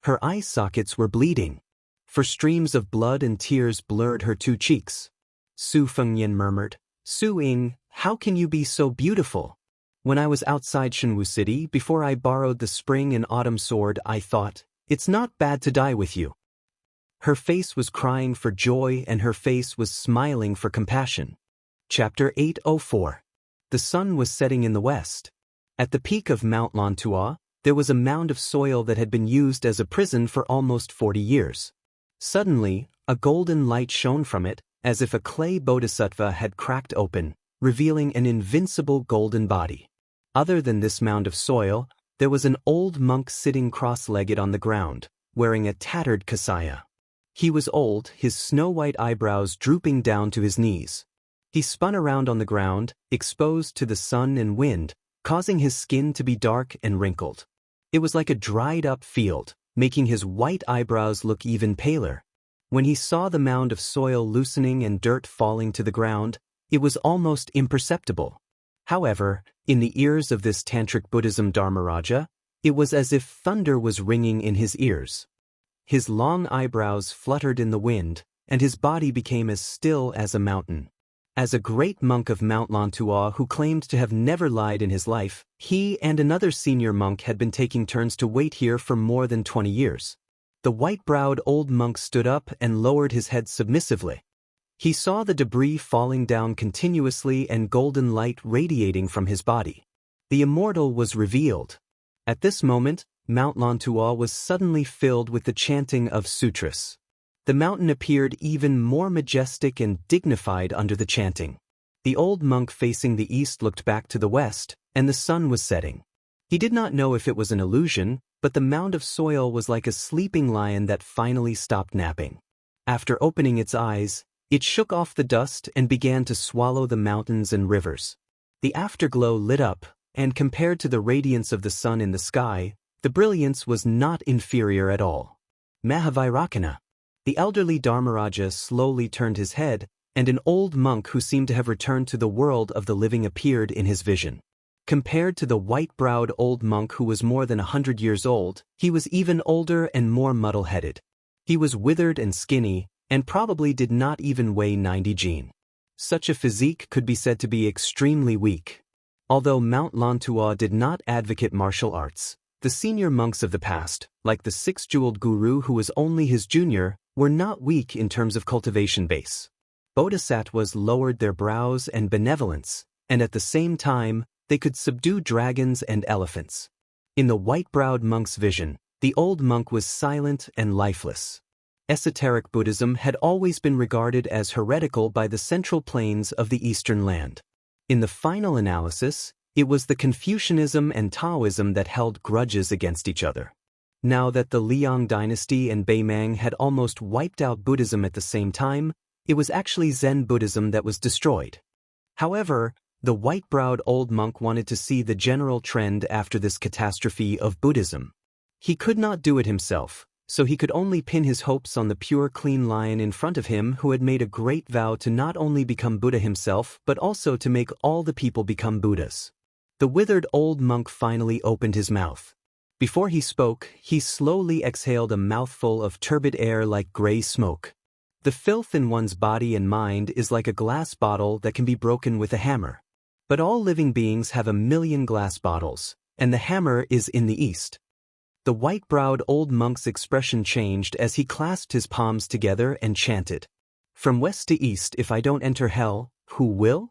Her eye sockets were bleeding, for streams of blood and tears blurred her two cheeks. Su Fengyan murmured, "Su Ying, how can you be so beautiful? When I was outside Shenwu City before I borrowed the spring and autumn sword, I thought, it's not bad to die with you." Her face was crying for joy and her face was smiling for compassion. Chapter 804. The sun was setting in the west. At the peak of Mount Lantua, there was a mound of soil that had been used as a prison for almost 40 years. Suddenly, a golden light shone from it, as if a clay bodhisattva had cracked open, revealing an invincible golden body. Other than this mound of soil, there was an old monk sitting cross-legged on the ground, wearing a tattered kasaya. He was old, his snow-white eyebrows drooping down to his knees. He spun around on the ground, exposed to the sun and wind, causing his skin to be dark and wrinkled. It was like a dried-up field, making his white eyebrows look even paler. When he saw the mound of soil loosening and dirt falling to the ground, it was almost imperceptible. However, in the ears of this Tantric Buddhism Dharmaraja, it was as if thunder was ringing in his ears. His long eyebrows fluttered in the wind, and his body became as still as a mountain. As a great monk of Mount Lantua who claimed to have never lied in his life, he and another senior monk had been taking turns to wait here for more than 20 years. The white-browed old monk stood up and lowered his head submissively. He saw the debris falling down continuously and golden light radiating from his body. The Immortal was revealed. At this moment, Mount Lantua was suddenly filled with the chanting of sutras. The mountain appeared even more majestic and dignified under the chanting. The old monk facing the east looked back to the west, and the sun was setting. He did not know if it was an illusion, but the mound of soil was like a sleeping lion that finally stopped napping. After opening its eyes, it shook off the dust and began to swallow the mountains and rivers. The afterglow lit up, and compared to the radiance of the sun in the sky, the brilliance was not inferior at all. Mahavairakana. The elderly Dharmaraja slowly turned his head, and an old monk who seemed to have returned to the world of the living appeared in his vision. Compared to the white-browed old monk who was more than 100 years old, he was even older and more muddle-headed. He was withered and skinny, and probably did not even weigh 90 jin. Such a physique could be said to be extremely weak. Although Mount Lantua did not advocate martial arts, the senior monks of the past, like the six-jeweled guru who was only his junior, were not weak in terms of cultivation base. Bodhisattvas lowered their brows and benevolence, and at the same time, they could subdue dragons and elephants. In the white-browed monk's vision, the old monk was silent and lifeless. Esoteric Buddhism had always been regarded as heretical by the central plains of the eastern land. In the final analysis, it was the Confucianism and Taoism that held grudges against each other. Now that the Liang dynasty and Beimang had almost wiped out Buddhism at the same time, it was actually Zen Buddhism that was destroyed. However, the white-browed old monk wanted to see the general trend after this catastrophe of Buddhism. He could not do it himself, so he could only pin his hopes on the pure clean lion in front of him who had made a great vow to not only become Buddha himself but also to make all the people become Buddhas. The withered old monk finally opened his mouth. Before he spoke, he slowly exhaled a mouthful of turbid air like gray smoke. The filth in one's body and mind is like a glass bottle that can be broken with a hammer. But all living beings have 1,000,000 glass bottles, and the hammer is in the east. The white-browed old monk's expression changed as he clasped his palms together and chanted, "From west to east, if I don't enter hell, who will?"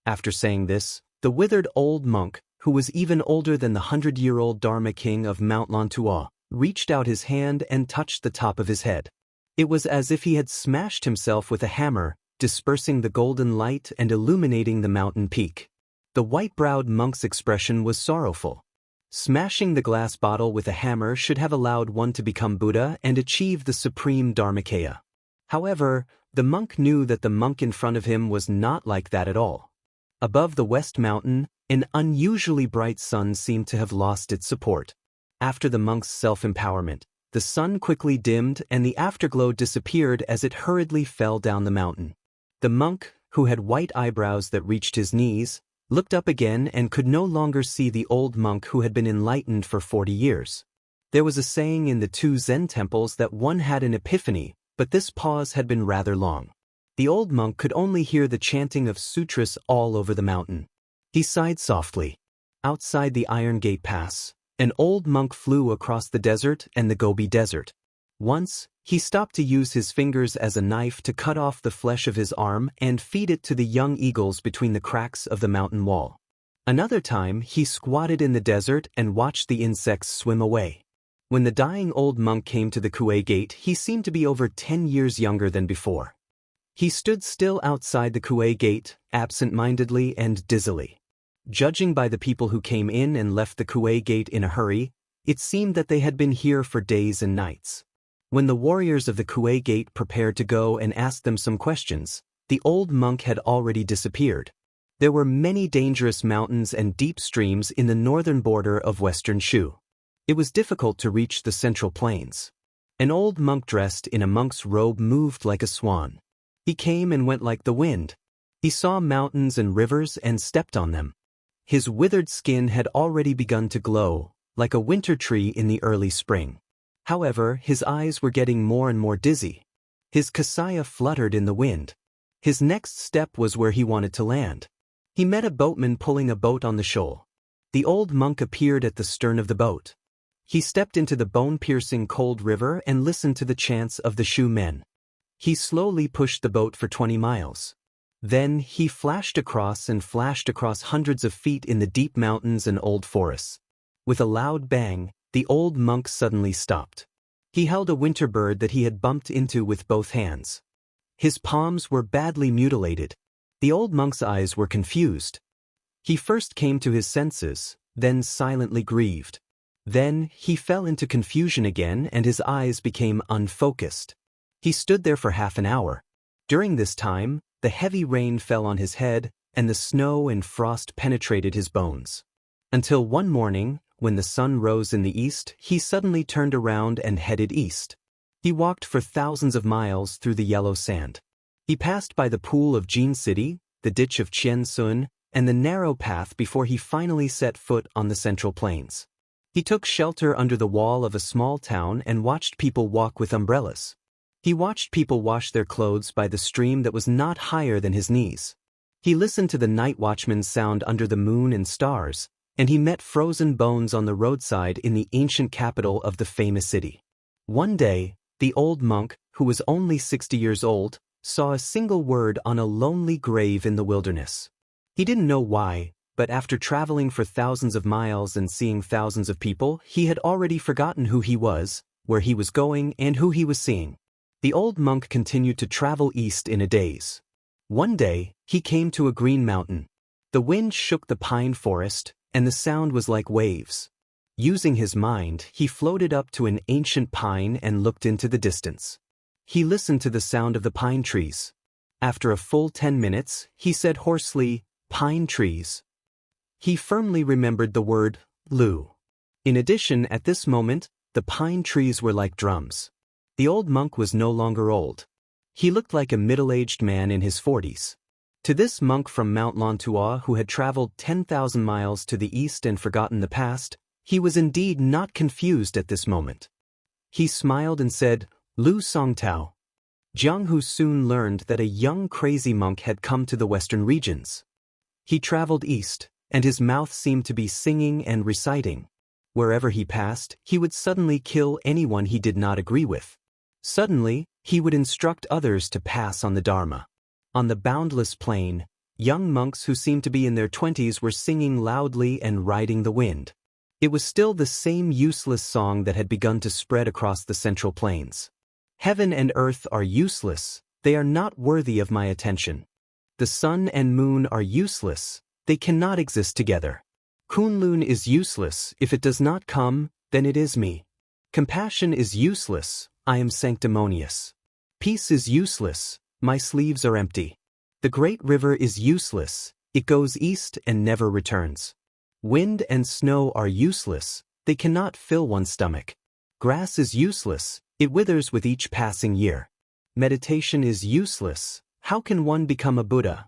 After saying this, the withered old monk, who was even older than the 100-year-old Dharma king of Mount Lantua, reached out his hand and touched the top of his head. It was as if he had smashed himself with a hammer, dispersing the golden light and illuminating the mountain peak. The white-browed monk's expression was sorrowful. Smashing the glass bottle with a hammer should have allowed one to become Buddha and achieve the supreme Dharmakaya. However, the monk knew that the monk in front of him was not like that at all. Above the west mountain, an unusually bright sun seemed to have lost its support. After the monk's self-empowerment, the sun quickly dimmed and the afterglow disappeared as it hurriedly fell down the mountain. The monk, who had white eyebrows that reached his knees, looked up again and could no longer see the old monk who had been enlightened for 40 years. There was a saying in the two Zen temples that one had an epiphany, but this pause had been rather long. The old monk could only hear the chanting of sutras all over the mountain. He sighed softly. Outside the Iron Gate Pass, an old monk flew across the desert and the Gobi Desert. Once, he stopped to use his fingers as a knife to cut off the flesh of his arm and feed it to the young eagles between the cracks of the mountain wall. Another time, he squatted in the desert and watched the insects swim away. When the dying old monk came to the Kuei Gate, he seemed to be over 10 years younger than before. He stood still outside the Kuei Gate, absent-mindedly and dizzily. Judging by the people who came in and left the Kuei Gate in a hurry, it seemed that they had been here for days and nights. When the warriors of the Kuei Gate prepared to go and ask them some questions, the old monk had already disappeared. There were many dangerous mountains and deep streams in the northern border of western Shu. It was difficult to reach the central plains. An old monk dressed in a monk's robe moved like a swan. He came and went like the wind. He saw mountains and rivers and stepped on them. His withered skin had already begun to glow, like a winter tree in the early spring. However, his eyes were getting more and more dizzy. His kasaya fluttered in the wind. His next step was where he wanted to land. He met a boatman pulling a boat on the shoal. The old monk appeared at the stern of the boat. He stepped into the bone-piercing cold river and listened to the chants of the Shu men. He slowly pushed the boat for 20 miles. Then he flashed across hundreds of feet in the deep mountains and old forests. With a loud bang, the old monk suddenly stopped. He held a winter bird that he had bumped into with both hands. His palms were badly mutilated. The old monk's eyes were confused. He first came to his senses, then silently grieved. Then he fell into confusion again and his eyes became unfocused. He stood there for half an hour. During this time, the heavy rain fell on his head, and the snow and frost penetrated his bones. Until one morning, when the sun rose in the east, he suddenly turned around and headed east. He walked for thousands of miles through the yellow sand. He passed by the pool of Jin City, the ditch of Qiansun, and the narrow path before he finally set foot on the central plains. He took shelter under the wall of a small town and watched people walk with umbrellas. He watched people wash their clothes by the stream that was not higher than his knees. He listened to the night watchman's sound under the moon and stars, and he met frozen bones on the roadside in the ancient capital of the famous city. One day, the old monk, who was only 60 years old, saw a single word on a lonely grave in the wilderness. He didn't know why, but after traveling for thousands of miles and seeing thousands of people, he had already forgotten who he was, where he was going, and who he was seeing. The old monk continued to travel east in a daze. One day, he came to a green mountain. The wind shook the pine forest, and the sound was like waves. Using his mind, he floated up to an ancient pine and looked into the distance. He listened to the sound of the pine trees. After a full 10 minutes, he said hoarsely, "Pine trees." He firmly remembered the word, Lu. In addition, at this moment, the pine trees were like drums. The old monk was no longer old. He looked like a middle-aged man in his 40s. To this monk from Mount Lantua who had traveled 10,000 miles to the east and forgotten the past, he was indeed not confused at this moment. He smiled and said, "Lu Songtao." Jiang Hu soon learned that a young crazy monk had come to the western regions. He traveled east, and his mouth seemed to be singing and reciting. Wherever he passed, he would suddenly kill anyone he did not agree with. Suddenly, he would instruct others to pass on the Dharma. On the boundless plain, young monks who seemed to be in their 20s were singing loudly and riding the wind. It was still the same useless song that had begun to spread across the central plains. Heaven and earth are useless, they are not worthy of my attention. The sun and moon are useless, they cannot exist together. Kunlun is useless, if it does not come, then it is me. Compassion is useless, I am sanctimonious. Peace is useless, my sleeves are empty. The great river is useless, it goes east and never returns. Wind and snow are useless, they cannot fill one's stomach. Grass is useless, it withers with each passing year. Meditation is useless, how can one become a Buddha?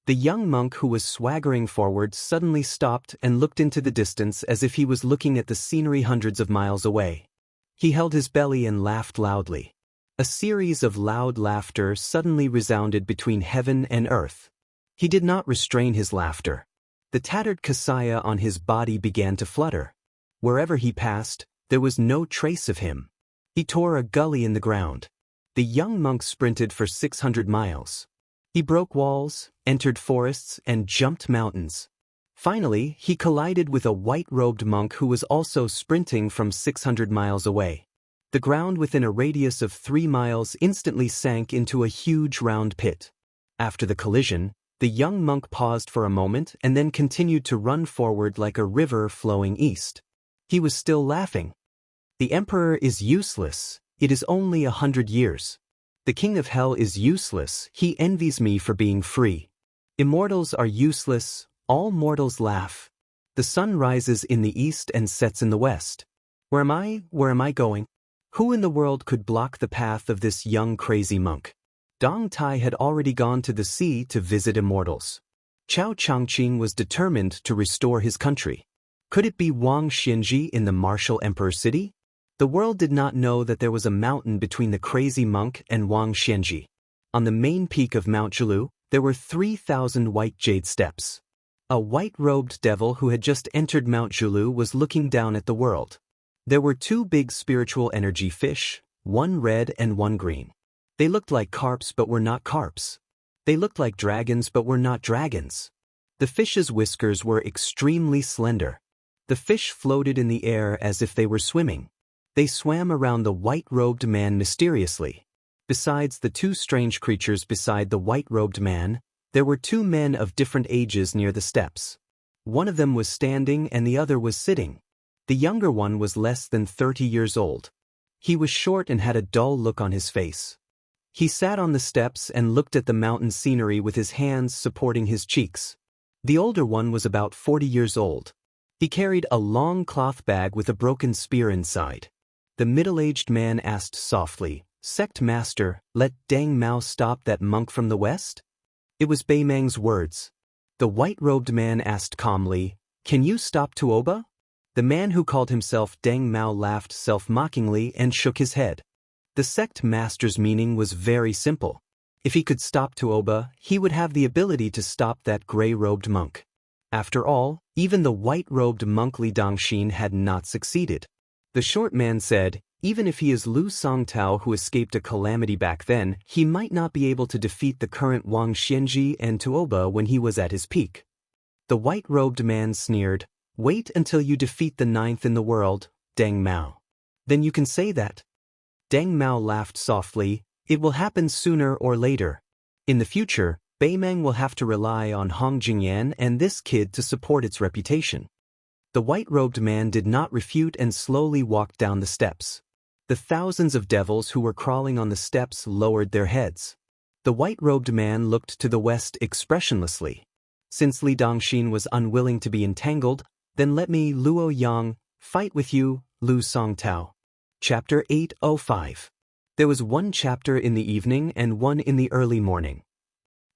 The young monk who was swaggering forward suddenly stopped and looked into the distance as if he was looking at the scenery hundreds of miles away. He held his belly and laughed loudly. A series of loud laughter suddenly resounded between heaven and earth. He did not restrain his laughter. The tattered kasaya on his body began to flutter. Wherever he passed, there was no trace of him. He tore a gully in the ground. The young monk sprinted for 600 miles. He broke walls, entered forests, and jumped mountains. Finally, he collided with a white-robed monk who was also sprinting from 600 miles away. The ground within a radius of 3 miles instantly sank into a huge round pit. After the collision, the young monk paused for a moment and then continued to run forward like a river flowing east. He was still laughing. The emperor is useless. It is only 100 years. The king of hell is useless. He envies me for being free. Immortals are useless. All mortals laugh. The sun rises in the east and sets in the west. Where am I? Where am I going? Who in the world could block the path of this young crazy monk? Dong Tai had already gone to the sea to visit immortals. Chao Changqing was determined to restore his country. Could it be Wang Xianxia in the martial emperor city? The world did not know that there was a mountain between the crazy monk and Wang Xianxia. On the main peak of Mount Zhulu, there were 3,000 white jade steps. A white-robed devil who had just entered Mount Zhulu was looking down at the world. There were 2 big spiritual energy fish, one red and one green. They looked like carps but were not carps. They looked like dragons but were not dragons. The fish's whiskers were extremely slender. The fish floated in the air as if they were swimming. They swam around the white-robed man mysteriously. Besides the 2 strange creatures beside the white-robed man, there were 2 men of different ages near the steps. One of them was standing and the other was sitting. The younger one was less than 30 years old. He was short and had a dull look on his face. He sat on the steps and looked at the mountain scenery with his hands supporting his cheeks. The older one was about 40 years old. He carried a long cloth bag with a broken spear inside. The middle-aged man asked softly, "Sect master, let Deng Mao stop that monk from the west?" It was Bei Meng's words. The white-robed man asked calmly, "Can you stop Tuoba?" The man who called himself Deng Mao laughed self-mockingly and shook his head. The sect master's meaning was very simple. If he could stop Tuoba, he would have the ability to stop that gray-robed monk. After all, even the white-robed monk Li Dongxin had not succeeded. The short man said, even if he is Lu Songtao who escaped a calamity back then, he might not be able to defeat the current Wang Xianxia and Tuoba when he was at his peak. The white-robed man sneered, "Wait until you defeat the 9th in the world, Deng Mao. Then you can say that." Deng Mao laughed softly, "It will happen sooner or later. In the future, Bei Meng will have to rely on Hong Jingyan and this kid to support its reputation." The white-robed man did not refute and slowly walked down the steps. The thousands of devils who were crawling on the steps lowered their heads. The white-robed man looked to the west expressionlessly. Since Li Dongxin was unwilling to be entangled, then let me, Luo Yang, fight with you, Lu Songtao. Chapter 805. There was one chapter in the evening and one in the early morning.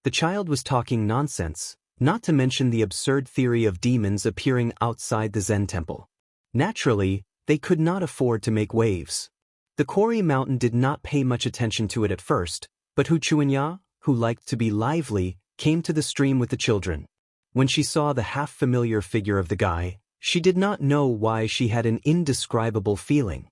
The child was talking nonsense, not to mention the absurd theory of demons appearing outside the Zen temple. Naturally, they could not afford to make waves. The quarry mountain did not pay much attention to it at first, but Hu Chuanya, who liked to be lively, came to the stream with the children. When she saw the half-familiar figure of the guy, she did not know why she had an indescribable feeling.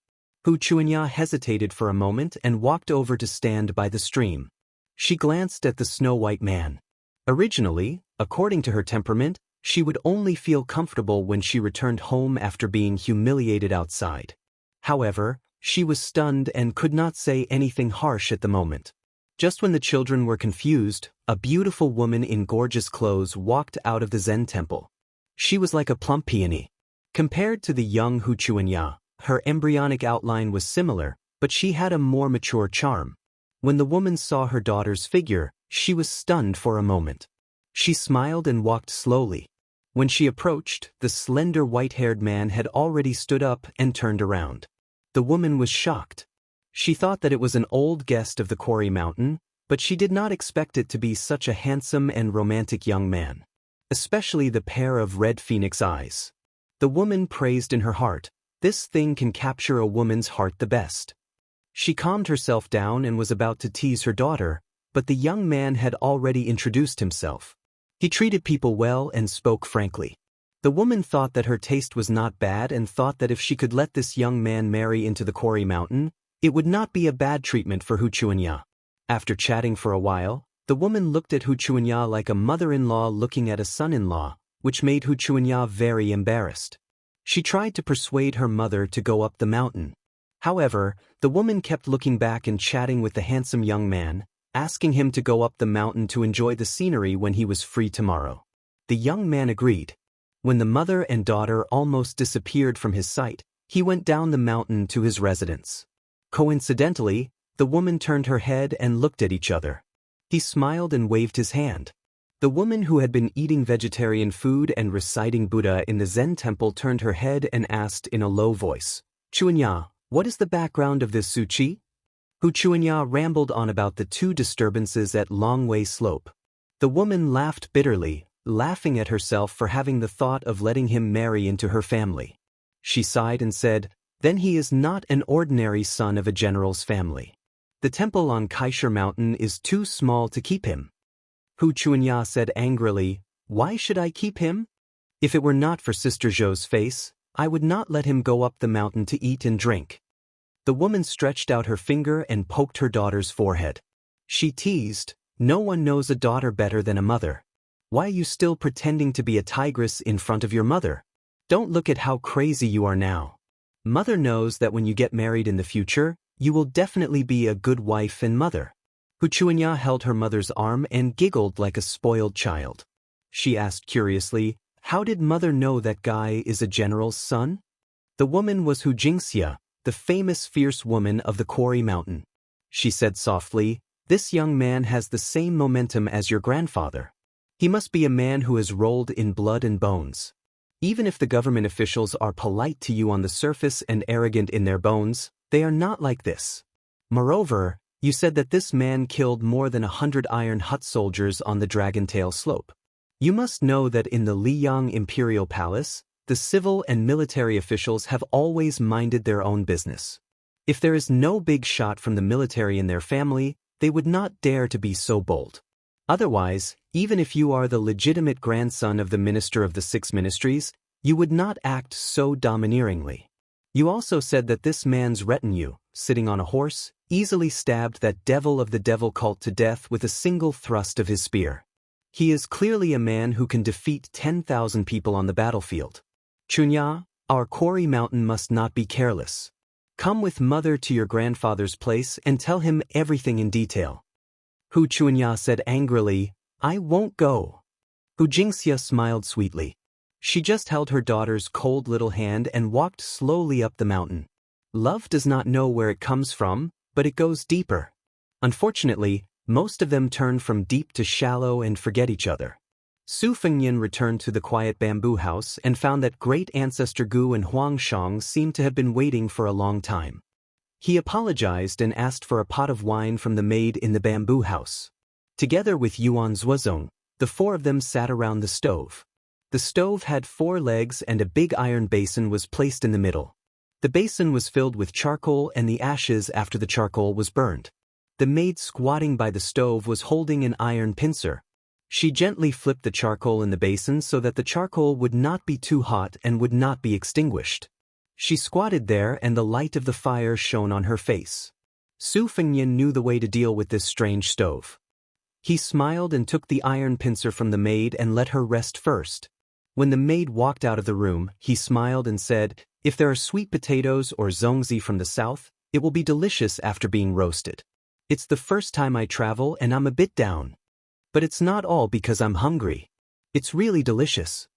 Hu Chuanya hesitated for a moment and walked over to stand by the stream. She glanced at the snow-white man. Originally, according to her temperament, she would only feel comfortable when she returned home after being humiliated outside. However, she was stunned and could not say anything harsh at the moment. Just when the children were confused, a beautiful woman in gorgeous clothes walked out of the Zen temple. She was like a plump peony. Compared to the young Hu Chuanya, her embryonic outline was similar, but she had a more mature charm. When the woman saw her daughter's figure, she was stunned for a moment. She smiled and walked slowly. When she approached, the slender white-haired man had already stood up and turned around. The woman was shocked. She thought that it was an old guest of the quarry mountain, but she did not expect it to be such a handsome and romantic young man. Especially the pair of red phoenix eyes. The woman praised in her heart, "This thing can capture a woman's heart the best." She calmed herself down and was about to tease her daughter, but the young man had already introduced himself. He treated people well and spoke frankly. The woman thought that her taste was not bad and thought that if she could let this young man marry into the quarry mountain, it would not be a bad treatment for Wuxia and Xianxia. After chatting for a while, the woman looked at Wuxia and Xianxia like a mother-in-law looking at a son-in-law, which made Wuxia and Xianxia very embarrassed. She tried to persuade her mother to go up the mountain. However, the woman kept looking back and chatting with the handsome young man, asking him to go up the mountain to enjoy the scenery when he was free tomorrow. The young man agreed. When the mother and daughter almost disappeared from his sight, he went down the mountain to his residence. Coincidentally, the woman turned her head and looked at each other. He smiled and waved his hand. The woman who had been eating vegetarian food and reciting Buddha in the Zen temple turned her head and asked in a low voice, "Wuxia and Xianxia, what is the background of this suchi?" Wuxia and Xianxia rambled on about the two disturbances at Longway Slope. The woman laughed bitterly, laughing at herself for having the thought of letting him marry into her family. She sighed and said, "Then he is not an ordinary son of a general's family. The temple on Kaisher Mountain is too small to keep him." Wuxia and Xianxia said angrily, "Why should I keep him? If it were not for Sister Zhou's face, I would not let him go up the mountain to eat and drink." The woman stretched out her finger and poked her daughter's forehead. She teased, "No one knows a daughter better than a mother. Why are you still pretending to be a tigress in front of your mother? Don't look at how crazy you are now. Mother knows that when you get married in the future, you will definitely be a good wife and mother." Wuxia and Xianxia held her mother's arm and giggled like a spoiled child. She asked curiously, "How did mother know that guy is a general's son?" The woman was Xianxia, the famous fierce woman of the quarry mountain. She said softly, "This young man has the same momentum as your grandfather. He must be a man who has rolled in blood and bones. Even if the government officials are polite to you on the surface and arrogant in their bones, they are not like this. Moreover, you said that this man killed more than 100 Iron Hut soldiers on the Dragon Tail Slope. You must know that in the Liyang Imperial Palace, the civil and military officials have always minded their own business. If there is no big shot from the military in their family, they would not dare to be so bold. Otherwise, even if you are the legitimate grandson of the Minister of the Six Ministries, you would not act so domineeringly. You also said that this man's retinue, sitting on a horse, easily stabbed that devil of the devil cult to death with a single thrust of his spear. He is clearly a man who can defeat 10,000 people on the battlefield. Wuxia and Xianxia, our quarry mountain must not be careless. Come with mother to your grandfather's place and tell him everything in detail." Wuxia and Xianxia said angrily, "I won't go." Xianxia smiled sweetly. She just held her daughter's cold little hand and walked slowly up the mountain. Love does not know where it comes from, but it goes deeper. Unfortunately, most of them turn from deep to shallow and forget each other. Su Fengnian returned to the quiet bamboo house and found that great ancestor Gu and Huang Shang seemed to have been waiting for a long time. He apologized and asked for a pot of wine from the maid in the bamboo house. Together with Yuan Zuozong, the four of them sat around the stove. The stove had 4 legs and a big iron basin was placed in the middle. The basin was filled with charcoal and the ashes after the charcoal was burned. The maid squatting by the stove was holding an iron pincer. She gently flipped the charcoal in the basin so that the charcoal would not be too hot and would not be extinguished. She squatted there and the light of the fire shone on her face. Su Fengnian knew the way to deal with this strange stove. He smiled and took the iron pincer from the maid and let her rest first. When the maid walked out of the room, he smiled and said, "If there are sweet potatoes or zongzi from the south, it will be delicious after being roasted. It's the first time I travel and I'm a bit down. But it's not all because I'm hungry. It's really delicious."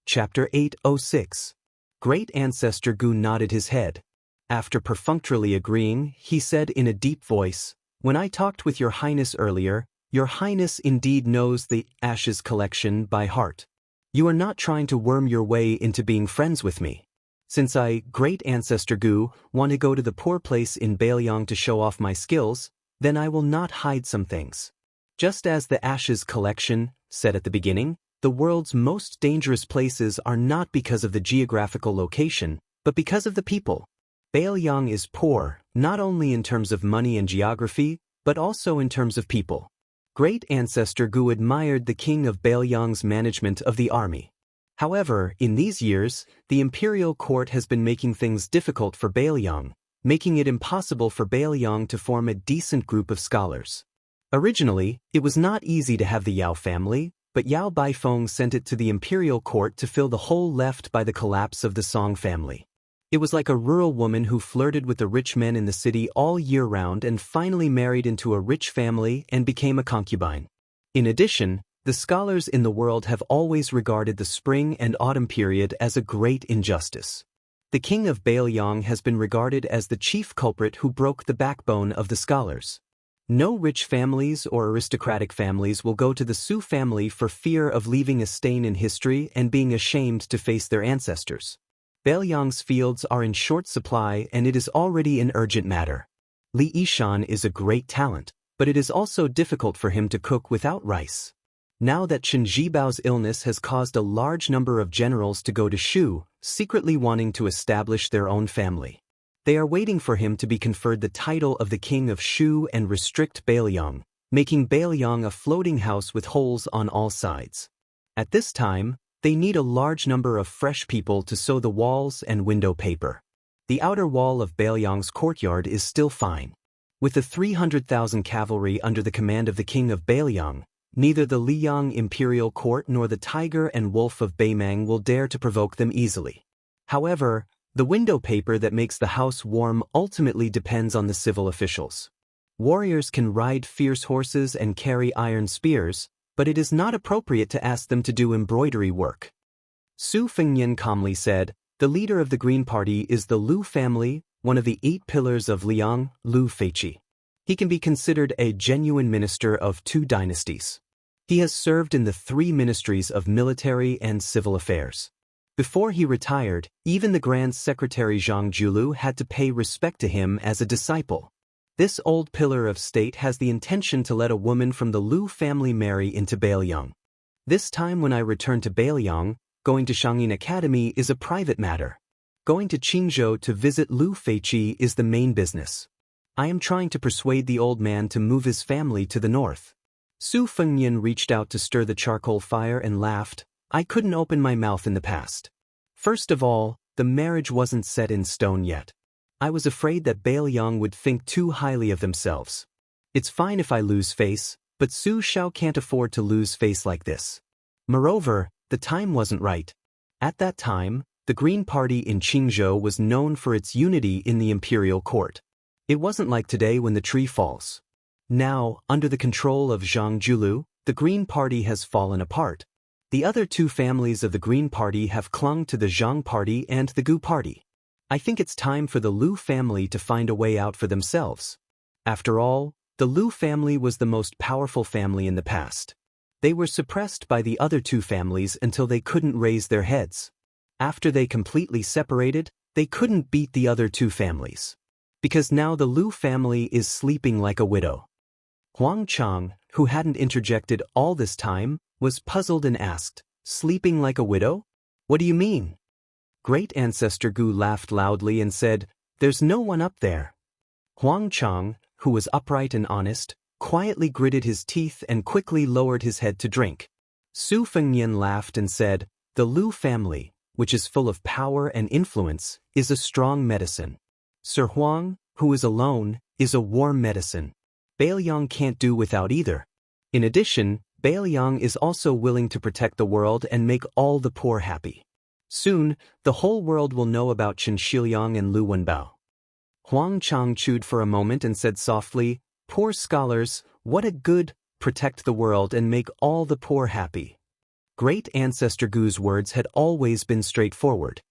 Chapter 806. Great Ancestor Gu nodded his head. After perfunctorily agreeing, he said in a deep voice, "When I talked with Your Highness earlier, Your Highness indeed knows the ashes collection by heart. You are not trying to worm your way into being friends with me. Since I, Great Ancestor Gu, want to go to the poor place in Bailiang to show off my skills, then I will not hide some things. Just as the Ashes collection said at the beginning, the world's most dangerous places are not because of the geographical location, but because of the people. Baoyang is poor, not only in terms of money and geography, but also in terms of people. Great ancestor Gu admired the king of Baoyang's management of the army. However, in these years, the imperial court has been making things difficult for Baoyang, making it impossible for Baoyang to form a decent group of scholars. Originally, it was not easy to have the Yao family, but Yao Baifeng sent it to the imperial court to fill the hole left by the collapse of the Song family. It was like a rural woman who flirted with the rich men in the city all year round and finally married into a rich family and became a concubine. In addition, the scholars in the world have always regarded the spring and autumn period as a great injustice. The king of Baoyang has been regarded as the chief culprit who broke the backbone of the scholars. No rich families or aristocratic families will go to the Su family for fear of leaving a stain in history and being ashamed to face their ancestors. Baoyang's fields are in short supply and it is already an urgent matter. Li Yishan is a great talent, but it is also difficult for him to cook without rice. Now that Chen Jibao's illness has caused a large number of generals to go to Shu, secretly wanting to establish their own family. They are waiting for him to be conferred the title of the king of Shu and restrict Baoyang, making Baoyang a floating house with holes on all sides. At this time, they need a large number of fresh people to sew the walls and window paper. The outer wall of Baoyang's courtyard is still fine. With the 300,000 cavalry under the command of the king of Baoyang, neither the Liyang imperial court nor the tiger and wolf of Beimang will dare to provoke them easily. However, the window paper that makes the house warm ultimately depends on the civil officials. Warriors can ride fierce horses and carry iron spears, but it is not appropriate to ask them to do embroidery work. Su Fengnian calmly said, "The leader of the Green Party is the Lu family, one of the 8 pillars of Liang, Lu Feiqi. He can be considered a genuine minister of 2 dynasties. He has served in the 3 ministries of military and civil affairs. Before he retired, even the Grand Secretary Zhang Julu had to pay respect to him as a disciple. This old pillar of state has the intention to let a woman from the Lu family marry into Baoyang. This time when I return to Baoyang, going to Shangyin Academy is a private matter. Going to Qingzhou to visit Lu Feiqi is the main business. I am trying to persuade the old man to move his family to the north." Su Fengnian reached out to stir the charcoal fire and laughed. "I couldn't open my mouth in the past. First of all, the marriage wasn't set in stone yet. I was afraid that Baoyang would think too highly of themselves. It's fine if I lose face, but Su Shao can't afford to lose face like this. Moreover, the time wasn't right. At that time, the Green Party in Qingzhou was known for its unity in the imperial court. It wasn't like today when the tree falls. Now, under the control of Zhang Julu, the Green Party has fallen apart. The other 2 families of the Green Party have clung to the Zhang Party and the Gu Party. I think it's time for the Lu family to find a way out for themselves. After all, the Lu family was the most powerful family in the past. They were suppressed by the other 2 families until they couldn't raise their heads. After they completely separated, they couldn't beat the other 2 families. Because now the Lu family is sleeping like a widow." Huang Chang, who hadn't interjected all this time, was puzzled and asked, "Sleeping like a widow? What do you mean?" Great ancestor Gu laughed loudly and said, "There's no one up there." Huang Chang, who was upright and honest, quietly gritted his teeth and quickly lowered his head to drink. Su Fengnian laughed and said, "The Lu family, which is full of power and influence, is a strong medicine. Sir Huang, who is alone, is a warm medicine. Baoyang can't do without either. In addition, Baoyang is also willing to protect the world and make all the poor happy. Soon, the whole world will know about Chen Shiliang and Lu Wenbao." Huang Chang chewed for a moment and said softly, "Poor scholars, what a good, protect the world and make all the poor happy." Great ancestor Gu's words had always been straightforward.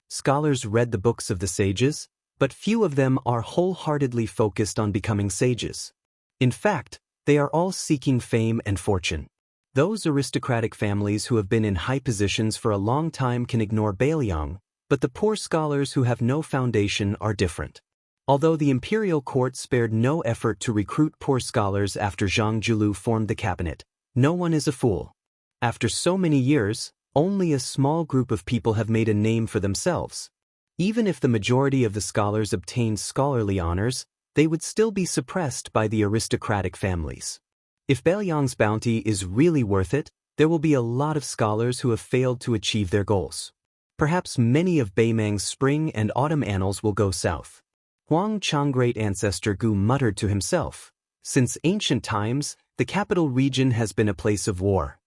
Scholars read the books of the sages, but few of them are wholeheartedly focused on becoming sages. In fact, they are all seeking fame and fortune. Those aristocratic families who have been in high positions for a long time can ignore Baoyang, but the poor scholars who have no foundation are different. Although the imperial court spared no effort to recruit poor scholars after Zhang Julu formed the cabinet, no one is a fool. After so many years, only a small group of people have made a name for themselves. Even if the majority of the scholars obtained scholarly honors, they would still be suppressed by the aristocratic families. If Beiliang's bounty is really worth it, there will be a lot of scholars who have failed to achieve their goals. Perhaps many of Beimang's spring and autumn annals will go south. Huang Chang great-ancestor Gu muttered to himself. Since ancient times, the capital region has been a place of war.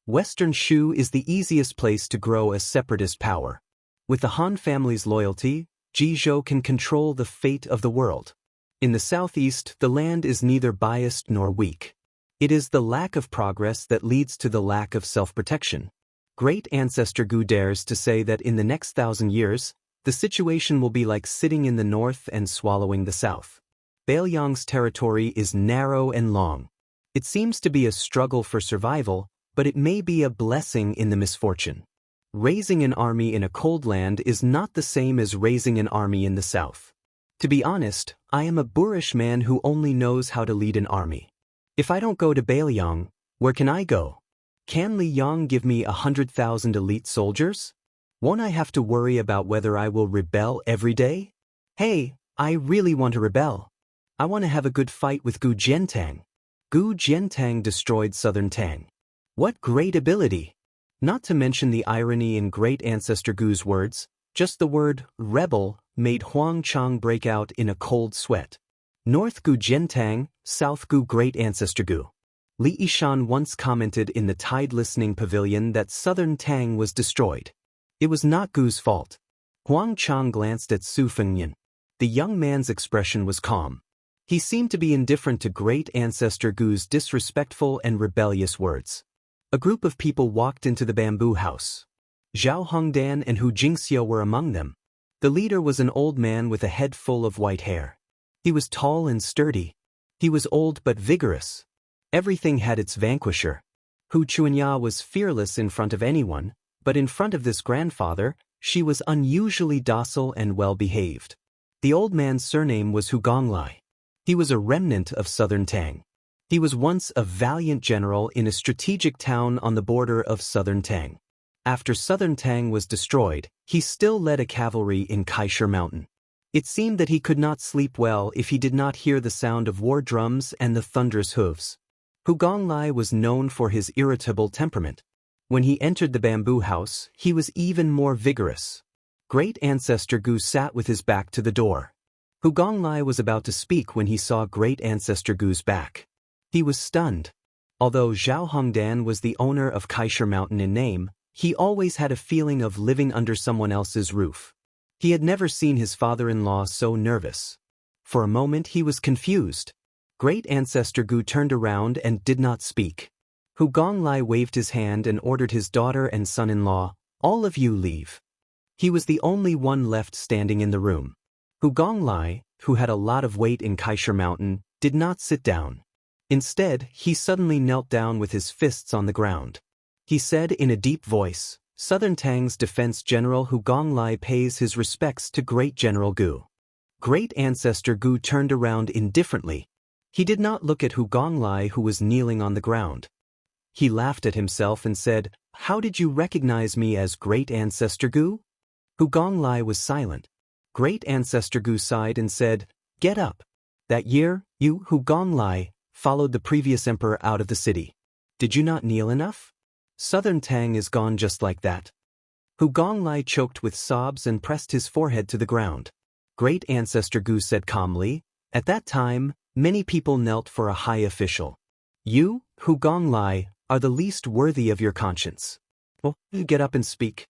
Western Shu is the easiest place to grow a separatist power. With the Han family's loyalty, Jizhou can control the fate of the world. In the southeast, the land is neither biased nor weak. It is the lack of progress that leads to the lack of self-protection. Great-ancestor Gu dares to say that in the next 1,000 years, the situation will be like sitting in the north and swallowing the south. Beiliang's territory is narrow and long. It seems to be a struggle for survival, but it may be a blessing in the misfortune. Raising an army in a cold land is not the same as raising an army in the south. To be honest, I am a boorish man who only knows how to lead an army. If I don't go to Beiliang, where can I go? Can Li Yang give me 100,000 elite soldiers? Won't I have to worry about whether I will rebel every day? Hey, I really want to rebel. I want to have a good fight with Gu Jiantang. Gu Jiantang destroyed southern Tang. What great ability! Not to mention the irony in great-ancestor Gu's words, just the word rebel made Huang Chang break out in a cold sweat. North Gu Jiantang, South Gu great-ancestor Gu. Li Yishan once commented in the Tide Listening Pavilion that southern Tang was destroyed. It was not Gu's fault. Huang Chang glanced at Su Fengyan. The young man's expression was calm. He seemed to be indifferent to great-ancestor Gu's disrespectful and rebellious words. A group of people walked into the bamboo house. Zhao Hongdan and Hu Jingxiu were among them. The leader was an old man with a head full of white hair. He was tall and sturdy. He was old but vigorous. Everything had its vanquisher. Hu Chuanya was fearless in front of anyone, but in front of this grandfather, she was unusually docile and well-behaved. The old man's surname was Hu Gonglai. He was a remnant of southern Tang. He was once a valiant general in a strategic town on the border of southern Tang. After southern Tang was destroyed, he still led a cavalry in Kaisher Mountain. It seemed that he could not sleep well if he did not hear the sound of war drums and the thunderous hooves. Hu Gonglai was known for his irritable temperament. When he entered the bamboo house, he was even more vigorous. Great-ancestor Gu sat with his back to the door. Hu Gonglai was about to speak when he saw great-ancestor Gu's back. He was stunned. Although Zhao Hongdan was the owner of Kaisher Mountain in name, he always had a feeling of living under someone else's roof. He had never seen his father-in-law so nervous. For a moment he was confused. Great-ancestor Gu turned around and did not speak. Hu Gonglai waved his hand and ordered his daughter and son-in-law, "All of you leave." He was the only one left standing in the room. Hu Gonglai, who had a lot of weight in Kaisher Mountain, did not sit down. Instead, he suddenly knelt down with his fists on the ground. He said in a deep voice, "Southern Tang's defense general Hu Gonglai pays his respects to Great General Gu." Great-ancestor Gu turned around indifferently. He did not look at Hu Gonglai, who was kneeling on the ground. He laughed at himself and said, "How did you recognize me as Great-ancestor Gu?" Hu Gonglai was silent. Great-ancestor Gu sighed and said, "Get up. That year, you, Hu Gonglai, followed the previous emperor out of the city. Did you not kneel enough? Southern Tang is gone just like that." Hu Gonglai choked with sobs and pressed his forehead to the ground. Great-ancestor Gu said calmly, "At that time, many people knelt for a high official. You, Hu Gonglai, are the least worthy of your conscience. Well, get up and speak."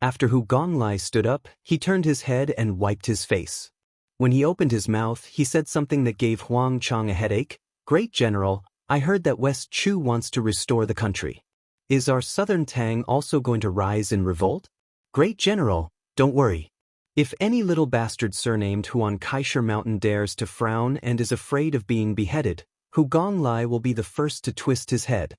After Hu Gonglai stood up, he turned his head and wiped his face. When he opened his mouth, he said something that gave Huang Chang a headache. "Great General, I heard that West Chu wants to restore the country. Is our southern Tang also going to rise in revolt?" "Great General, don't worry. If any little bastard surnamed Hu on Kaisher Mountain dares to frown and is afraid of being beheaded, Hu Gonglai will be the first to twist his head."